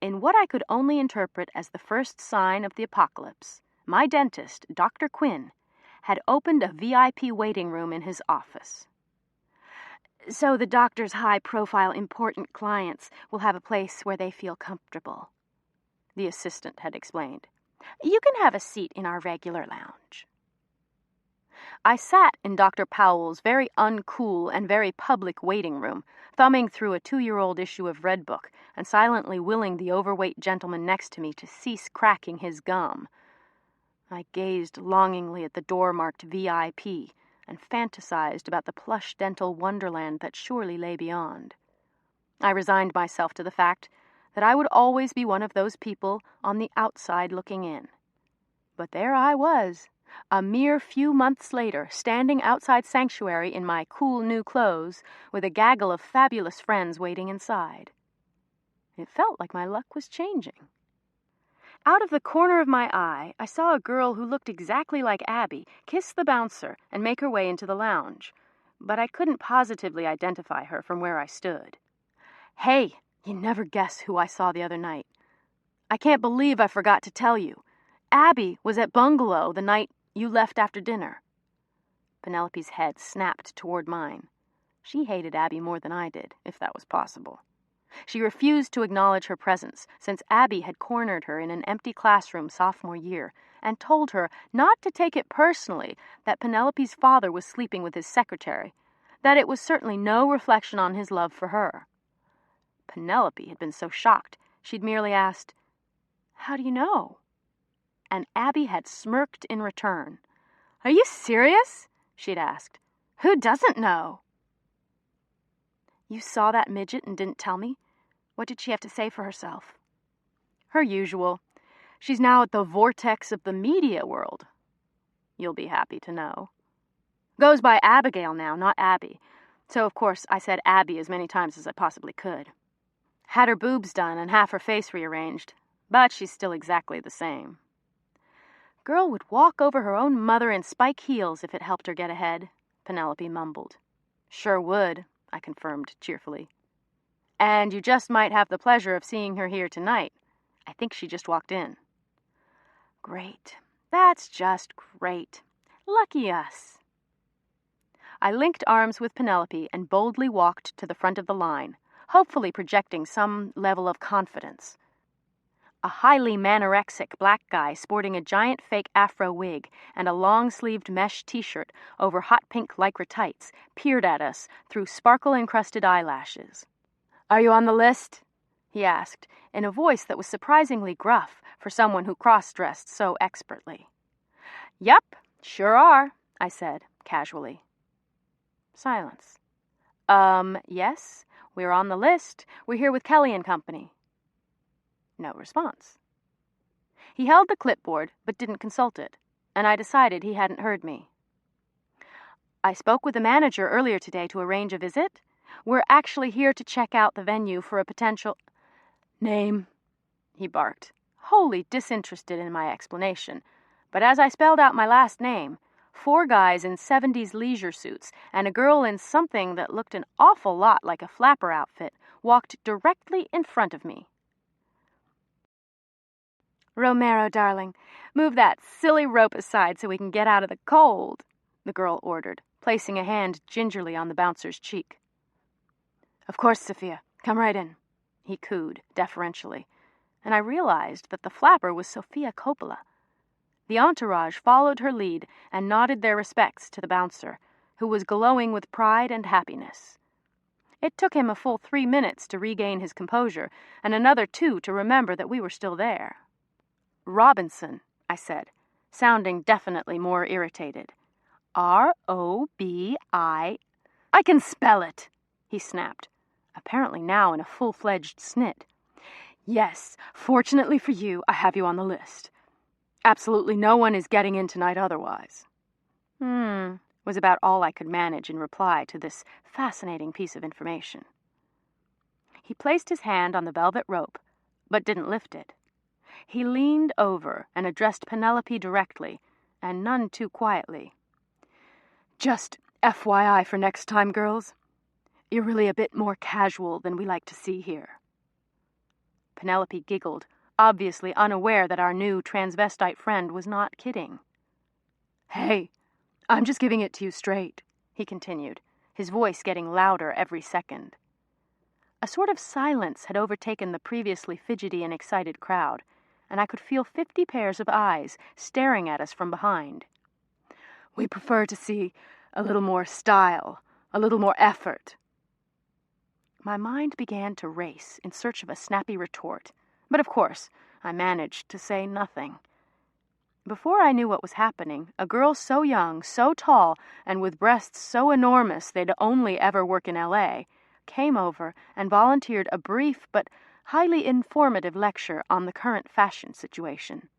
In what I could only interpret as the first sign of the apocalypse, my dentist, Dr. Quinn, had opened a VIP waiting room in his office. So the doctor's high-profile, important clients will have a place where they feel comfortable, the assistant had explained. You can have a seat in our regular lounge. I sat in Dr. Powell's very uncool and very public waiting room, thumbing through a 2-year-old issue of Red Book and silently willing the overweight gentleman next to me to cease cracking his gum. I gazed longingly at the door marked VIP and fantasized about the plush dental wonderland that surely lay beyond. I resigned myself to the fact that I would always be one of those people on the outside looking in. But there I was, a mere few months later, standing outside Sanctuary in my cool new clothes with a gaggle of fabulous friends waiting inside. It felt like my luck was changing. Out of the corner of my eye, I saw a girl who looked exactly like Abby kiss the bouncer and make her way into the lounge. but I couldn't positively identify her from where I stood. "Hey, you never guess who I saw the other night. I can't believe I forgot to tell you. Abby was at Bungalow the night you left after dinner." Penelope's head snapped toward mine. She hated Abby more than I did, if that was possible. She refused to acknowledge her presence, since Abby had cornered her in an empty classroom sophomore year and told her not to take it personally that Penelope's father was sleeping with his secretary, that it was certainly no reflection on his love for her. Penelope had been so shocked, she'd merely asked, "How do you know?" And Abby had smirked in return. "Are you serious?" she'd asked. "Who doesn't know?" "You saw that midget and didn't tell me? What did she have to say for herself?" "Her usual. She's now at the vortex of the media world. You'll be happy to know. Goes by Abigail now, not Abby. So, of course, I said Abby as many times as I possibly could. Had her boobs done and half her face rearranged, but she's still exactly the same. Girl would walk over her own mother in spike heels if it helped her get ahead," Penelope mumbled. "Sure would," I confirmed cheerfully. "And you just might have the pleasure of seeing her here tonight. I think she just walked in." "Great. That's just great. Lucky us." I linked arms with Penelope and boldly walked to the front of the line, hopefully projecting some level of confidence. A highly manorexic black guy sporting a giant fake afro wig and a long-sleeved mesh t-shirt over hot pink lycra tights peered at us through sparkle-encrusted eyelashes. "Are you on the list?" he asked, in a voice that was surprisingly gruff for someone who cross-dressed so expertly. "Yup, sure are," I said, casually. Silence. Yes, we're on the list. We're here with Kelly and Company." No response. He held the clipboard, but didn't consult it, and I decided he hadn't heard me. "I spoke with the manager earlier today to arrange a visit. We're actually here to check out the venue for a potential—" "Name," he barked, wholly disinterested in my explanation, but as I spelled out my last name, 4 guys in 70s leisure suits and a girl in something that looked an awful lot like a flapper outfit walked directly in front of me. "Romero, darling, move that silly rope aside so we can get out of the cold," the girl ordered, placing a hand gingerly on the bouncer's cheek. "Of course, Sophia. Come right in," he cooed deferentially, and I realized that the flapper was Sofia Coppola. The entourage followed her lead and nodded their respects to the bouncer, who was glowing with pride and happiness. It took him a full 3 minutes to regain his composure, and another 2 to remember that we were still there. "Robinson," I said, sounding definitely more irritated. R-O-B-I... "I can spell it," he snapped, apparently now in a full-fledged snit. "Yes, fortunately for you, I have you on the list. Absolutely no one is getting in tonight otherwise." Was about all I could manage in reply to this fascinating piece of information. He placed his hand on the velvet rope, but didn't lift it. He leaned over and addressed Penelope directly, and none too quietly. "Just FYI for next time, girls. You're really a bit more casual than we like to see here." Penelope giggled, obviously unaware that our new transvestite friend was not kidding. "Hey, I'm just giving it to you straight," he continued, his voice getting louder every second. A sort of silence had overtaken the previously fidgety and excited crowd, and I could feel 50 pairs of eyes staring at us from behind. "We prefer to see a little more style, a little more effort." My mind began to race in search of a snappy retort, but of course I managed to say nothing. Before I knew what was happening, a girl so young, so tall, and with breasts so enormous they'd only ever work in L.A., came over and volunteered a brief but highly informative lecture on the current fashion situation.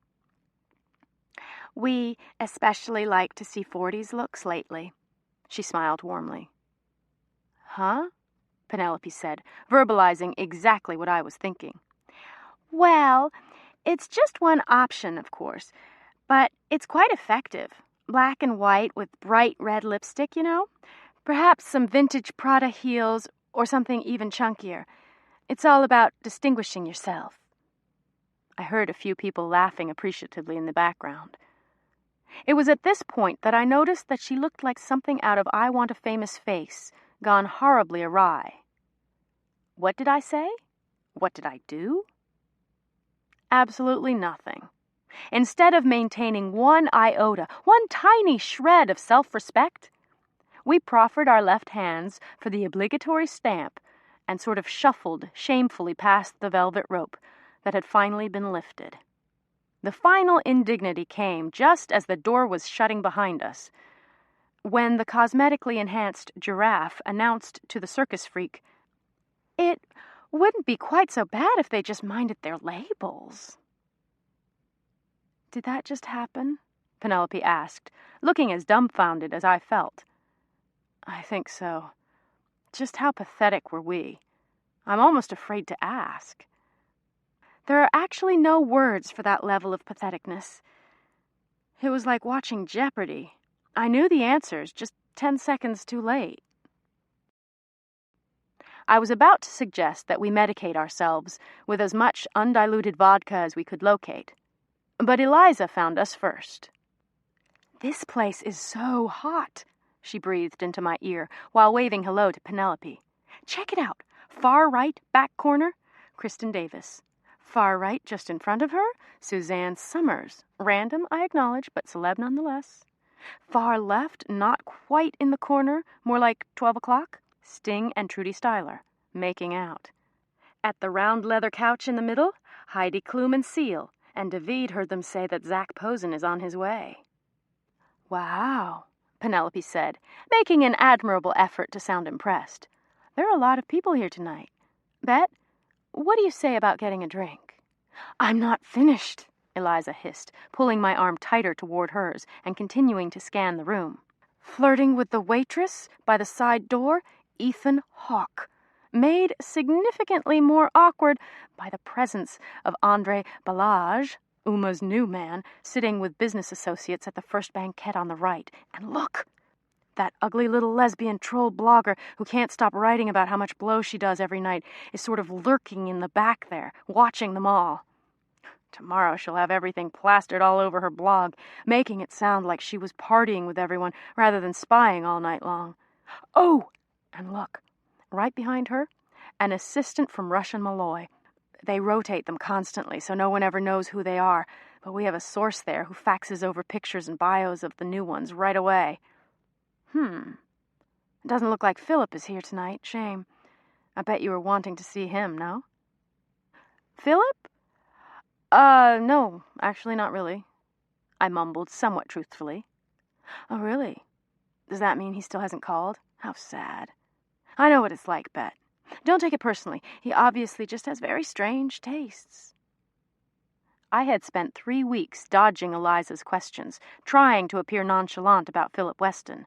"We especially like to see 40s looks lately," she smiled warmly. "Huh?" Penelope said, verbalizing exactly what I was thinking. "Well, it's just one option, of course, but it's quite effective. Black and white with bright red lipstick, you know. Perhaps some vintage Prada heels or something even chunkier. It's all about distinguishing yourself." I heard a few people laughing appreciatively in the background. It was at this point that I noticed that she looked like something out of I Want a Famous Face, gone horribly awry. What did I say? What did I do? Absolutely nothing. Instead of maintaining one iota, one tiny shred of self-respect, we proffered our left hands for the obligatory stamp and sort of shuffled shamefully past the velvet rope that had finally been lifted. The final indignity came just as the door was shutting behind us, when the cosmetically enhanced giraffe announced to the circus freak, "It wouldn't be quite so bad if they just minded their labels." "Did that just happen?" Penelope asked, looking as dumbfounded as I felt. "I think so. Just how pathetic were we? I'm almost afraid to ask." There are actually no words for that level of patheticness. It was like watching Jeopardy. I knew the answers, just 10 seconds too late. I was about to suggest that we medicate ourselves with as much undiluted vodka as we could locate, but Eliza found us first. "This place is so hot," she breathed into my ear while waving hello to Penelope. "Check it out. Far right, back corner, Kristen Davis. Far right, just in front of her, Suzanne Summers. Random, I acknowledge, but celeb nonetheless. Far left, not quite in the corner, more like 12 o'clock, Sting and Trudy Styler, making out. At the round leather couch in the middle, Heidi Klum and Seal, and David heard them say that Zach Posen is on his way." "Wow," Penelope said, making an admirable effort to sound impressed. "There are a lot of people here tonight. Bet, what do you say about getting a drink?" "I'm not finished," Eliza hissed, pulling my arm tighter toward hers and continuing to scan the room. "Flirting with the waitress by the side door, Ethan Hawke, made significantly more awkward by the presence of Andre Balazs, Uma's new man, sitting with business associates at the first banquette on the right. And look! That ugly little lesbian troll blogger who can't stop writing about how much blow she does every night is sort of lurking in the back there, watching them all. Tomorrow she'll have everything plastered all over her blog, making it sound like she was partying with everyone rather than spying all night long. Oh, and look, right behind her, an assistant from Russian Malloy. They rotate them constantly, so no one ever knows who they are, but we have a source there who faxes over pictures and bios of the new ones right away. It doesn't look like Philip is here tonight. Shame. I bet you were wanting to see him, no?" "Philip? No, actually not really," I mumbled somewhat truthfully. "Oh, really? Does that mean he still hasn't called? How sad. I know what it's like, Bet. Don't take it personally. He obviously just has very strange tastes." I had spent 3 weeks dodging Eliza's questions, trying to appear nonchalant about Philip Weston.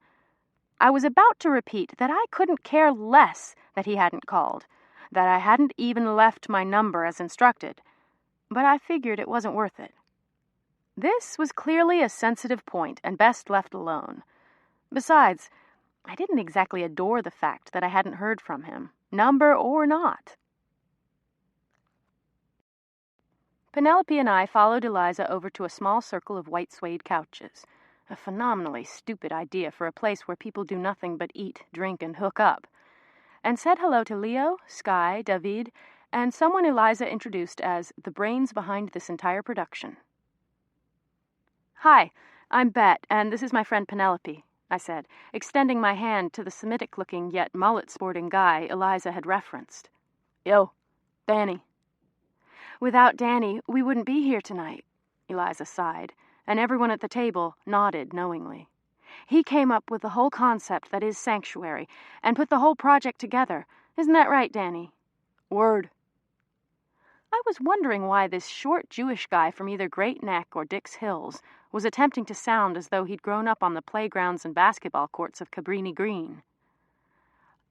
I was about to repeat that I couldn't care less that he hadn't called, that I hadn't even left my number as instructed, but I figured it wasn't worth it. This was clearly a sensitive point and best left alone. Besides, I didn't exactly adore the fact that I hadn't heard from him, number or not. Penelope and I followed Eliza over to a small circle of white suede couches, a phenomenally stupid idea for a place where people do nothing but eat, drink, and hook up, and said hello to Leo, Sky, David, and someone Eliza introduced as the brains behind this entire production. "Hi, I'm Bet, and this is my friend Penelope," I said, extending my hand to the Semitic-looking yet mullet-sporting guy Eliza had referenced. "Yo, Danny." "Without Danny, we wouldn't be here tonight," Eliza sighed, and everyone at the table nodded knowingly. "He came up with the whole concept that is Sanctuary, and put the whole project together. Isn't that right, Danny?" "Word." I was wondering why this short Jewish guy from either Great Neck or Dix Hills was attempting to sound as though he'd grown up on the playgrounds and basketball courts of Cabrini Green.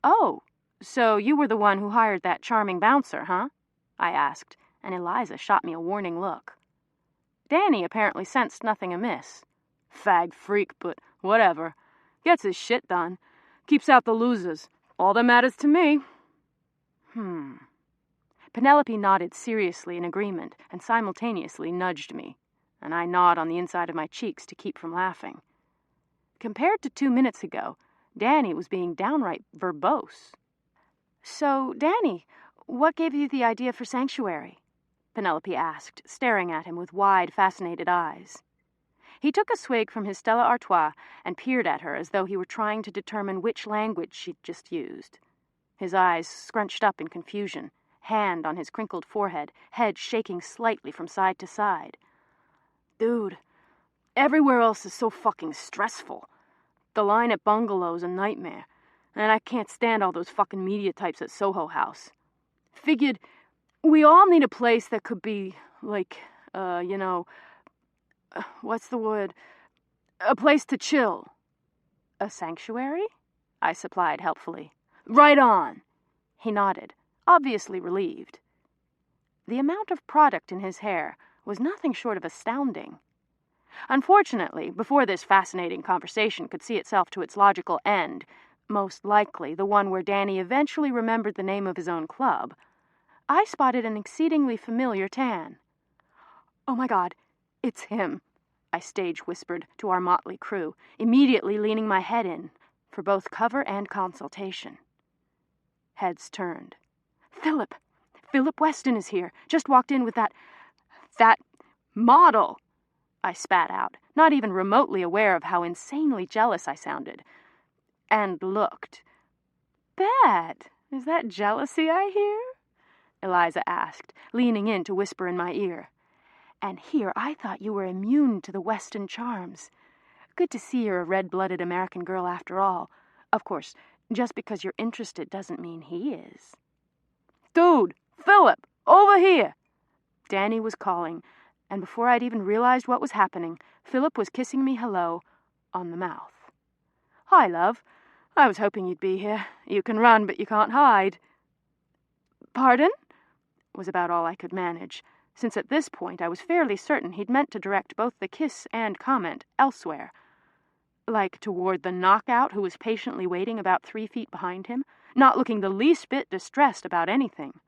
"Oh, so you were the one who hired that charming bouncer, huh?" I asked, and Eliza shot me a warning look. Danny apparently sensed nothing amiss. "Fag freak, but whatever. Gets his shit done. Keeps out the losers. All that matters to me. Penelope nodded seriously in agreement and simultaneously nudged me, and I gnawed on the inside of my cheeks to keep from laughing. Compared to 2 minutes ago, Danny was being downright verbose. "So, Danny, what gave you the idea for Sanctuary?" Penelope asked, staring at him with wide, fascinated eyes. He took a swig from his Stella Artois and peered at her as though he were trying to determine which language she'd just used. His eyes scrunched up in confusion, hand on his crinkled forehead, head shaking slightly from side to side. "Dude, everywhere else is so fucking stressful. The line at Bungalow's a nightmare, and I can't stand all those fucking media types at Soho House. Figured we all need a place that could be, like, what's the word? A place to chill." "A sanctuary?" I supplied helpfully. "Right on." He nodded, obviously relieved. The amount of product in his hair was nothing short of astounding. Unfortunately, before this fascinating conversation could see itself to its logical end, most likely the one where Danny eventually remembered the name of his own club, I spotted an exceedingly familiar tan. "Oh my God, it's him," I stage whispered to our motley crew, immediately leaning my head in for both cover and consultation. Heads turned. Philip Weston is here. Just walked in with that model," I spat out, not even remotely aware of how insanely jealous I sounded. And looked. "Bad. Is that jealousy I hear?" Eliza asked, leaning in to whisper in my ear. "And here I thought you were immune to the Weston charms. Good to see you're a red-blooded American girl after all. Of course, just because you're interested doesn't mean he is." "Dude, Philip, over here!" Danny was calling, and before I'd even realized what was happening, Philip was kissing me hello on the mouth. "Hi, love. I was hoping you'd be here. You can run, but you can't hide." "Pardon?" was about all I could manage, since at this point I was fairly certain he'd meant to direct both the kiss and comment elsewhere, like toward the knockout who was patiently waiting about 3 feet behind him, not looking the least bit distressed about anything.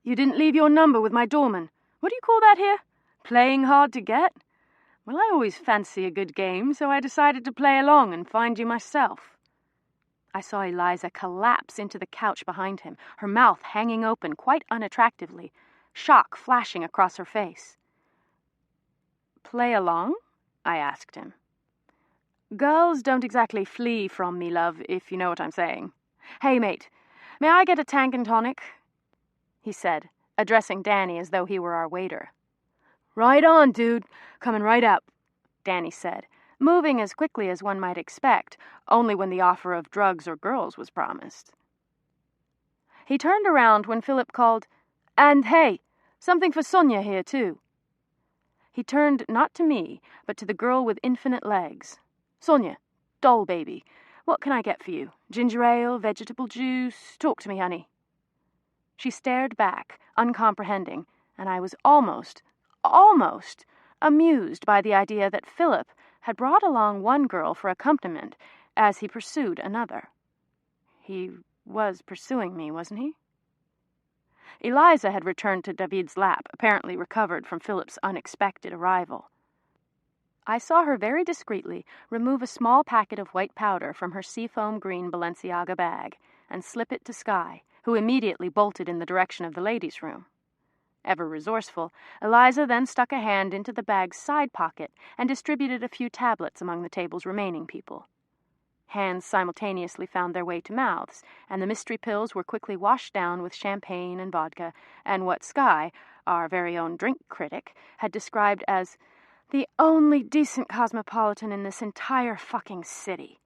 "You didn't leave your number with my doorman. What do you call that here? Playing hard to get? Well, I always fancy a good game, so I decided to play along and find you myself." I saw Eliza collapse into the couch behind him, her mouth hanging open quite unattractively, shock flashing across her face. "Play along?" I asked him. "Girls don't exactly flee from me, love, if you know what I'm saying. Hey, mate, may I get a tank and tonic?" he said, addressing Danny as though he were our waiter. "Right on, dude. Coming right up," Danny said, moving as quickly as one might expect, only when the offer of drugs or girls was promised. He turned around when Philip called, "And hey, something for Sonia here, too." He turned not to me, but to the girl with infinite legs. "Sonia, doll baby, what can I get for you? Ginger ale, vegetable juice? Talk to me, honey." She stared back, uncomprehending, and I was almost amused by the idea that Philip had brought along one girl for accompaniment as he pursued another. He was pursuing me, wasn't he? Eliza had returned to David's lap, apparently recovered from Philip's unexpected arrival. I saw her very discreetly remove a small packet of white powder from her seafoam green Balenciaga bag and slip it to Skye, who immediately bolted in the direction of the ladies' room. Ever resourceful, Eliza then stuck a hand into the bag's side pocket and distributed a few tablets among the table's remaining people. Hands simultaneously found their way to mouths, and the mystery pills were quickly washed down with champagne and vodka, and what Skye, our very own drink critic, had described as the only decent cosmopolitan in this entire fucking city.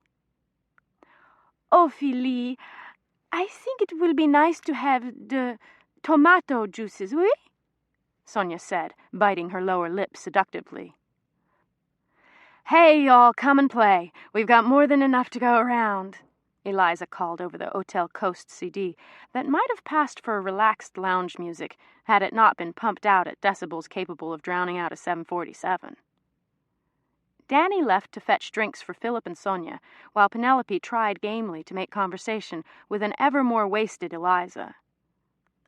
"Ophélie, I think it will be nice to have the tomato juices, oui?" Sonia said, biting her lower lip seductively. "Hey, y'all, come and play. We've got more than enough to go around," Eliza called over the Hotel Coast CD that might have passed for relaxed lounge music had it not been pumped out at decibels capable of drowning out a 747. Danny left to fetch drinks for Philip and Sonia, while Penelope tried gamely to make conversation with an ever more wasted Eliza.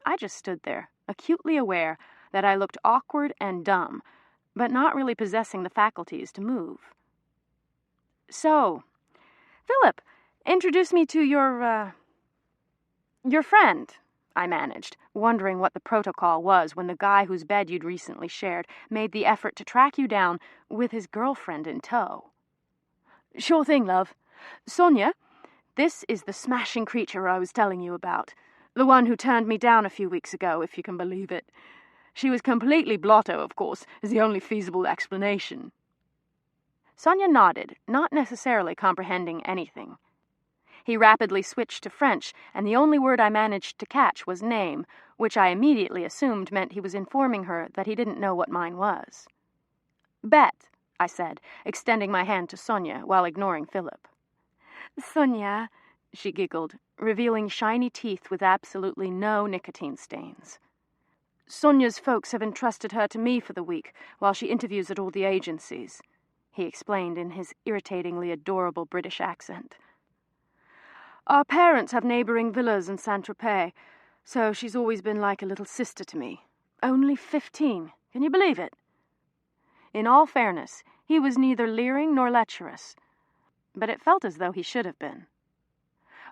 I just stood there, acutely aware that I looked awkward and dumb, but not really possessing the faculties to move. "So, Philip, introduce me to your friend," I managed, wondering what the protocol was when the guy whose bed you'd recently shared made the effort to track you down with his girlfriend in tow. "Sure thing, love. Sonia, this is the smashing creature I was telling you about. The one who turned me down a few weeks ago, if you can believe it. She was completely blotto, of course, is the only feasible explanation." Sonia nodded, not necessarily comprehending anything. He rapidly switched to French, and the only word I managed to catch was name, which I immediately assumed meant he was informing her that he didn't know what mine was. "Bet," I said, extending my hand to Sonia while ignoring Philip. "Sonia," she giggled, revealing shiny teeth with absolutely no nicotine stains. "Sonia's folks have entrusted her to me for the week while she interviews at all the agencies," he explained in his irritatingly adorable British accent. "Our parents have neighboring villas in Saint-Tropez, so she's always been like a little sister to me. Only 15. Can you believe it?" In all fairness, he was neither leering nor lecherous, but it felt as though he should have been.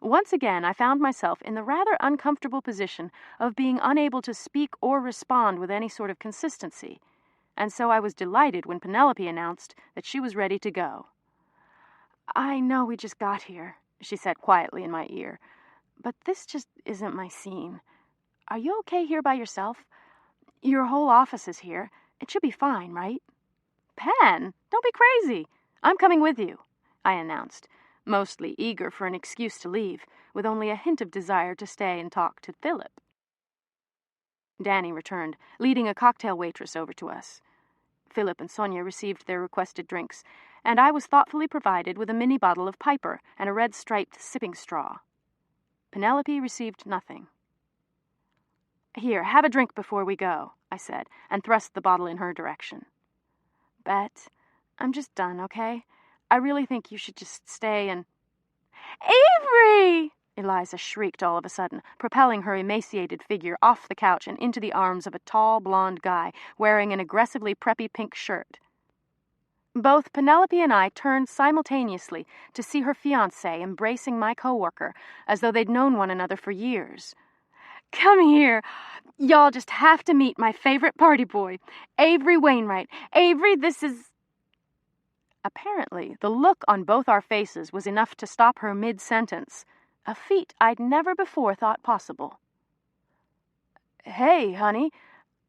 Once again, I found myself in the rather uncomfortable position of being unable to speak or respond with any sort of consistency, and so I was delighted when Penelope announced that she was ready to go. "I know we just got here," she said quietly in my ear, "but this just isn't my scene. Are you okay here by yourself? Your whole office is here. It should be fine, right?" "Pen, don't be crazy. I'm coming with you," I announced, mostly eager for an excuse to leave, with only a hint of desire to stay and talk to Philip. Danny returned, leading a cocktail waitress over to us. Philip and Sonia received their requested drinks, and I was thoughtfully provided with a mini bottle of Piper and a red-striped sipping straw. Penelope received nothing. "Here, have a drink before we go," I said, and thrust the bottle in her direction. "Bet, I'm just done, okay? I really think you should just stay and—" "Avery!" Eliza shrieked all of a sudden, propelling her emaciated figure off the couch and into the arms of a tall, blonde guy wearing an aggressively preppy pink shirt. Both Penelope and I turned simultaneously to see her fiancé embracing my coworker as though they'd known one another for years. "Come here. Y'all just have to meet my favorite party boy, Avery Wainwright. Avery, this is—" Apparently, the look on both our faces was enough to stop her mid-sentence, a feat I'd never before thought possible. "Hey, honey,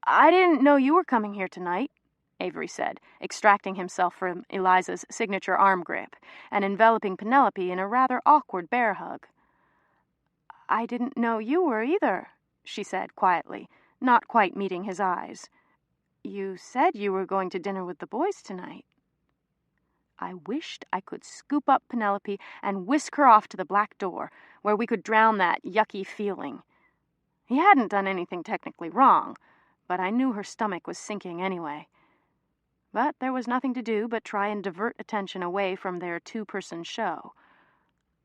I didn't know you were coming here tonight," Avery said, extracting himself from Eliza's signature arm grip and enveloping Penelope in a rather awkward bear hug. "I didn't know you were either," she said quietly, not quite meeting his eyes. "You said you were going to dinner with the boys tonight." I wished I could scoop up Penelope and whisk her off to the black door, where we could drown that yucky feeling. He hadn't done anything technically wrong, but I knew her stomach was sinking anyway. But there was nothing to do but try and divert attention away from their two-person show.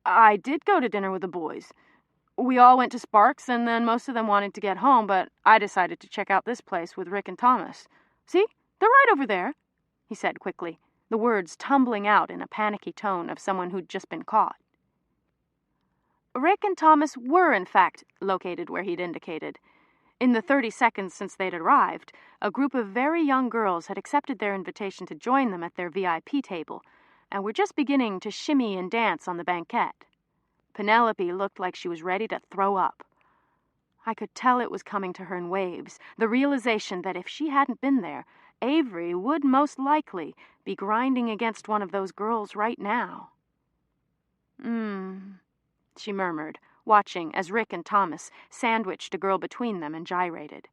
"I did go to dinner with the boys. We all went to Sparks, and then most of them wanted to get home, but I decided to check out this place with Rick and Thomas. See, they're right over there," he said quickly, the words tumbling out in a panicky tone of someone who'd just been caught. Rick and Thomas were, in fact, located where he'd indicated. In the 30 seconds since they'd arrived, a group of very young girls had accepted their invitation to join them at their VIP table, and were just beginning to shimmy and dance on the banquette. Penelope looked like she was ready to throw up. I could tell it was coming to her in waves, the realization that if she hadn't been there, Avery would most likely be grinding against one of those girls right now. She murmured, watching as Rick and Thomas sandwiched a girl between them and gyrated.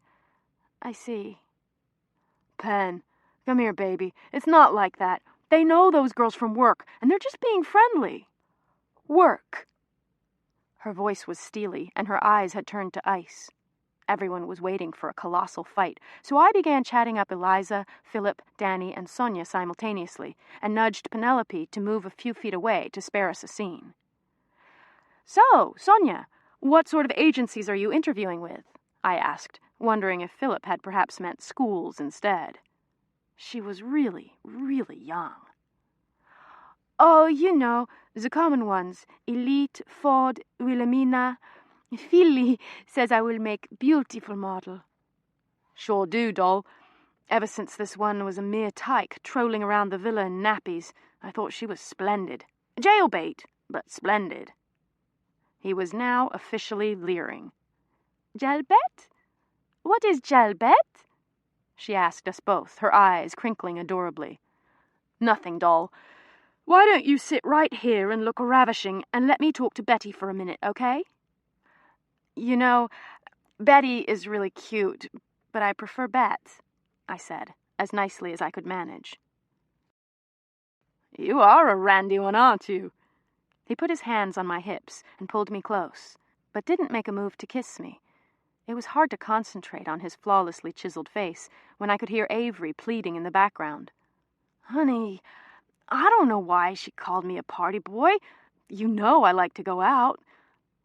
"I see." "Pen, come here, baby. It's not like that. They know those girls from work, and they're just being friendly." "Work." Her voice was steely, and her eyes had turned to ice. Everyone was waiting for a colossal fight, so I began chatting up Eliza, Philip, Danny, and Sonia simultaneously, and nudged Penelope to move a few feet away to spare us a scene. "So, Sonia, what sort of agencies are you interviewing with?" I asked, wondering if Philip had perhaps meant schools instead. She was really, really young. "Oh, you know, the common ones. Elite, Ford, Wilhelmina. Philly says I will make beautiful model." "Sure do, doll. Ever since this one was a mere tyke trolling around the villa in nappies, I thought she was splendid. Jailbait, but splendid." He was now officially leering. "Jalbet? What is jalbet?" she asked us both, her eyes crinkling adorably. "Nothing, doll. Why don't you sit right here and look ravishing and let me talk to Betty for a minute, okay?" "You know, Betty is really cute, but I prefer Bet," I said, as nicely as I could manage. "You are a randy one, aren't you?" He put his hands on my hips and pulled me close, but didn't make a move to kiss me. It was hard to concentrate on his flawlessly chiseled face when I could hear Avery pleading in the background. "Honey, I don't know why she called me a party boy. You know I like to go out.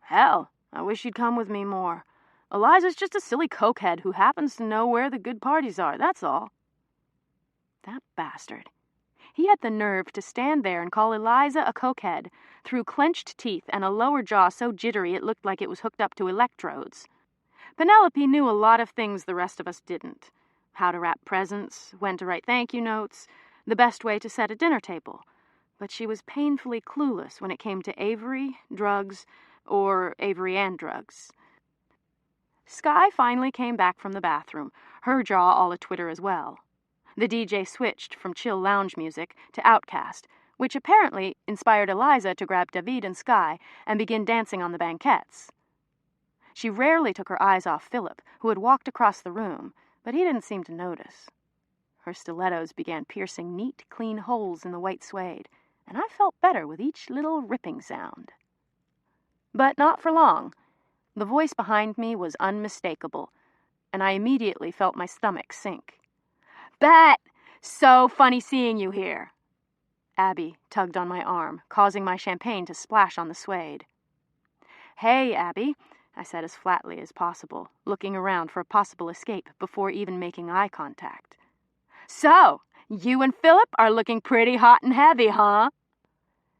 Hell, I wish you'd come with me more. Eliza's just a silly cokehead who happens to know where the good parties are, that's all." That bastard. He had the nerve to stand there and call Eliza a cokehead, through clenched teeth and a lower jaw so jittery it looked like it was hooked up to electrodes. Penelope knew a lot of things the rest of us didn't. How to wrap presents, when to write thank you notes, the best way to set a dinner table. But she was painfully clueless when it came to Avery, drugs, or Avery and drugs. Skye finally came back from the bathroom, her jaw all a-twitter as well. The DJ switched from chill lounge music to Outcast, which apparently inspired Eliza to grab David and Skye and begin dancing on the banquettes. She rarely took her eyes off Philip, who had walked across the room, but he didn't seem to notice. Her stilettos began piercing neat, clean holes in the white suede, and I felt better with each little ripping sound. But not for long. The voice behind me was unmistakable, and I immediately felt my stomach sink. "Bet! So funny seeing you here." Abby tugged on my arm, causing my champagne to splash on the suede. "Hey, Abby," I said as flatly as possible, looking around for a possible escape before even making eye contact. "So, you and Philip are looking pretty hot and heavy, huh?"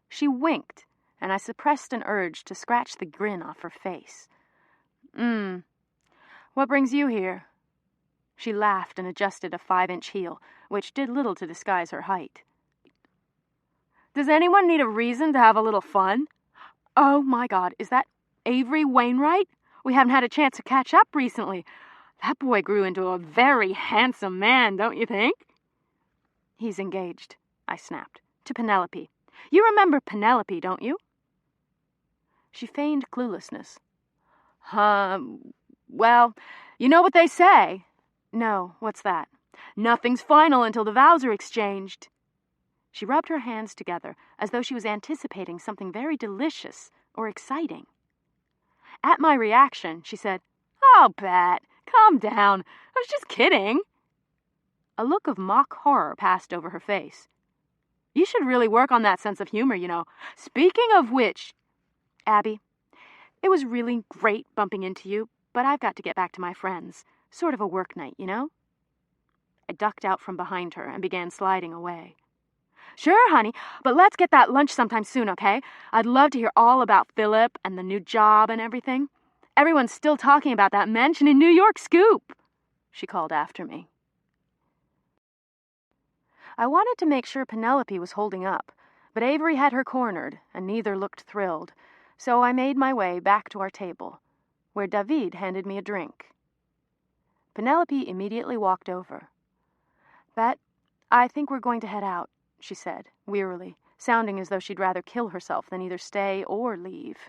She winked, and I suppressed an urge to scratch the grin off her face. What brings you here?" She laughed and adjusted a 5-inch heel, which did little to disguise her height. "Does anyone need a reason to have a little fun? Oh my God, is that Avery Wainwright? We haven't had a chance to catch up recently. That boy grew into a very handsome man, don't you think?" "He's engaged," I snapped, to Penelope. "You remember Penelope, don't you?" She feigned cluelessness. Well, you know what they say." "No, what's that?" "Nothing's final until the vows are exchanged." She rubbed her hands together as though she was anticipating something very delicious or exciting. At my reaction, she said, "Oh, Bet, calm down. I was just kidding." A look of mock horror passed over her face. "You should really work on that sense of humor, you know. Speaking of which..." "Abby, it was really great bumping into you, but I've got to get back to my friends. Sort of a work night, you know?" I ducked out from behind her and began sliding away. "Sure, honey, but let's get that lunch sometime soon, okay? I'd love to hear all about Philip and the new job and everything. Everyone's still talking about that mansion in New York Scoop," she called after me. I wanted to make sure Penelope was holding up, but Avery had her cornered, and neither looked thrilled, so I made my way back to our table, where David handed me a drink. Penelope immediately walked over. "Bet, I think we're going to head out," she said, wearily, sounding as though she'd rather kill herself than either stay or leave.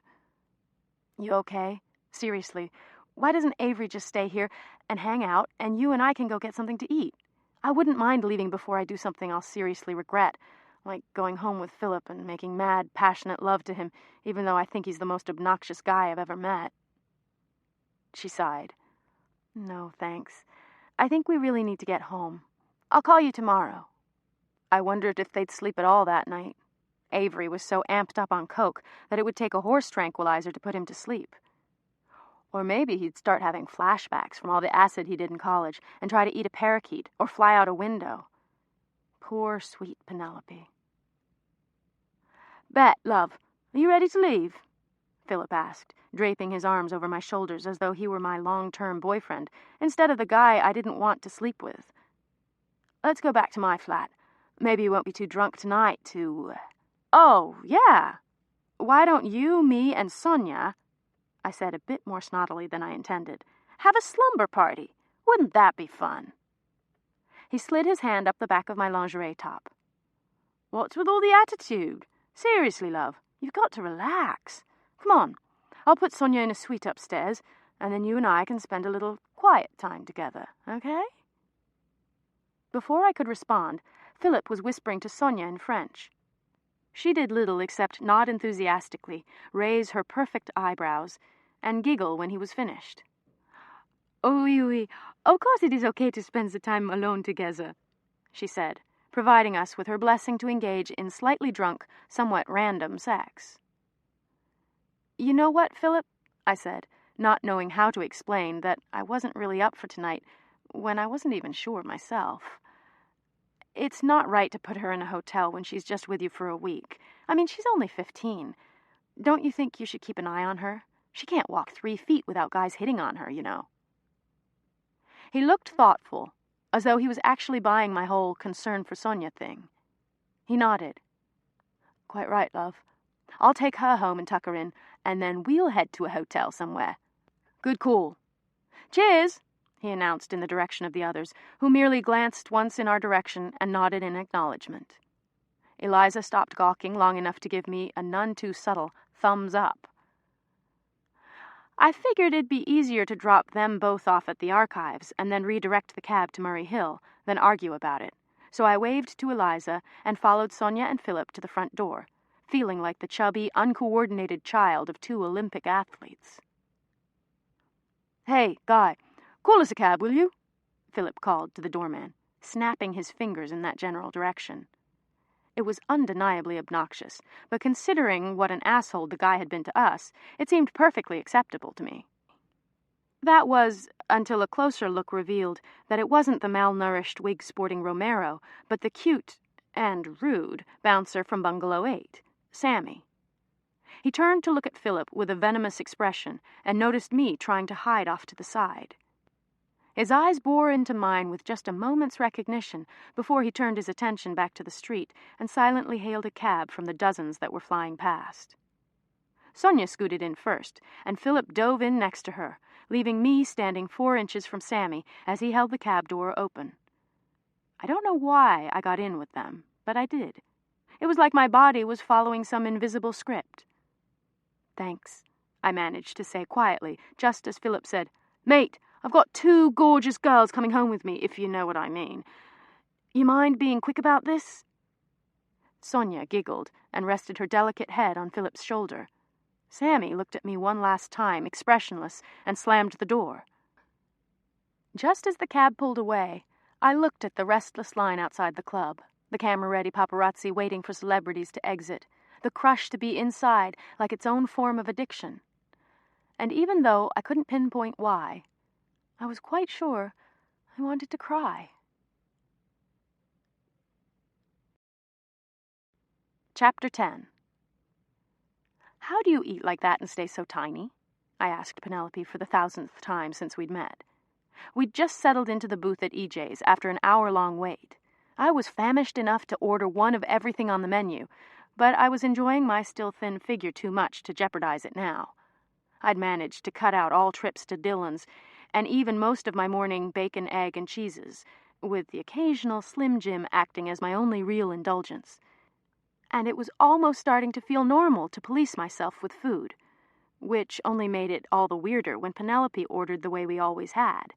"You okay? Seriously, why doesn't Avery just stay here and hang out, and you and I can go get something to eat? I wouldn't mind leaving before I do something I'll seriously regret, like going home with Philip and making mad, passionate love to him, even though I think he's the most obnoxious guy I've ever met." She sighed. No, thanks. I think we really need to get home. I'll call you tomorrow. I wondered if they'd sleep at all that night. Avery was so amped up on coke that it would take a horse tranquilizer to put him to sleep. Or maybe he'd start having flashbacks from all the acid he did in college and try to eat a parakeet or fly out a window. Poor, sweet Penelope. Bet, love, are you ready to leave? Philip asked, draping his arms over my shoulders as though he were my long-term boyfriend, instead of the guy I didn't want to sleep with. Let's go back to my flat. Maybe you won't be too drunk tonight to... Oh, yeah. Why don't you, me, and Sonia, I said a bit more snottily than I intended, have a slumber party? Wouldn't that be fun? He slid his hand up the back of my lingerie top. What's with all the attitude? Seriously, love, you've got to relax. Come on, I'll put Sonia in a suite upstairs, and then you and I can spend a little quiet time together, okay? Before I could respond, Philip was whispering to Sonia in French. She did little except nod enthusiastically, raise her perfect eyebrows, and giggle when he was finished. Oh, oui, oui. Of course it is okay to spend the time alone together, she said, providing us with her blessing to engage in slightly drunk, somewhat random sex. You know what, Philip? I said, not knowing how to explain that I wasn't really up for tonight, when I wasn't even sure myself. It's not right to put her in a hotel when she's just with you for a week. I mean, she's only 15. Don't you think you should keep an eye on her? She can't walk 3 feet without guys hitting on her, you know. He looked thoughtful, as though he was actually buying my whole concern for Sonia thing. He nodded. Quite right, love. I'll take her home and tuck her in, and then we'll head to a hotel somewhere. Good call. Cheers, he announced in the direction of the others, who merely glanced once in our direction and nodded in acknowledgement. Eliza stopped gawking long enough to give me a none too subtle thumbs up. I figured it'd be easier to drop them both off at the archives and then redirect the cab to Murray Hill than argue about it, so I waved to Eliza and followed Sonia and Philip to the front door, feeling like the chubby, uncoordinated child of 2 Olympic athletes. Hey, Guy, call us a cab, will you? Philip called to the doorman, snapping his fingers in that general direction. It was undeniably obnoxious, but considering what an asshole the guy had been to us, it seemed perfectly acceptable to me. That was, until a closer look revealed that it wasn't the malnourished, wig-sporting Romero, but the cute, and rude, bouncer from Bungalow 8, Sammy. He turned to look at Philip with a venomous expression and noticed me trying to hide off to the side. His eyes bore into mine with just a moment's recognition before he turned his attention back to the street and silently hailed a cab from the dozens that were flying past. Sonia scooted in first, and Philip dove in next to her, leaving me standing 4 inches from Sammy as he held the cab door open. I don't know why I got in with them, but I did. It was like my body was following some invisible script. Thanks, I managed to say quietly, just as Philip said, Mate, I've got 2 gorgeous girls coming home with me, if you know what I mean. You mind being quick about this? Sonia giggled and rested her delicate head on Philip's shoulder. Sammy looked at me one last time, expressionless, and slammed the door. Just as the cab pulled away, I looked at the restless line outside the club, the camera-ready paparazzi waiting for celebrities to exit, the crush to be inside like its own form of addiction. And even though I couldn't pinpoint why, I was quite sure I wanted to cry. Chapter 10. How do you eat like that and stay so tiny? I asked Penelope for the 1000th time since we'd met. We'd just settled into the booth at EJ's after an hour-long wait. I was famished enough to order one of everything on the menu, but I was enjoying my still thin figure too much to jeopardize it now. I'd managed to cut out all trips to Dillon's, and even most of my morning bacon, egg, and cheeses, with the occasional Slim Jim acting as my only real indulgence. And it was almost starting to feel normal to police myself with food, which only made it all the weirder when Penelope ordered the way we always had.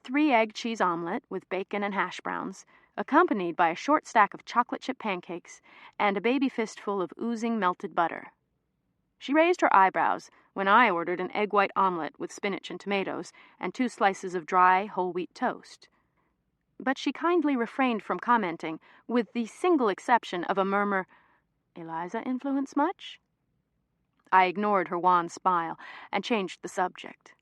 3 egg cheese omelet with bacon and hash browns, accompanied by a short stack of chocolate chip pancakes and a baby fistful of oozing melted butter. She raised her eyebrows, when I ordered an egg white omelet with spinach and tomatoes and 2 slices of dry whole wheat toast. But she kindly refrained from commenting, with the single exception of a murmur, "Eliza influence much?" I ignored her wan smile and changed the subject.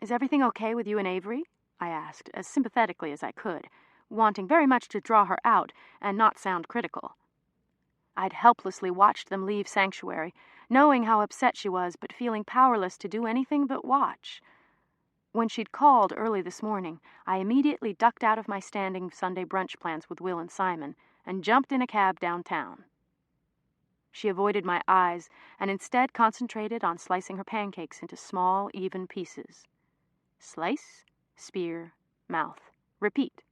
"Is everything okay with you and Avery?" I asked, as sympathetically as I could, wanting very much to draw her out and not sound critical. I'd helplessly watched them leave Sanctuary, knowing how upset she was, but feeling powerless to do anything but watch. When she'd called early this morning, I immediately ducked out of my standing Sunday brunch plans with Will and Simon and jumped in a cab downtown. She avoided my eyes and instead concentrated on slicing her pancakes into small, even pieces. Slice, spear, mouth, repeat.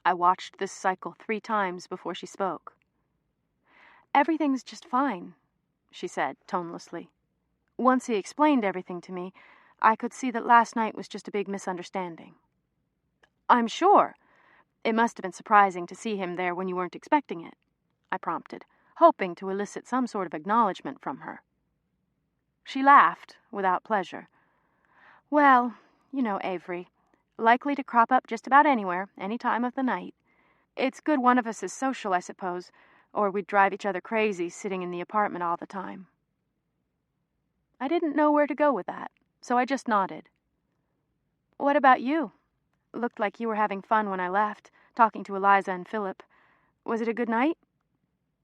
I watched this cycle 3 times before she spoke. "Everything's just fine," she said tonelessly. Once he explained everything to me, I could see that last night was just a big misunderstanding. "I'm sure. It must have been surprising to see him there when you weren't expecting it," I prompted, hoping to elicit some sort of acknowledgement from her. She laughed, without pleasure. "Well, you know Avery. Likely to crop up just about anywhere, any time of the night. It's good one of us is social, I suppose, or we'd drive each other crazy sitting in the apartment all the time." I didn't know where to go with that, so I just nodded. "What about you? Looked like you were having fun when I left, talking to Eliza and Philip. Was it a good night?"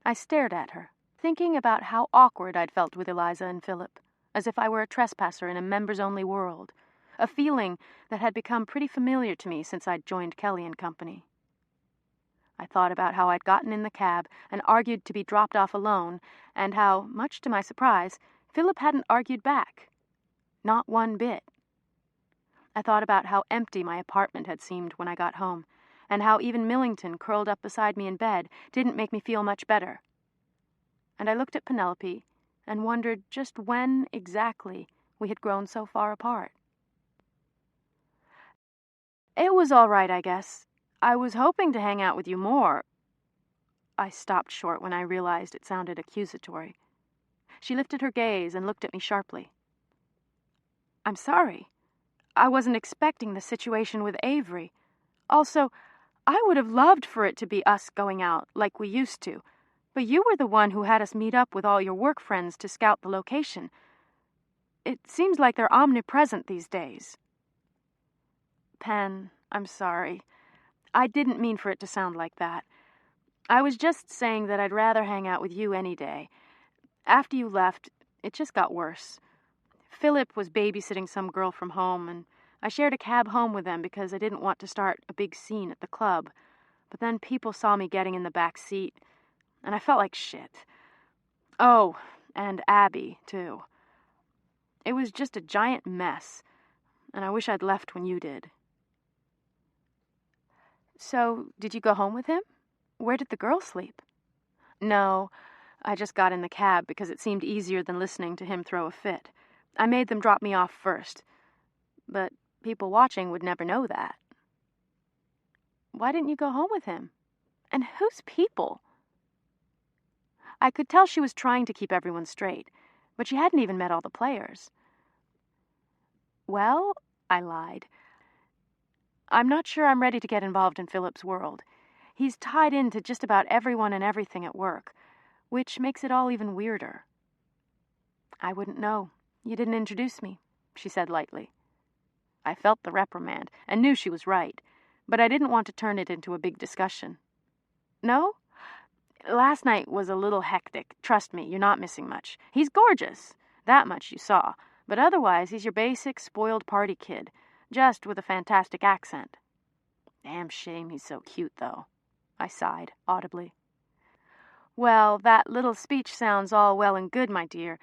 I stared at her, thinking about how awkward I'd felt with Eliza and Philip, as if I were a trespasser in a members-only world, a feeling that had become pretty familiar to me since I'd joined Kelly and Company. I thought about how I'd gotten in the cab and argued to be dropped off alone, and how, much to my surprise, Philip hadn't argued back. Not one bit. I thought about how empty my apartment had seemed when I got home, and how even Millington, curled up beside me in bed, didn't make me feel much better. And I looked at Penelope and wondered just when exactly we had grown so far apart. "It was all right, I guess. I was hoping to hang out with you more." I stopped short when I realized it sounded accusatory. She lifted her gaze and looked at me sharply. "I'm sorry. I wasn't expecting the situation with Avery. Also, I would have loved for it to be us going out like we used to, but you were the one who had us meet up with all your work friends to scout the location. It seems like they're omnipresent these days." "Pen, I'm sorry. I didn't mean for it to sound like that. I was just saying that I'd rather hang out with you any day. After you left, it just got worse. Philip was babysitting some girl from home, and I shared a cab home with them because I didn't want to start a big scene at the club. But then people saw me getting in the back seat, and I felt like shit. Oh, and Abby, too. It was just a giant mess, and I wish I'd left when you did." "So, did you go home with him? Where did the girl sleep?" "No, I just got in the cab because it seemed easier than listening to him throw a fit. I made them drop me off first. But people watching would never know that." "Why didn't you go home with him? And whose people?" I could tell she was trying to keep everyone straight, but she hadn't even met all the players. "Well," I lied, "I'm not sure I'm ready to get involved in Philip's world. He's tied into just about everyone and everything at work, which makes it all even weirder." "I wouldn't know. You didn't introduce me," she said lightly. I felt the reprimand and knew she was right, but I didn't want to turn it into a big discussion. "No? Last night was a little hectic. Trust me, you're not missing much. He's gorgeous. That much you saw. But otherwise, he's your basic, spoiled party kid, just with a fantastic accent." "Damn shame he's so cute, though," I sighed audibly. "Well, that little speech sounds all well and good, my dear,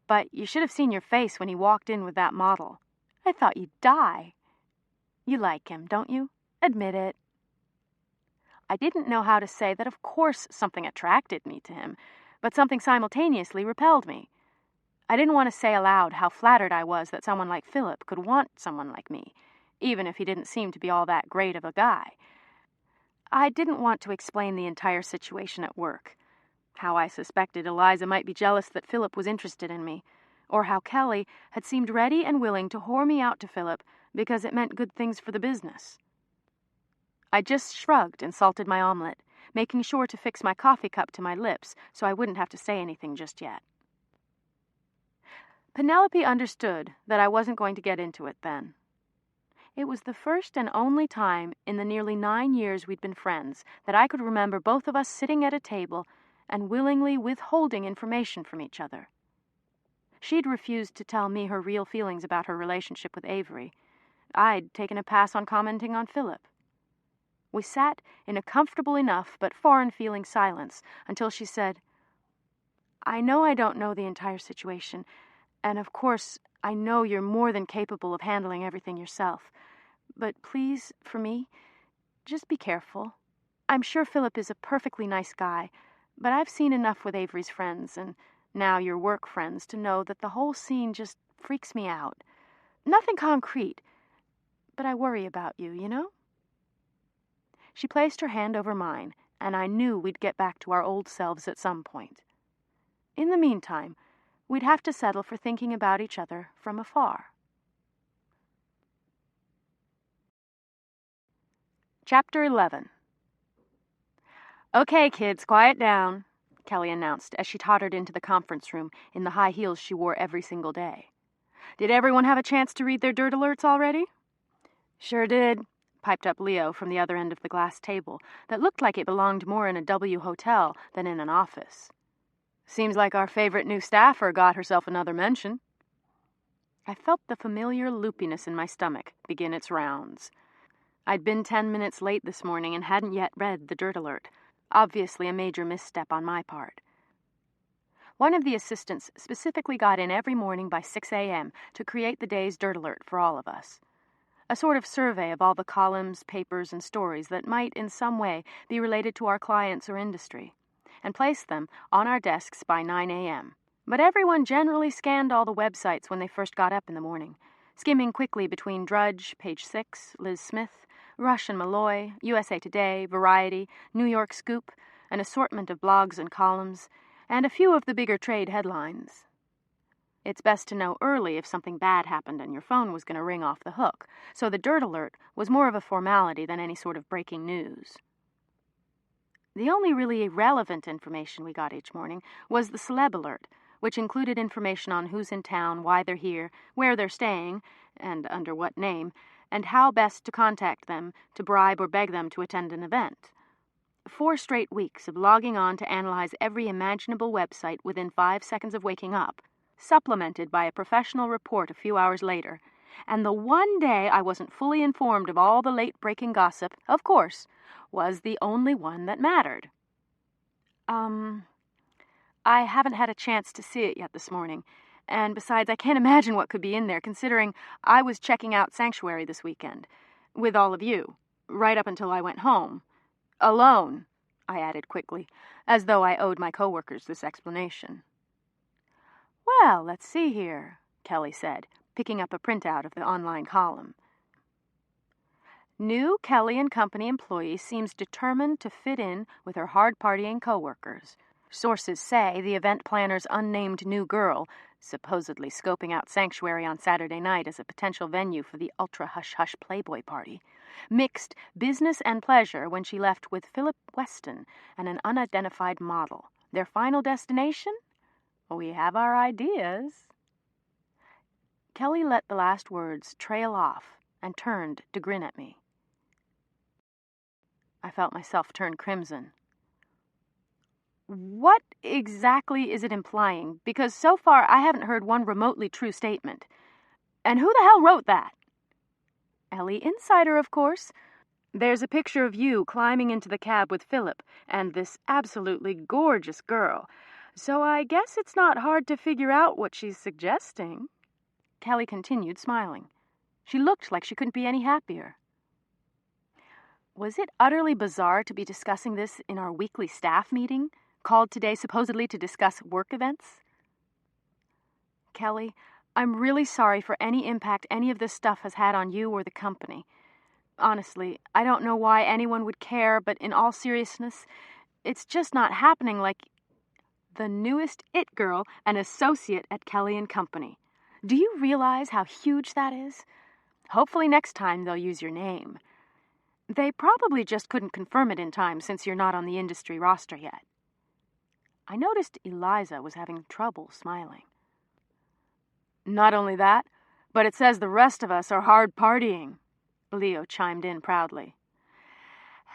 but you should have seen your face when he walked in with that model. I thought you'd die. You like him, don't you? Admit it." I didn't know how to say that of course something attracted me to him, but something simultaneously repelled me. I didn't want to say aloud how flattered I was that someone like Philip could want someone like me, even if he didn't seem to be all that great of a guy. I didn't want to explain the entire situation at work. How I suspected Eliza might be jealous that Philip was interested in me, or how Kelly had seemed ready and willing to whore me out to Philip because it meant good things for the business. I just shrugged and salted my omelet, making sure to fix my coffee cup to my lips so I wouldn't have to say anything just yet. Penelope understood that I wasn't going to get into it then. It was the first and only time in the nearly 9 years we'd been friends that I could remember both of us sitting at a table and willingly withholding information from each other. She'd refused to tell me her real feelings about her relationship with Avery. I'd taken a pass on commenting on Philip. We sat in a comfortable enough but foreign-feeling silence until she said, "I know I don't know the entire situation, and of course I know you're more than capable of handling everything yourself. But please, for me, just be careful. I'm sure Philip is a perfectly nice guy, but I've seen enough with Avery's friends, and now your work friends, to know that the whole scene just freaks me out. Nothing concrete, but I worry about you, you know?" She placed her hand over mine, and I knew we'd get back to our old selves at some point. In the meantime, we'd have to settle for thinking about each other from afar. Chapter 11. "Okay, kids, quiet down," Kelly announced as she tottered into the conference room in the high heels she wore every single day. "Did everyone have a chance to read their dirt alerts already?" "Sure did," piped up Leo from the other end of the glass table that looked like it belonged more in a W hotel than in an office. "Seems like our favorite new staffer got herself another mention." I felt the familiar loopiness in my stomach begin its rounds. I'd been 10 minutes late this morning and hadn't yet read the dirt alert, obviously a major misstep on my part. One of the assistants specifically got in every morning by 6 a.m. to create the day's dirt alert for all of us. A sort of survey of all the columns, papers, and stories that might in some way be related to our clients or industry, and placed them on our desks by 9 a.m. But everyone generally scanned all the websites when they first got up in the morning, skimming quickly between Drudge, Page 6, Liz Smith, Rush and Malloy, USA Today, Variety, New York Scoop, an assortment of blogs and columns, and a few of the bigger trade headlines. It's best to know early if something bad happened and your phone was going to ring off the hook, so the dirt alert was more of a formality than any sort of breaking news. The only really relevant information we got each morning was the celeb alert, which included information on who's in town, why they're here, where they're staying, and under what name, and how best to contact them to bribe or beg them to attend an event. 4 straight weeks of logging on to analyze every imaginable website within 5 seconds of waking up, supplemented by a professional report a few hours later, and the one day I wasn't fully informed of all the late-breaking gossip, of course, was the only one that mattered. I haven't had a chance to see it yet this morning, and besides, I can't imagine what could be in there, considering I was checking out Sanctuary this weekend, with all of you, right up until I went home. Alone, I added quickly, as though I owed my coworkers this explanation. "Well, let's see here," Kelly said, picking up a printout of the online column. "New Kelly and Company employee seems determined to fit in with her hard-partying coworkers. Sources say the event planner's unnamed new girl, supposedly scoping out Sanctuary on Saturday night as a potential venue for the ultra-hush-hush Playboy party, mixed business and pleasure when she left with Philip Weston and an unidentified model. Their final destination? We have our ideas." Kelly let the last words trail off and turned to grin at me. I felt myself turn crimson. "What exactly is it implying? Because so far I haven't heard one remotely true statement. And who the hell wrote that?" "Ellie Insider, of course. There's a picture of you climbing into the cab with Philip and this absolutely gorgeous girl. So I guess it's not hard to figure out what she's suggesting." Kelly continued smiling. She looked like she couldn't be any happier. Was it utterly bizarre to be discussing this in our weekly staff meeting, called today supposedly to discuss work events? "Kelly, I'm really sorry for any impact any of this stuff has had on you or the company. Honestly, I don't know why anyone would care, but in all seriousness, it's just not happening like..." the newest it girl, an associate at Kelly & Company. Do you realize how huge that is? Hopefully next time they'll use your name. They probably just couldn't confirm it in time since you're not on the industry roster yet. I noticed Eliza was having trouble smiling. Not only that, but it says the rest of us are hard partying, Leo chimed in proudly.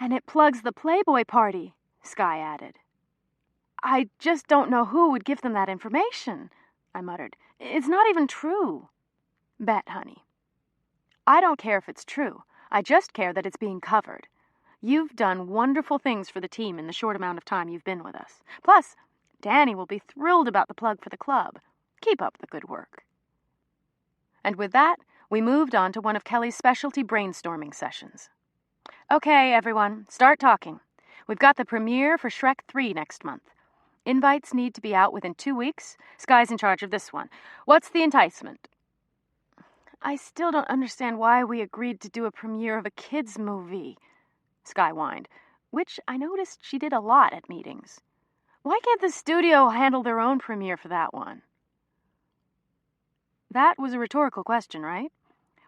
And it plugs the Playboy party, Sky added. I just don't know who would give them that information, I muttered. It's not even true. Bet, honey. I don't care if it's true. I just care that it's being covered. You've done wonderful things for the team in the short amount of time you've been with us. Plus, Danny will be thrilled about the plug for the club. Keep up the good work. And with that, we moved on to one of Kelly's specialty brainstorming sessions. Okay, everyone, start talking. We've got the premiere for Shrek 3 next month. Invites need to be out within 2 weeks. Sky's in charge of this one. What's the enticement? I still don't understand why we agreed to do a premiere of a kids' movie, Sky whined, which I noticed she did a lot at meetings. Why can't the studio handle their own premiere for that one? That was a rhetorical question, right?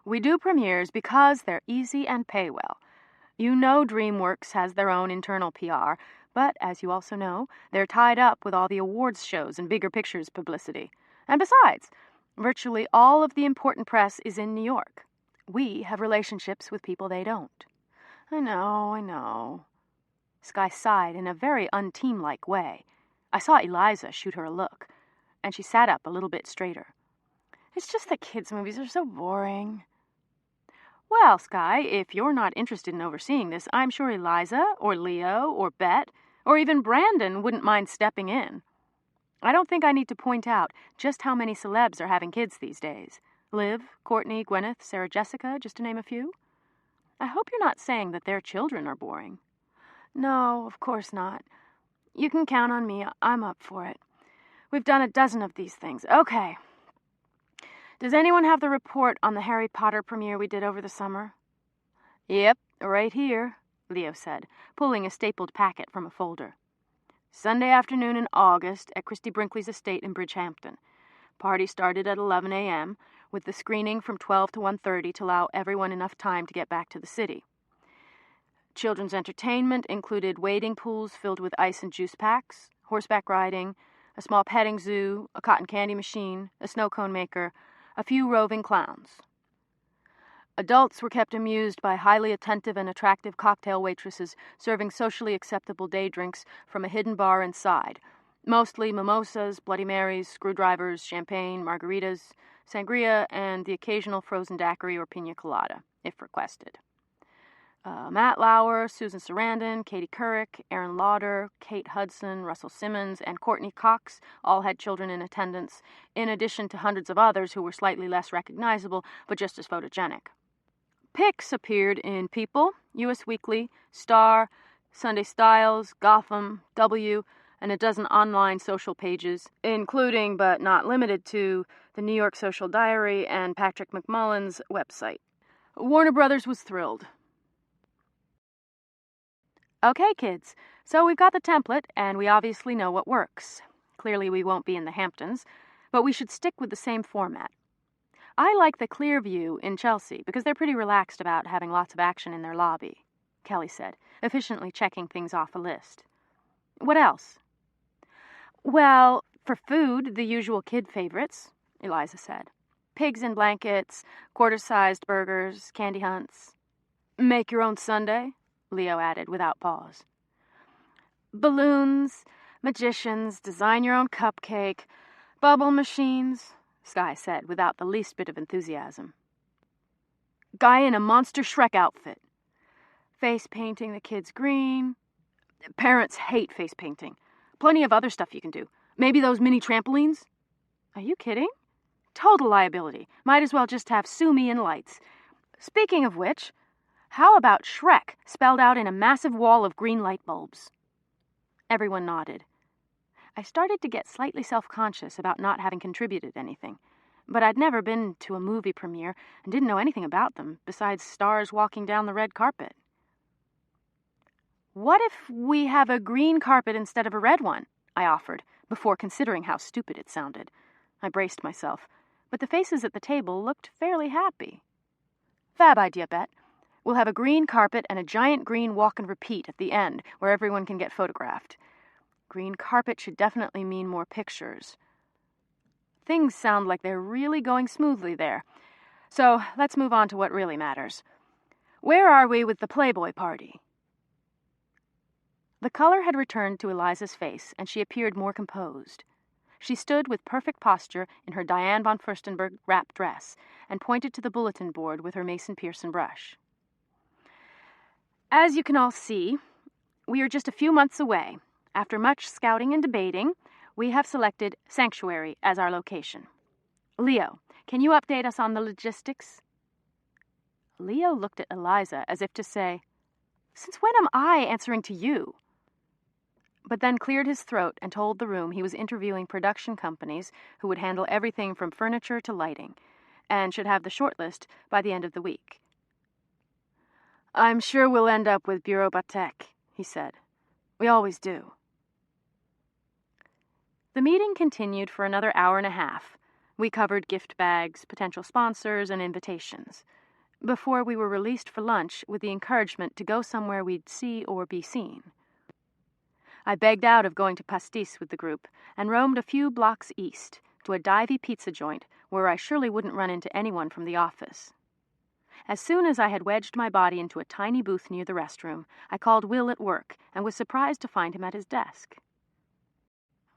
We do premieres because they're easy and pay well. You know DreamWorks has their own internal PR, but as you also know, they're tied up with all the awards shows and bigger pictures publicity. And besides, virtually all of the important press is in New York. We have relationships with people they don't. I know. Sky sighed in a very unteam-like way. I saw Eliza shoot her a look, and she sat up a little bit straighter. It's just that kids' movies are so boring. Well, Sky, if you're not interested in overseeing this, I'm sure Eliza, or Leo, or Bet, or even Brandon wouldn't mind stepping in. I don't think I need to point out just how many celebs are having kids these days. Liv, Courtney, Gwyneth, Sarah Jessica, just to name a few. I hope you're not saying that their children are boring. No, of course not. You can count on me. I'm up for it. We've done a dozen of these things. Okay. Does anyone have the report on the Harry Potter premiere we did over the summer? Yep, right here, Leo said, pulling a stapled packet from a folder. Sunday afternoon in August at Christy Brinkley's estate in Bridgehampton. Party started at 11 a.m., with the screening from 12 to 1:30 to allow everyone enough time to get back to the city. Children's entertainment included wading pools filled with ice and juice packs, horseback riding, a small petting zoo, a cotton candy machine, a snow cone maker, a few roving clowns. Adults were kept amused by highly attentive and attractive cocktail waitresses serving socially acceptable day drinks from a hidden bar inside, mostly mimosas, Bloody Marys, screwdrivers, champagne, margaritas, sangria, and the occasional frozen daiquiri or pina colada, if requested. Matt Lauer, Susan Sarandon, Katie Couric, Aaron Lauder, Kate Hudson, Russell Simmons, and Courtney Cox all had children in attendance, in addition to hundreds of others who were slightly less recognizable, but just as photogenic. Pics appeared in People, US Weekly, Star, Sunday Styles, Gotham, W, and a dozen online social pages, including but not limited to the New York Social Diary and Patrick McMullen's website. Warner Brothers was thrilled. Okay, kids, so we've got the template, and we obviously know what works. Clearly we won't be in the Hamptons, but we should stick with the same format. I like the Clear View in Chelsea because they're pretty relaxed about having lots of action in their lobby, Kelly said, efficiently checking things off a list. What else? Well, for food, the usual kid favorites, Eliza said. Pigs in blankets, quarter-sized burgers, candy hunts. Make your own sundae, Leo added without pause. Balloons, magicians, design your own cupcake, bubble machines, Sky said without the least bit of enthusiasm. Guy in a monster Shrek outfit. Face painting the kids green. Parents hate face painting. Plenty of other stuff you can do. Maybe those mini trampolines? Are you kidding? Total liability. Might as well just have sue me and lights. Speaking of which, how about Shrek spelled out in a massive wall of green light bulbs? Everyone nodded. I started to get slightly self-conscious about not having contributed anything, but I'd never been to a movie premiere and didn't know anything about them besides stars walking down the red carpet. What if we have a green carpet instead of a red one? I offered, before considering how stupid it sounded. I braced myself, but the faces at the table looked fairly happy. Fab idea, Bet. We'll have a green carpet and a giant green walk and repeat at the end where everyone can get photographed. Green carpet should definitely mean more pictures. Things sound like they're really going smoothly there. So let's move on to what really matters. Where are we with the Playboy party? The color had returned to Eliza's face, and she appeared more composed. She stood with perfect posture in her Diane von Furstenberg wrap dress and pointed to the bulletin board with her Mason Pearson brush. As you can all see, we are just a few months away. After much scouting and debating, we have selected Sanctuary as our location. Leo, can you update us on the logistics? Leo looked at Eliza as if to say, "Since when am I answering to you?" But then cleared his throat and told the room he was interviewing production companies who would handle everything from furniture to lighting, and should have the shortlist by the end of the week. "I'm sure we'll end up with Bureau Batek," he said. "We always do." The meeting continued for another hour and a half. We covered gift bags, potential sponsors, and invitations, before we were released for lunch with the encouragement to go somewhere we'd see or be seen. I begged out of going to Pastis with the group and roamed a few blocks east to a divey pizza joint where I surely wouldn't run into anyone from the office. As soon as I had wedged my body into a tiny booth near the restroom, I called Will at work and was surprised to find him at his desk.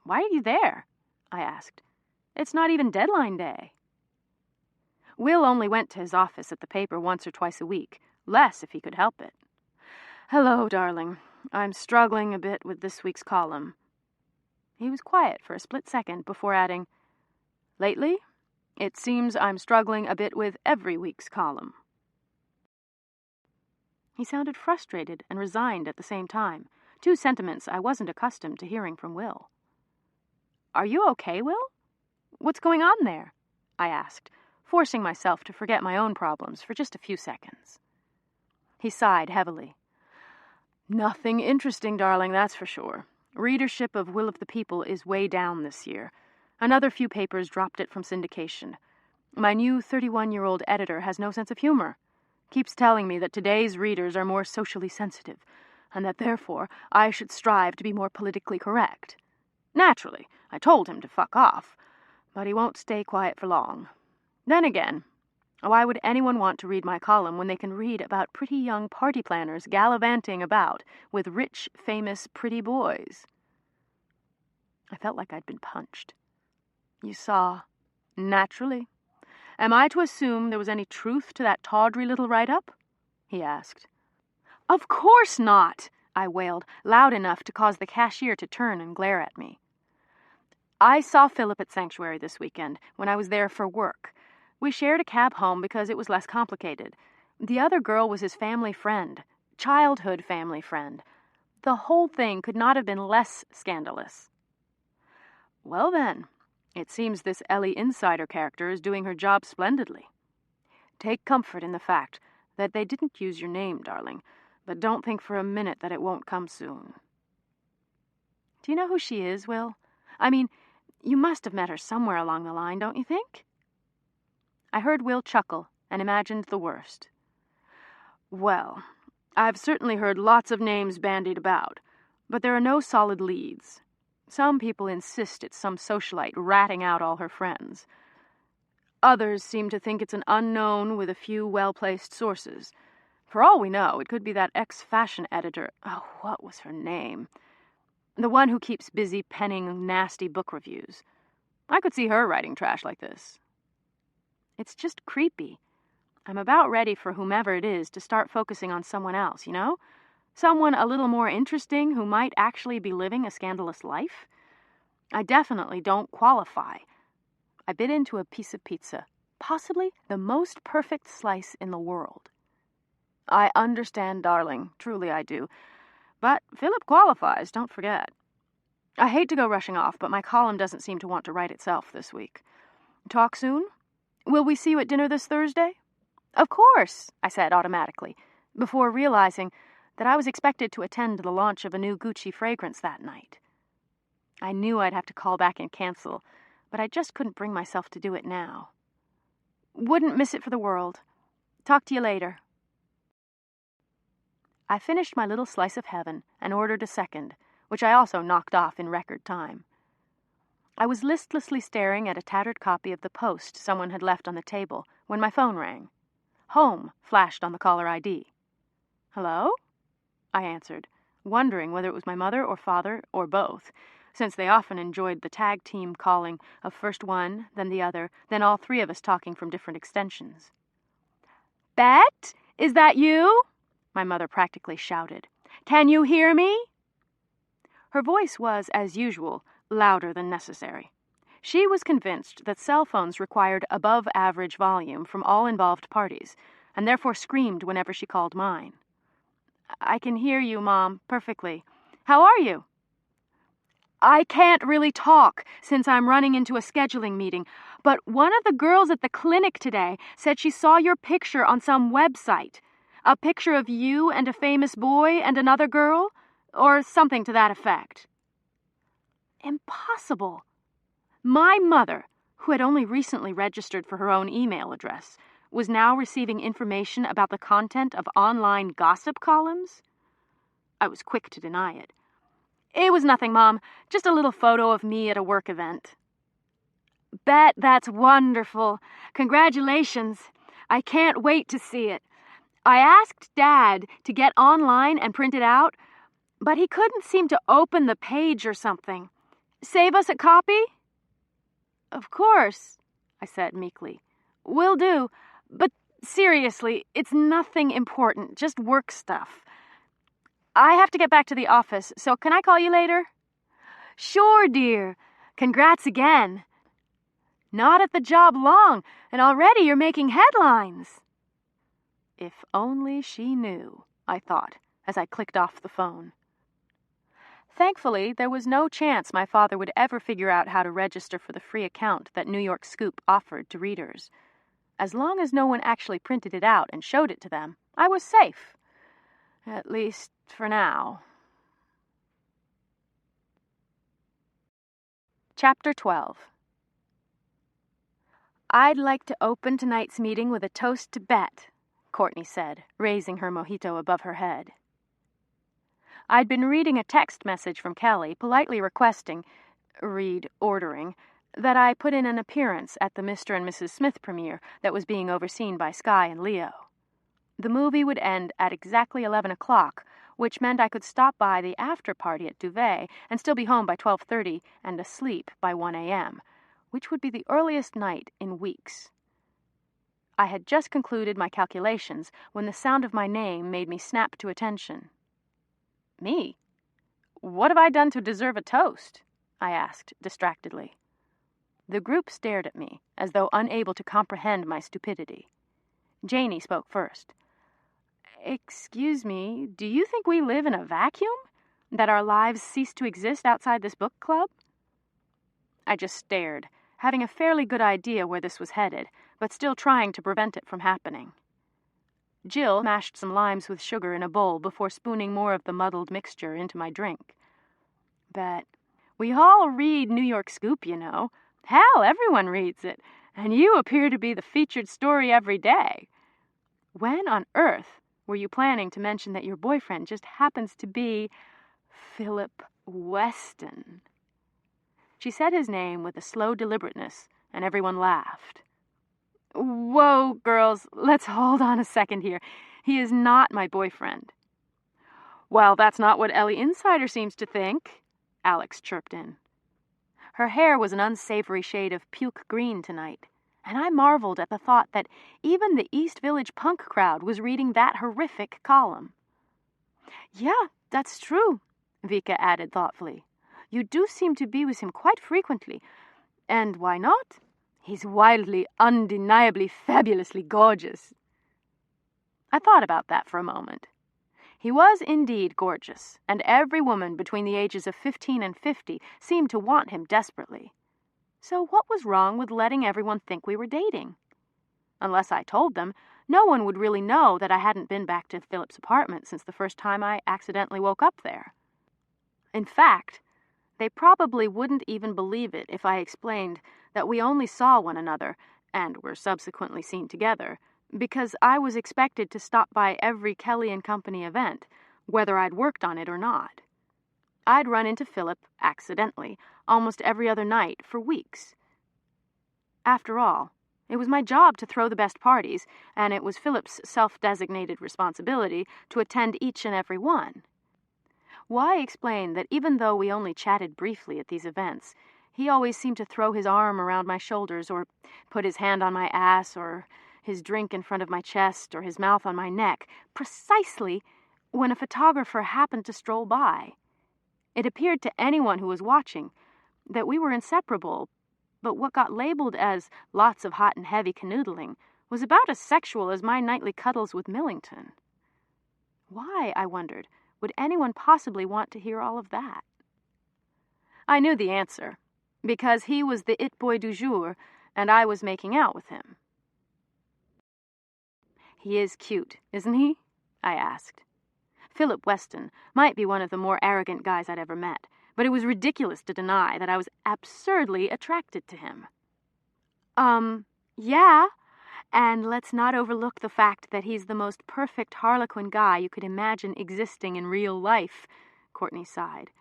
"Why are you there?" I asked. "It's not even deadline day." Will only went to his office at the paper once or twice a week, less if he could help it. "Hello, darling. I'm struggling a bit with this week's column." He was quiet for a split second before adding, "Lately, it seems I'm struggling a bit with every week's column." He sounded frustrated and resigned at the same time, two sentiments I wasn't accustomed to hearing from Will. "Are you okay, Will? What's going on there?" I asked, forcing myself to forget my own problems for just a few seconds. He sighed heavily. "Nothing interesting, darling, that's for sure. Readership of Will of the People is way down this year. Another few papers dropped it from syndication. My new 31-year-old editor has no sense of humor. Keeps telling me that today's readers are more socially sensitive, and that therefore I should strive to be more politically correct. Naturally, I told him to fuck off, but he won't stay quiet for long. Then again, why would anyone want to read my column when they can read about pretty young party planners gallivanting about with rich, famous, pretty boys?" I felt like I'd been punched. "You saw." "Naturally. Am I to assume there was any truth to that tawdry little write-up?" he asked. "Of course not," I wailed, loud enough to cause the cashier to turn and glare at me. "I saw Philip at Sanctuary this weekend when I was there for work. We shared a cab home because it was less complicated. The other girl was his family friend, childhood family friend. The whole thing could not have been less scandalous." "Well then, it seems this Ellie Insider character is doing her job splendidly. Take comfort in the fact that they didn't use your name, darling, but don't think for a minute that it won't come soon." "Do you know who she is, Will? I mean, you must have met her somewhere along the line, don't you think?" I heard Will chuckle and imagined the worst. "Well, I've certainly heard lots of names bandied about, but there are no solid leads. Some people insist it's some socialite ratting out all her friends. Others seem to think it's an unknown with a few well-placed sources. For all we know, it could be that ex-fashion editor, what was her name? The one who keeps busy penning nasty book reviews. I could see her writing trash like this. It's just creepy. I'm about ready for whomever it is to start focusing on someone else, you know? Someone a little more interesting who might actually be living a scandalous life. I definitely don't qualify." I bit into a piece of pizza, possibly the most perfect slice in the world. "I understand, darling. Truly I do. But Philip qualifies, don't forget. I hate to go rushing off, but my column doesn't seem to want to write itself this week. Talk soon? Will we see you at dinner this Thursday?" "Of course," I said automatically, before realizing that I was expected to attend the launch of a new Gucci fragrance that night. I knew I'd have to call back and cancel, but I just couldn't bring myself to do it now. Wouldn't miss it for the world. Talk to you later. I finished my little slice of heaven and ordered a second, which I also knocked off in record time. I was listlessly staring at a tattered copy of the Post someone had left on the table when my phone rang. Home flashed on the caller ID. Hello? I answered, wondering whether it was my mother or father or both, since they often enjoyed the tag team calling of first one, then the other, then all three of us talking from different extensions. Bet? Is that you? My mother practically shouted. Can you hear me? Her voice was, as usual, louder than necessary. She was convinced that cell phones required above-average volume from all involved parties, and therefore screamed whenever she called mine. I can hear you, Mom, perfectly. How are you? I can't really talk since I'm running into a scheduling meeting, but one of the girls at the clinic today said she saw your picture on some website. A picture of you and a famous boy and another girl, or something to that effect. Impossible. My mother, who had only recently registered for her own email address, was now receiving information about the content of online gossip columns? I was quick to deny it. It was nothing, Mom. Just a little photo of me at a work event. Bet that's wonderful. Congratulations. I can't wait to see it. I asked Dad to get online and print it out, but he couldn't seem to open the page or something. Save us a copy? Of course, I said meekly. Will do, but seriously, it's nothing important, just work stuff. I have to get back to the office, so can I call you later? Sure, dear. Congrats again. Not at the job long, and already you're making headlines. If only she knew, I thought, as I clicked off the phone. Thankfully, there was no chance my father would ever figure out how to register for the free account that New York Scoop offered to readers. As long as no one actually printed it out and showed it to them, I was safe. At least for now. Chapter 12. I'd like to open tonight's meeting with a toast to Bet, Courtney said, raising her mojito above her head. I'd been reading a text message from Kelly, politely requesting, ordering, that I put in an appearance at the Mr. and Mrs. Smith premiere that was being overseen by Sky and Leo. The movie would end at exactly 11 o'clock, which meant I could stop by the after-party at Duvet and still be home by 12:30 and asleep by 1 a.m., which would be the earliest night in weeks. I had just concluded my calculations when the sound of my name made me snap to attention. Me? What have I done to deserve a toast? I asked distractedly. The group stared at me, as though unable to comprehend my stupidity. Janie spoke first. Excuse me, do you think we live in a vacuum? That our lives cease to exist outside this book club? I just stared, having a fairly good idea where this was headed, but still trying to prevent it from happening. Jill mashed some limes with sugar in a bowl before spooning more of the muddled mixture into my drink. Bet, we all read New York Scoop, you know. Hell, everyone reads it, and you appear to be the featured story every day. When on earth were you planning to mention that your boyfriend just happens to be Philip Weston? She said his name with a slow deliberateness, and everyone laughed. Whoa, girls, let's hold on a second here. He is not my boyfriend. Well, that's not what Ellie Insider seems to think, Alex chirped in. Her hair was an unsavory shade of puke green tonight, and I marveled at the thought that even the East Village punk crowd was reading that horrific column. Yeah, that's true, Vika added thoughtfully. You do seem to be with him quite frequently. And why not? He's wildly, undeniably, fabulously gorgeous. I thought about that for a moment. He was indeed gorgeous, and every woman between the ages of 15 and 50 seemed to want him desperately. So what was wrong with letting everyone think we were dating? Unless I told them, no one would really know that I hadn't been back to Philip's apartment since the first time I accidentally woke up there. In fact, They probably wouldn't even believe it if I explained that we only saw one another, and were subsequently seen together, because I was expected to stop by every Kelly and Company event, whether I'd worked on it or not. I'd run into Philip, accidentally, almost every other night for weeks. After all, it was my job to throw the best parties, and it was Philip's self-designated responsibility to attend each and every one. Why explain that even though we only chatted briefly at these events, he always seemed to throw his arm around my shoulders, or put his hand on my ass, or his drink in front of my chest, or his mouth on my neck, precisely when a photographer happened to stroll by? It appeared to anyone who was watching that we were inseparable, but what got labeled as lots of hot and heavy canoodling was about as sexual as my nightly cuddles with Millington. Why, I wondered, would anyone possibly want to hear all of that? I knew the answer, because he was the it boy du jour, and I was making out with him. "He is cute, isn't he?" I asked. Philip Weston might be one of the more arrogant guys I'd ever met, but it was ridiculous to deny that I was absurdly attracted to him. Yeah, and let's not overlook the fact that he's the most perfect Harlequin guy you could imagine existing in real life," Courtney sighed.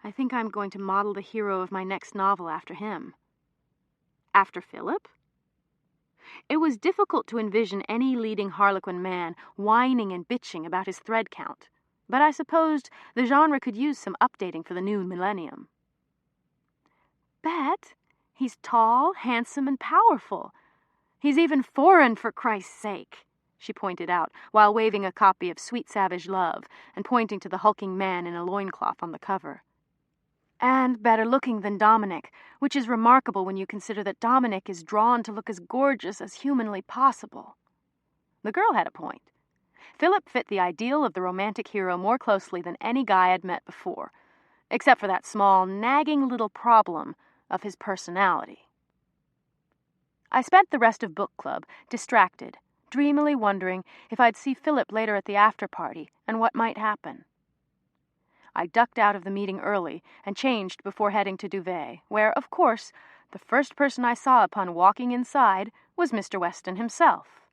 "I think I'm going to model the hero of my next novel after him." After Philip? It was difficult to envision any leading Harlequin man whining and bitching about his thread count, but I supposed the genre could use some updating for the new millennium. "Bet, he's tall, handsome, and powerful. He's even foreign, for Christ's sake," she pointed out, while waving a copy of Sweet Savage Love and pointing to the hulking man in a loincloth on the cover. "And better looking than Dominic, which is remarkable when you consider that Dominic is drawn to look as gorgeous as humanly possible." The girl had a point. Philip fit the ideal of the romantic hero more closely than any guy I'd met before, except for that small, nagging little problem of his personality. I spent the rest of book club distracted, dreamily wondering if I'd see Philip later at the after-party and what might happen. I ducked out of the meeting early and changed before heading to Duvet, where, of course, the first person I saw upon walking inside was Mr. Weston himself.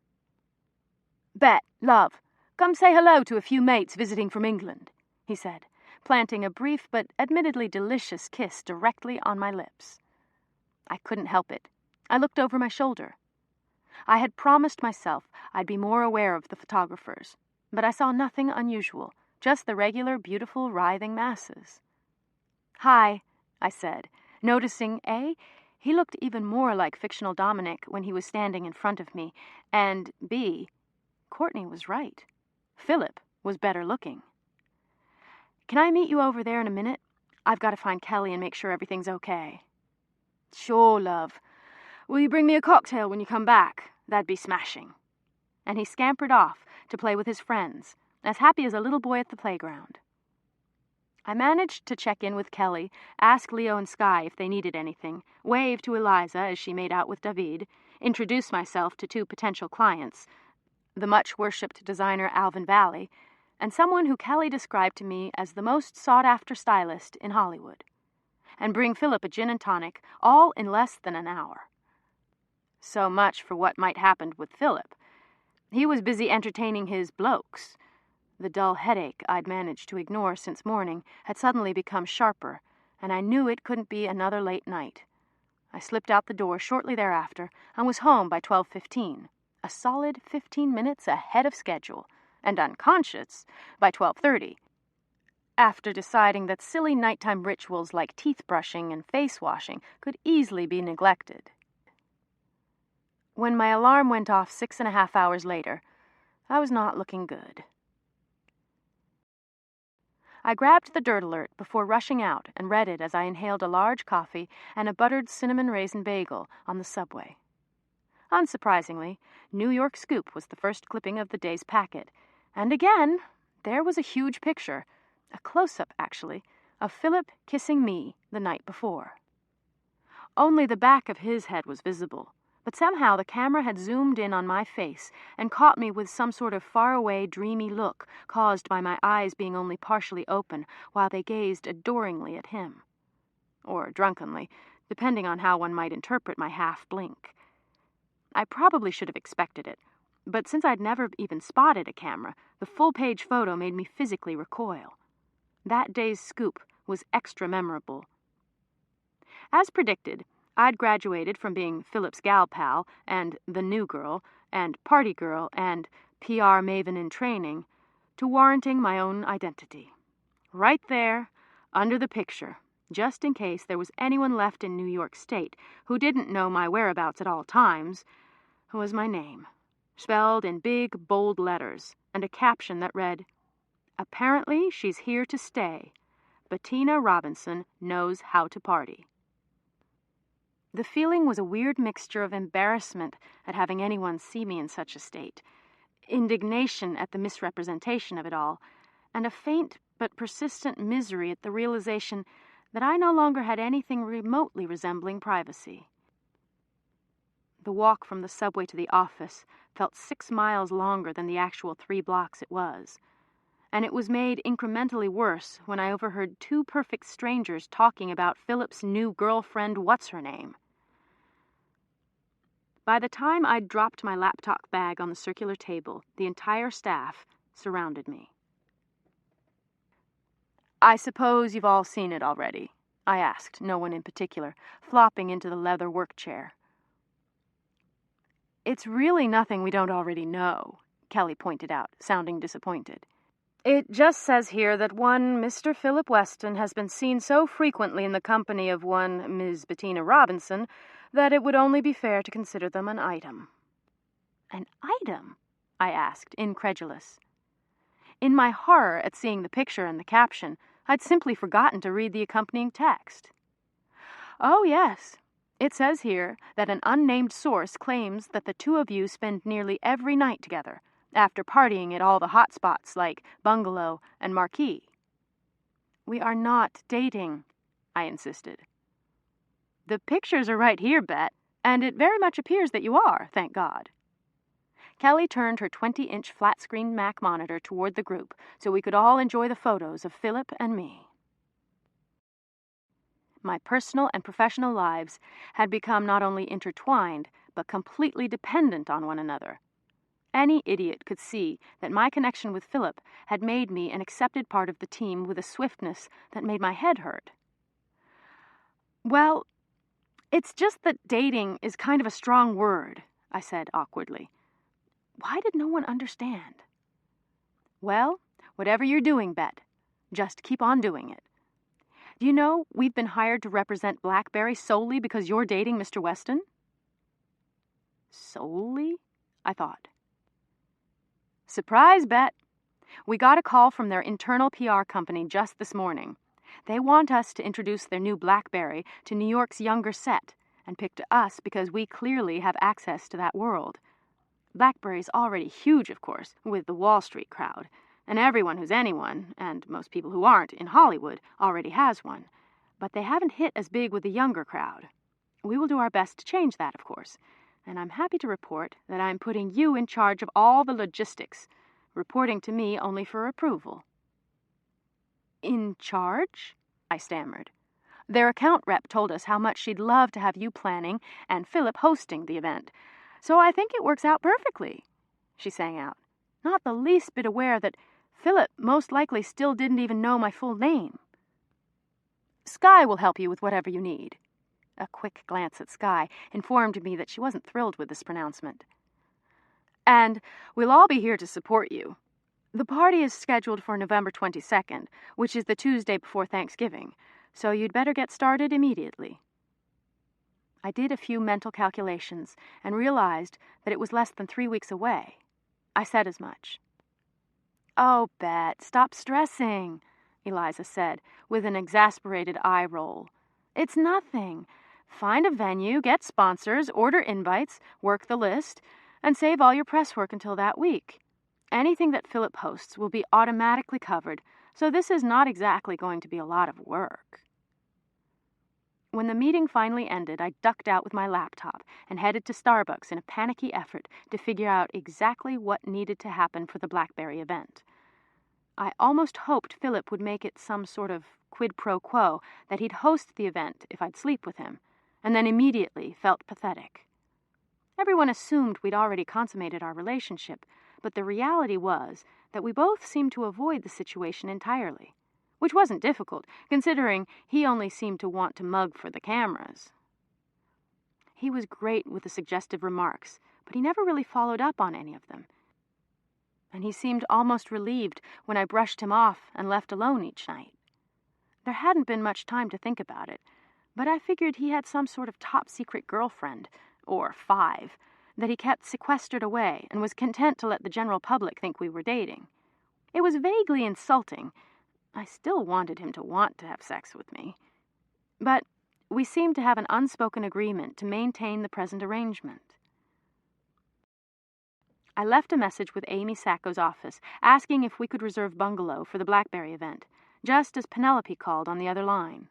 "Bet, love, come say hello to a few mates visiting from England," he said, planting a brief but admittedly delicious kiss directly on my lips. I couldn't help it. I looked over my shoulder. I had promised myself I'd be more aware of the photographers, but I saw nothing unusual, just the regular, beautiful, writhing masses. "Hi," I said, noticing, A, he looked even more like fictional Dominic when he was standing in front of me, and B, Courtney was right. Philip was better looking. "Can I meet you over there in a minute? I've got to find Kelly and make sure everything's okay." "Sure, love. Will you bring me a cocktail when you come back? That'd be smashing." And he scampered off to play with his friends, as happy as a little boy at the playground. I managed to check in with Kelly, ask Leo and Skye if they needed anything, wave to Eliza as she made out with David, introduce myself to 2 potential clients, the much-worshipped designer Alvin Valley, and someone who Kelly described to me as the most sought-after stylist in Hollywood, and bring Philip a gin and tonic, all in less than an hour. So much for what might happen with Philip. He was busy entertaining his blokes. The dull headache I'd managed to ignore since morning had suddenly become sharper, and I knew it couldn't be another late night. I slipped out the door shortly thereafter and was home by 12:15, a solid 15 minutes ahead of schedule, and unconscious by 12:30, after deciding that silly nighttime rituals like teeth brushing and face washing could easily be neglected. When my alarm went off 6.5 hours later, I was not looking good. I grabbed the Dirt Alert before rushing out and read it as I inhaled a large coffee and a buttered cinnamon raisin bagel on the subway. Unsurprisingly, New York Scoop was the first clipping of the day's packet, and again, there was a huge picture, a close-up actually, of Philip kissing me the night before. Only the back of his head was visible, but somehow the camera had zoomed in on my face and caught me with some sort of faraway, dreamy look caused by my eyes being only partially open while they gazed adoringly at him. or drunkenly, depending on how one might interpret my half-blink. I probably should have expected it, but since I'd never even spotted a camera, the full-page photo made me physically recoil. That day's scoop was extra memorable. As predicted, I'd graduated from being Philip's gal pal and the new girl and party girl and PR maven in training to warranting my own identity. Right there, under the picture, just in case there was anyone left in New York State who didn't know my whereabouts at all times, was my name, spelled in big, bold letters, and a caption that read, "Apparently she's here to stay. Bettina Robinson knows how to party." The feeling was a weird mixture of embarrassment at having anyone see me in such a state, indignation at the misrepresentation of it all, and a faint but persistent misery at the realization that I no longer had anything remotely resembling privacy. The walk from the subway to the office felt 6 miles longer than the actual 3 blocks it was, and it was made incrementally worse when I overheard 2 perfect strangers talking about Philip's new girlfriend what's-her-name. By the time I'd dropped my laptop bag on the circular table, the entire staff surrounded me. "I suppose you've all seen it already?" I asked, no one in particular, flopping into the leather work chair. "It's really nothing we don't already know," Kelly pointed out, sounding disappointed. "It just says here that one Mr. Philip Weston has been seen so frequently in the company of one Ms. Bettina Robinson that it would only be fair to consider them an item." "An item?" I asked, incredulous. In my horror at seeing the picture and the caption, I'd simply forgotten to read the accompanying text. "Oh, yes. It says here that an unnamed source claims that the 2 of you spend nearly every night together, after partying at all the hot spots like Bungalow and Marquee." "We are not dating," I insisted. "The pictures are right here, Bet, and it very much appears that you are, thank God." Kelly turned her 20-inch flat-screen Mac monitor toward the group so we could all enjoy the photos of Philip and me. My personal and professional lives had become not only intertwined, but completely dependent on one another. Any idiot could see that my connection with Philip had made me an accepted part of the team with a swiftness that made my head hurt. "Well, it's just that dating is kind of a strong word," I said awkwardly. Why did no one understand? "Well, whatever you're doing, Bet, just keep on doing it. Do you know we've been hired to represent BlackBerry solely because you're dating Mr. Weston?" "Solely?" I thought. "Surprise, Bet. We got a call from their internal PR company just this morning. They want us to introduce their new BlackBerry to New York's younger set, and picked us because we clearly have access to that world. BlackBerry's already huge, of course, with the Wall Street crowd, and everyone who's anyone, and most people who aren't, in Hollywood already has one. But they haven't hit as big with the younger crowd. We will do our best to change that, of course, and I'm happy to report that I'm putting you in charge of all the logistics, reporting to me only for approval." "In charge?" I stammered. "Their account rep told us how much she'd love to have you planning and Philip hosting the event, so I think it works out perfectly," she sang out, not the least bit aware that Philip most likely still didn't even know my full name. "Sky will help you with whatever you need." A quick glance at Sky informed me that she wasn't thrilled with this pronouncement. "And we'll all be here to support you. The party is scheduled for November 22nd, which is the Tuesday before Thanksgiving, so you'd better get started immediately." I did a few mental calculations and realized that it was less than 3 weeks away. I said as much. "Oh, Bet, stop stressing," Eliza said, with an exasperated eye roll. "It's nothing. Find a venue, get sponsors, order invites, work the list, and save all your press work until that week. Anything that Philip hosts will be automatically covered, so this is not exactly going to be a lot of work." When the meeting finally ended, I ducked out with my laptop and headed to Starbucks in a panicky effort to figure out exactly what needed to happen for the BlackBerry event. I almost hoped Philip would make it some sort of quid pro quo, that he'd host the event if I'd sleep with him, and then immediately felt pathetic. Everyone assumed we'd already consummated our relationship, but the reality was that we both seemed to avoid the situation entirely, which wasn't difficult, considering he only seemed to want to mug for the cameras. He was great with the suggestive remarks, but he never really followed up on any of them. And he seemed almost relieved when I brushed him off and left alone each night. There hadn't been much time to think about it, but I figured he had some sort of top-secret girlfriend, or 5, that he kept sequestered away and was content to let the general public think we were dating. It was vaguely insulting. I still wanted him to want to have sex with me. But we seemed to have an unspoken agreement to maintain the present arrangement. I left a message with Amy Sacco's office, asking if we could reserve bungalow for the Blackberry event, just as Penelope called on the other line.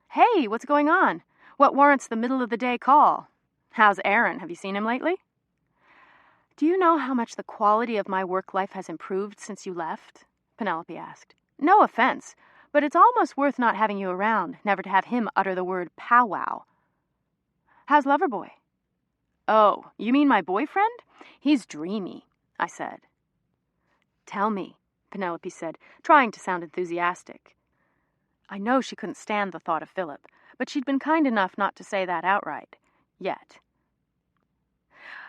"Hey, what's going on? What warrants the middle-of-the-day call? How's Aaron? Have you seen him lately?" "Do you know how much the quality of my work life has improved since you left?" Penelope asked. "No offense, but it's almost worth not having you around, never to have him utter the word powwow. How's Loverboy?" "Oh, you mean my boyfriend? He's dreamy," I said. "Tell me," Penelope said, trying to sound enthusiastic. I know she couldn't stand the thought of Philip, but she'd been kind enough not to say that outright. Yet.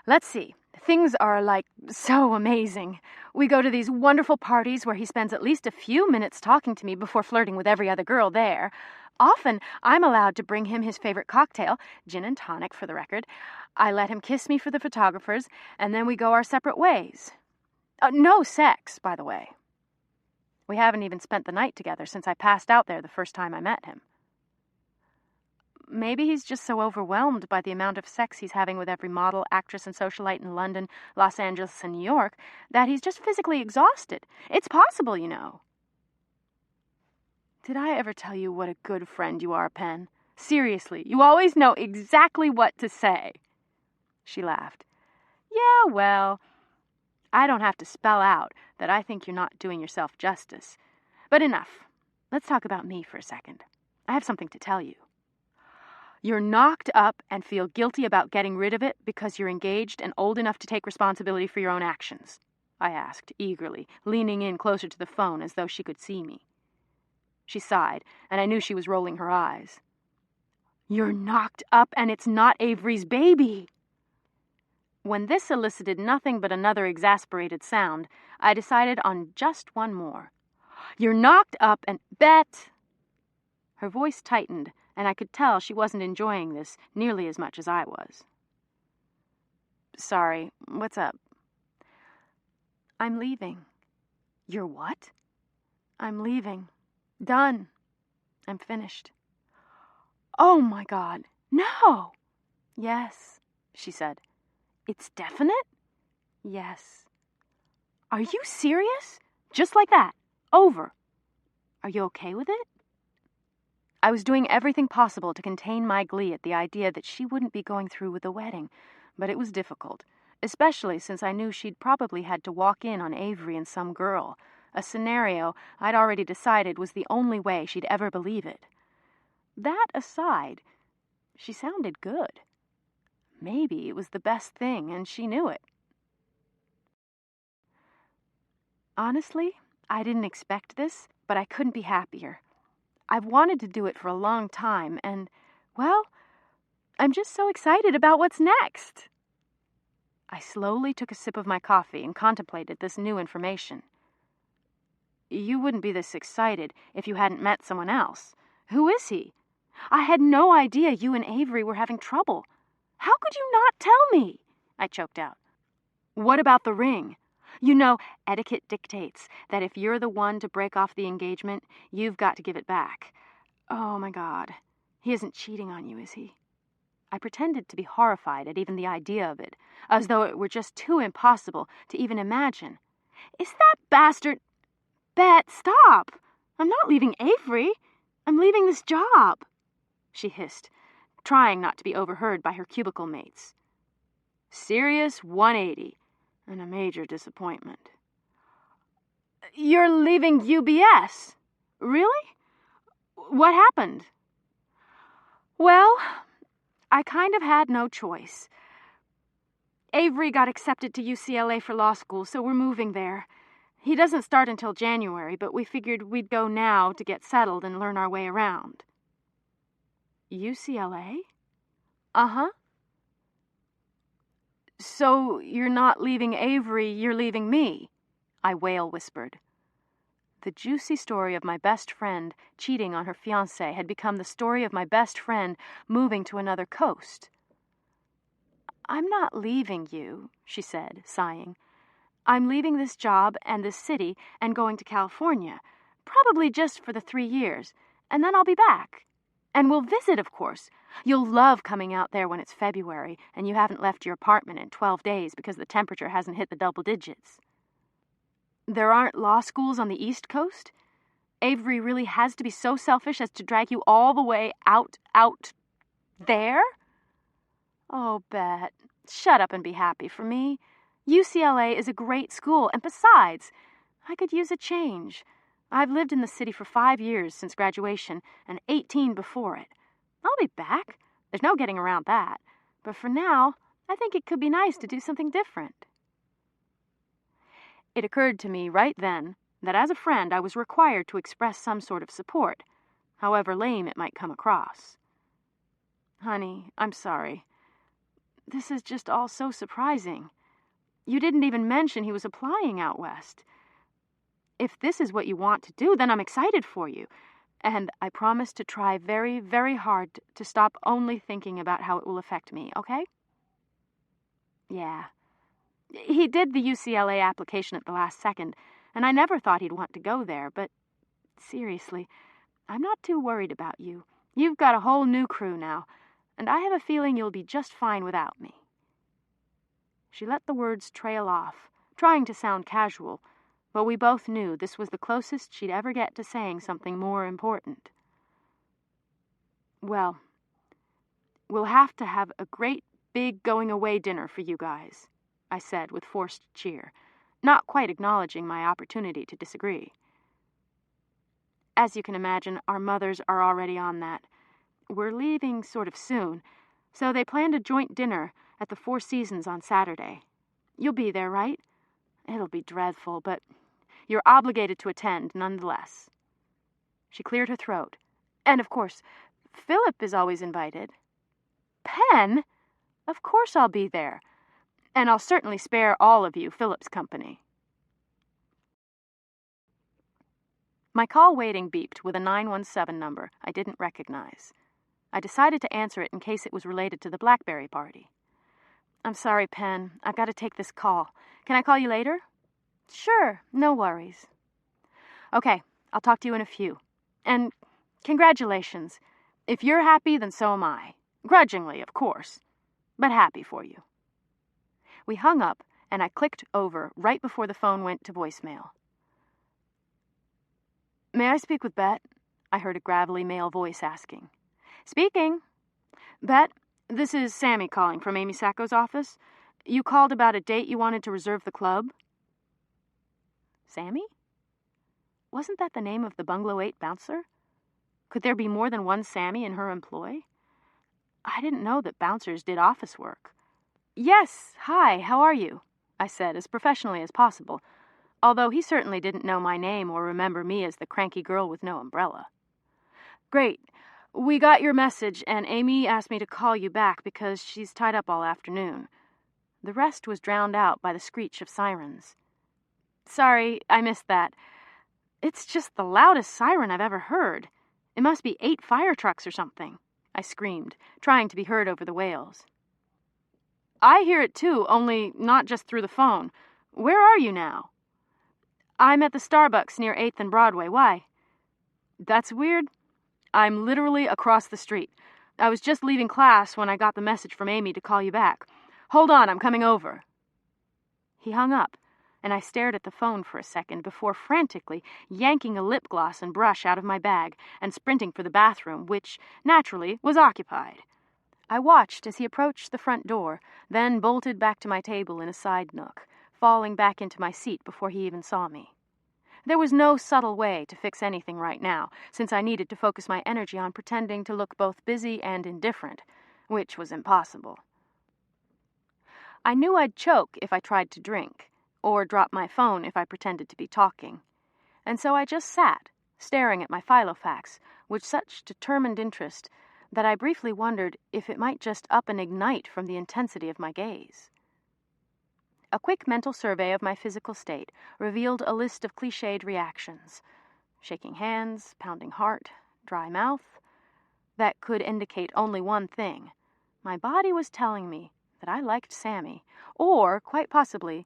"Let's see. Things are, so amazing. We go to these wonderful parties where he spends at least a few minutes talking to me before flirting with every other girl there. Often, I'm allowed to bring him his favorite cocktail, gin and tonic for the record. I let him kiss me for the photographers, and then we go our separate ways. No sex, by the way. We haven't even spent the night together since I passed out there the first time I met him. Maybe he's just so overwhelmed by the amount of sex he's having with every model, actress, and socialite in London, Los Angeles, and New York that he's just physically exhausted. It's possible, you know." "Did I ever tell you what a good friend you are, Pen? Seriously, you always know exactly what to say." She laughed. "Yeah, well, I don't have to spell out that I think you're not doing yourself justice. But enough. Let's talk about me for a second. I have something to tell you. You're knocked up and feel guilty about getting rid of it because you're engaged and old enough to take responsibility for your own actions?" I asked, eagerly, leaning in closer to the phone as though she could see me. She sighed, and I knew she was rolling her eyes. "You're knocked up and it's not Avery's baby." When this elicited nothing but another exasperated sound, I decided on just one more. "You're knocked up and bet." Her voice tightened, and I could tell she wasn't enjoying this nearly as much as I was. "Sorry, what's up?" "I'm leaving." "You're what?" "I'm leaving. Done. I'm finished." "Oh my God, no!" "Yes," she said. "It's definite?" "Yes." "Are you serious? Just like that? Over? Are you okay with it?" I was doing everything possible to contain my glee at the idea that she wouldn't be going through with the wedding, but it was difficult, especially since I knew she'd probably had to walk in on Avery and some girl, a scenario I'd already decided was the only way she'd ever believe it. That aside, she sounded good. Maybe it was the best thing, and she knew it. Honestly, I didn't expect this, but I couldn't be happier. I've wanted to do it for a long time, and, well, I'm just so excited about what's next. I slowly took a sip of my coffee and contemplated this new information. "You wouldn't be this excited if you hadn't met someone else. Who is he? I had no idea you and Avery were having trouble. How could you not tell me?" I choked out. "What about the ring? You know, etiquette dictates that if you're the one to break off the engagement, you've got to give it back. Oh my God, he isn't cheating on you, is he?" I pretended to be horrified at even the idea of it, as though it were just too impossible to even imagine. "Is that bastard—" "Bet, stop! I'm not leaving Avery. I'm leaving this job," she hissed, trying not to be overheard by her cubicle mates. Serious 180, and a major disappointment. You're leaving UBS? Really? What happened? Well, I kind of had no choice. Avery got accepted to UCLA for law school, so we're moving there. He doesn't start until January, but we figured we'd go now to get settled and learn our way around. UCLA? Uh-huh. So you're not leaving Avery, you're leaving me, I wail-whispered. The juicy story of my best friend cheating on her fiancé had become the story of my best friend moving to another coast. I'm not leaving you, she said, sighing. I'm leaving this job and this city and going to California, probably just for the 3 years, and then I'll be back. And we'll visit, of course. You'll love coming out there when it's February and you haven't left your apartment in 12 days because the temperature hasn't hit the double digits. There aren't law schools on the East Coast? Avery really has to be so selfish as to drag you all the way out there? Oh, Bet, shut up and be happy for me. UCLA is a great school, and besides, I could use a change. I've lived in the city for 5 years since graduation, and 18 before it. I'll be back. There's no getting around that. But for now, I think it could be nice to do something different. It occurred to me right then that as a friend I was required to express some sort of support, however lame it might come across. Honey, I'm sorry. This is just all so surprising. You didn't even mention he was applying out west. If this is what you want to do, then I'm excited for you. And I promise to try very, very hard to stop only thinking about how it will affect me, okay? Yeah. He did the UCLA application at the last second, and I never thought he'd want to go there, but seriously, I'm not too worried about you. You've got a whole new crew now, and I have a feeling you'll be just fine without me. She let the words trail off, trying to sound casual, but we both knew this was the closest she'd ever get to saying something more important. Well, we'll have to have a great big going-away dinner for you guys, I said with forced cheer, not quite acknowledging my opportunity to disagree. As you can imagine, our mothers are already on that. We're leaving sort of soon, so they planned a joint dinner at the Four Seasons on Saturday. You'll be there, right? It'll be dreadful, but you're obligated to attend nonetheless. She cleared her throat. And, of course, Philip is always invited. Pen? Of course I'll be there. And I'll certainly spare all of you Philip's company. My call waiting beeped with a 917 number I didn't recognize. I decided to answer it in case it was related to the Blackberry party. I'm sorry, Pen. I've got to take this call. Can I call you later? Sure, no worries. Okay, I'll talk to you in a few. And congratulations. If you're happy, then so am I. Grudgingly, of course, but happy for you. We hung up, and I clicked over right before the phone went to voicemail. May I speak with Bet? I heard a gravelly male voice asking. Speaking. Bet, this is Sammy calling from Amy Sacco's office. You called about a date you wanted to reserve the club? Sammy? Wasn't that the name of the Bungalow 8 bouncer? Could there be more than one Sammy in her employ? I didn't know that bouncers did office work. Yes, hi, how are you? I said as professionally as possible, although he certainly didn't know my name or remember me as the cranky girl with no umbrella. Great. We got your message, and Amy asked me to call you back because she's tied up all afternoon. The rest was drowned out by the screech of sirens. Sorry, I missed that. It's just the loudest siren I've ever heard. It must be 8 fire trucks or something, I screamed, trying to be heard over the wails. I hear it too, only not just through the phone. Where are you now? I'm at the Starbucks near 8th and Broadway. Why? That's weird. I'm literally across the street. I was just leaving class when I got the message from Amy to call you back. Hold on, I'm coming over. He hung up, and I stared at the phone for a second before frantically yanking a lip gloss and brush out of my bag and sprinting for the bathroom, which, naturally, was occupied. I watched as he approached the front door, then bolted back to my table in a side nook, falling back into my seat before he even saw me. There was no subtle way to fix anything right now, since I needed to focus my energy on pretending to look both busy and indifferent, which was impossible. I knew I'd choke if I tried to drink, or drop my phone if I pretended to be talking, and so I just sat, staring at my filofax with such determined interest that I briefly wondered if it might just up and ignite from the intensity of my gaze. A quick mental survey of my physical state revealed a list of cliched reactions: shaking hands, pounding heart, dry mouth, that could indicate only one thing. My body was telling me that I liked Sammy, or, quite possibly,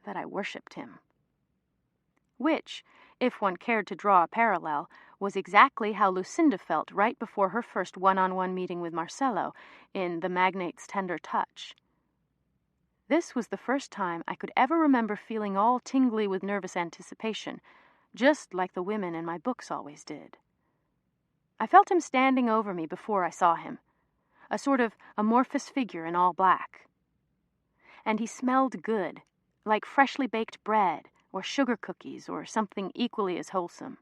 that I worshipped him. Which, if one cared to draw a parallel, was exactly how Lucinda felt right before her first one-on-one meeting with Marcello in The Magnate's Tender Touch. This was the first time I could ever remember feeling all tingly with nervous anticipation, just like the women in my books always did. I felt him standing over me before I saw him, a sort of amorphous figure in all black. And he smelled good, like freshly baked bread, or sugar cookies, or something equally as wholesome.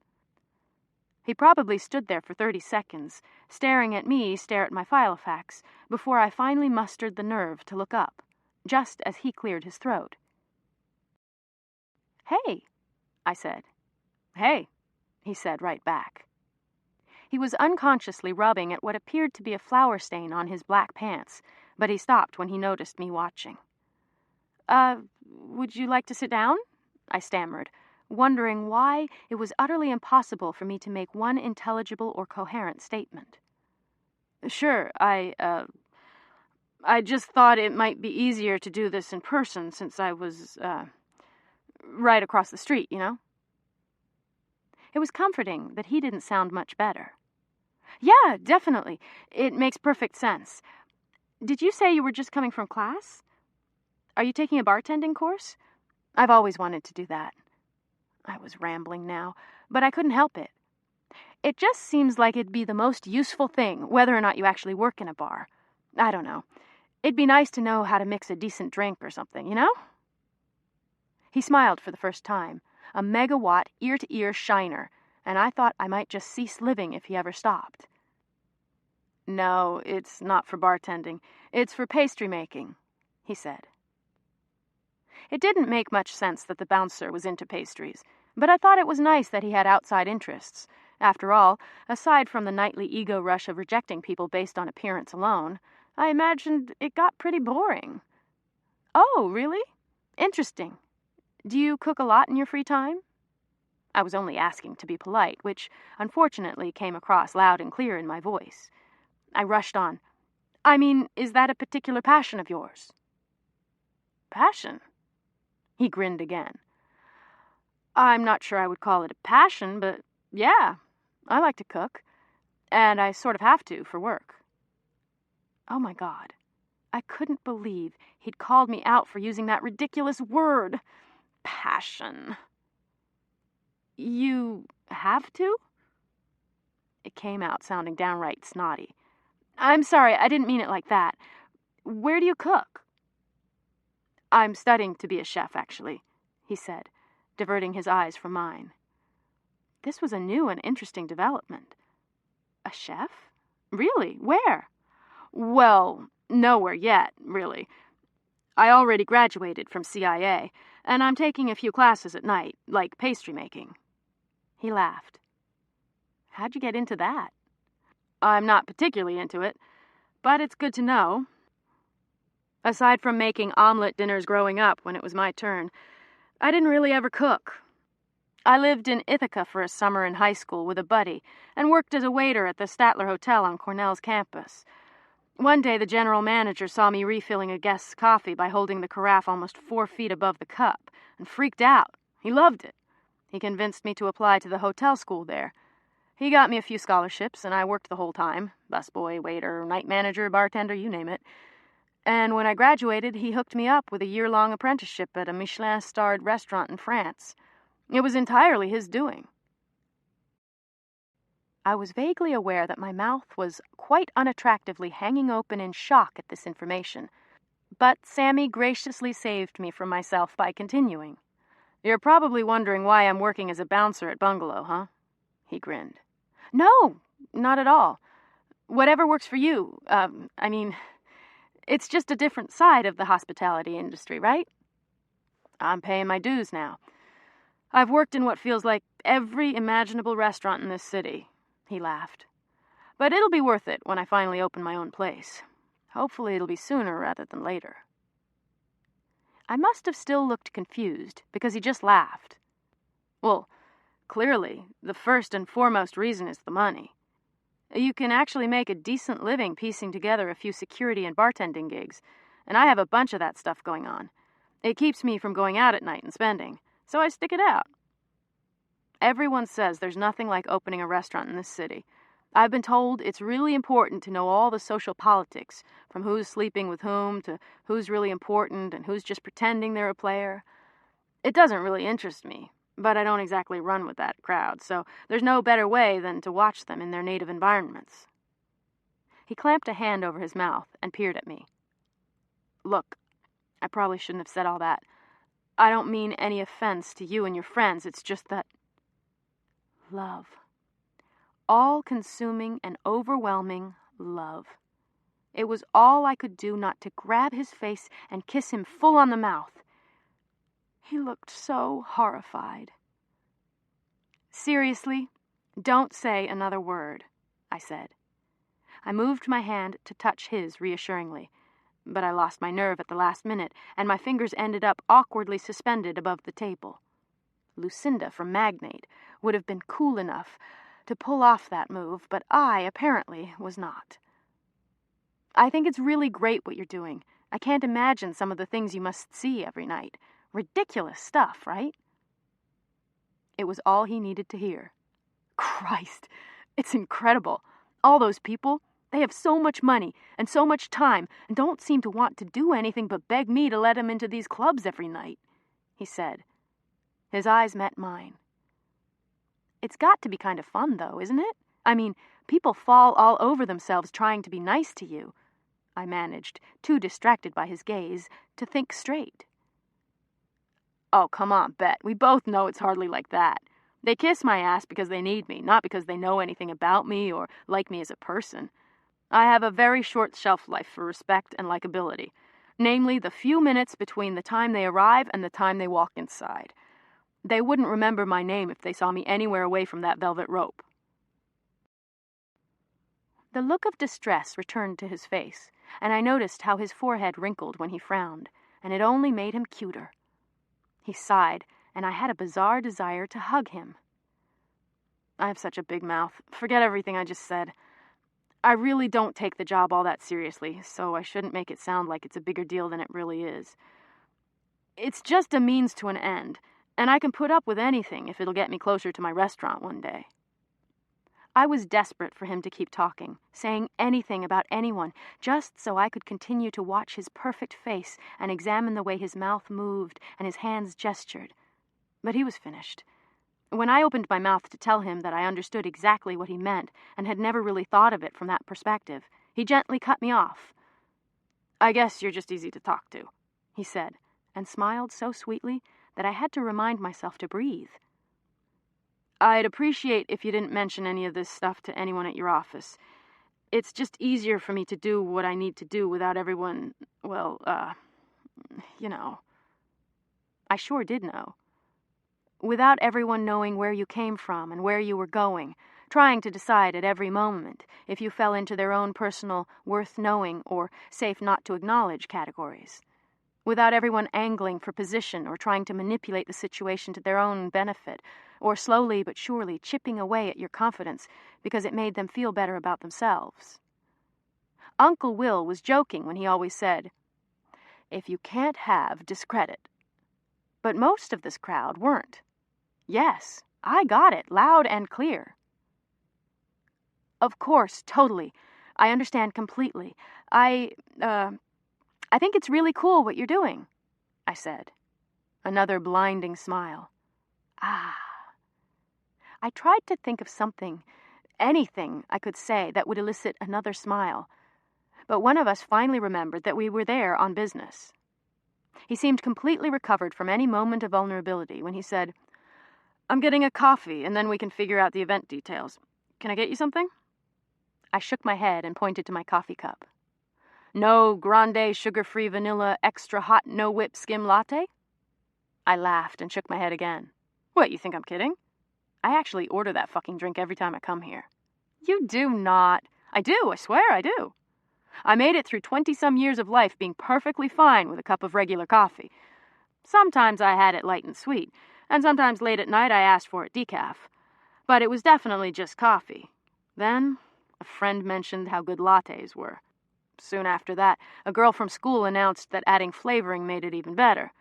He probably stood there for 30 seconds, staring at me stare at my filofax, before I finally mustered the nerve to look up, just as he cleared his throat. "Hey," I said. "Hey," he said right back. He was unconsciously rubbing at what appeared to be a flour stain on his black pants, but he stopped when he noticed me watching. Would you like to sit down?" I stammered, wondering why it was utterly impossible for me to make one intelligible or coherent statement. "Sure, I just thought it might be easier to do this in person since I was, right across the street, you know?" It was comforting that he didn't sound much better. "Yeah, definitely. It makes perfect sense. Did you say you were just coming from class? Are you taking a bartending course? I've always wanted to do that." I was rambling now, but I couldn't help it. It just seems like it'd be the most useful thing, whether or not you actually work in a bar. I don't know. It'd be nice to know how to mix a decent drink or something, you know? He smiled for the first time, a megawatt, ear-to-ear shiner, and I thought I might just cease living if he ever stopped. "No, it's not for bartending. It's for pastry making," he said. It didn't make much sense that the bouncer was into pastries, but I thought it was nice that he had outside interests. After all, aside from the nightly ego rush of rejecting people based on appearance alone, I imagined it got pretty boring. "Oh, really? Interesting. Do you cook a lot in your free time?" I was only asking to be polite, which unfortunately came across loud and clear in my voice. I rushed on. "I mean, is that a particular passion of yours?" "Passion?" He grinned again. "I'm not sure I would call it a passion, but yeah, I like to cook. And I sort of have to for work." Oh my God. I couldn't believe he'd called me out for using that ridiculous word. Passion. "You have to?" It came out sounding downright snotty. "I'm sorry, I didn't mean it like that. Where do you cook?" "I'm studying to be a chef, actually," he said, diverting his eyes from mine. This was a new and interesting development. A chef? Really? Where? "Well, nowhere yet, really. I already graduated from CIA, and I'm taking a few classes at night, like pastry making." He laughed. "How'd you get into that?" "I'm not particularly into it, but it's good to know. Aside from making omelet dinners growing up when it was my turn, I didn't really ever cook. I lived in Ithaca for a summer in high school with a buddy and worked as a waiter at the Statler Hotel on Cornell's campus. One day the general manager saw me refilling a guest's coffee by holding the carafe almost 4 feet above the cup and freaked out. He loved it. He convinced me to apply to the hotel school there. He got me a few scholarships, and I worked the whole time. Busboy, waiter, night manager, bartender, you name it. And when I graduated, he hooked me up with a year-long apprenticeship at a Michelin-starred restaurant in France. It was entirely his doing." I was vaguely aware that my mouth was quite unattractively hanging open in shock at this information, but Sammy graciously saved me from myself by continuing. You're probably wondering why I'm working as a bouncer at Bungalow, huh? He grinned. No, not at all. Whatever works for you. It's just a different side of the hospitality industry, right? I'm paying my dues now. I've worked in what feels like every imaginable restaurant in this city, he laughed. But it'll be worth it when I finally open my own place. Hopefully it'll be sooner rather than later. I must have still looked confused, because he just laughed. Well, clearly, the first and foremost reason is the money. You can actually make a decent living piecing together a few security and bartending gigs, and I have a bunch of that stuff going on. It keeps me from going out at night and spending, so I stick it out. Everyone says there's nothing like opening a restaurant in this city. I've been told it's really important to know all the social politics, from who's sleeping with whom to who's really important and who's just pretending they're a player. It doesn't really interest me, but I don't exactly run with that crowd, so there's no better way than to watch them in their native environments. He clamped a hand over his mouth and peered at me. Look, I probably shouldn't have said all that. I don't mean any offense to you and your friends, it's just that... Love. All-consuming and overwhelming love. It was all I could do not to grab his face and kiss him full on the mouth. He looked so horrified. Seriously, don't say another word, I said. I moved my hand to touch his reassuringly, but I lost my nerve at the last minute, and my fingers ended up awkwardly suspended above the table. Lucinda from Magnate would have been cool enough to pull off that move, but I, apparently, was not. I think it's really great what you're doing. I can't imagine some of the things you must see every night. Ridiculous stuff, right? It was all he needed to hear. Christ, it's incredible. All those people, they have so much money and so much time and don't seem to want to do anything but beg me to let them into these clubs every night, he said. His eyes met mine. It's got to be kind of fun, though, isn't it? I mean, people fall all over themselves trying to be nice to you. I managed, too distracted by his gaze, to think straight. Oh, come on, Bet. We both know it's hardly like that. They kiss my ass because they need me, not because they know anything about me or like me as a person. I have a very short shelf life for respect and likability, namely the few minutes between the time they arrive and the time they walk inside. They wouldn't remember my name if they saw me anywhere away from that velvet rope. The look of distress returned to his face, and I noticed how his forehead wrinkled when he frowned, and it only made him cuter. He sighed, and I had a bizarre desire to hug him. I have such a big mouth. Forget everything I just said. I really don't take the job all that seriously, so I shouldn't make it sound like it's a bigger deal than it really is. It's just a means to an end, and I can put up with anything if it'll get me closer to my restaurant one day. I was desperate for him to keep talking, saying anything about anyone, just so I could continue to watch his perfect face and examine the way his mouth moved and his hands gestured. But he was finished. When I opened my mouth to tell him that I understood exactly what he meant and had never really thought of it from that perspective, he gently cut me off. I guess you're just easy to talk to, he said, and smiled so sweetly that I had to remind myself to breathe. I'd appreciate if you didn't mention any of this stuff to anyone at your office. It's just easier for me to do what I need to do without everyone, you know. I sure did know. Without everyone knowing where you came from and where you were going, trying to decide at every moment if you fell into their own personal worth knowing or safe not to acknowledge categories. Without everyone angling for position or trying to manipulate the situation to their own benefit, or slowly but surely chipping away at your confidence because it made them feel better about themselves. Uncle Will was joking when he always said, "If you can't have discredit." But most of this crowd weren't. Yes, I got it, loud and clear. Of course, totally. I understand completely. I think it's really cool what you're doing, I said. Another blinding smile. Ah. I tried to think of something, anything I could say that would elicit another smile, but one of us finally remembered that we were there on business. He seemed completely recovered from any moment of vulnerability when he said, "I'm getting a coffee, and then we can figure out the event details. Can I get you something?" I shook my head and pointed to my coffee cup. "No grande, sugar-free vanilla, extra hot, no-whip skim latte?" I laughed and shook my head again. "What, you think I'm kidding? I actually order that fucking drink every time I come here." "You do not." "I do, I swear I do. I made it through 20-some years of life being perfectly fine with a cup of regular coffee. Sometimes I had it light and sweet, and sometimes late at night I asked for it decaf. But it was definitely just coffee. Then a friend mentioned how good lattes were. Soon after that, a girl from school announced that adding flavoring made it even better.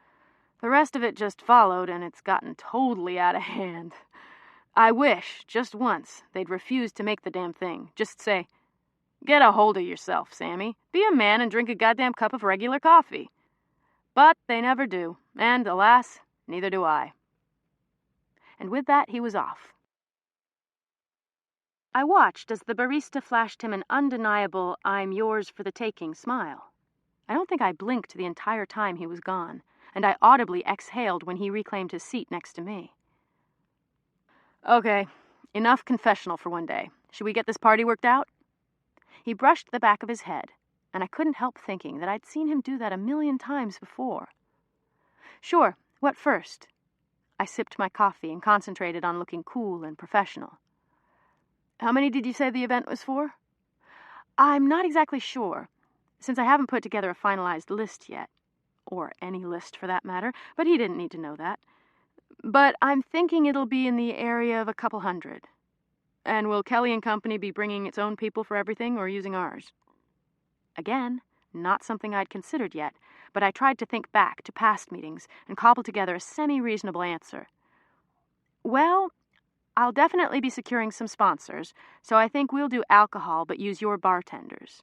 The rest of it just followed, and it's gotten totally out of hand. I wish, just once, they'd refuse to make the damn thing. Just say, 'Get a hold of yourself, Sammy. Be a man and drink a goddamn cup of regular coffee.' But they never do, and, alas, neither do I." And with that, he was off. I watched as the barista flashed him an undeniable "I'm yours for the taking" smile. I don't think I blinked the entire time he was gone, and I audibly exhaled when he reclaimed his seat next to me. "Okay, enough confessional for one day. Should we get this party worked out?" He brushed the back of his head, and I couldn't help thinking that I'd seen him do that 1,000,000 times before. "Sure, what first?" I sipped my coffee and concentrated on looking cool and professional. "How many did you say the event was for?" "I'm not exactly sure, since I haven't put together a finalized list yet. Or any list, for that matter, but he didn't need to know that. But I'm thinking it'll be in the area of a couple hundred. And will Kelly and Company be bringing its own people for everything, or using ours?" Again, not something I'd considered yet, but I tried to think back to past meetings and cobble together a semi-reasonable answer. "Well, I'll definitely be securing some sponsors, so I think we'll do alcohol but use your bartenders.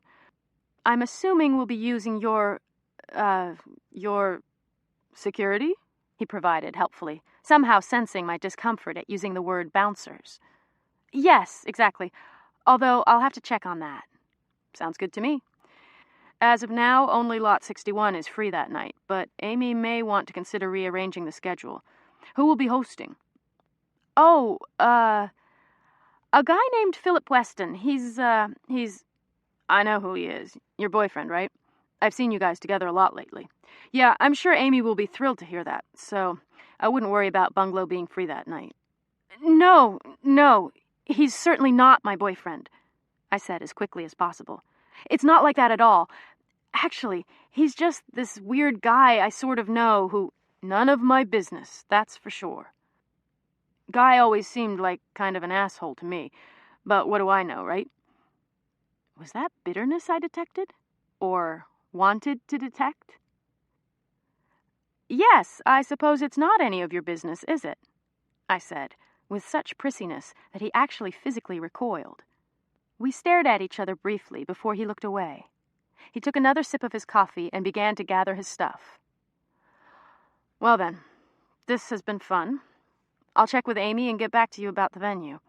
I'm assuming we'll be using your security?" he provided helpfully, somehow sensing my discomfort at using the word bouncers. "Yes, exactly, although I'll have to check on that." "Sounds good to me. As of now, only Lot 61 is free that night, but Amy may want to consider rearranging the schedule. Who will be hosting?" "Oh, a guy named Philip Weston. He's... I know who he is. Your boyfriend, right? I've seen you guys together a lot lately. Yeah, I'm sure Amy will be thrilled to hear that, so I wouldn't worry about Bungalow being free that night." No, he's certainly not my boyfriend," I said as quickly as possible. "It's not like that at all. Actually, he's just this weird guy I sort of know who..." "None of my business, that's for sure. Guy always seemed like kind of an asshole to me, but what do I know, right?" Was that bitterness I detected? Or wanted to detect? "Yes, I suppose it's not any of your business, is it?" I said, with such prissiness that he actually physically recoiled. We stared at each other briefly before he looked away. He took another sip of his coffee and began to gather his stuff. "Well then, this has been fun. I'll check with Amy and get back to you about the venue.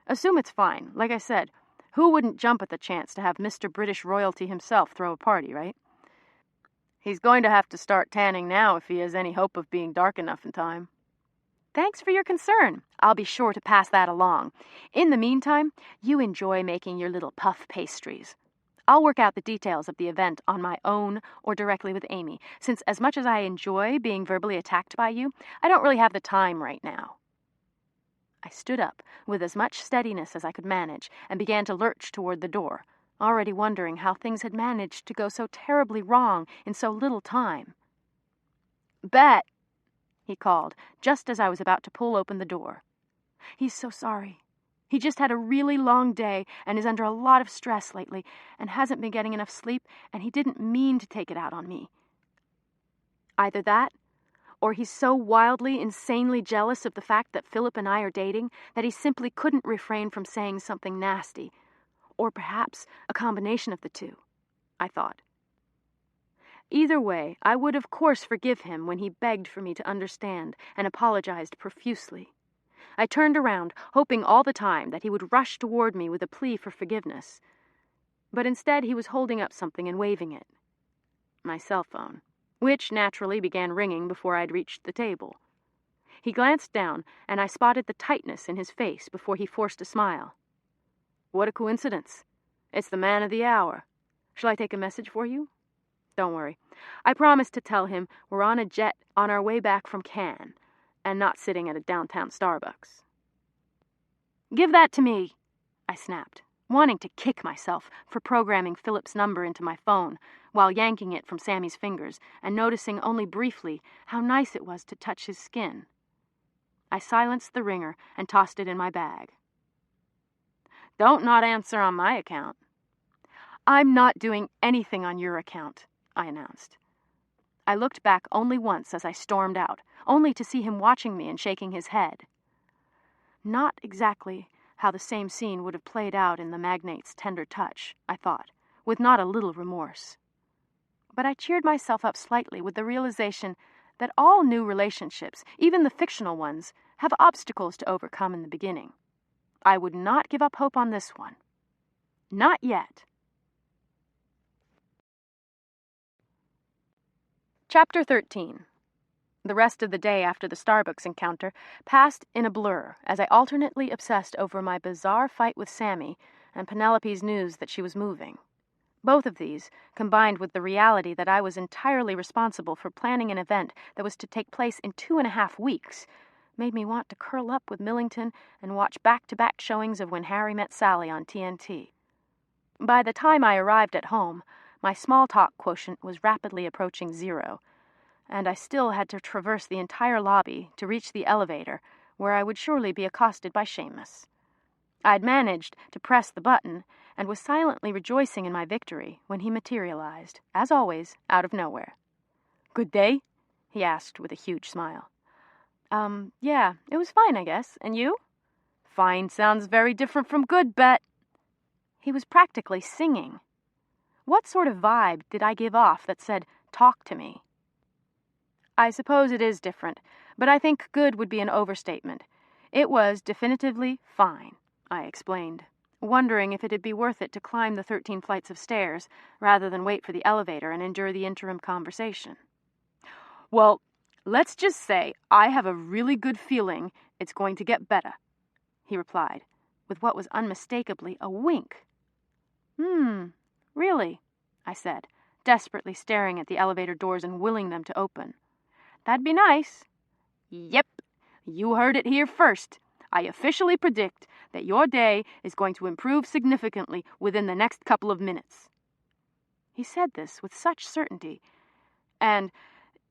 Assume it's fine. Like I said, who wouldn't jump at the chance to have Mr. British royalty himself throw a party, right? He's going to have to start tanning now if he has any hope of being dark enough in time." "Thanks for your concern. I'll be sure to pass that along. In the meantime, you enjoy making your little puff pastries. I'll work out the details of the event on my own or directly with Amy, since as much as I enjoy being verbally attacked by you, I don't really have the time right now." I stood up with as much steadiness as I could manage and began to lurch toward the door, already wondering how things had managed to go so terribly wrong in so little time. "Bet," he called, just as I was about to pull open the door. "He's so sorry. He just had a really long day and is under a lot of stress lately and hasn't been getting enough sleep, and he didn't mean to take it out on me." Either that, or he's so wildly, insanely jealous of the fact that Philip and I are dating that he simply couldn't refrain from saying something nasty. Or perhaps a combination of the two, I thought. Either way, I would of course forgive him when he begged for me to understand and apologized profusely. I turned around, hoping all the time that he would rush toward me with a plea for forgiveness. But instead he was holding up something and waving it. My cell phone, which naturally began ringing before I'd reached the table. He glanced down, and I spotted the tightness in his face before he forced a smile. "What a coincidence. It's the man of the hour. Shall I take a message for you?" "Don't worry. I promised to tell him we're on a jet on our way back from Cannes, and not sitting at a downtown Starbucks." "Give that to me," I snapped, wanting to kick myself for programming Philip's number into my phone while yanking it from Sammy's fingers and noticing only briefly how nice it was to touch his skin. I silenced the ringer and tossed it in my bag. "Don't not answer on my account." "I'm not doing anything on your account," I announced. I looked back only once as I stormed out, only to see him watching me and shaking his head. Not exactly how the same scene would have played out in the magnate's tender touch, I thought, with not a little remorse. But I cheered myself up slightly with the realization that all new relationships, even the fictional ones, have obstacles to overcome in the beginning. I would not give up hope on this one. Not yet. Chapter 13. The rest of the day after the Starbucks encounter passed in a blur as I alternately obsessed over my bizarre fight with Sammy and Penelope's news that she was moving. Both of these, combined with the reality that I was entirely responsible for planning an event that was to take place in 2.5 weeks, made me want to curl up with Millington and watch back-to-back showings of When Harry Met Sally on TNT. By the time I arrived at home, my small talk quotient was rapidly approaching 0, and I still had to traverse the entire lobby to reach the elevator, where I would surely be accosted by Seamus. I'd managed to press the button and was silently rejoicing in my victory when he materialized, as always, out of nowhere. "Good day?" he asked with a huge smile. Yeah, it was fine, I guess. And you?" "Fine sounds very different from good, bet." He was practically singing. What sort of vibe did I give off that said, "Talk to me"? I suppose it is different, but I think good would be an overstatement. It was definitively fine, I explained, wondering if it'd be worth it to climb the 13 flights of stairs rather than wait for the elevator and endure the interim conversation. "Well, let's just say I have a really good feeling it's going to get better," he replied, with what was unmistakably a wink. Really?" I said, desperately staring at the elevator doors and willing them to open. "That'd be nice." "Yep, you heard it here first. I officially predict that your day is going to improve significantly within the next couple of minutes." He said this with such certainty, and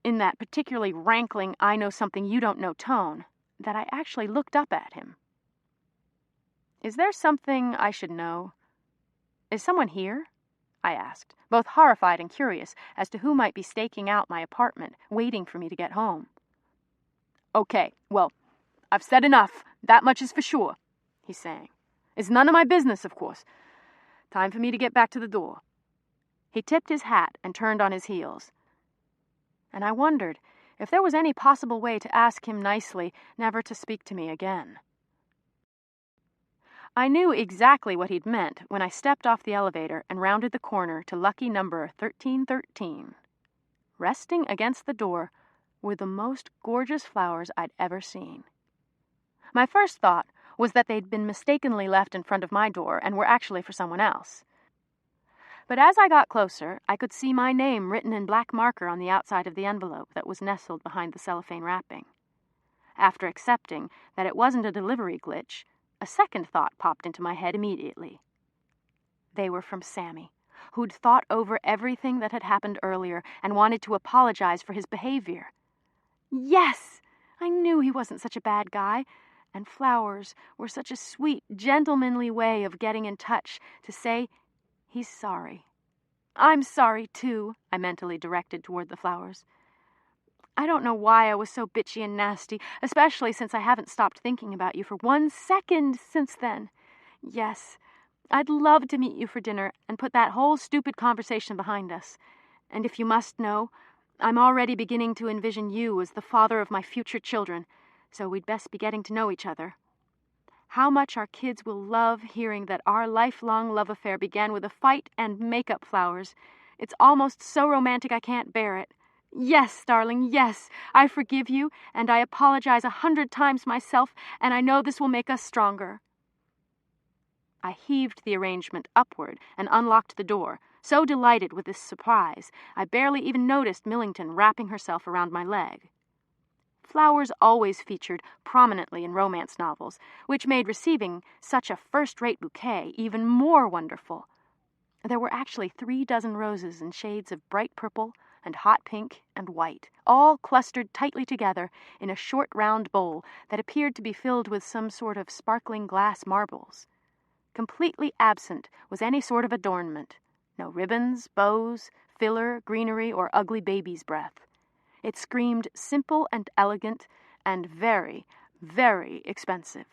in that particularly rankling I know something you don't know tone, that I actually looked up at him. "Is there something I should know? Is someone here?" I asked, both horrified and curious as to who might be staking out my apartment, waiting for me to get home. "Okay, well, I've said enough, that much is for sure," he sang. "It's none of my business, of course. Time for me to get back to the door." He tipped his hat and turned on his heels. And I wondered if there was any possible way to ask him nicely never to speak to me again. I knew exactly what he'd meant when I stepped off the elevator and rounded the corner to lucky number 1313. Resting against the door were the most gorgeous flowers I'd ever seen. My first thought was that they'd been mistakenly left in front of my door and were actually for someone else. But as I got closer, I could see my name written in black marker on the outside of the envelope that was nestled behind the cellophane wrapping. After accepting that it wasn't a delivery glitch, a second thought popped into my head immediately. They were from Sammy, who'd thought over everything that had happened earlier and wanted to apologize for his behavior. Yes! I knew he wasn't such a bad guy, and flowers were such a sweet, gentlemanly way of getting in touch to say he's sorry. "I'm sorry, too," I mentally directed toward the flowers. I don't know why I was so bitchy and nasty, especially since I haven't stopped thinking about you for 1 second since then. Yes, I'd love to meet you for dinner and put that whole stupid conversation behind us. And if you must know, I'm already beginning to envision you as the father of my future children, so we'd best be getting to know each other. How much our kids will love hearing that our lifelong love affair began with a fight and makeup flowers. It's almost so romantic I can't bear it. Yes, darling, yes. I forgive you, and I apologize 100 times myself, and I know this will make us stronger. I heaved the arrangement upward and unlocked the door, so delighted with this surprise, I barely even noticed Millington wrapping herself around my leg. Flowers always featured prominently in romance novels, which made receiving such a first-rate bouquet even more wonderful. There were actually 3 dozen roses in shades of bright purple and hot pink and white, all clustered tightly together in a short round bowl that appeared to be filled with some sort of sparkling glass marbles. Completely absent was any sort of adornment. No ribbons, bows, filler, greenery, or ugly baby's breath. It screamed simple and elegant and very, very expensive.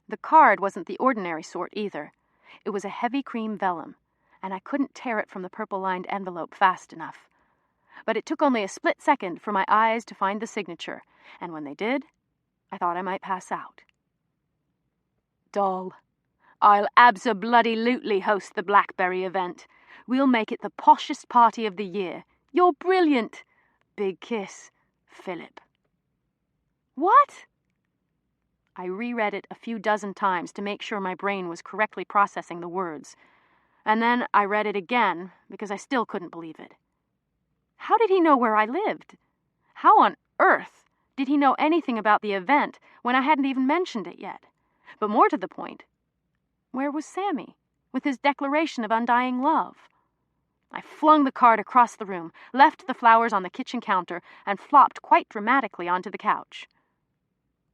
The card wasn't the ordinary sort either. It was a heavy cream vellum, and I couldn't tear it from the purple-lined envelope fast enough. But it took only a split second for my eyes to find the signature, and when they did, I thought I might pass out. Doll, I'll abso-bloody-lutely host the Blackberry event. We'll make it the poshest party of the year. You're brilliant. Big kiss, Philip. What? I reread it a few dozen times to make sure my brain was correctly processing the words. And then I read it again because I still couldn't believe it. How did he know where I lived? How on earth did he know anything about the event when I hadn't even mentioned it yet? But more to the point, where was Sammy with his declaration of undying love? I flung the card across the room, left the flowers on the kitchen counter, and flopped quite dramatically onto the couch.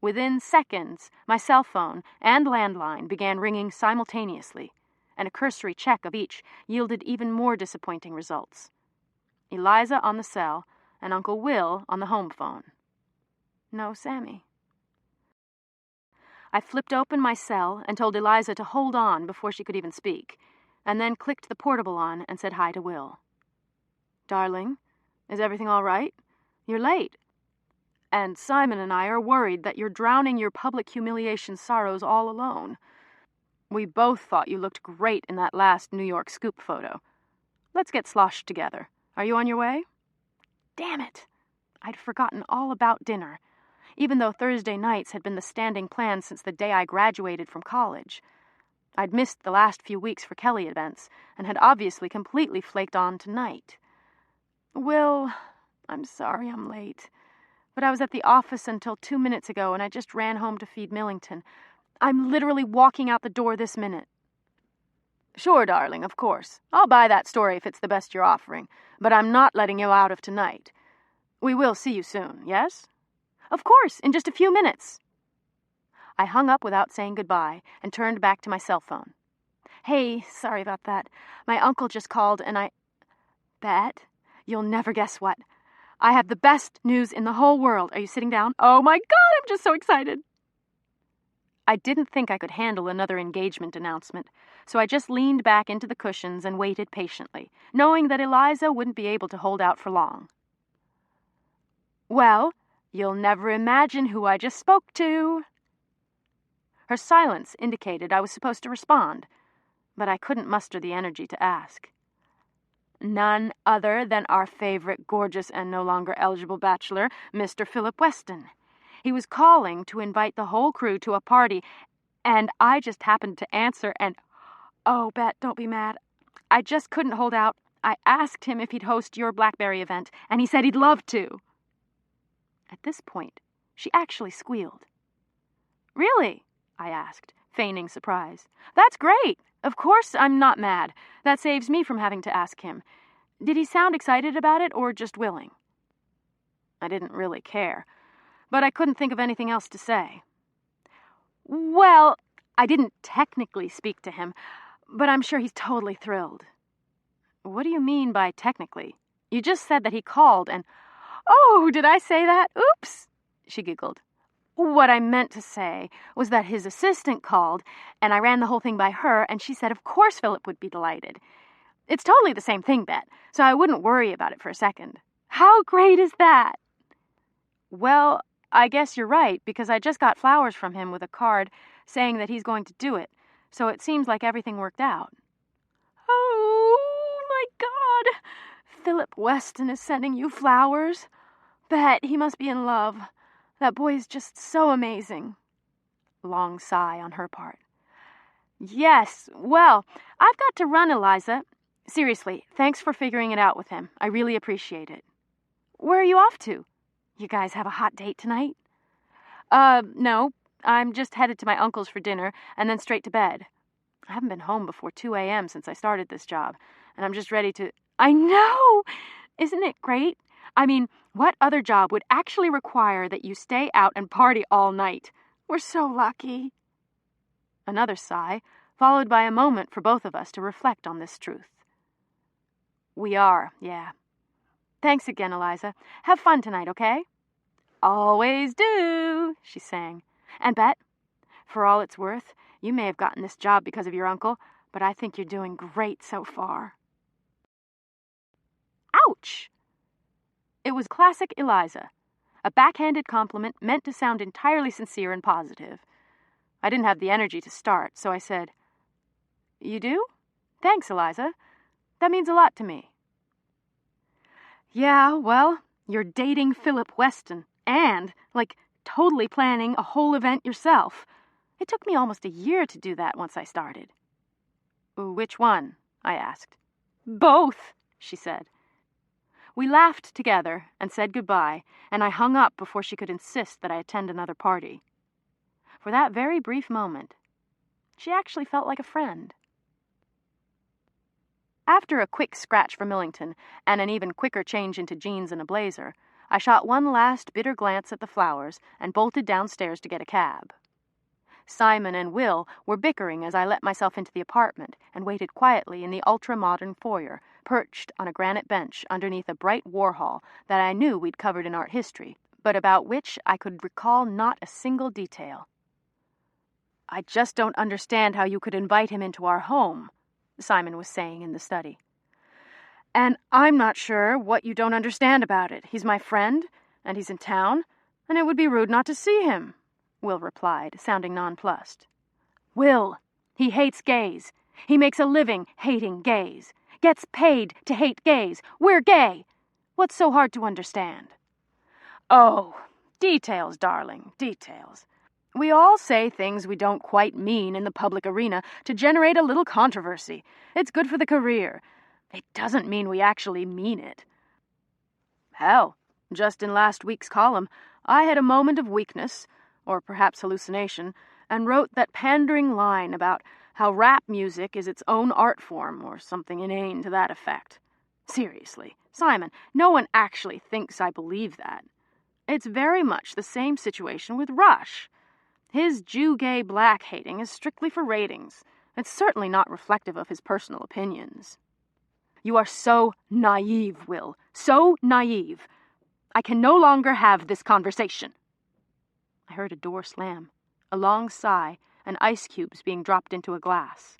Within seconds, my cell phone and landline began ringing simultaneously, and a cursory check of each yielded even more disappointing results. Eliza on the cell, and Uncle Will on the home phone. No Sammy. I flipped open my cell and told Eliza to hold on before she could even speak, and then clicked the portable on and said hi to Will. Darling, is everything all right? You're late. And Simon and I are worried that you're drowning your public humiliation sorrows all alone. We both thought you looked great in that last New York scoop photo. Let's get sloshed together. Are you on your way? Damn it! I'd forgotten all about dinner, even though Thursday nights had been the standing plan since the day I graduated from college. I'd missed the last few weeks for Kelly events, and had obviously completely flaked on tonight. Will, I'm sorry I'm late, but I was at the office until 2 minutes ago, and I just ran home to feed Millington. I'm literally walking out the door this minute. Sure, darling, of course. I'll buy that story if it's the best you're offering, but I'm not letting you out of tonight. We will see you soon, yes? Of course, in just a few minutes. I hung up without saying goodbye and turned back to my cell phone. Hey, sorry about that. My uncle just called and Bet, you'll never guess what. I have the best news in the whole world. Are you sitting down? Oh my God, I'm just so excited. I didn't think I could handle another engagement announcement, so I just leaned back into the cushions and waited patiently, knowing that Eliza wouldn't be able to hold out for long. Well, you'll never imagine who I just spoke to. Her silence indicated I was supposed to respond, but I couldn't muster the energy to ask. None other than our favorite gorgeous and no longer eligible bachelor, Mr. Philip Weston. He was calling to invite the whole crew to a party, and I just happened to answer and, oh, Bet, don't be mad. I just couldn't hold out. I asked him if he'd host your Blackberry event, and he said he'd love to. At this point, she actually squealed. Really? I asked, feigning surprise. That's great. Of course I'm not mad. That saves me from having to ask him. Did he sound excited about it or just willing? I didn't really care, but I couldn't think of anything else to say. Well, I didn't technically speak to him, but I'm sure he's totally thrilled. What do you mean by technically? You just said that he called and... Oh, did I say that? Oops, she giggled. What I meant to say was that his assistant called, and I ran the whole thing by her, and she said of course Philip would be delighted. It's totally the same thing, Bet, so I wouldn't worry about it for a second. How great is that? Well, I guess you're right, because I just got flowers from him with a card saying that he's going to do it, so it seems like everything worked out. Oh, my God! Philip Weston is sending you flowers? Bet he must be in love. That boy is just so amazing. Long sigh on her part. Yes, well, I've got to run, Eliza. Seriously, thanks for figuring it out with him. I really appreciate it. Where are you off to? You guys have a hot date tonight? No. I'm just headed to my uncle's for dinner and then straight to bed. I haven't been home before 2 a.m. since I started this job, and I'm just ready to... I know! Isn't it great? I mean, what other job would actually require that you stay out and party all night? We're so lucky. Another sigh, followed by a moment for both of us to reflect on this truth. We are, yeah. Thanks again, Eliza. Have fun tonight, okay? Always do, she sang. And Bet, for all it's worth, you may have gotten this job because of your uncle, but I think you're doing great so far. Ouch! It was classic Eliza, a backhanded compliment meant to sound entirely sincere and positive. I didn't have the energy to start, so I said, You do? Thanks, Eliza. That means a lot to me. Yeah, well, you're dating Philip Weston and, totally planning a whole event yourself. It took me almost a year to do that once I started. Which one? I asked. Both, she said. We laughed together and said goodbye, and I hung up before she could insist that I attend another party. For that very brief moment, she actually felt like a friend. After a quick scratch for Millington and an even quicker change into jeans and a blazer, I shot one last bitter glance at the flowers and bolted downstairs to get a cab. Simon and Will were bickering as I let myself into the apartment and waited quietly in the ultra-modern foyer, perched on a granite bench underneath a bright Warhol that I knew we'd covered in art history, but about which I could recall not a single detail. I just don't understand how you could invite him into our home, Simon was saying in the study. And I'm not sure what you don't understand about it. He's my friend, and he's in town, and it would be rude not to see him, Will replied, sounding nonplussed. Will, he hates gays. He makes a living hating gays. Gets paid to hate gays. We're gay. What's so hard to understand? Oh, details, darling, details. We all say things we don't quite mean in the public arena to generate a little controversy. It's good for the career. It doesn't mean we actually mean it. Hell, just in last week's column, I had a moment of weakness, or perhaps hallucination, and wrote that pandering line about how rap music is its own art form, or something inane to that effect. Seriously, Simon, no one actually thinks I believe that. It's very much the same situation with Rush. His Jew-gay black hating is strictly for ratings. It's certainly not reflective of his personal opinions. You are so naive, Will. So naive. I can no longer have this conversation. I heard a door slam, a long sigh, and ice cubes being dropped into a glass.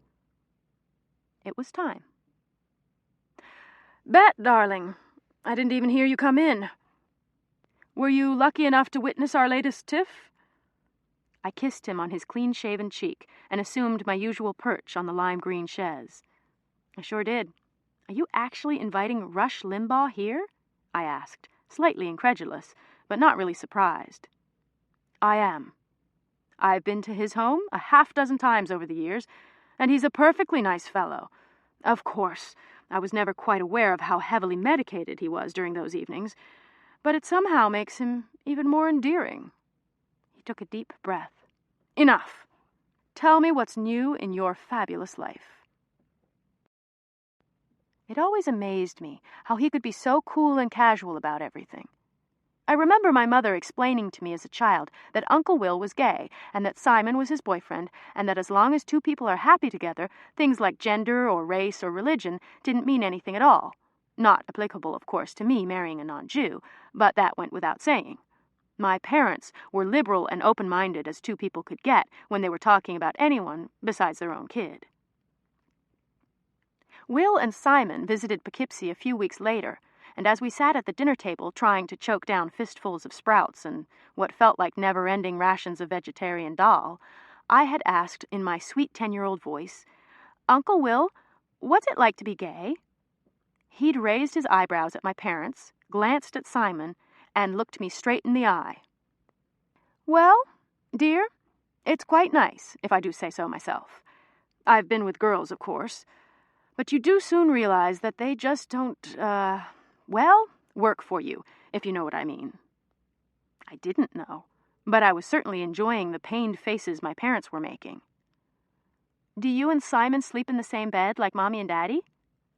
It was time. Bet, darling, I didn't even hear you come in. Were you lucky enough to witness our latest tiff? I kissed him on his clean-shaven cheek and assumed my usual perch on the lime-green chaise. I sure did. Are you actually inviting Rush Limbaugh here? I asked, slightly incredulous, but not really surprised. I am. I've been to his home a half-dozen times over the years, and he's a perfectly nice fellow. Of course, I was never quite aware of how heavily medicated he was during those evenings, but it somehow makes him even more endearing. He took a deep breath. Enough. Tell me what's new in your fabulous life. It always amazed me how he could be so cool and casual about everything. I remember my mother explaining to me as a child that Uncle Will was gay, and that Simon was his boyfriend, and that as long as two people are happy together, things like gender or race or religion didn't mean anything at all. Not applicable, of course, to me marrying a non-Jew, but that went without saying. My parents were liberal and open-minded as two people could get when they were talking about anyone besides their own kid. Will and Simon visited Poughkeepsie a few weeks later, and as we sat at the dinner table trying to choke down fistfuls of sprouts and what felt like never-ending rations of vegetarian dal, I had asked in my sweet 10-year-old voice, Uncle Will, what's it like to be gay? He'd raised his eyebrows at my parents, glanced at Simon, and looked me straight in the eye. "Well, dear, it's quite nice, if I do say so myself. I've been with girls, of course, but you do soon realize that they just don't, work for you, if you know what I mean." I didn't know, but I was certainly enjoying the pained faces my parents were making. "Do you and Simon sleep in the same bed like Mommy and Daddy?"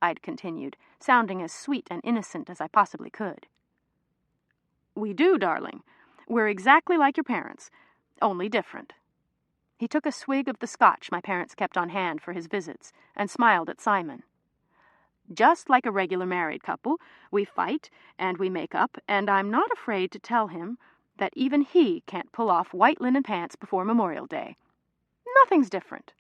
I'd continued, sounding as sweet and innocent as I possibly could. "We do, darling. We're exactly like your parents, only different." He took a swig of the scotch my parents kept on hand for his visits and smiled at Simon. "Just like a regular married couple, we fight and we make up, and I'm not afraid to tell him that even he can't pull off white linen pants before Memorial Day. Nothing's different."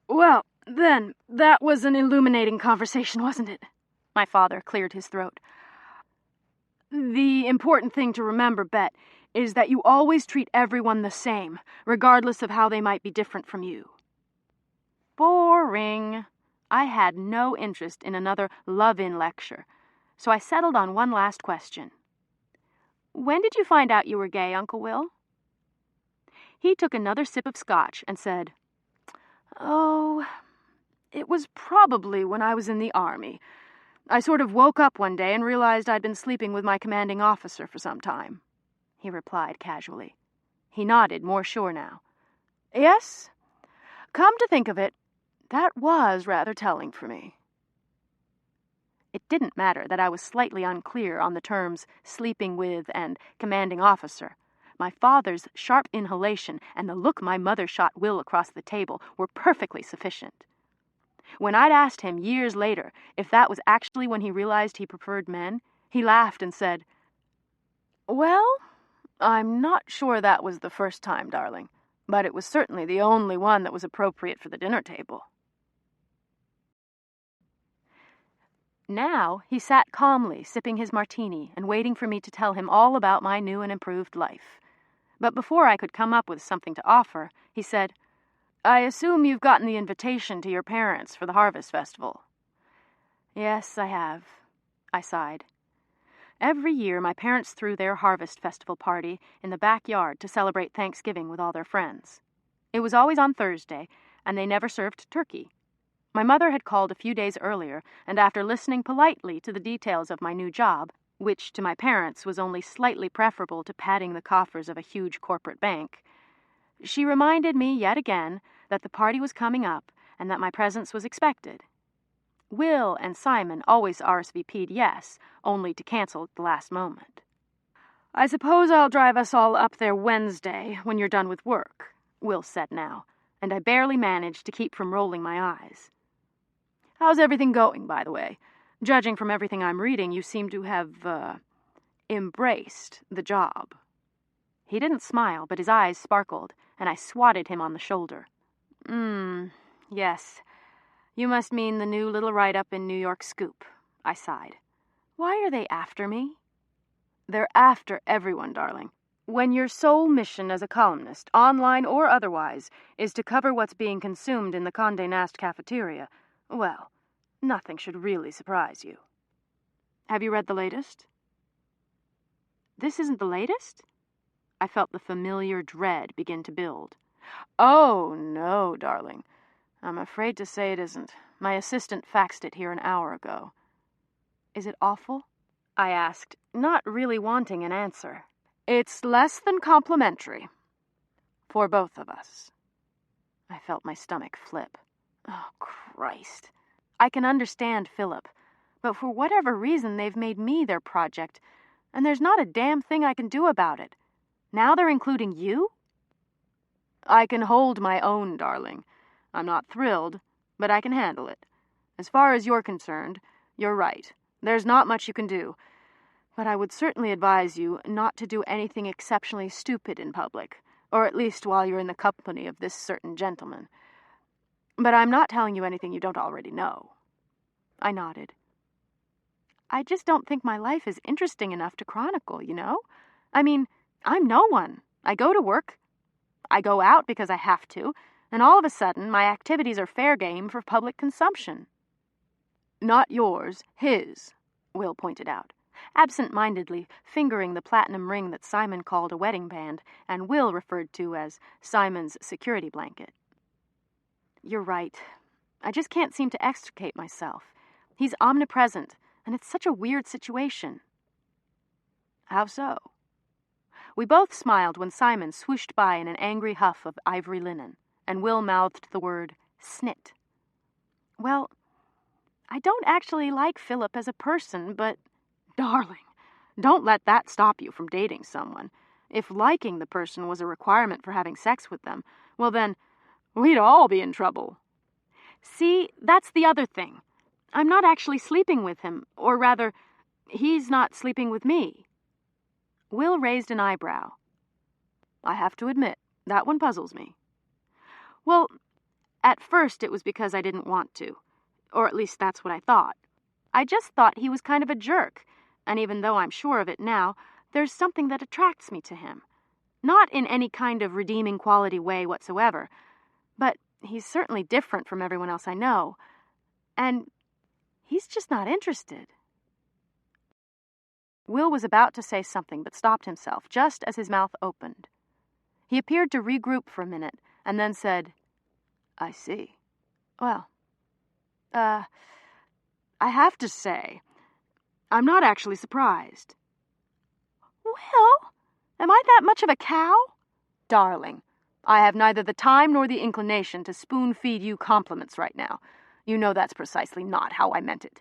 "Well, then, that was an illuminating conversation, wasn't it?" My father cleared his throat. "The important thing to remember, Bet, is that you always treat everyone the same, regardless of how they might be different from you." Boring. I had no interest in another love-in lecture, so I settled on one last question. "When did you find out you were gay, Uncle Will?" He took another sip of scotch and said, "Oh, it was probably when I was in the Army. I sort of woke up one day and realized I'd been sleeping with my commanding officer for some time," he replied casually. He nodded, more sure now. "Yes, come to think of it, that was rather telling for me." It didn't matter that I was slightly unclear on the terms sleeping with and commanding officer. My father's sharp inhalation and the look my mother shot Will across the table were perfectly sufficient. When I'd asked him years later if that was actually when he realized he preferred men, he laughed and said, "Well, I'm not sure that was the first time, darling, but it was certainly the only one that was appropriate for the dinner table." Now he sat calmly sipping his martini and waiting for me to tell him all about my new and improved life. But before I could come up with something to offer, he said, "I assume you've gotten the invitation to your parents for the Harvest Festival." "Yes, I have," I sighed. Every year my parents threw their Harvest Festival party in the backyard to celebrate Thanksgiving with all their friends. It was always on Thursday, and they never served turkey. My mother had called a few days earlier, and after listening politely to the details of my new job, which to my parents was only slightly preferable to padding the coffers of a huge corporate bank, she reminded me yet again that the party was coming up and that my presence was expected. Will and Simon always RSVP'd yes, only to cancel at the last moment. "I suppose I'll drive us all up there Wednesday when you're done with work," Will said now, and I barely managed to keep from rolling my eyes. "How's everything going, by the way? Judging from everything I'm reading, you seem to have, embraced the job." He didn't smile, but his eyes sparkled, and I swatted him on the shoulder. Yes. You must mean the new little write-up in New York Scoop," I sighed. "Why are they after me?" "They're after everyone, darling. When your sole mission as a columnist, online or otherwise, is to cover what's being consumed in the Condé Nast cafeteria, well, nothing should really surprise you. Have you read the latest?" "This isn't the latest?" I felt the familiar dread begin to build. "Oh, no, darling. I'm afraid to say it isn't. My assistant faxed it here an hour ago." "Is it awful?" I asked, not really wanting an answer. "It's less than complimentary. For both of us." I felt my stomach flip. Oh, Christ. I can understand Philip, but for whatever reason they've made me their project, and there's not a damn thing I can do about it. Now they're including you? "I can hold my own, darling. I'm not thrilled, but I can handle it. As far as you're concerned, you're right. There's not much you can do. But I would certainly advise you not to do anything exceptionally stupid in public, or at least while you're in the company of this certain gentleman. But I'm not telling you anything you don't already know." I nodded. "I just don't think my life is interesting enough to chronicle, you know? I mean, I'm no one. I go to work. I go out because I have to, and all of a sudden my activities are fair game for public consumption." Not yours, his, Will pointed out, absent-mindedly fingering the platinum ring that Simon called a wedding band and Will referred to as Simon's security blanket. You're right. I just can't seem to extricate myself. He's omnipresent, and it's such a weird situation. How so? We both smiled when Simon swooshed by in an angry huff of ivory linen, and Will mouthed the word snit. Well, I don't actually like Philip as a person, but, darling, don't let that stop you from dating someone. If liking the person was a requirement for having sex with them, well then, we'd all be in trouble. See, that's the other thing. I'm not actually sleeping with him, or rather, he's not sleeping with me. Will raised an eyebrow. I have to admit, that one puzzles me. Well, at first it was because I didn't want to. Or at least that's what I thought. I just thought he was kind of a jerk, and even though I'm sure of it now, there's something that attracts me to him. Not in any kind of redeeming quality way whatsoever, but he's certainly different from everyone else I know, and he's just not interested. Will was about to say something, but stopped himself just as his mouth opened. He appeared to regroup for a minute, and then said, I see. Well, I have to say, I'm not actually surprised. Will, am I that much of a cow? Darling, I have neither the time nor the inclination to spoon-feed you compliments right now. You know that's precisely not how I meant it.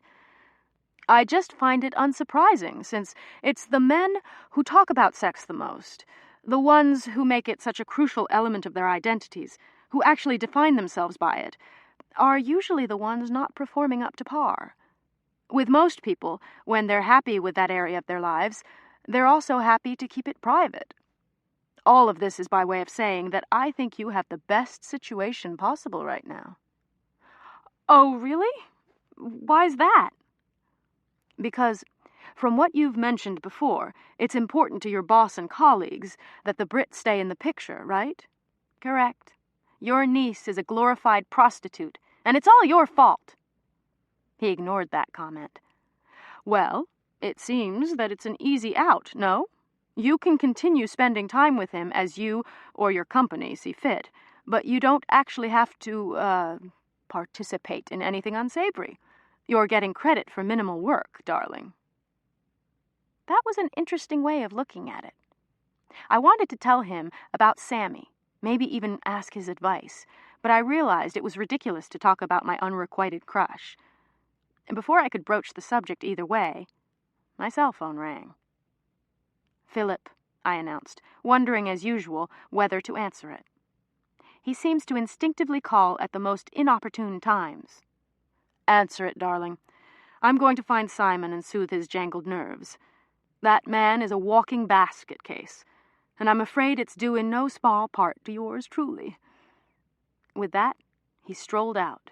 I just find it unsurprising, since it's the men who talk about sex the most, the ones who make it such a crucial element of their identities, who actually define themselves by it, are usually the ones not performing up to par. With most people, when they're happy with that area of their lives, they're also happy to keep it private. All of this is by way of saying that I think you have the best situation possible right now. Oh, really? Why's that? Because, from what you've mentioned before, it's important to your boss and colleagues that the Brits stay in the picture, right? Correct. Your niece is a glorified prostitute, and it's all your fault. He ignored that comment. Well, it seems that it's an easy out, no? You can continue spending time with him as you or your company see fit, but you don't actually have to, participate in anything unsavory. You're getting credit for minimal work, darling. That was an interesting way of looking at it. I wanted to tell him about Sammy, maybe even ask his advice, but I realized it was ridiculous to talk about my unrequited crush. And before I could broach the subject either way, my cell phone rang. Philip, I announced, wondering as usual whether to answer it. He seems to instinctively call at the most inopportune times. Answer it, darling. I'm going to find Simon and soothe his jangled nerves. That man is a walking basket case, and I'm afraid it's due in no small part to yours truly. With that, he strolled out.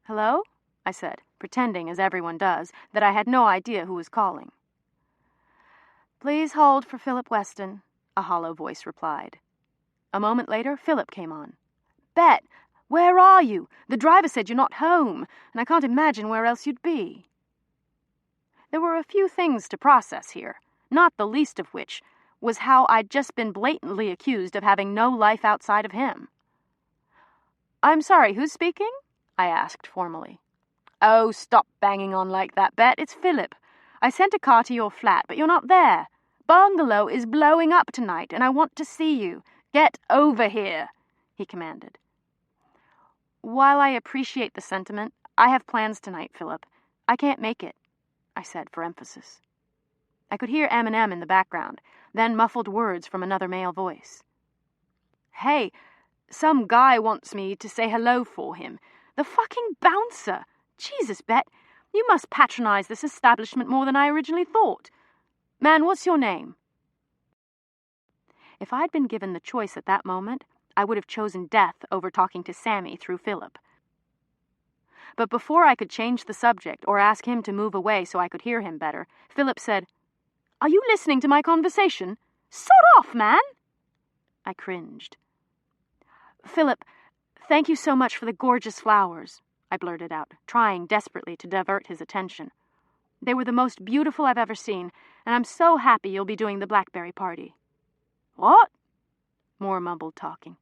Hello? I said, pretending, as everyone does, that I had no idea who was calling. Please hold for Philip Weston, a hollow voice replied. A moment later, Philip came on. Bet, where are you? The driver said you're not home, and I can't imagine where else you'd be. There were a few things to process here, not the least of which was how I'd just been blatantly accused of having no life outside of him. I'm sorry, who's speaking? I asked formally. Oh, stop banging on like that, Bet. It's Philip. I sent a car to your flat, but you're not there. Bungalow is blowing up tonight, and I want to see you. Get over here, he commanded. While I appreciate the sentiment, I have plans tonight, Philip. I can't make it, I said for emphasis. I could hear Eminem in the background, then muffled words from another male voice. Hey, some guy wants me to say hello for him. The fucking bouncer! Jesus, Bet, you must patronize this establishment more than I originally thought. Man, what's your name? If I'd been given the choice at that moment, I would have chosen death over talking to Sammy through Philip. But before I could change the subject or ask him to move away so I could hear him better, Philip said, Are you listening to my conversation? Sod off, man! I cringed. Philip, thank you so much for the gorgeous flowers. I blurted out, trying desperately to divert his attention. "They were the most beautiful I've ever seen, and I'm so happy you'll be doing the blackberry party." "What?" Moore mumbled, talking.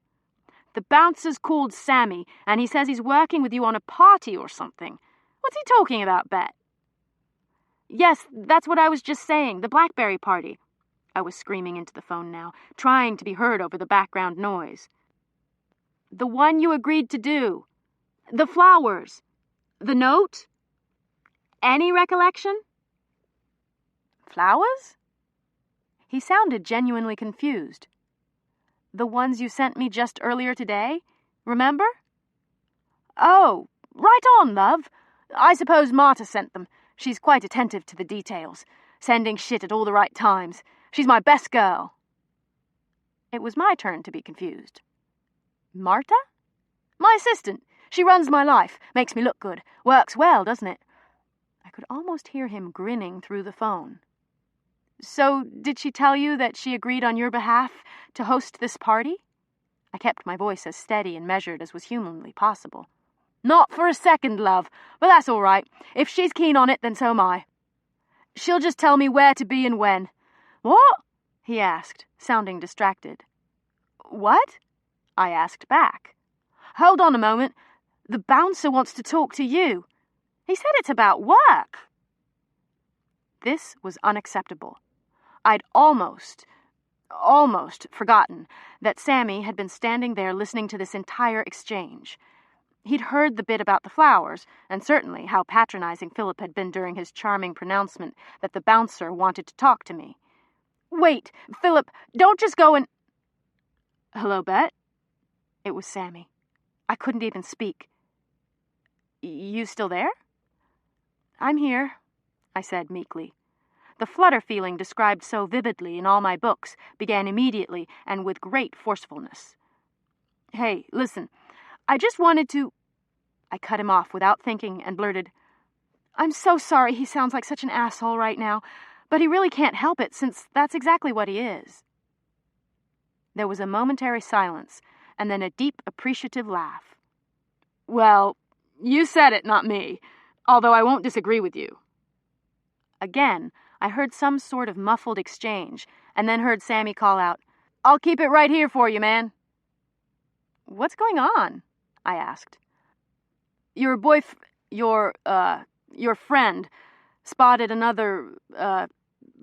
"The bouncer's called Sammy, and he says he's working with you on a party or something. What's he talking about, Bet?" "Yes, that's what I was just saying, the blackberry party." I was screaming into the phone now, trying to be heard over the background noise. "The one you agreed to do. The flowers. The note. Any recollection?" "Flowers?" He sounded genuinely confused. "The ones you sent me just earlier today? Remember?" "Oh, right on, love. I suppose Marta sent them. She's quite attentive to the details, sending shit at all the right times. She's my best girl." It was my turn to be confused. "Marta?" "My assistant. She runs my life, makes me look good. Works well, doesn't it?" I could almost hear him grinning through the phone. "So, did she tell you that she agreed on your behalf to host this party?" I kept my voice as steady and measured as was humanly possible. "Not for a second, love, but that's all right. If she's keen on it, then so am I. She'll just tell me where to be and when." "What?" he asked, sounding distracted. "What?" I asked back. "Hold on a moment. The bouncer wants to talk to you. He said it's about work." This was unacceptable. I'd almost forgotten that Sammy had been standing there listening to this entire exchange. He'd heard the bit about the flowers, and certainly how patronizing Philip had been during his charming pronouncement that the bouncer wanted to talk to me. "Wait, Philip, don't just go and—" "Hello, Bet?" It was Sammy. I couldn't even speak. "You still there?" "I'm here," I said meekly. The flutter feeling described so vividly in all my books began immediately and with great forcefulness. "Hey, listen, I just wanted to—" I cut him off without thinking and blurted, "I'm so sorry he sounds like such an asshole right now, but he really can't help it since that's exactly what he is." There was a momentary silence and then a deep, appreciative laugh. "Well, you said it, not me, although I won't disagree with you." Again, I heard some sort of muffled exchange, and then heard Sammy call out, "I'll keep it right here for you, man." "What's going on?" I asked. Your friend spotted another,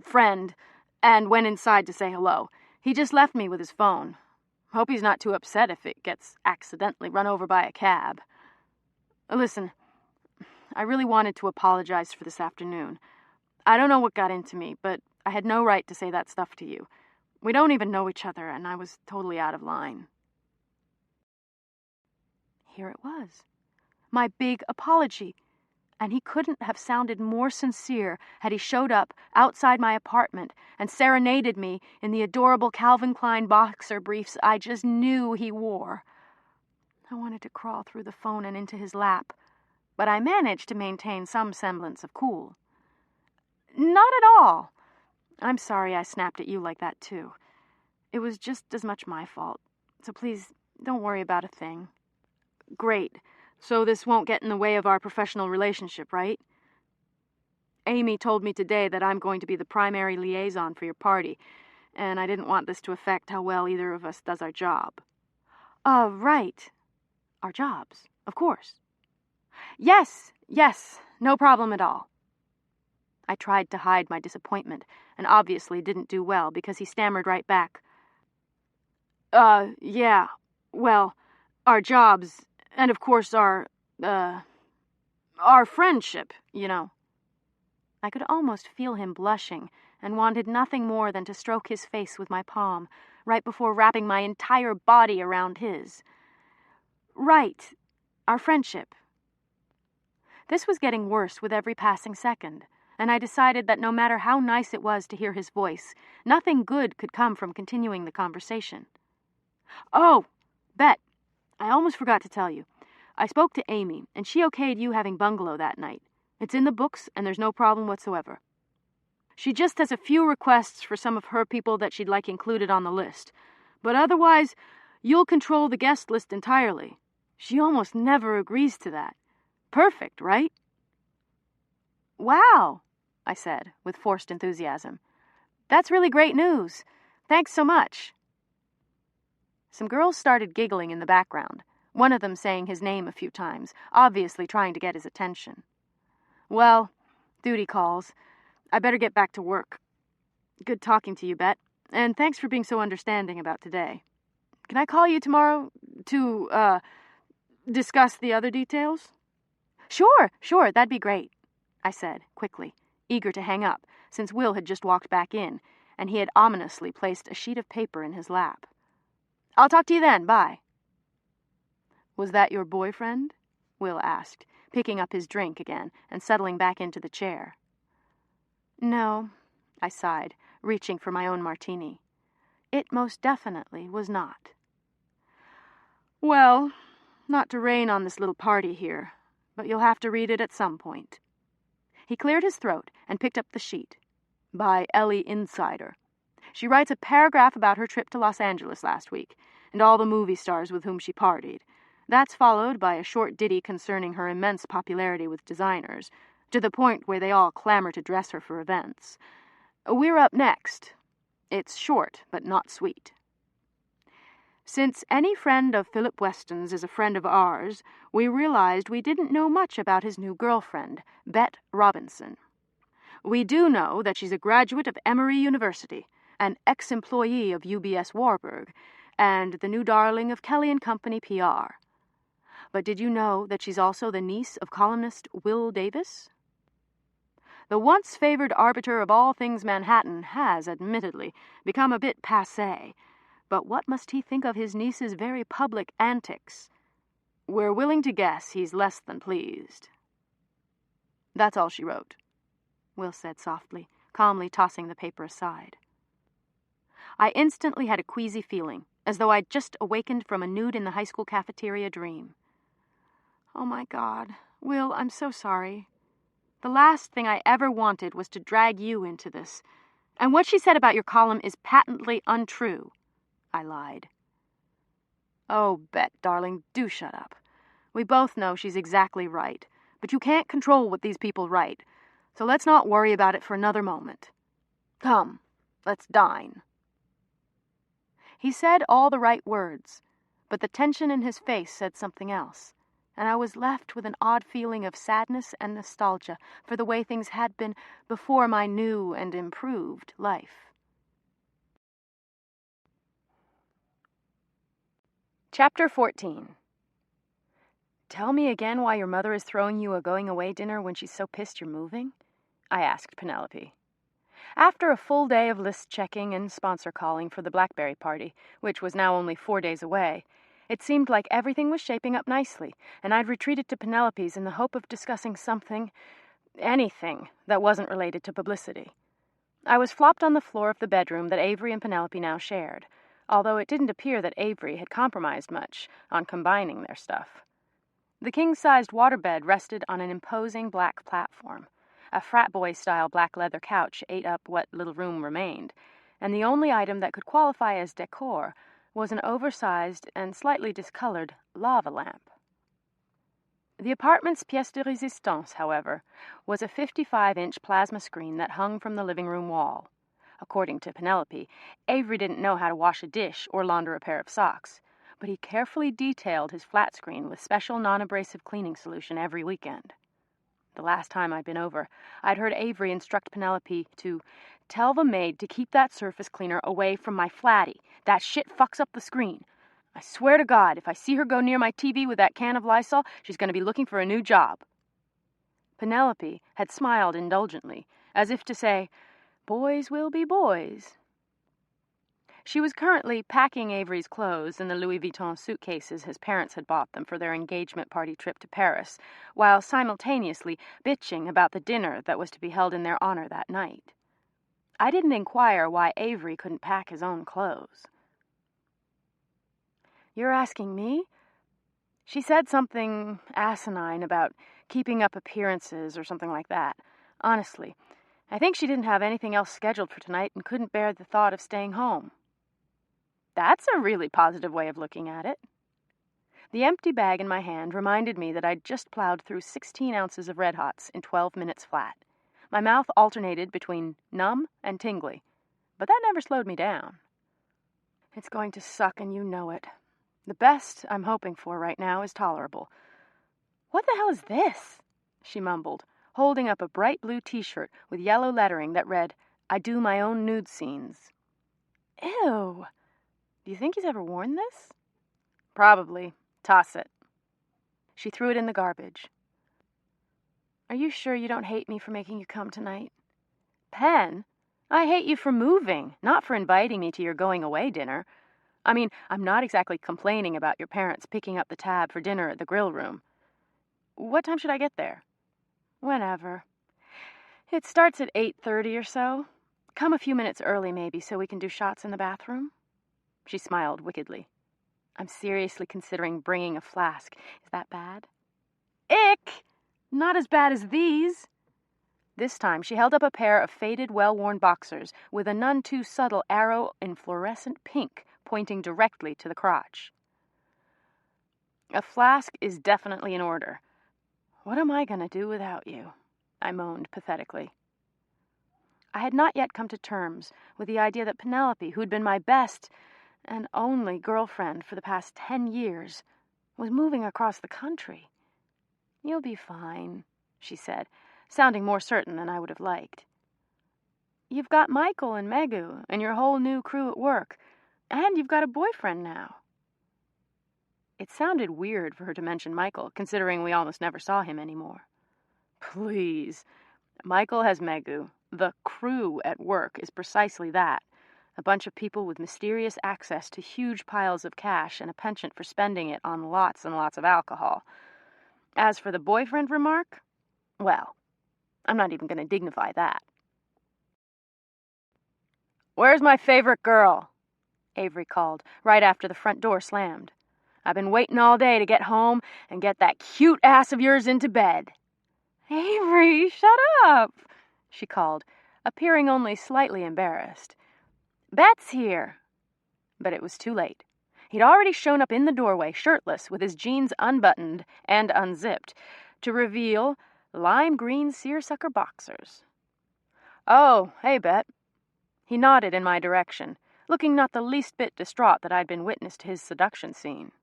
friend and went inside to say hello. He just left me with his phone. Hope he's not too upset if it gets accidentally run over by a cab. Listen, I really wanted to apologize for this afternoon. I don't know what got into me, but I had no right to say that stuff to you. We don't even know each other, and I was totally out of line. Here it was. My big apology. And he couldn't have sounded more sincere had he showed up outside my apartment and serenaded me in the adorable Calvin Klein boxer briefs I just knew he wore. I wanted to crawl through the phone and into his lap, but I managed to maintain some semblance of cool. "Not at all. I'm sorry I snapped at you like that, too. It was just as much my fault, so please don't worry about a thing." "Great. So this won't get in the way of our professional relationship, right? Amy told me today that I'm going to be the primary liaison for your party, and I didn't want this to affect how well either of us does our job." Right. Our jobs, of course. Yes, no problem at all." I tried to hide my disappointment, and obviously didn't do well because he stammered right back. Yeah, well, our jobs, and of course our friendship, you know." I could almost feel him blushing and wanted nothing more than to stroke his face with my palm, right before wrapping my entire body around his. "Right, our friendship." This was getting worse with every passing second, and I decided that no matter how nice it was to hear his voice, nothing good could come from continuing the conversation. "Oh, Bet, I almost forgot to tell you. I spoke to Amy, and she okayed you having bungalow that night. It's in the books, and there's no problem whatsoever. She just has a few requests for some of her people that she'd like included on the list. But otherwise, you'll control the guest list entirely. She almost never agrees to that. Perfect, right? Wow, I said, with forced enthusiasm. That's really great news. Thanks so much. Some girls started giggling in the background, one of them saying his name a few times, obviously trying to get his attention. Well, duty calls. I better get back to work. Good talking to you, Bet, and thanks for being so understanding about today. Can I call you tomorrow to, discuss the other details? Sure, that'd be great, I said, quickly, eager to hang up, since Will had just walked back in, and he had ominously placed a sheet of paper in his lap. I'll talk to you then, bye. Was that your boyfriend? Will asked, picking up his drink again and settling back into the chair. No, I sighed, reaching for my own martini. It most definitely was not. Well, not to rain on this little party here, but you'll have to read it at some point. He cleared his throat and picked up the sheet. By Ellie Insider. She writes a paragraph about her trip to Los Angeles last week, and all the movie stars with whom she partied. That's followed by a short ditty concerning her immense popularity with designers, to the point where they all clamor to dress her for events. We're up next. It's short, but not sweet. Since any friend of Philip Weston's is a friend of ours, we realized we didn't know much about his new girlfriend, Bet Robinson. We do know that she's a graduate of Emory University, an ex-employee of UBS Warburg, and the new darling of Kelly & Company PR. But did you know that she's also the niece of columnist Will Davis? The once favored arbiter of all things Manhattan has, admittedly, become a bit passé, but what must he think of his niece's very public antics? We're willing to guess he's less than pleased. That's all she wrote, Will said softly, calmly tossing the paper aside. I instantly had a queasy feeling, as though I'd just awakened from a nude in the high school cafeteria dream. Oh my God, Will, I'm so sorry. The last thing I ever wanted was to drag you into this. And what she said about your column is patently untrue, I lied. Oh, Bet, darling, do shut up. We both know she's exactly right, but you can't control what these people write, so let's not worry about it for another moment. Come, let's dine. He said all the right words, but the tension in his face said something else, and I was left with an odd feeling of sadness and nostalgia for the way things had been before my new and improved life. Chapter 14. Tell me again why your mother is throwing you a going-away dinner when she's so pissed you're moving? I asked Penelope. After a full day of list checking and sponsor calling for the Blackberry party, which was now only 4 days away, it seemed like everything was shaping up nicely, and I'd retreated to Penelope's in the hope of discussing anything that wasn't related to publicity. I was flopped on the floor of the bedroom that Avery and Penelope now shared, although it didn't appear that Avery had compromised much on combining their stuff. The king-sized waterbed rested on an imposing black platform. A frat boy-style black leather couch ate up what little room remained, and the only item that could qualify as decor was an oversized and slightly discolored lava lamp. The apartment's pièce de résistance, however, was a 55-inch plasma screen that hung from the living room wall. According to Penelope, Avery didn't know how to wash a dish or launder a pair of socks, but he carefully detailed his flat screen with special non-abrasive cleaning solution every weekend. The last time I'd been over, I'd heard Avery instruct Penelope to tell the maid to keep that surface cleaner away from my flatty. That shit fucks up the screen. I swear to God, if I see her go near my TV with that can of Lysol, she's going to be looking for a new job. Penelope had smiled indulgently, as if to say, boys will be boys. She was currently packing Avery's clothes in the Louis Vuitton suitcases his parents had bought them for their engagement party trip to Paris, while simultaneously bitching about the dinner that was to be held in their honor that night. I didn't inquire why Avery couldn't pack his own clothes. You're asking me? She said something asinine about keeping up appearances or something like that. Honestly, I think she didn't have anything else scheduled for tonight and couldn't bear the thought of staying home. That's a really positive way of looking at it. The empty bag in my hand reminded me that I'd just plowed through 16 ounces of Red Hots in 12 minutes flat. My mouth alternated between numb and tingly, but that never slowed me down. It's going to suck, and you know it. The best I'm hoping for right now is tolerable. What the hell is this? She mumbled, holding up a bright blue t-shirt with yellow lettering that read, "I do my own nude scenes." Ew. Do you think he's ever worn this? Probably. Toss it. She threw it in the garbage. Are you sure you don't hate me for making you come tonight? Pen, I hate you for moving, not for inviting me to your going-away dinner. I mean, I'm not exactly complaining about your parents picking up the tab for dinner at the grill room. What time should I get there? Whenever. It starts at 8:30 or so. Come a few minutes early, maybe, so we can do shots in the bathroom. She smiled wickedly. I'm seriously considering bringing a flask. Is that bad? Ick! Not as bad as these. This time she held up a pair of faded, well-worn boxers with a none too subtle arrow in fluorescent pink pointing directly to the crotch. A flask is definitely in order. What am I going to do without you? I moaned pathetically. I had not yet come to terms with the idea that Penelope, who'd been my best and only girlfriend for the past 10 years, was moving across the country. You'll be fine, she said, sounding more certain than I would have liked. You've got Michael and Megu and your whole new crew at work, and you've got a boyfriend now. It sounded weird for her to mention Michael, considering we almost never saw him anymore. Please. Michael has Megu. The crew at work is precisely that. A bunch of people with mysterious access to huge piles of cash and a penchant for spending it on lots and lots of alcohol. As for the boyfriend remark, well, I'm not even going to dignify that. Where's my favorite girl? Avery called, right after the front door slammed. I've been waiting all day to get home and get that cute ass of yours into bed. Avery, shut up, she called, appearing only slightly embarrassed. Bet's here. But it was too late. He'd already shown up in the doorway, shirtless, with his jeans unbuttoned and unzipped, to reveal lime green seersucker boxers. Oh, hey, Bet. He nodded in my direction, looking not the least bit distraught that I'd been witness to his seduction scene.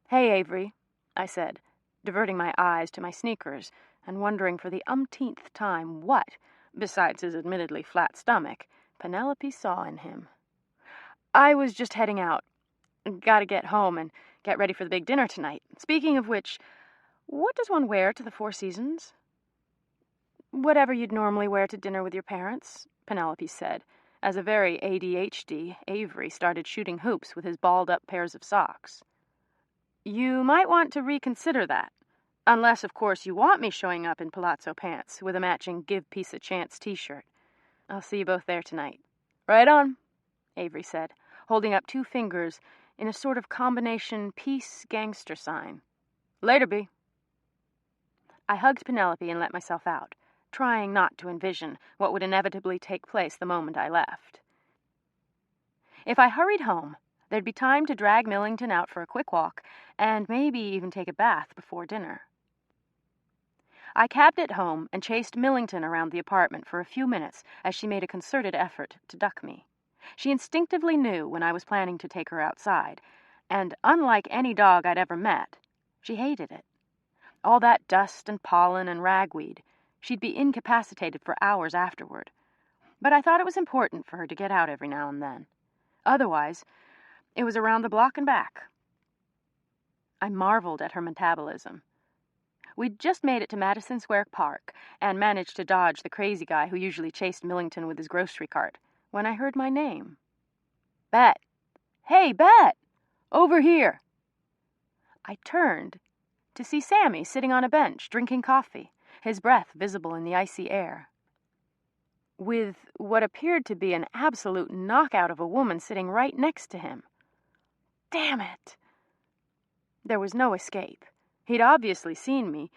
Hey, Avery, I said, diverting my eyes to my sneakers and wondering for the umpteenth time what, besides his admittedly flat stomach, Penelope saw in him. I was just heading out. Gotta get home and get ready for the big dinner tonight. Speaking of which, what does one wear to the Four Seasons? Whatever you'd normally wear to dinner with your parents, Penelope said, as a very ADHD Avery started shooting hoops with his balled-up pairs of socks. You might want to reconsider that. Unless, of course, you want me showing up in palazzo pants with a matching Give Peace a Chance t-shirt. I'll see you both there tonight. Right on, Avery said, holding up 2 fingers in a sort of combination peace gangster sign. Later, B. I hugged Penelope and let myself out, trying not to envision what would inevitably take place the moment I left. If I hurried home, there'd be time to drag Millington out for a quick walk and maybe even take a bath before dinner. I cabbed it home and chased Millington around the apartment for a few minutes as she made a concerted effort to duck me. She instinctively knew when I was planning to take her outside, and unlike any dog I'd ever met, she hated it. All that dust and pollen and ragweed, she'd be incapacitated for hours afterward. But I thought it was important for her to get out every now and then. Otherwise, it was around the block and back. I marveled at her metabolism. We'd just made it to Madison Square Park and managed to dodge the crazy guy who usually chased Millington with his grocery cart when I heard my name. Bet. Hey, Bet! Over here! I turned to see Sammy sitting on a bench drinking coffee, his breath visible in the icy air, with what appeared to be an absolute knockout of a woman sitting right next to him. Damn it! There was no escape. He'd obviously seen me,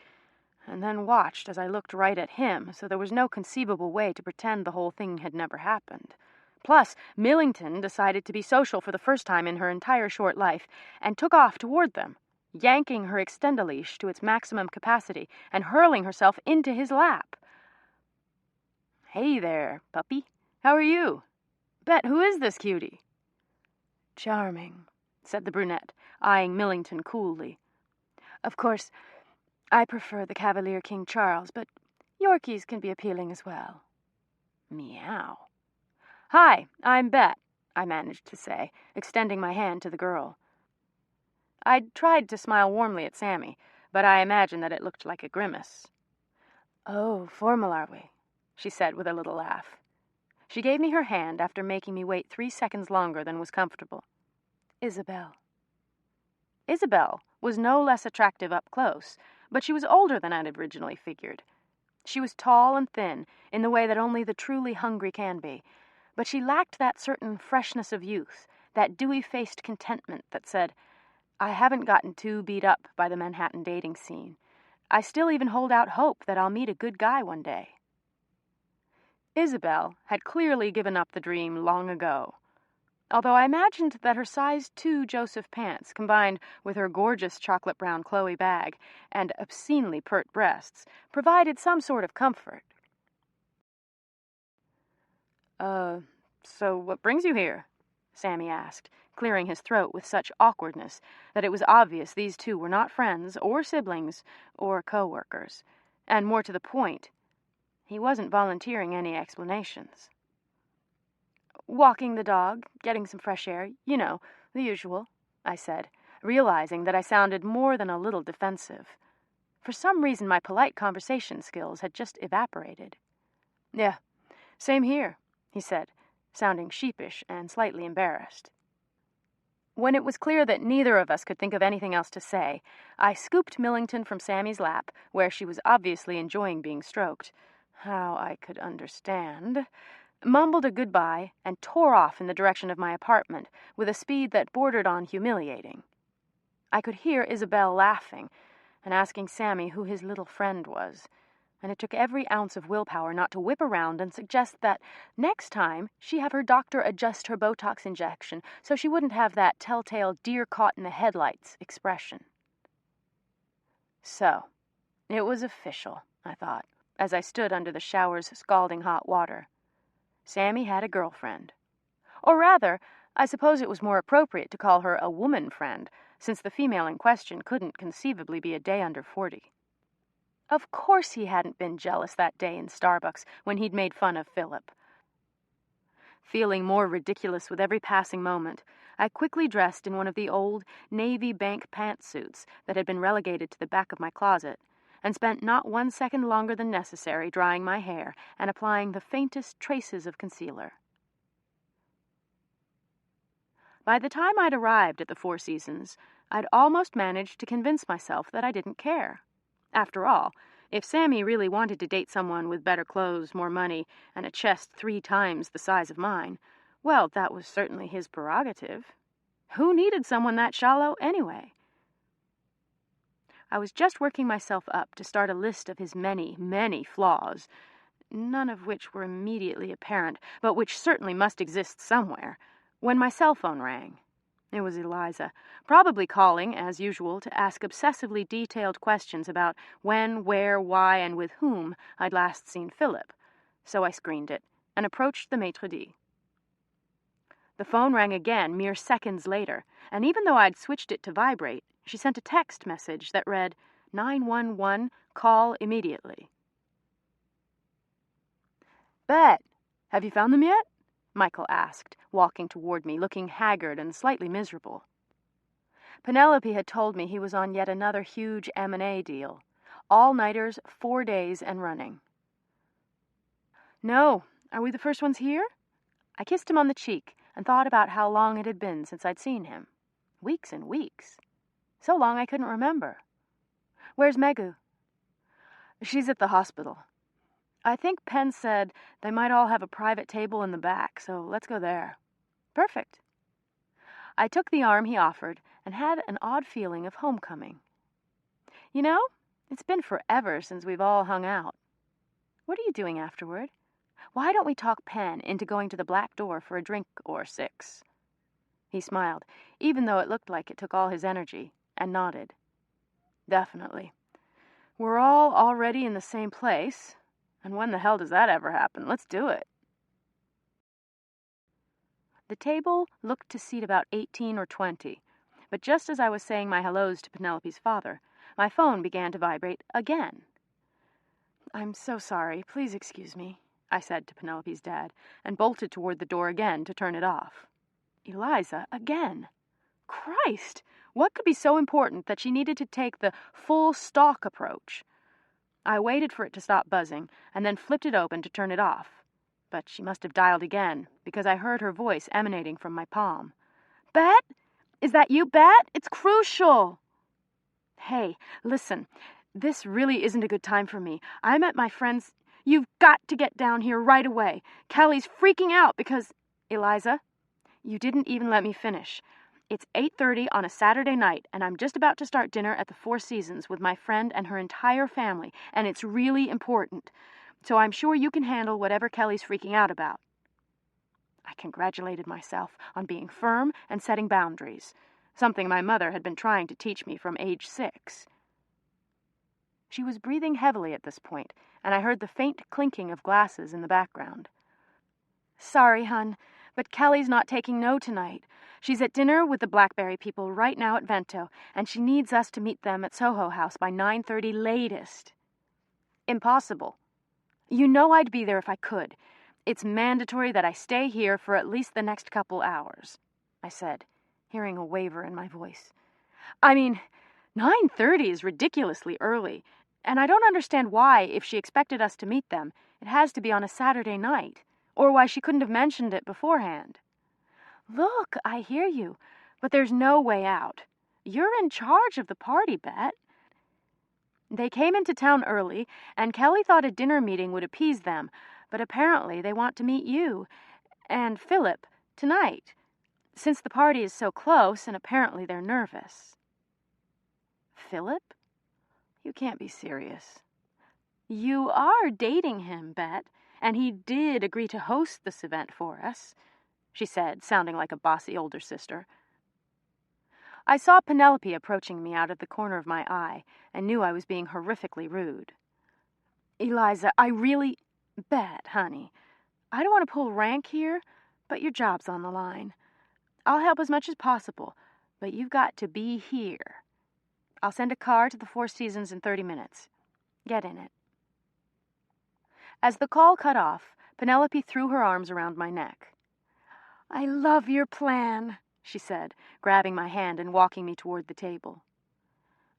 and then watched as I looked right at him, so there was no conceivable way to pretend the whole thing had never happened. Plus, Millington decided to be social for the first time in her entire short life, and took off toward them, yanking her extend-a-leash to its maximum capacity and hurling herself into his lap. "Hey there, puppy. How are you? Bet, who is this cutie?" "Charming," said the brunette, eyeing Millington coolly. "Of course, I prefer the Cavalier King Charles, but Yorkies can be appealing as well." Meow. "Hi, I'm Bet," I managed to say, extending my hand to the girl. I'd tried to smile warmly at Sammy, but I imagined that it looked like a grimace. "Oh, formal are we?" she said with a little laugh. She gave me her hand after making me wait 3 seconds longer than was comfortable. "Isabel." Isabel was no less attractive up close, but she was older than I'd originally figured. She was tall and thin, in the way that only the truly hungry can be, but she lacked that certain freshness of youth, that dewy-faced contentment that said, "I haven't gotten too beat up by the Manhattan dating scene. I still even hold out hope that I'll meet a good guy one day." Isabel had clearly given up the dream long ago, although I imagined that her size 2 Joseph pants, combined with her gorgeous chocolate brown Chloe bag and obscenely pert breasts, provided some sort of comfort. So what brings you here?" Sammy asked, clearing his throat with such awkwardness that it was obvious these two were not friends or siblings or co-workers, and more to the point, he wasn't volunteering any explanations. "Walking the dog, getting some fresh air, you know, the usual," I said, realizing that I sounded more than a little defensive. For some reason, my polite conversation skills had just evaporated. "Yeah, same here," he said, sounding sheepish and slightly embarrassed. When it was clear that neither of us could think of anything else to say, I scooped Millington from Sammy's lap, where she was obviously enjoying being stroked. How I could understand. Mumbled a goodbye, and tore off in the direction of my apartment with a speed that bordered on humiliating. I could hear Isabel laughing and asking Sammy who his little friend was, and it took every ounce of willpower not to whip around and suggest that next time she have her doctor adjust her Botox injection so she wouldn't have that telltale deer-caught-in-the-headlights expression. So, it was official, I thought, as I stood under the shower's scalding hot water. Sammy had a girlfriend. Or rather, I suppose it was more appropriate to call her a woman friend, since the female in question couldn't conceivably be a day under 40. Of course he hadn't been jealous that day in Starbucks when he'd made fun of Philip. Feeling more ridiculous with every passing moment, I quickly dressed in one of the old navy bank pantsuits that had been relegated to the back of my closet, and spent not 1 second longer than necessary drying my hair and applying the faintest traces of concealer. By the time I'd arrived at the Four Seasons, I'd almost managed to convince myself that I didn't care. After all, if Sammy really wanted to date someone with better clothes, more money, and a chest 3 times the size of mine, well, that was certainly his prerogative. Who needed someone that shallow anyway? I was just working myself up to start a list of his many, many flaws, none of which were immediately apparent, but which certainly must exist somewhere, when my cell phone rang. It was Eliza, probably calling, as usual, to ask obsessively detailed questions about when, where, why, and with whom I'd last seen Philip, so I screened it and approached the maitre d'. The phone rang again mere seconds later, and even though I'd switched it to vibrate, she sent a text message that read, 911, call immediately. "Bet, have you found them yet?" Michael asked, walking toward me, looking haggard and slightly miserable. Penelope had told me he was on yet another huge M&A deal. All-nighters, 4 days and running. "No. Are we the first ones here?" I kissed him on the cheek and thought about how long it had been since I'd seen him. Weeks and weeks. So long I couldn't remember. "Where's Megu?" "She's at the hospital. I think Penn said they might all have a private table in the back, so let's go there." "Perfect." I took the arm he offered and had an odd feeling of homecoming. You know, it's been forever since we've all hung out. What are you doing afterward? Why don't we talk Penn into going to the Black Door for a drink or 6? He smiled, even though it looked like it took all his energy, and nodded. Definitely. We're all already in the same place, and when the hell does that ever happen? Let's do it. The table looked to seat about 18 or 20, but just as I was saying my hellos to Penelope's father, my phone began to vibrate again. "I'm so sorry. Please excuse me," I said to Penelope's dad, and bolted toward the door again to turn it off. Eliza again. Christ! What could be so important that she needed to take the full stalk approach? I waited for it to stop buzzing, and then flipped it open to turn it off. But she must have dialed again, because I heard her voice emanating from my palm. "Bet? Is that you, Bet? It's crucial!" "Hey, listen, this really isn't a good time for me. I'm at my friend's. You've got to get down here right away. Kelly's freaking out because—" "Eliza, you didn't even let me finish. It's 8:30 on a Saturday night, and I'm just about to start dinner at the Four Seasons with my friend and her entire family, and it's really important. So I'm sure you can handle whatever Kelly's freaking out about." I congratulated myself on being firm and setting boundaries, something my mother had been trying to teach me from age 6. She was breathing heavily at this point, and I heard the faint clinking of glasses in the background. "Sorry, hun, but Kelly's not taking no tonight. She's at dinner with the Blackberry people right now at Vento, and she needs us to meet them at Soho House by 9:30 latest." "Impossible. You know I'd be there if I could. It's mandatory that I stay here for at least the next couple hours," I said, hearing a waver in my voice. "I mean, 9:30 is ridiculously early, and I don't understand why, if she expected us to meet them, it has to be on a Saturday night, or why she couldn't have mentioned it beforehand." "Look, I hear you, but there's no way out. You're in charge of the party, Bet. They came into town early, and Kelly thought a dinner meeting would appease them, but apparently they want to meet you and Philip tonight, since the party is so close and apparently they're nervous." "Philip? You can't be serious." "You are dating him, Bet, and he did agree to host this event for us," she said, sounding like a bossy older sister. I saw Penelope approaching me out of the corner of my eye and knew I was being horrifically rude. "Eliza, I really—" "Bet, honey, I don't want to pull rank here, but your job's on the line. I'll help as much as possible, but you've got to be here. I'll send a car to the Four Seasons in 30 minutes. Get in it." As the call cut off, Penelope threw her arms around my neck. "I love your plan," she said, grabbing my hand and walking me toward the table.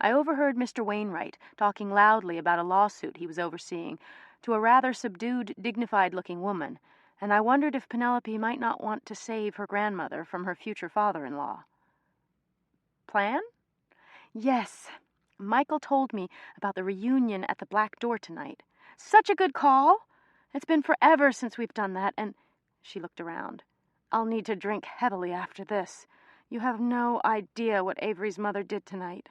I overheard Mr. Wainwright talking loudly about a lawsuit he was overseeing to a rather subdued, dignified-looking woman, and I wondered if Penelope might not want to save her grandmother from her future father-in-law. "Plan?" "Yes. Michael told me about the reunion at the Black Door tonight. Such a good call! It's been forever since we've done that, and—" she looked around. "I'll need to drink heavily after this. You have no idea what Avery's mother did tonight.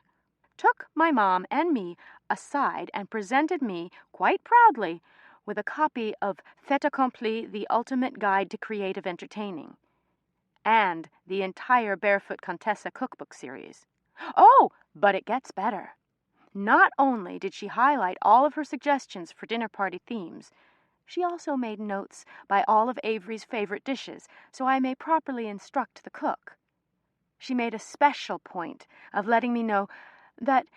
Took my mom and me aside and presented me, quite proudly, with a copy of Fait Accompli, The Ultimate Guide to Creative Entertaining, and the entire Barefoot Contessa cookbook series. Oh, but it gets better. Not only did she highlight all of her suggestions for dinner party themes, she also made notes by all of Avery's favorite dishes, so I may properly instruct the cook. She made a special point of letting me know that,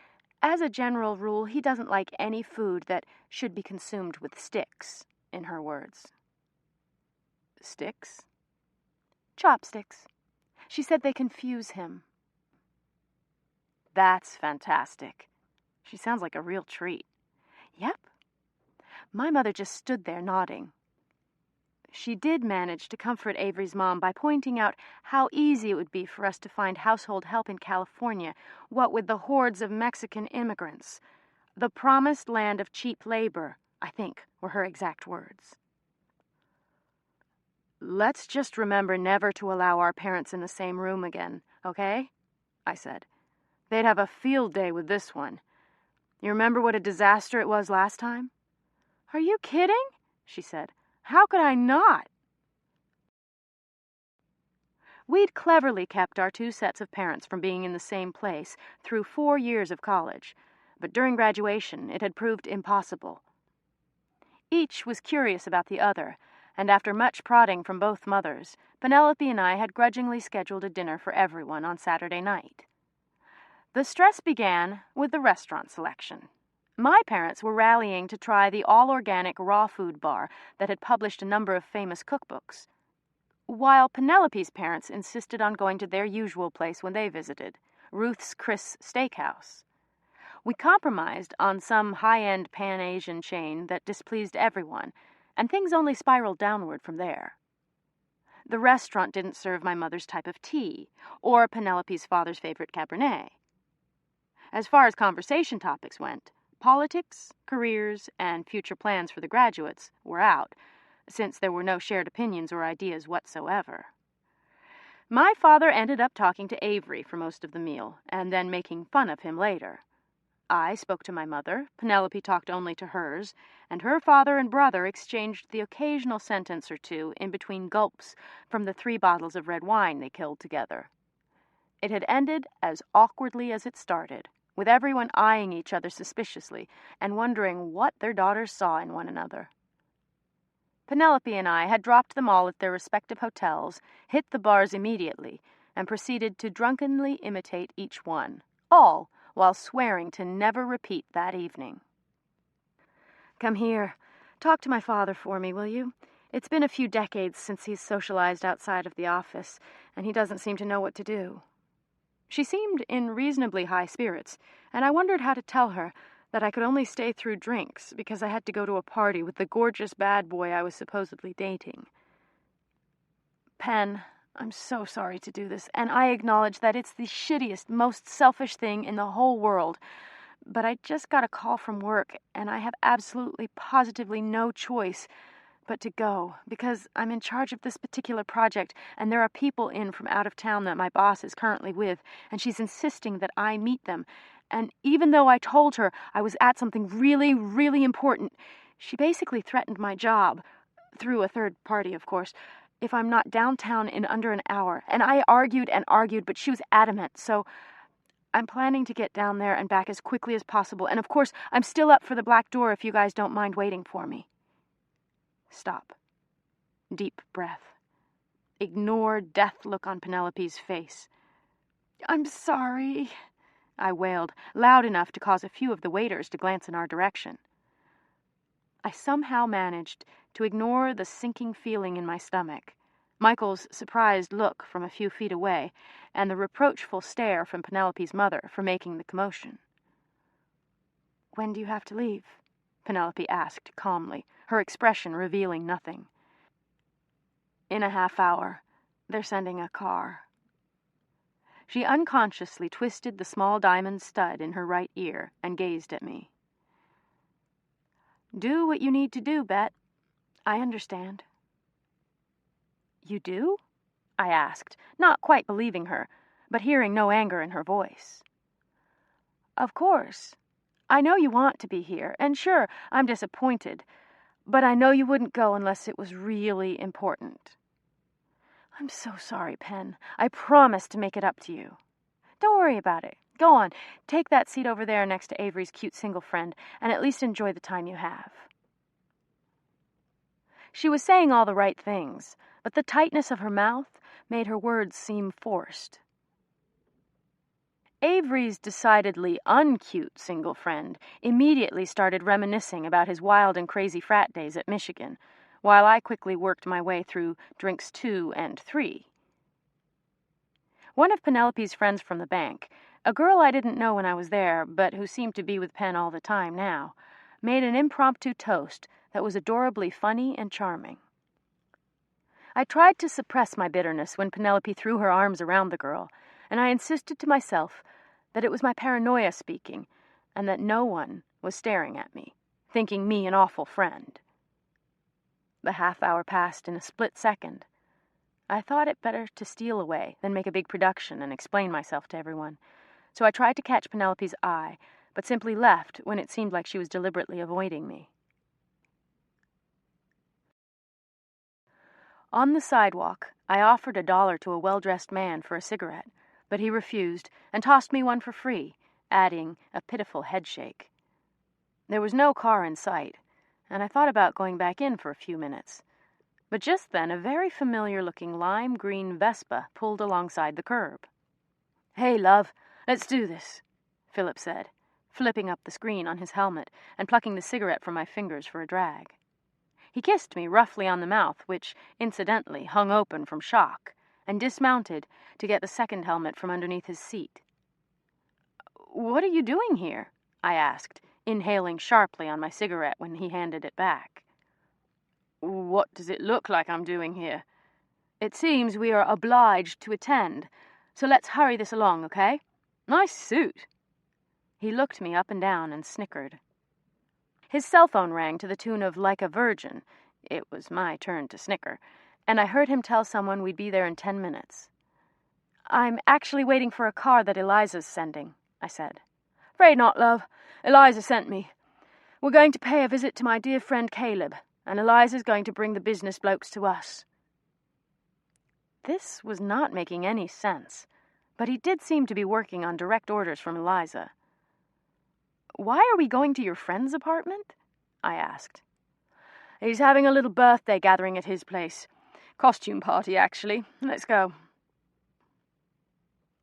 as a general rule, he doesn't like any food that should be consumed with sticks, in her words." "Sticks?" "Chopsticks. She said they confuse him." "That's fantastic. She sounds like a real treat." "Yep." My mother just stood there nodding. She did manage to comfort Avery's mom by pointing out how easy it would be for us to find household help in California, what with the hordes of Mexican immigrants. The promised land of cheap labor, I think, were her exact words. "Let's just remember never to allow our parents in the same room again, okay?" I said. "They'd have a field day with this one. You remember what a disaster it was last time?" "Are you kidding?" she said. "How could I not?" We'd cleverly kept our two sets of parents from being in the same place through 4 years of college, but during graduation it had proved impossible. Each was curious about the other, and after much prodding from both mothers, Penelope and I had grudgingly scheduled a dinner for everyone on Saturday night. The stress began with the restaurant selection. My parents were rallying to try the all-organic raw food bar that had published a number of famous cookbooks, while Penelope's parents insisted on going to their usual place when they visited, Ruth's Chris Steakhouse. We compromised on some high-end Pan-Asian chain that displeased everyone, and things only spiraled downward from there. The restaurant didn't serve my mother's type of tea, or Penelope's father's favorite Cabernet. As far as conversation topics went, politics, careers, and future plans for the graduates were out, since there were no shared opinions or ideas whatsoever. My father ended up talking to Avery for most of the meal, and then making fun of him later. I spoke to my mother, Penelope talked only to hers, and her father and brother exchanged the occasional sentence or two in between gulps from the 3 bottles of red wine they killed together. It had ended as awkwardly as it started, with everyone eyeing each other suspiciously and wondering what their daughters saw in one another. Penelope and I had dropped them all at their respective hotels, hit the bars immediately, and proceeded to drunkenly imitate each one, all while swearing to never repeat that evening. "Come here. Talk to my father for me, will you? It's been a few decades since he's socialized outside of the office, and he doesn't seem to know what to do." She seemed in reasonably high spirits, and I wondered how to tell her that I could only stay through drinks because I had to go to a party with the gorgeous bad boy I was supposedly dating. "Pen, I'm so sorry to do this, and I acknowledge that it's the shittiest, most selfish thing in the whole world, but I just got a call from work, and I have absolutely, positively no choice but to go, because I'm in charge of this particular project, and there are people in from out of town that my boss is currently with, and she's insisting that I meet them, and even though I told her I was at something really, really important, she basically threatened my job, through a third party, of course, if I'm not downtown in under an hour, and I argued and argued, but she was adamant, so I'm planning to get down there and back as quickly as possible, and of course, I'm still up for the black door if you guys don't mind waiting for me." Stop. Deep breath. Ignore death look on Penelope's face. "I'm sorry," I wailed, loud enough to cause a few of the waiters to glance in our direction. I somehow managed to ignore the sinking feeling in my stomach, Michael's surprised look from a few feet away, and the reproachful stare from Penelope's mother for making the commotion. "When do you have to leave?" Penelope asked calmly, her expression revealing nothing. "In a half hour. They're sending a car." She unconsciously twisted the small diamond stud in her right ear and gazed at me. "Do what you need to do, Bet. I understand." "You do?" I asked, not quite believing her, but hearing no anger in her voice. "Of course. I know you want to be here, and sure, I'm disappointed, but I know you wouldn't go unless it was really important." "I'm so sorry, Pen. I promise to make it up to you." "Don't worry about it. Go on, take that seat over there next to Avery's cute single friend, and at least enjoy the time you have." She was saying all the right things, but the tightness of her mouth made her words seem forced. Avery's decidedly uncute single friend immediately started reminiscing about his wild and crazy frat days at Michigan, while I quickly worked my way through drinks 2 and 3. One of Penelope's friends from the bank, a girl I didn't know when I was there, but who seemed to be with Pen all the time now, made an impromptu toast that was adorably funny and charming. I tried to suppress my bitterness when Penelope threw her arms around the girl, and I insisted to myself that it was my paranoia speaking, and that no one was staring at me, thinking me an awful friend. The half hour passed in a split second. I thought it better to steal away than make a big production and explain myself to everyone, so I tried to catch Penelope's eye, but simply left when it seemed like she was deliberately avoiding me. On the sidewalk, I offered $1 to a well-dressed man for a cigarette, but he refused and tossed me one for free, adding a pitiful headshake. There was no car in sight, and I thought about going back in for a few minutes. But just then a very familiar-looking lime green Vespa pulled alongside the curb. "Hey, love, let's do this," Philip said, flipping up the screen on his helmet and plucking the cigarette from my fingers for a drag. He kissed me roughly on the mouth, which, incidentally, hung open from shock, and dismounted to get the second helmet from underneath his seat. "What are you doing here?" I asked, inhaling sharply on my cigarette when he handed it back. "What does it look like I'm doing here? It seems we are obliged to attend, so let's hurry this along, okay? Nice suit." He looked me up and down and snickered. His cell phone rang to the tune of "Like a Virgin." It was my turn to snicker, and I heard him tell someone we'd be there in 10 minutes. "I'm actually waiting for a car that Eliza's sending," I said. "Afraid not, love. Eliza sent me. We're going to pay a visit to my dear friend Caleb, and Eliza's going to bring the business blokes to us." This was not making any sense, but he did seem to be working on direct orders from Eliza. "Why are we going to your friend's apartment?" I asked. "He's having a little birthday gathering at his place. Costume party, actually. Let's go."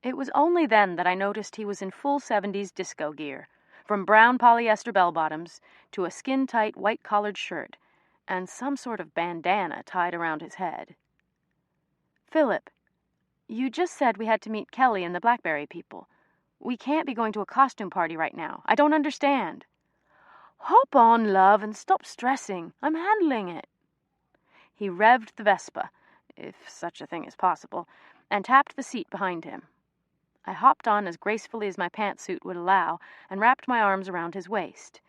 It was only then that I noticed he was in full 70s disco gear, from brown polyester bell-bottoms to a skin-tight white-collared shirt, and some sort of bandana tied around his head. "Philip, you just said we had to meet Kelly and the Blackberry people. We can't be going to a costume party right now. I don't understand." "Hop on, love, and stop stressing. I'm handling it." He revved the Vespa, if such a thing is possible, and tapped the seat behind him. I hopped on as gracefully as my pantsuit would allow and wrapped my arms around his waist.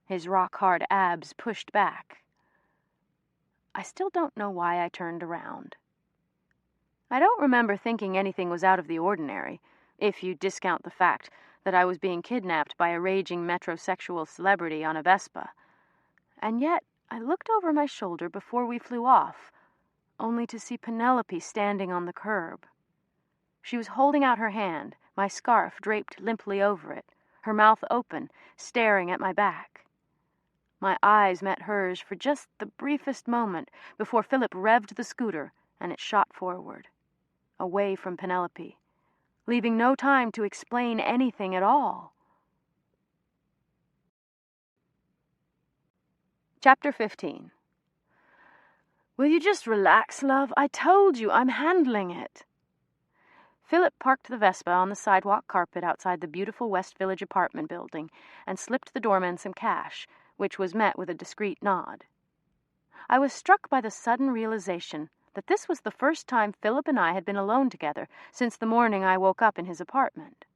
His rock-hard abs pushed back. I still don't know why I turned around. I don't remember thinking anything was out of the ordinary, if you discount the fact that I was being kidnapped by a raging metrosexual celebrity on a Vespa. And yet I looked over my shoulder before we flew off, only to see Penelope standing on the curb. She was holding out her hand, my scarf draped limply over it, her mouth open, staring at my back. My eyes met hers for just the briefest moment before Philip revved the scooter and it shot forward, away from Penelope, leaving no time to explain anything at all. Chapter 15. "Will you just relax, love? I told you, I'm handling it." Philip parked the Vespa on the sidewalk carpet outside the beautiful West Village apartment building and slipped the doorman some cash, which was met with a discreet nod. I was struck by the sudden realization that this was the first time Philip and I had been alone together since the morning I woke up in his apartment.